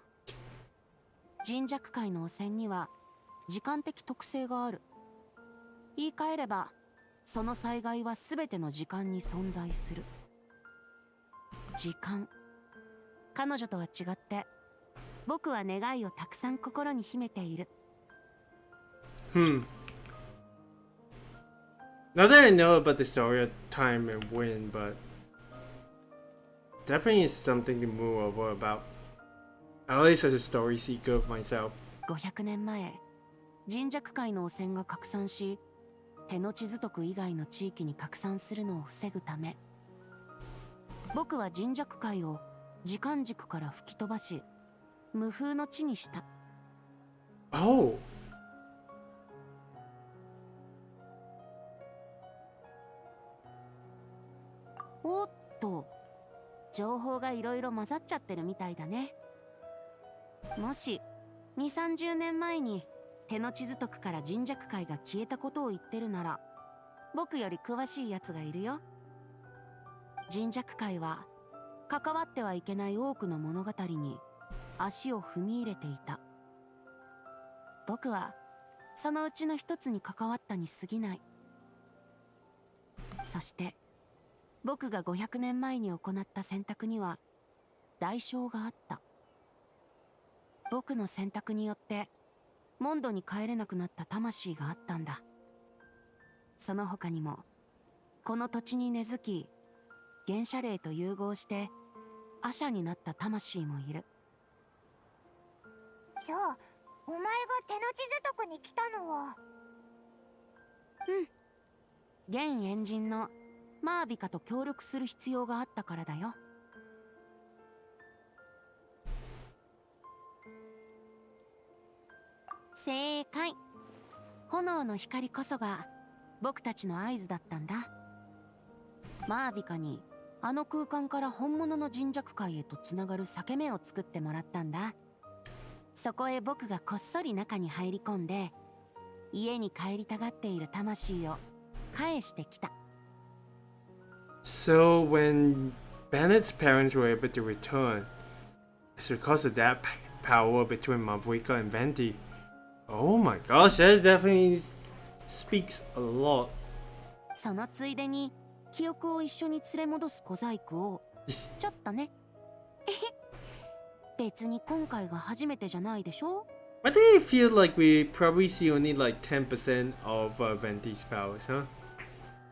人弱界の汚染には時間的特性がある。言い換えればその災害は全ての時間に存在する。時間、彼女とは違って僕は願いをたくさん心に秘めている。Not that I know about the story of time and wind, but definitely is something to move over about. At least as a story seeker of myself. 500年前、人弱界の汚染が拡散し、手の地図徳以外の地域に拡散するのを防ぐため、僕は人弱界を時間軸から吹き飛ばし、無風の地にした。Oh. おっと、情報がいろいろ混ざっちゃってるみたいだね。もし2、30年前に手の地図徳から人弱界が消えたことを言ってるなら、僕より詳しいやつがいるよ。人弱界は関わってはいけない多くの物語に足を踏み入れていた。僕はそのうちの一つに関わったに過ぎない。そして僕が500年前に行った選択には代償があった。僕の選択によってモンドに帰れなくなった魂があったんだ。その他にもこの土地に根付き原始霊と融合してアシャになった魂もいる。じゃあお前が手の地図徳に来たのは？現エンジンのマービカと協力する必要があったからだよ。正解。炎の光こそが僕たちの合図だったんだ。マービカにあの空間から本物の神弱界へとつながる裂け目を作ってもらったんだ。そこへ僕がこっそり中に入り込んで、家に帰りたがっている魂を返してきた。 So when Bennett's parents were able to return, it's because of that power between Mavrika and Venti. Oh my gosh, that definitely speaks a lot. そのついでに記憶を一緒に連れ戻す小細工をちょっとね。別に今回が初めてじゃないでしょ。 Why do you feel like we probably see only like 10% of Venti's powers, huh?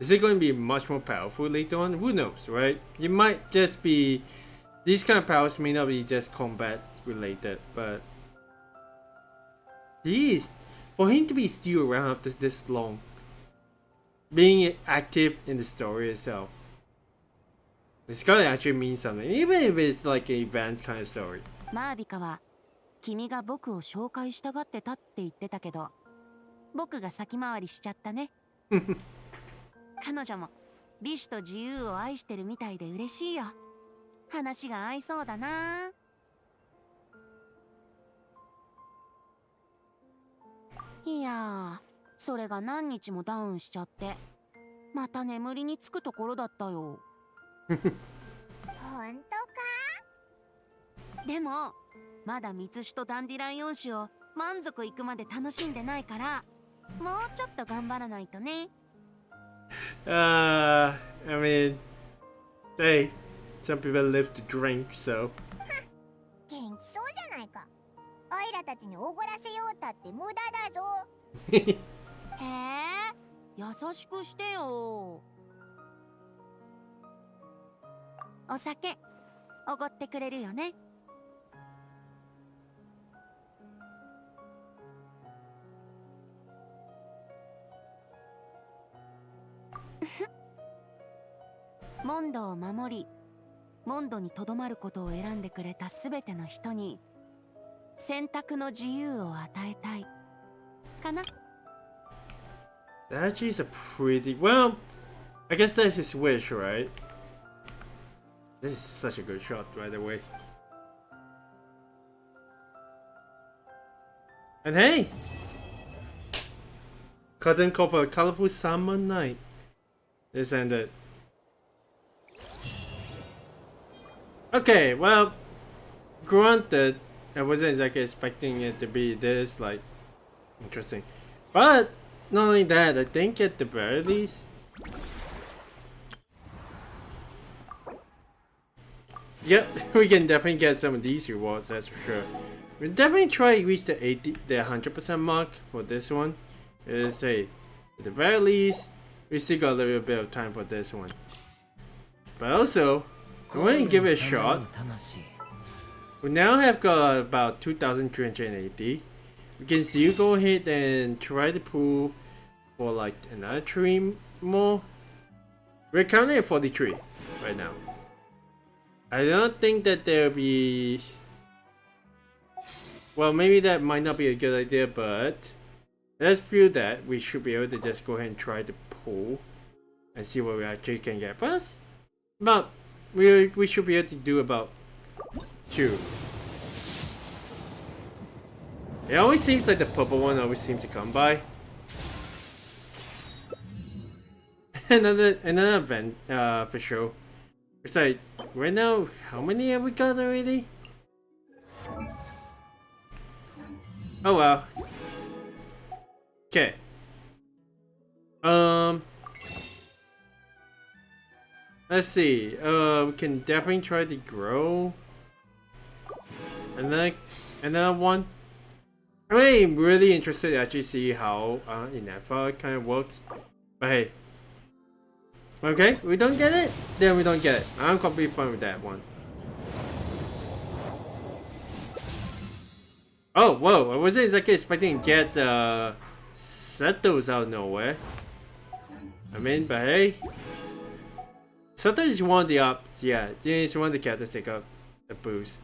Is it going to be much more powerful later on? Who knows, right? It might just be... These kind of powers may not be just combat related, but... For him to be still around after this long, being active in the story itself, it's gotta actually mean something, even if it's like an advanced kind of story. マービカは君が僕を紹介したがってたって言ってたけど、僕が先回りしちゃったね。彼女も美酒と自由を愛してるみたいで嬉しいよ。話が合いそうだな。いやー、それが何日もダウンしちゃって、また眠りにつくところだったよ。ほんとか？でもまだ蜜酒とダンディライオン酒を満足いくまで楽しんでないから、もうちょっと頑張らないとね。I mean, hey, some people live to drink, so. 元気そうじゃないか。アイラたちにおごらせようたって無駄だぞ。へえ、優しくしてよ。お酒おごってくれるよね。モンドを守り、モンドにとどまることを選んでくれたすべての人に選択の自由を与えたいかな。 That actually is a pretty... Well, I guess that's his wish, right? This is such a good shot, by the way. And hey! Curtain call for a colorful summer night. This ended. Okay, well, granted, I wasn't exactly expecting it to be this, like, interesting. But, not only that, I think at the very least... Yep, we can definitely get some of these rewards, that's for sure. We'll definitely try to reach the 100% mark for this one. Let's say, at the very least, we still got a little bit of time for this one. But also, I'm going to give it a shot. We now have got about 2,380. We can still go ahead and try to pull for like another 3 more. We're currently at 43 right now. I don't think that there'll be... Well, maybe that might not be a good idea, but let's feel that we should be able to just go ahead and try to pull and see what we actually can get. Plus, about we should be able to do about 2. It always seems like the purple one always seems to come by. another event for sure. It's like right now, how many have we got already? Oh wow. Okay. Let's see. We can definitely try to grow. And then another one. I'm really interested to actually see how Inefa kind of works. But hey. Okay, we don't get it? Then we don't get it. I'm completely fine with that one. Oh, whoa, I wasn't exactly expecting to get Setos out of nowhere. I mean, but hey. Setos is one of the ups, yeah. It's one of the characters take up the boost.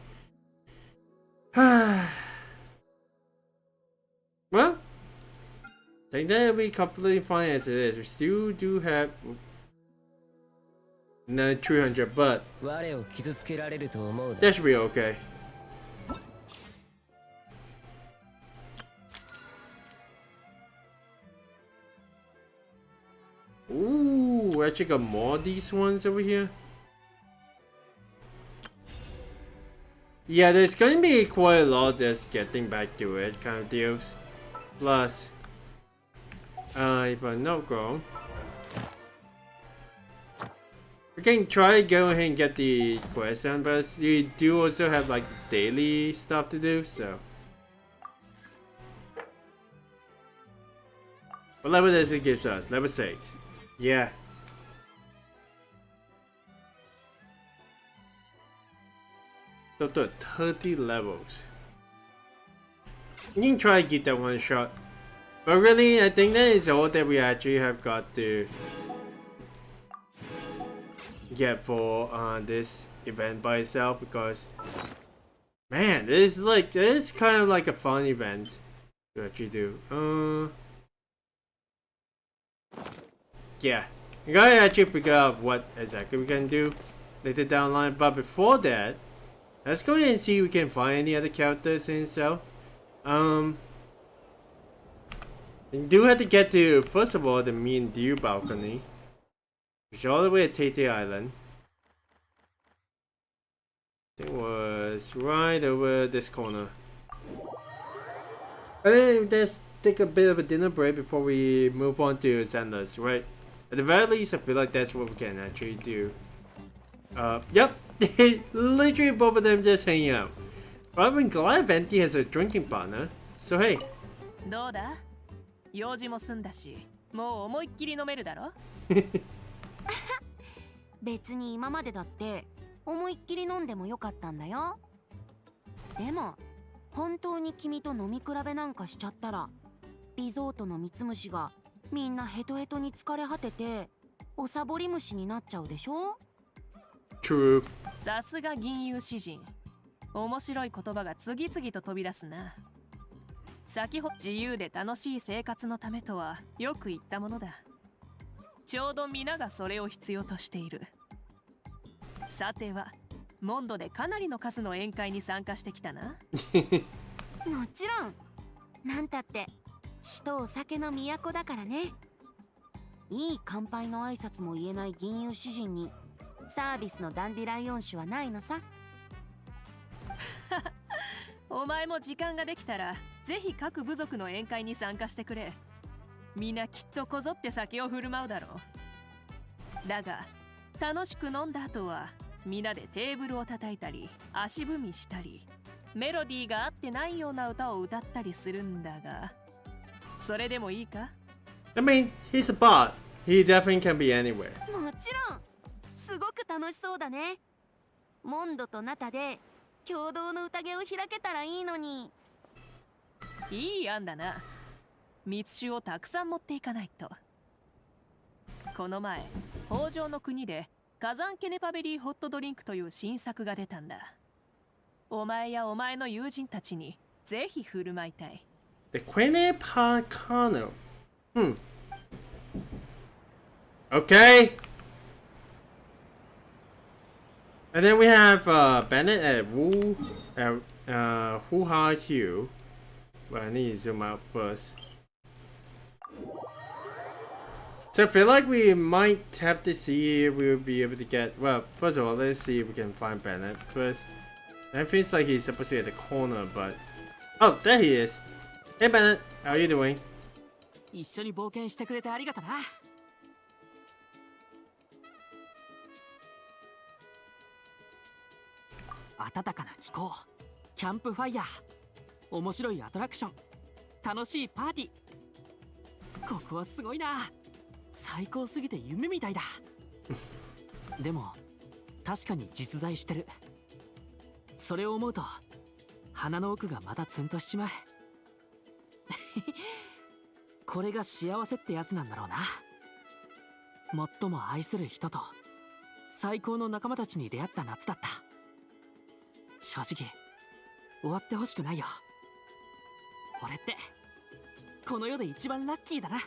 think that'll be completely fine as it is. We still do have no 300, but 我を傷つけられると思うだ that should be okay. Ooh, we actually got more of these ones over here. Yeah, there's going to be quite a lot just getting back to it kind of deals. Plus, if I'm not wrong, we can try to go ahead and get the quest done, but you do also have like daily stuff to do, so. What level does it give us? Level 6. Yeah. Up to 30 levels. You can try to keep that one shot. But really, I think that is all that we actually have got to get for this event by itself, because man, this is kind of like a fun event to actually do. Yeah, we gotta actually figure out what exactly we can do later down the line. But before that, let's go ahead and see if we can find any other characters and so. You do have to get to, first of all, the me and you balcony, which is all the way at Tete Island. It was right over this corner. And then let's take a bit of a dinner break before we move on to Zenless, right? At the very least, I feel like that's what we can actually do. Yep. Literally both of them just hanging out. But I'm glad Venti has a drinking partner. So hey. どうだ用事も済んだし、もう思いっきり飲めるだろ別に今までだって思いっきり飲んでもよかったんだよ。でも本当に君と飲み比べなんかしちゃったら、リゾートのミツムシがみんなヘトヘトに疲れ果てておサボり虫になっちゃうでしょ。 True。さすが銀融詩人。面白い言葉が次々と飛び出すな。先ほど自由で楽しい生活のためとはよく言ったものだ。ちょうど皆がそれを必要としている。さては、モンドでかなりの数の宴会に参加してきたな。もちろん。なんたって首都お酒の都だからね。いい乾杯の挨拶も言えない銀融詩人にサービスのダンディライオン酒はないのさ。お前も時間ができたらぜひ各部族の宴会に参加してくれ。みんなきっとこぞって酒を振る舞うだろう。だが楽しく飲んだ後はみんなでテーブルを叩いたり足踏みしたりメロディーが合ってないような歌を歌ったりするんだが、それでもいいか？ I mean, he's a bot. He definitely can be anywhere. もちろん。すごく楽しそうだね。モンドとナタで共同の宴を開けたらいいのに。いい案だな。密酒をたくさん持っていかないと。この前、北条の国で火山ケネパベリーホットドリンクという新作が出たんだ。お前やお前の友人たちにぜひ振る舞いたい。The Quene Pacano. Okay. And then we have Bennett at Hoo-Ha Hugh. But I need to zoom out first. So I feel like we might have to see if we'll be able to get... Well, first of all, let's see if we can find Bennett first. It feels like he's supposed to be at the corner, but... Oh, there he is! Hey Bennett, how are you doing? 一緒に冒険してくれてありがとな。暖かな気候、キャンプファイヤー、面白いアトラクション、楽しいパーティー。ここはすごいな。最高すぎて夢みたいだ。でも確かに実在してる。それを思うと鼻の奥がまたツンとしちまう。これが幸せってやつなんだろうな。最も愛する人と最高の仲間たちに出会った夏だった。正直終わってほしくないよ。俺ってこの世で一番ラッキーだな。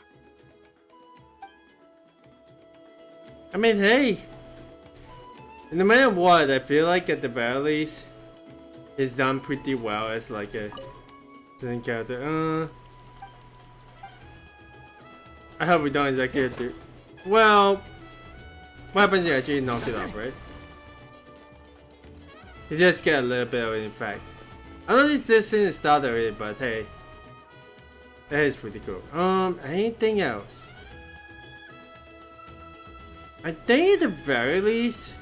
I mean, hey, no matter what, I feel like at the very least, it's done pretty well as like a certain character. I hope we don't exactly do. Well, what happens if you actually knock it off, right? You just get a little bit of an effect. I know this thing is started already, but hey, that is pretty cool. Anything else? I think at the very least,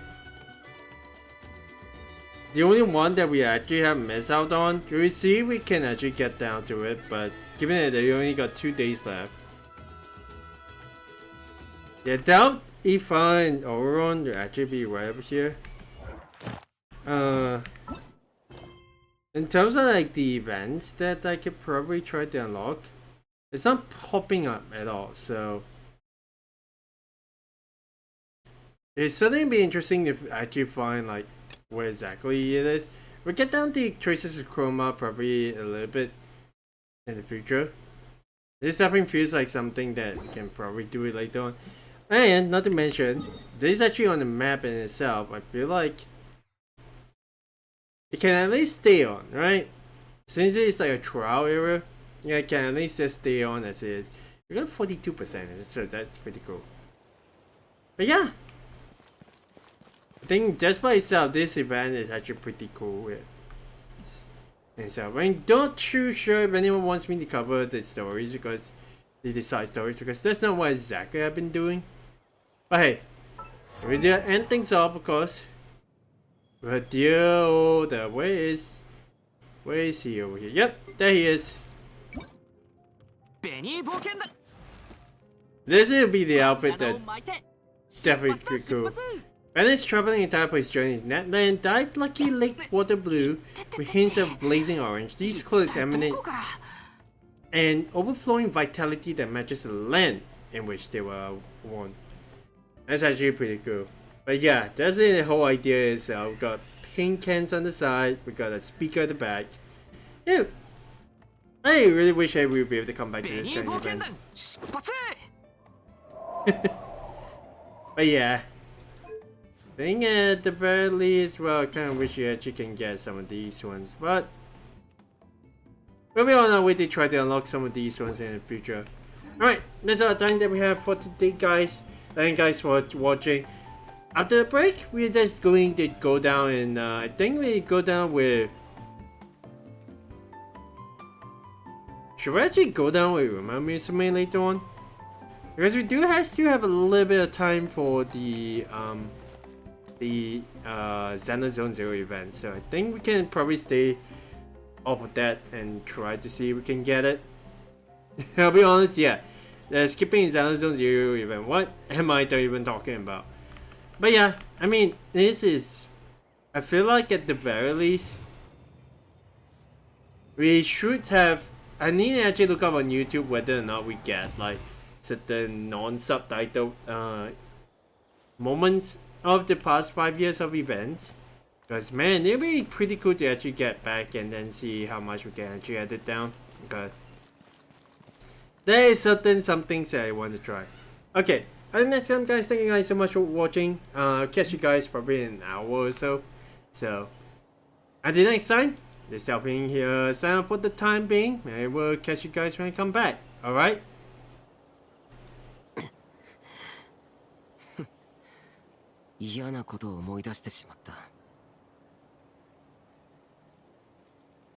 the only one that we actually have missed out on, we see if we can actually get down to it, but given that we only got 2 days left. Yeah, doubt Aoife and Oberon will actually be right up here. In terms of like the events that I could probably try to unlock, it's not popping up at all, so it'd certainly be interesting to actually find like where exactly it is. We'll get down to Traces of Chroma probably a little bit in the future. This definitely feels like something that we can probably do it later on. And not to mention, this is actually on the map in itself. I feel like it can at least stay on, right? Since it's like a trial era, yeah, it can at least just stay on as is. We got 42%, so that's pretty cool. But yeah, I think just by itself, this event is actually pretty cool. And so, I'm not too sure if anyone wants me to cover the stories because the side stories, because that's not what exactly I've been doing. But hey, we do end things off, of course. But dear, where is he over here? Yep, there he is. This will be the outfit that definitely pretty cool. Bennett's traveling entire place journey is Netland, dyed lucky lake water blue with hints of blazing orange. These clothes emanate an overflowing vitality that matches the land in which they were worn. That's actually pretty cool. But yeah, that's it. The whole idea is we got pink cans on the side, we got a speaker at the back. Yeah, I really wish I would be able to come back to this kind of event. But yeah, I think at the very least, well, I kind of wish you actually can get some of these ones, but we'll be on our way to try to unlock some of these ones in the future. Alright, that's all the time that we have for today, guys. Thank you guys for watching. After the break, we're just going to go down and I think we go down with... Should we actually go down with Remember Me Something later on? Because we do still have a little bit of time for the Xena Zone Zero event, so I think we can probably stay off of that and try to see if we can get it. I'll be honest, yeah, skipping Xena Zone Zero event, what am I even talking about? But yeah, I mean, this is, I feel like at the very least, we should have, I need to actually look up on YouTube whether or not we get like certain non-subtitled moments of the past 5 years of events. Because man, it'd be pretty cool to actually get back and then see how much we can actually edit down. Okay. There is some things that I want to try. Okay, until next time guys, thank you guys so much for watching. Catch you guys probably in an hour or so. So, until next time, this Delphin here, sign up for the time being. I will catch you guys when I come back. Alright? 嫌なことを思い出してしまった。